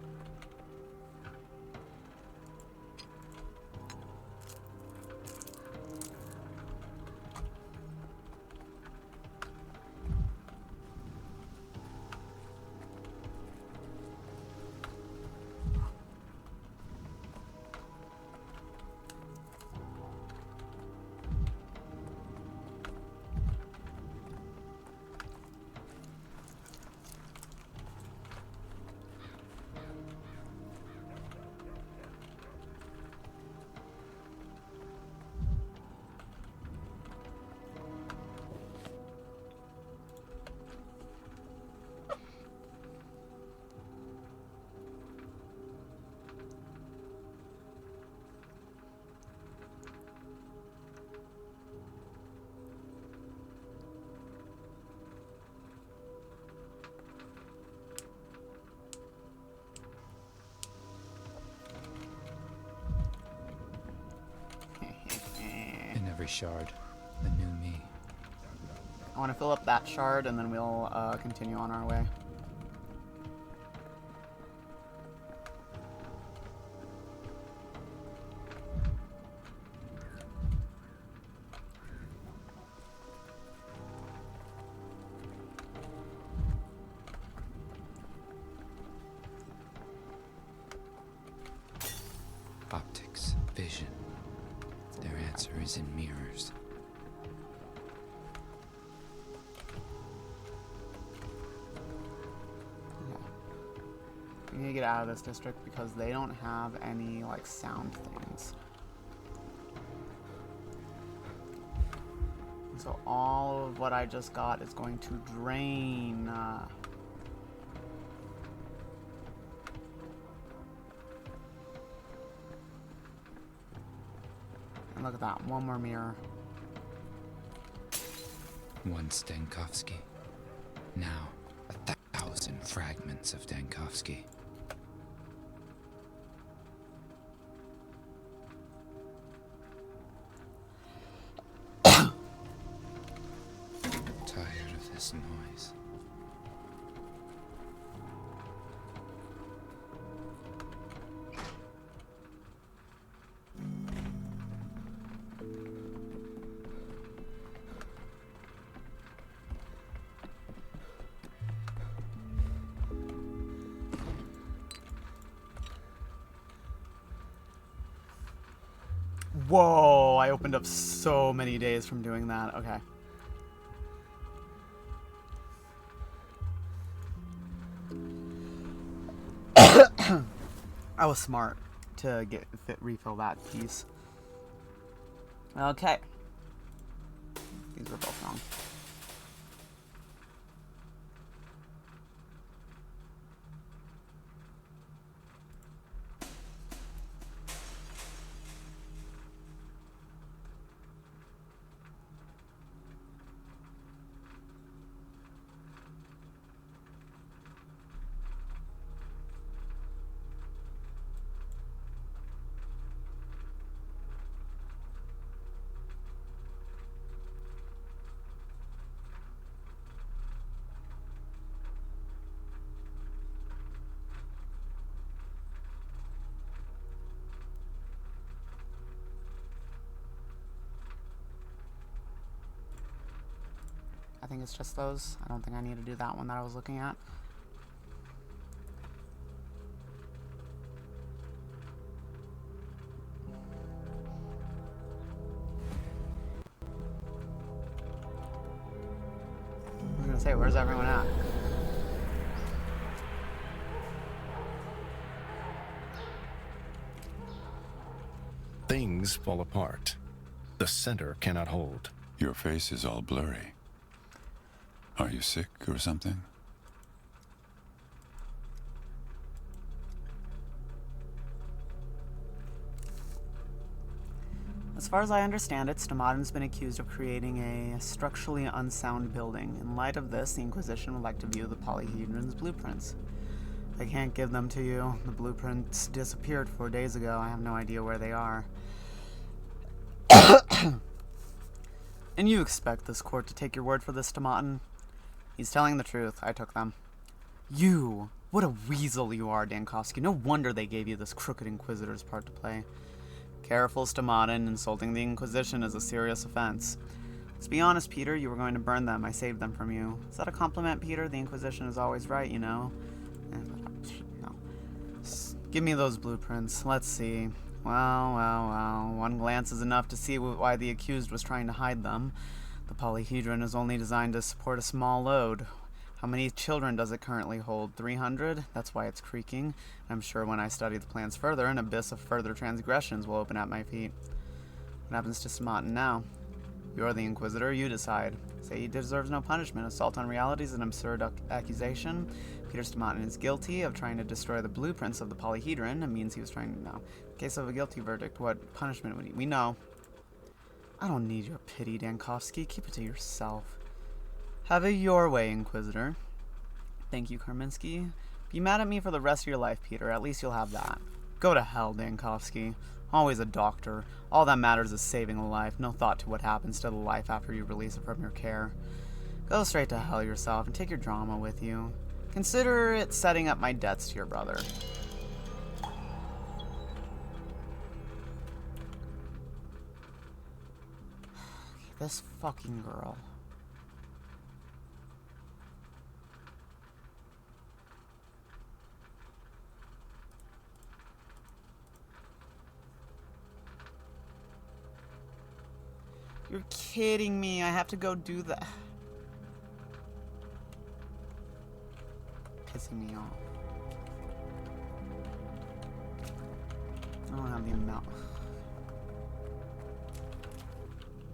In every shard, a new me. I want to fill up that shard and then we'll continue on our way. Optics, vision. Their answer is in mirrors. We need to get out of this district because they don't have any, like, sound things. So all of what I just got is going to drain. And look at that, one more mirror. Once Dankovsky, now 1,000 fragments of Dankovsky. Tired of this noise. Whoa, I opened up so many days from doing that. Okay. I was smart to refill that piece. Okay. These were both wrong. I think it's just those. I don't think I need to do that one that I was looking at. I was gonna say, where's everyone at? Things fall apart. The center cannot hold. Your face is all blurry. Are you sick or something? As far as I understand it, Stomatin's been accused of creating a structurally unsound building. In light of this, the Inquisition would like to view the polyhedron's blueprints. I can't give them to you. The blueprints disappeared 4 days ago. I have no idea where they are. And you expect this court to take your word for this, Stomatin? He's telling the truth. I took them. You! What a weasel you are, Dankovsky. No wonder they gave you this crooked Inquisitor's part to play. Careful, Stomatin. Insulting the Inquisition is a serious offense. Let's be honest, Peter. You were going to burn them. I saved them from you. Is that a compliment, Peter? The Inquisition is always right, you know. No. Give me those blueprints. Let's see. Well. One glance is enough to see why the accused was trying to hide them. The polyhedron is only designed to support a small load. How many children does it currently hold? 300? That's why it's creaking. I'm sure when I study the plans further, an abyss of further transgressions will open at my feet. What happens to Stomatin now? You're the Inquisitor, you decide. Say he deserves no punishment. Assault on reality is an absurd accusation. Peter Stomatin is guilty of trying to destroy the blueprints of the polyhedron. It means he was trying to know. In case of a guilty verdict, what punishment would he? We know. I don't need your pity, Dankovsky. Keep it to yourself. Have it your way, Inquisitor. Thank you, Karminski. Be mad at me for the rest of your life, Peter. At least you'll have that. Go to hell, Dankovsky. Always a doctor. All that matters is saving a life. No thought to what happens to the life after you release it from your care. Go straight to hell yourself and take your drama with you. Consider it setting up my debts to your brother. This fucking girl. You're kidding me. I have to go do that. Pissing me off. I don't have the amount.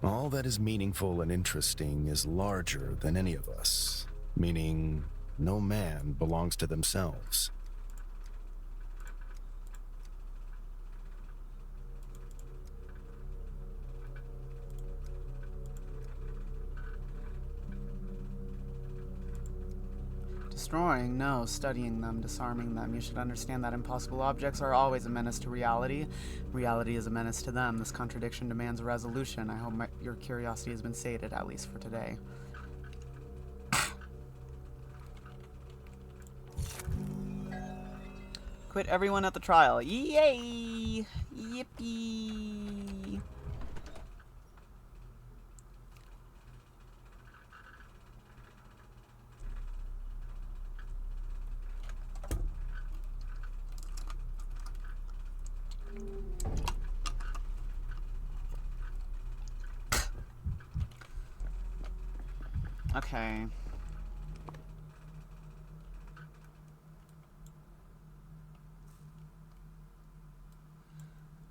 All that is meaningful and interesting is larger than any of us, meaning no man belongs to themselves. Destroying, no. Studying them, disarming them. You should understand that impossible objects are always a menace to reality. Reality is a menace to them. This contradiction demands a resolution. I hope your curiosity has been sated, at least for today. Quit everyone at the trial. Yay! Yippee! Okay.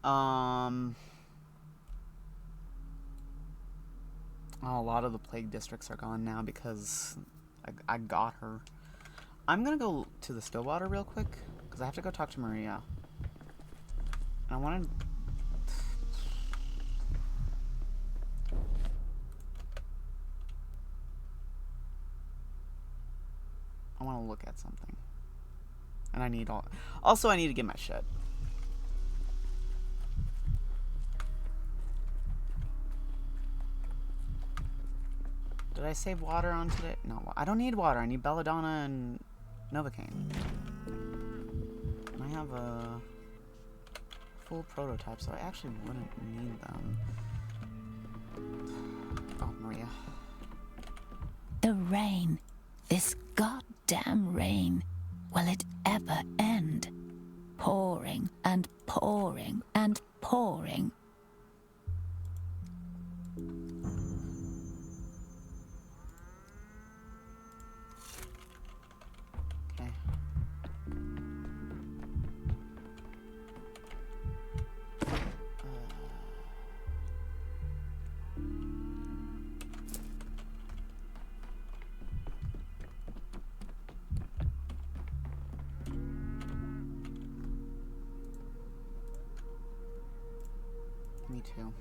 Oh, a lot of the plague districts are gone now because I got her. I'm gonna go to the Stillwater real quick because I have to go talk to Maria. I want to. I want to look at something. And I need all... Also, I need to get my shit. Did I save water on today? No, I don't need water. I need belladonna and novocaine. And I have a full prototype, so I actually wouldn't need them. Oh, Maria. The rain. This goddamn rain. Will it ever end? Pouring and pouring and pouring. Okay. Me too.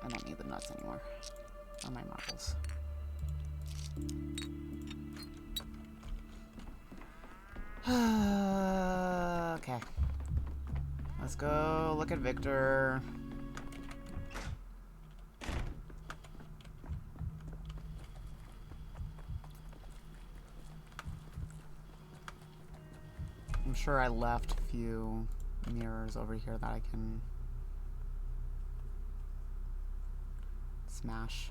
I don't need the nuts anymore. Or my marbles. Okay. Let's go look at Victor. I'm sure I left a few mirrors over here that I can smash.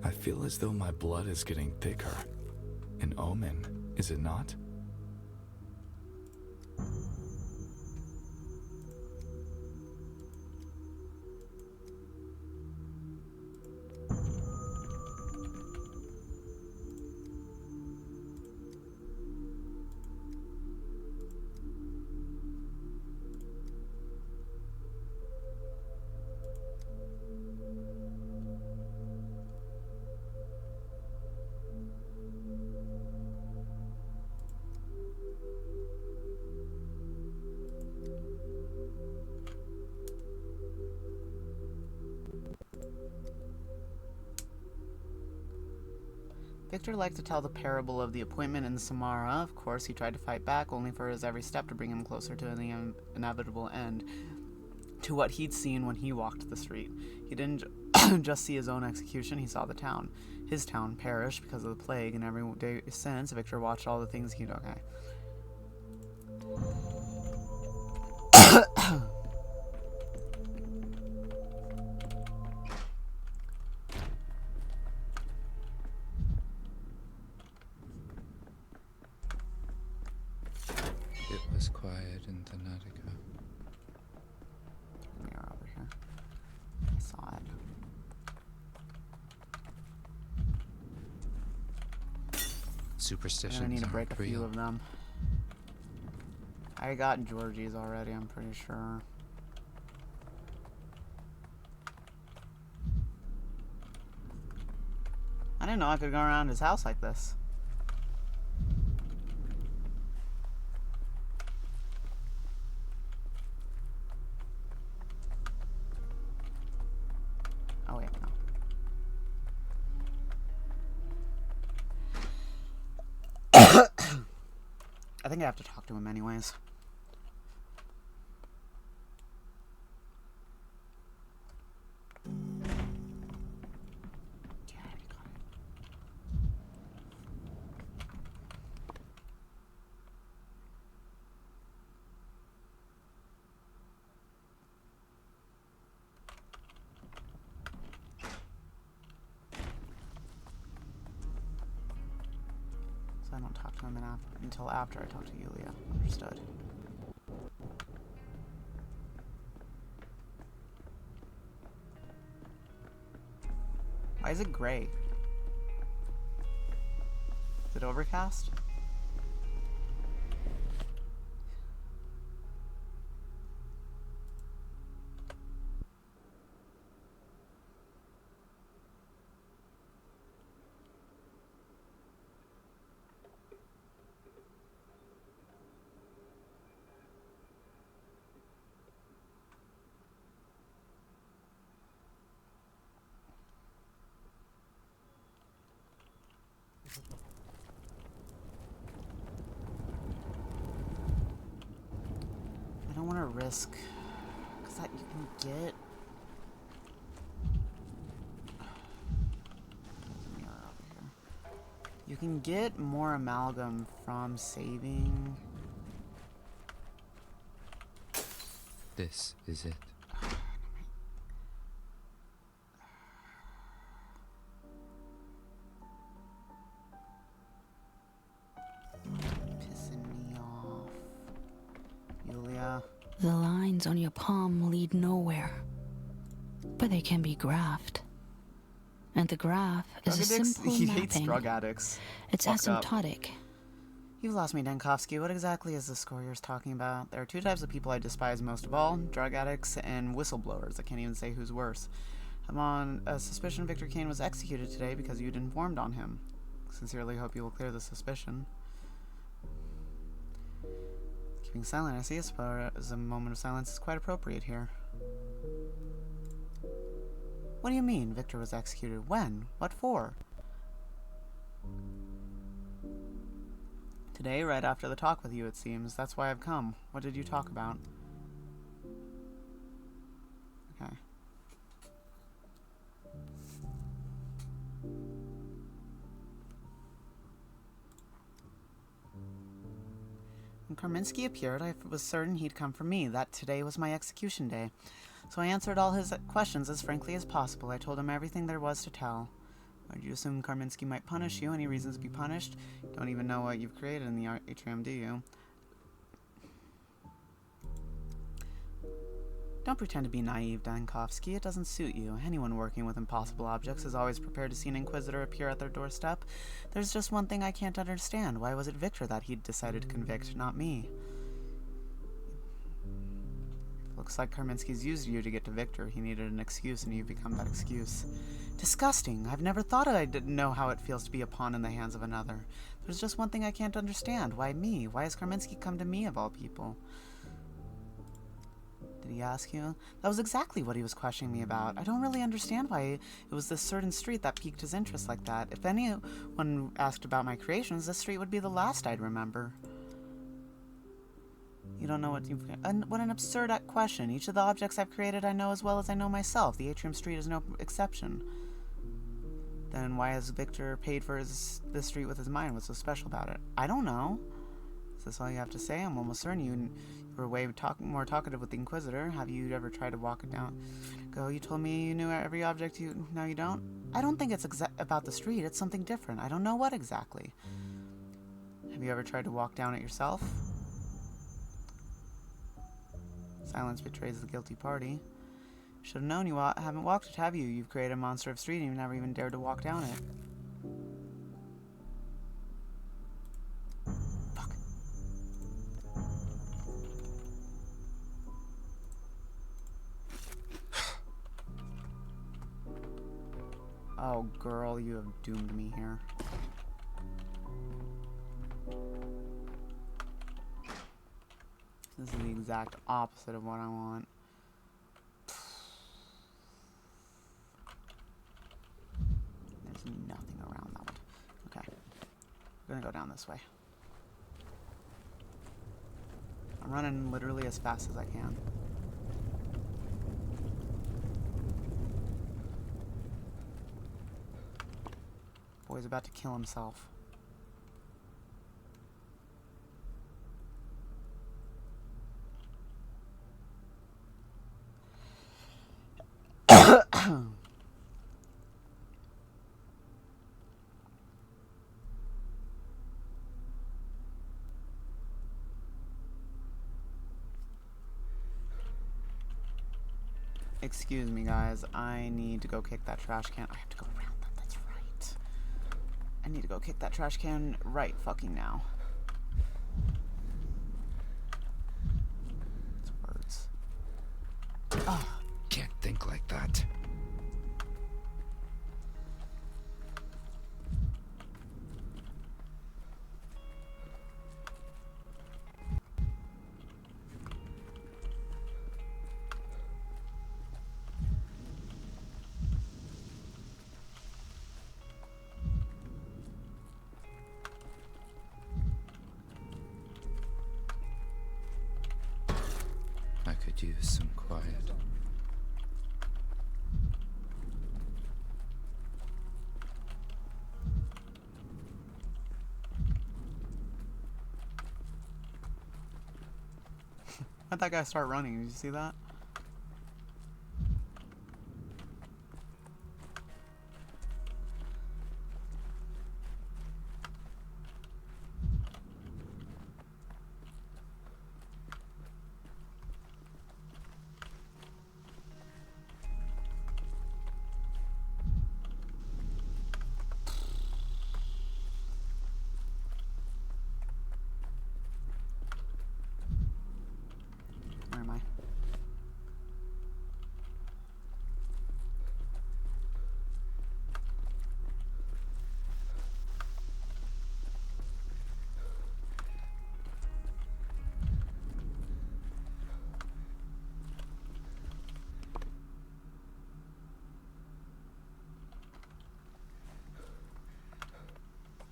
I feel as though my blood is getting thicker. An omen, is it not? Victor liked to tell the parable of the appointment in Samara. Of course, he tried to fight back, only for his every step to bring him closer to the inevitable end, to what he'd seen when he walked the street. He didn't just see his own execution, he saw the town. His town perished because of the plague, and every day since, Victor watched all the things he'd... Okay. It was quiet in Thanatica. Mirror over here. I saw it. Superstitions I need to aren't break a few real. of them. I got Georgie's already, I'm pretty sure. I didn't know I could go around his house like this. Oh wait, no. I think I have to talk to him anyways. So I don't talk to him until after I talk to Yulia. Understood. Why is it gray? Is it overcast? I don't want to risk, because that you can get. There's a mirror over here. You can get more amalgam from saving. This is it. Pissing me off. Yulia. The lines on your palm lead nowhere, but they can be graphed. And the graph is a simple He mapping. hates drug addicts. It's Fuck up. asymptotic. You've lost me, Dankovsky. What exactly is the score you're talking about? There are two types of people I despise most of all, drug addicts and whistleblowers. I can't even say who's worse. I'm on a suspicion Victor Kane was executed today because you'd informed on him. Sincerely hope you will clear the suspicion. Keeping silent, I see. I suppose a moment of silence is quite appropriate here. What do you mean, Victor was executed? When? What for? Today, right after the talk with you, it seems. That's why I've come. What did you talk about? Okay. When Karminski appeared, I was certain he'd come for me, that today was my execution day. So I answered all his questions as frankly as possible. I told him everything there was to tell. Why did you assume Karminski might punish you? Any reasons to be punished? Don't even know what you've created in the atrium, do you? Don't pretend to be naive, Dankovsky. It doesn't suit you. Anyone working with impossible objects is always prepared to see an Inquisitor appear at their doorstep. There's just one thing I can't understand. Why was it Victor that he'd decided to convict, not me? Looks like Karminski's used you to get to Victor. He needed an excuse, and you've become that excuse. Disgusting. I've never thought I didn't know how it feels to be a pawn in the hands of another. There's just one thing I can't understand. Why me? Why has Karminski come to me, of all people? Did he ask you? That was exactly what he was questioning me about. I don't really understand why it was this certain street that piqued his interest like that. If anyone asked about my creations, this street would be the last I'd remember. You don't know what you've... What an absurd question. Each of the objects I've created I know as well as I know myself. The atrium street is no exception. Then why has Victor paid for this street with his mind? What's so special about it? I don't know. Is this all you have to say? I'm almost certain you were way more talkative with the Inquisitor. Have you ever tried to walk it down? You told me you knew every object. Now you don't? I don't think it's about the street. It's something different. I don't know what exactly. Have you ever tried to walk down it yourself? Silence betrays the guilty party. Should have known you haven't walked it, have you? You've created a monster of street and you've never even dared to walk down it. Fuck. Oh, girl, you have doomed me here. This is the exact opposite of what I want. There's nothing around that one. Okay. We're gonna go down this way. I'm running literally as fast as I can. Boy's about to kill himself. Excuse me, guys. I need to go kick that trash can. I have to go around that. That's right. I need to go kick that trash can right fucking now. It's words. Oh. Can't think like that. I could use some quiet. How'd that guy start running? Did you see that? Where am I?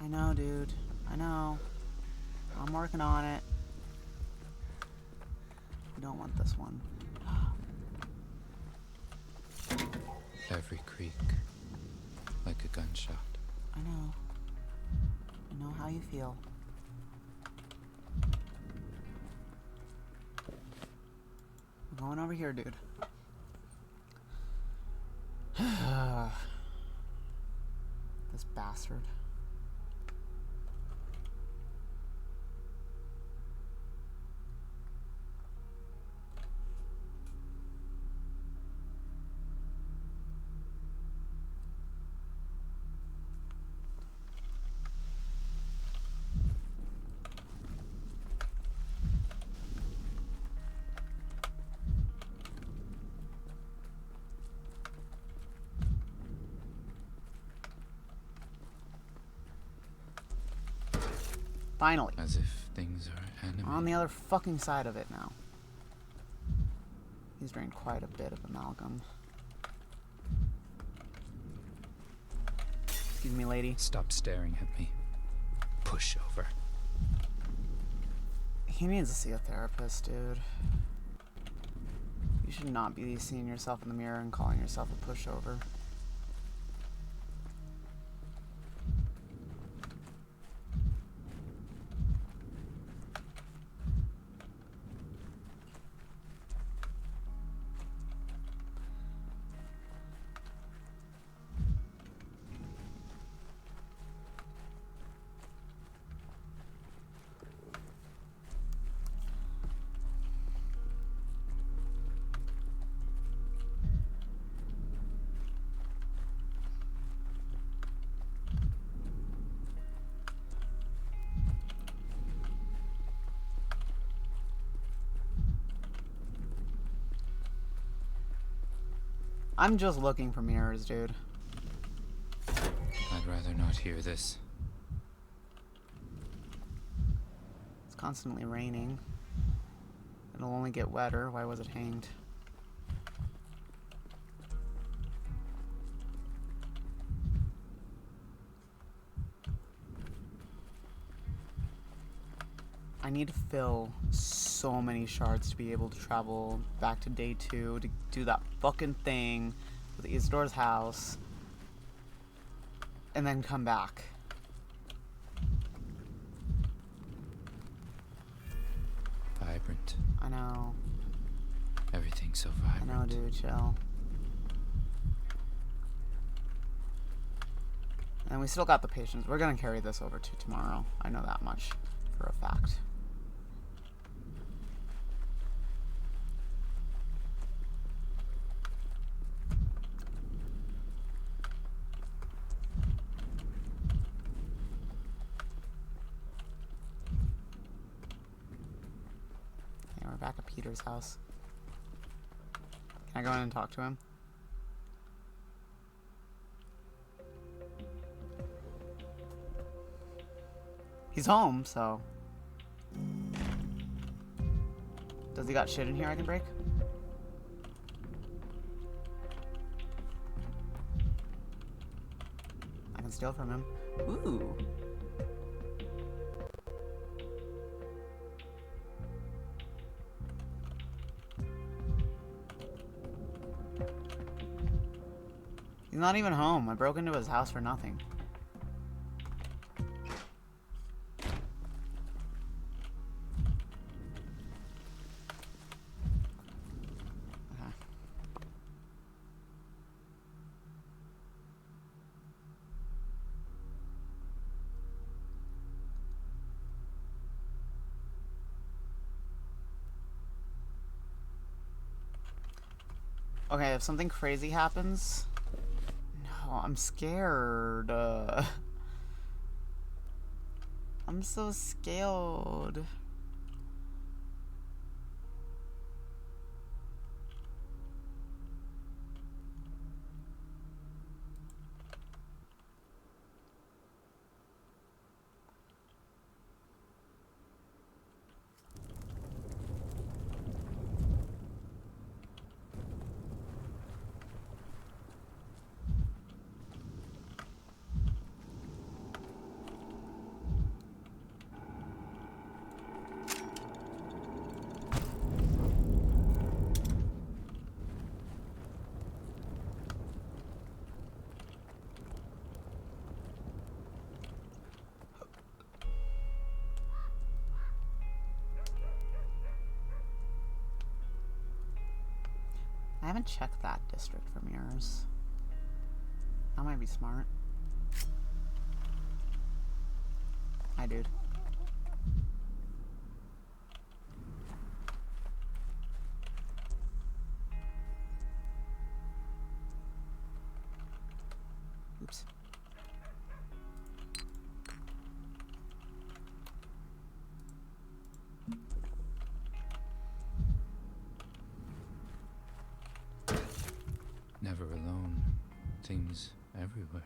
I know, dude. I know. I'm working on it. You don't want this one. Every creak, like a gunshot. I know. I know how you feel. I'm going over here, dude. This bastard. Finally. As if things are animated. On the other fucking side of it now. He's drained quite a bit of amalgam. Excuse me, lady. Stop staring at me. Push over. He needs to see a therapist, dude. You should not be seeing yourself in the mirror and calling yourself a pushover. I'm just looking for mirrors, dude. I'd rather not hear this. It's constantly raining. It'll only get wetter. Why was it hanged? I need to fill so many shards to be able to travel back to day 2 to do that fucking thing with Isidore's house and then come back. Vibrant. I know. Everything's so vibrant. I know, dude, chill. And we still got the patience. We're gonna carry this over to tomorrow. I know that much for a fact. Okay, we're back at Peter's house. Can I go in and talk to him? He's home, so... Does he got shit in here I can break? I can steal from him. Ooh. He's not even home. I broke into his house for nothing. Okay, if something crazy happens... No, I'm scared. I'm so scared. I haven't checked that district for mirrors. That might be smart. Hi, dude. Oops. Never alone. Things everywhere.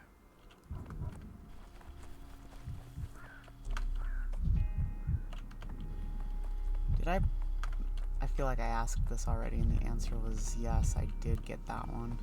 Did I feel like I asked this already, and the answer was yes, I did get that one.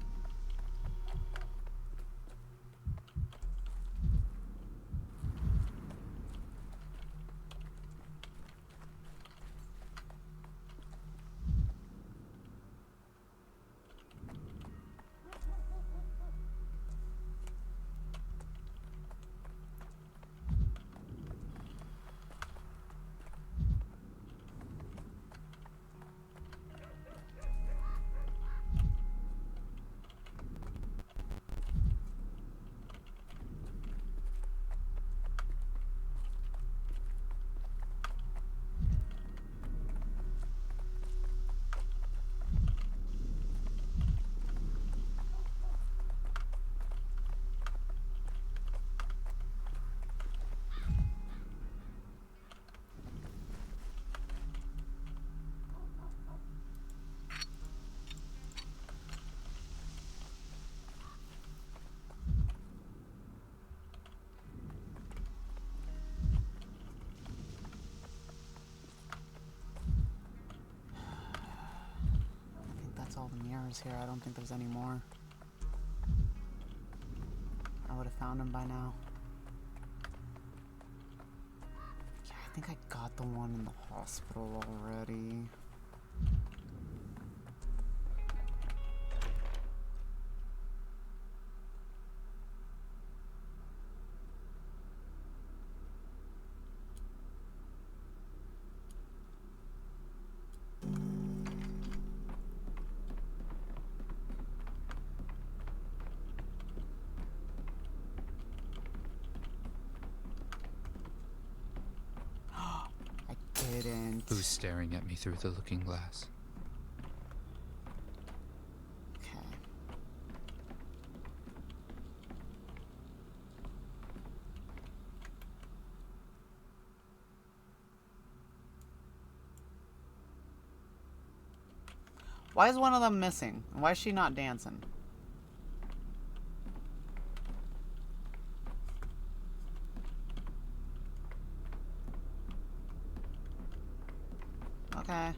All the mirrors here. I don't think there's any more. I would have found them by now. Yeah, I think I got the one in the hospital already. Who's staring at me through the looking glass? Okay. Why is one of them missing? Why is she not dancing? Okay.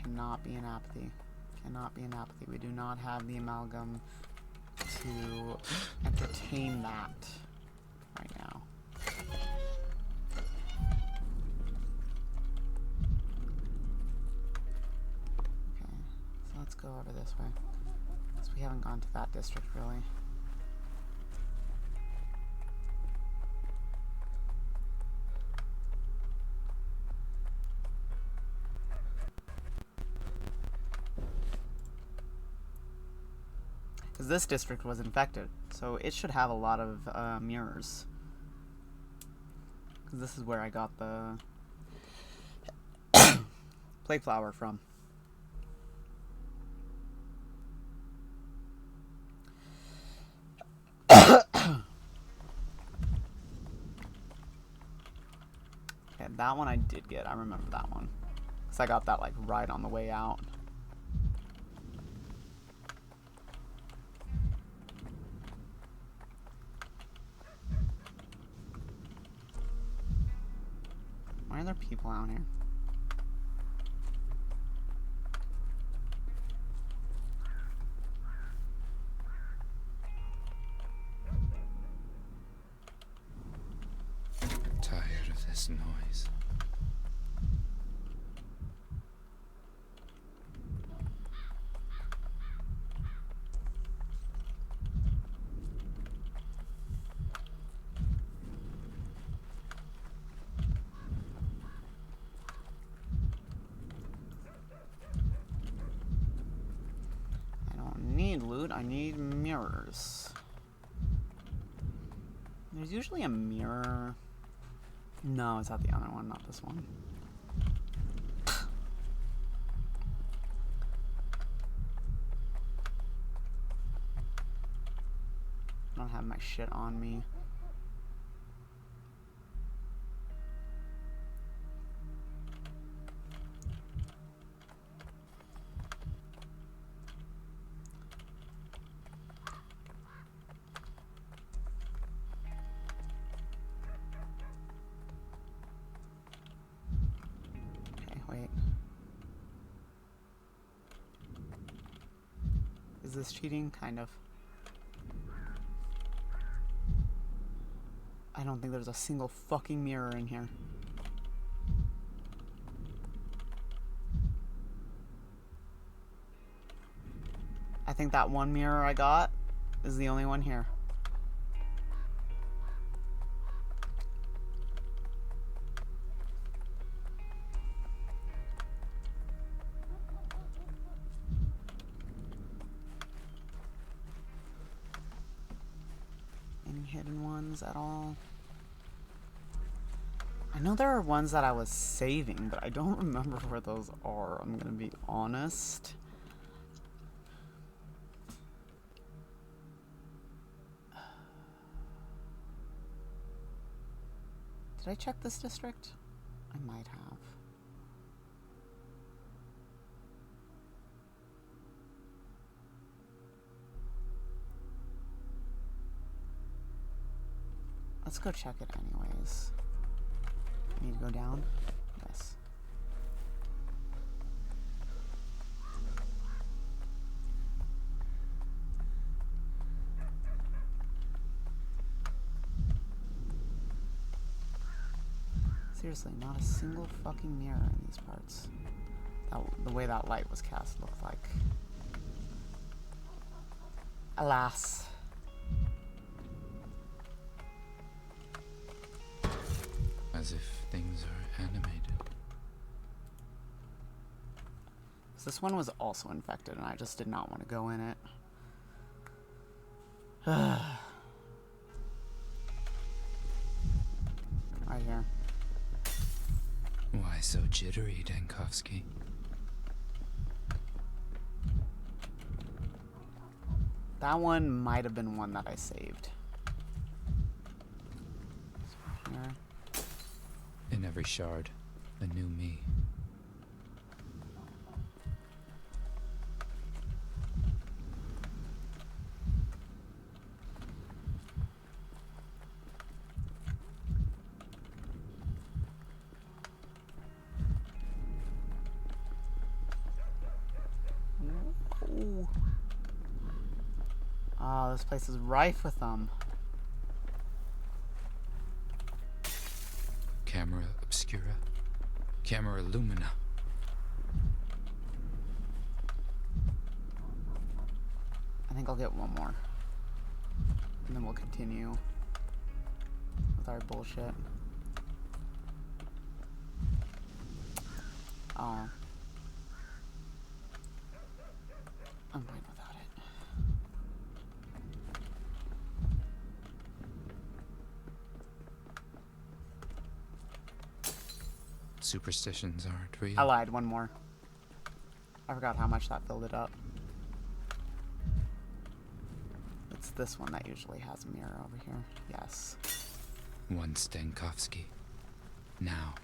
Cannot be an apathy. Cannot be an apathy. We do not have the amalgam to entertain that right now. Let's go over this way, because we haven't gone to that district really. Because this district was infected, so it should have a lot of mirrors. Because this is where I got the plague flower from. Okay, that one I did get. I remember that one. Because I got that, like, right on the way out. Why are there people out here? Tired of this noise. Loot, I need mirrors. There's usually a mirror. No, it's not the other one, not this one. I don't have my shit on me. Is this cheating? Kind of. I don't think there's a single fucking mirror in here. I think that one mirror I got is the only one here. Any hidden ones at all? I know there are ones that I was saving, but I don't remember where those are. I'm gonna be honest. Did I check this district? I might have. Let's go check it anyways. I need to go down? Yes. Seriously, not a single fucking mirror in these parts. The way that light was cast looked like. Alas. As if things are animated. This one was also infected, and I just did not want to go in it. Right here. Why so jittery, Dankovsky? That one might have been one that I saved. Here. In every shard, a new me. Ooh. Oh, this place is rife with them. Camera obscura. Camera lumina. I think I'll get one more. And then we'll continue with our bullshit. Oh. I'm fine without it. Superstitions aren't real. I lied, one more. I forgot how much that filled it up. It's this one that usually has a mirror over here. Yes. Once Dankovsky. Now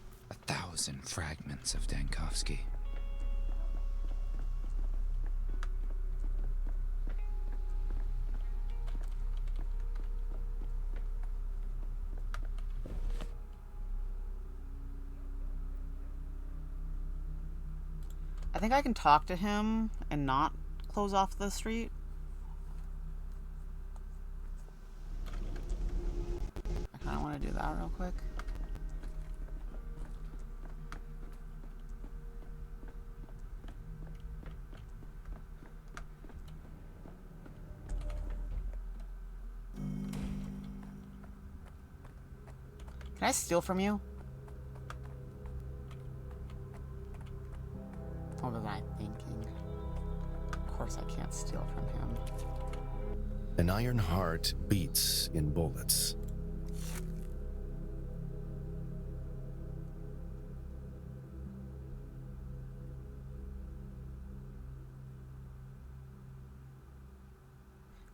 1,000 fragments of Dankovsky. I think I can talk to him and not close off the street. I kind of want to do that real quick. Can I steal from you? What was I thinking? Of course I can't steal from him. An iron heart beats in bullets.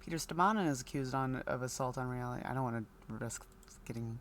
Peter Stabana is accused of assault on reality. I don't want to risk getting...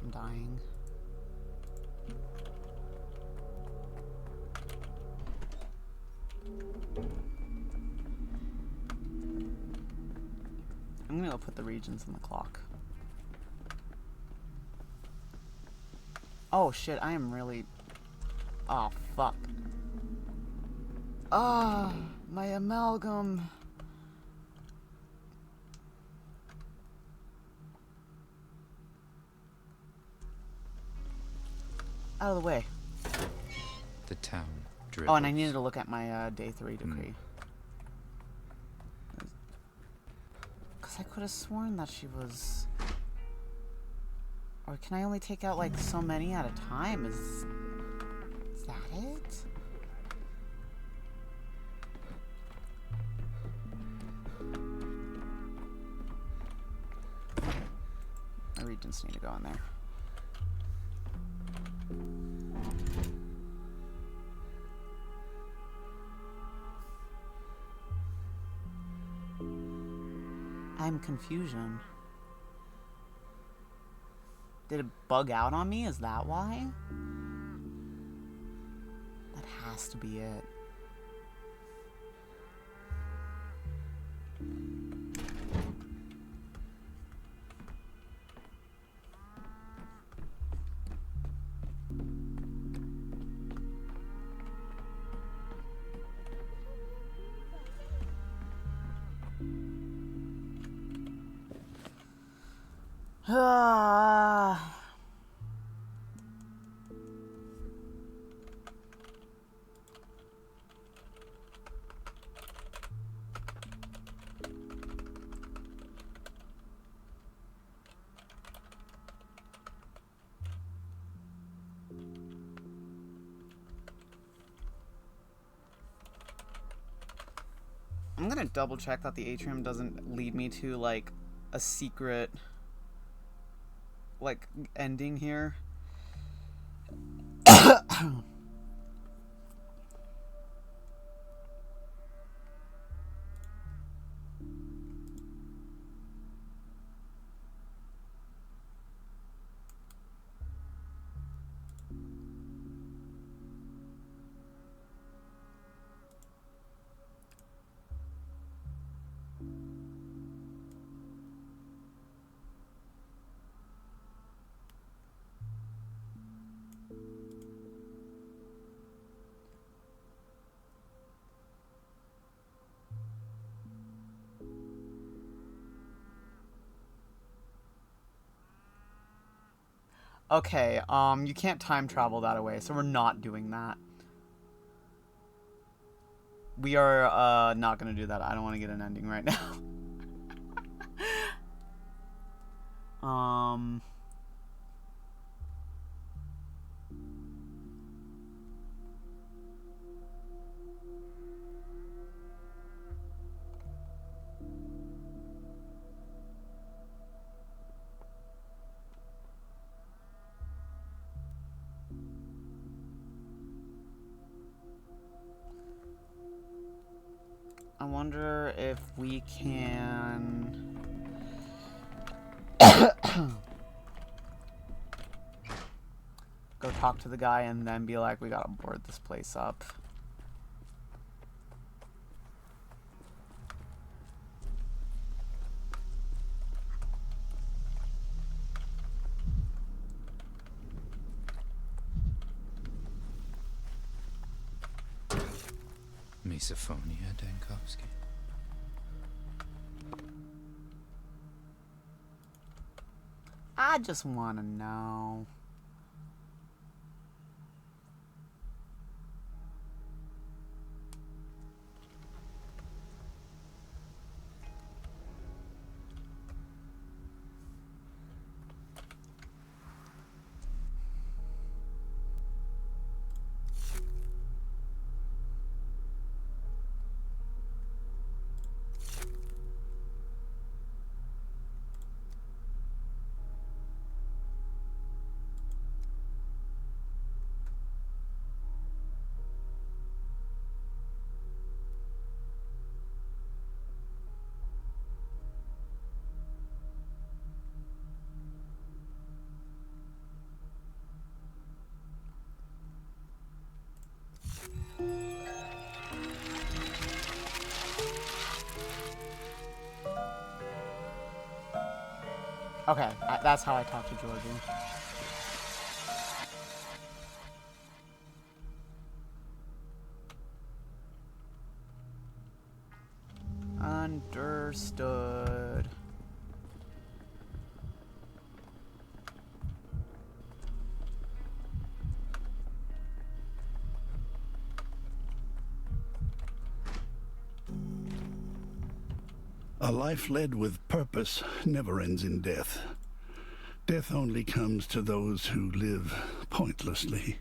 I'm dying. I'm gonna go put the regions in the clock. Oh shit, I am really... Oh, fuck. Ah, my amalgam. Out of the way. The town dribbles. Oh, and I needed to look at my day 3 decree. Because I could have sworn that she was... Or can I only take out like so many at a time? Is that it? My regents need to go in there. I'm confusion. Did it bug out on me? Is that why? That has to be it. Ah. I'm gonna double check that the atrium doesn't lead me to like a secret like ending here. Okay, you can't time travel that away, so we're not doing that. We are, not gonna do that. I don't want to get an ending right now. I wonder if we can... go talk to the guy and then be like, we gotta board this place up. Misophonia, Dankovsky. I just want to know. Okay, that's how I talk to Georgie. Understood. A life led with purpose never ends in death. Death only comes to those who live pointlessly.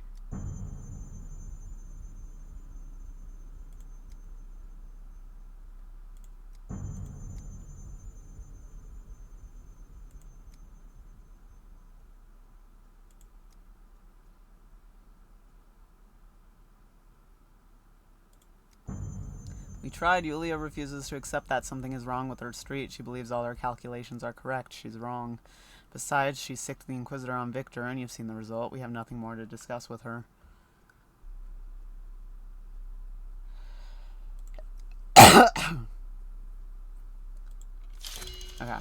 We tried. Yulia refuses to accept that something is wrong with her street. She believes all her calculations are correct. She's wrong. Besides, she sicked the Inquisitor on Victor, and you've seen the result. We have nothing more to discuss with her. Okay.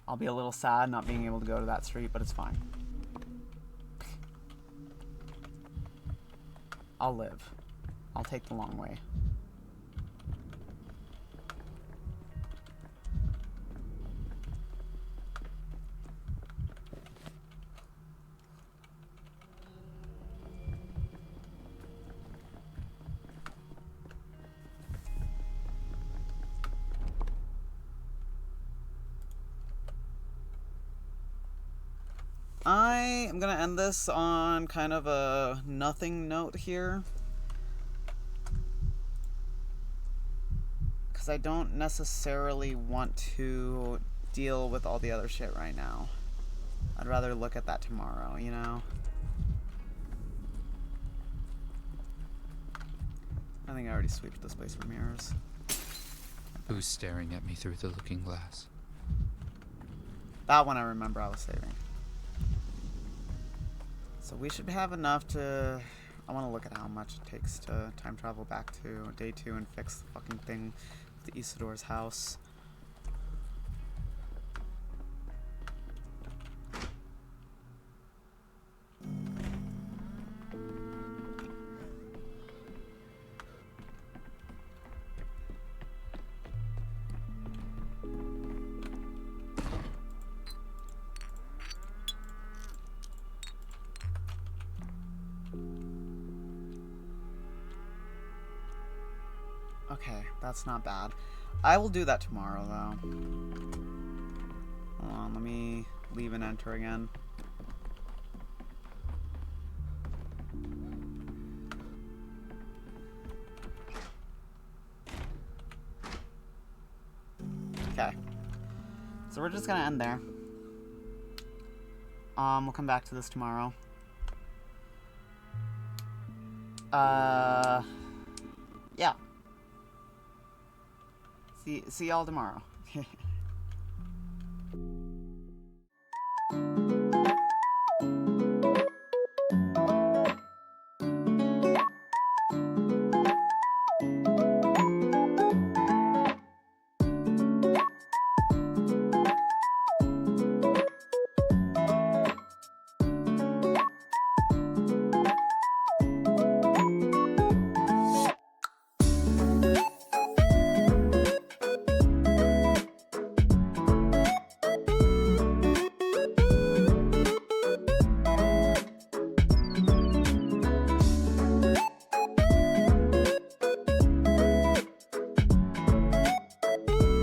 I'll be a little sad not being able to go to that street, but it's fine. I'll live. I'll take the long way. I am going to end this on kind of a nothing note here. Because I don't necessarily want to deal with all the other shit right now. I'd rather look at that tomorrow, you know? I think I already sweeped this place for mirrors. Who's staring at me through the looking glass? That one I remember I was saving. So we should have enough to... I want to look at how much it takes to time travel back to day 2 and fix the fucking thing with Isidor's house. Okay, that's not bad. I will do that tomorrow, though. Hold on, let me leave and enter again. Okay. So we're just gonna end there. We'll come back to this tomorrow. Yeah. See y'all tomorrow.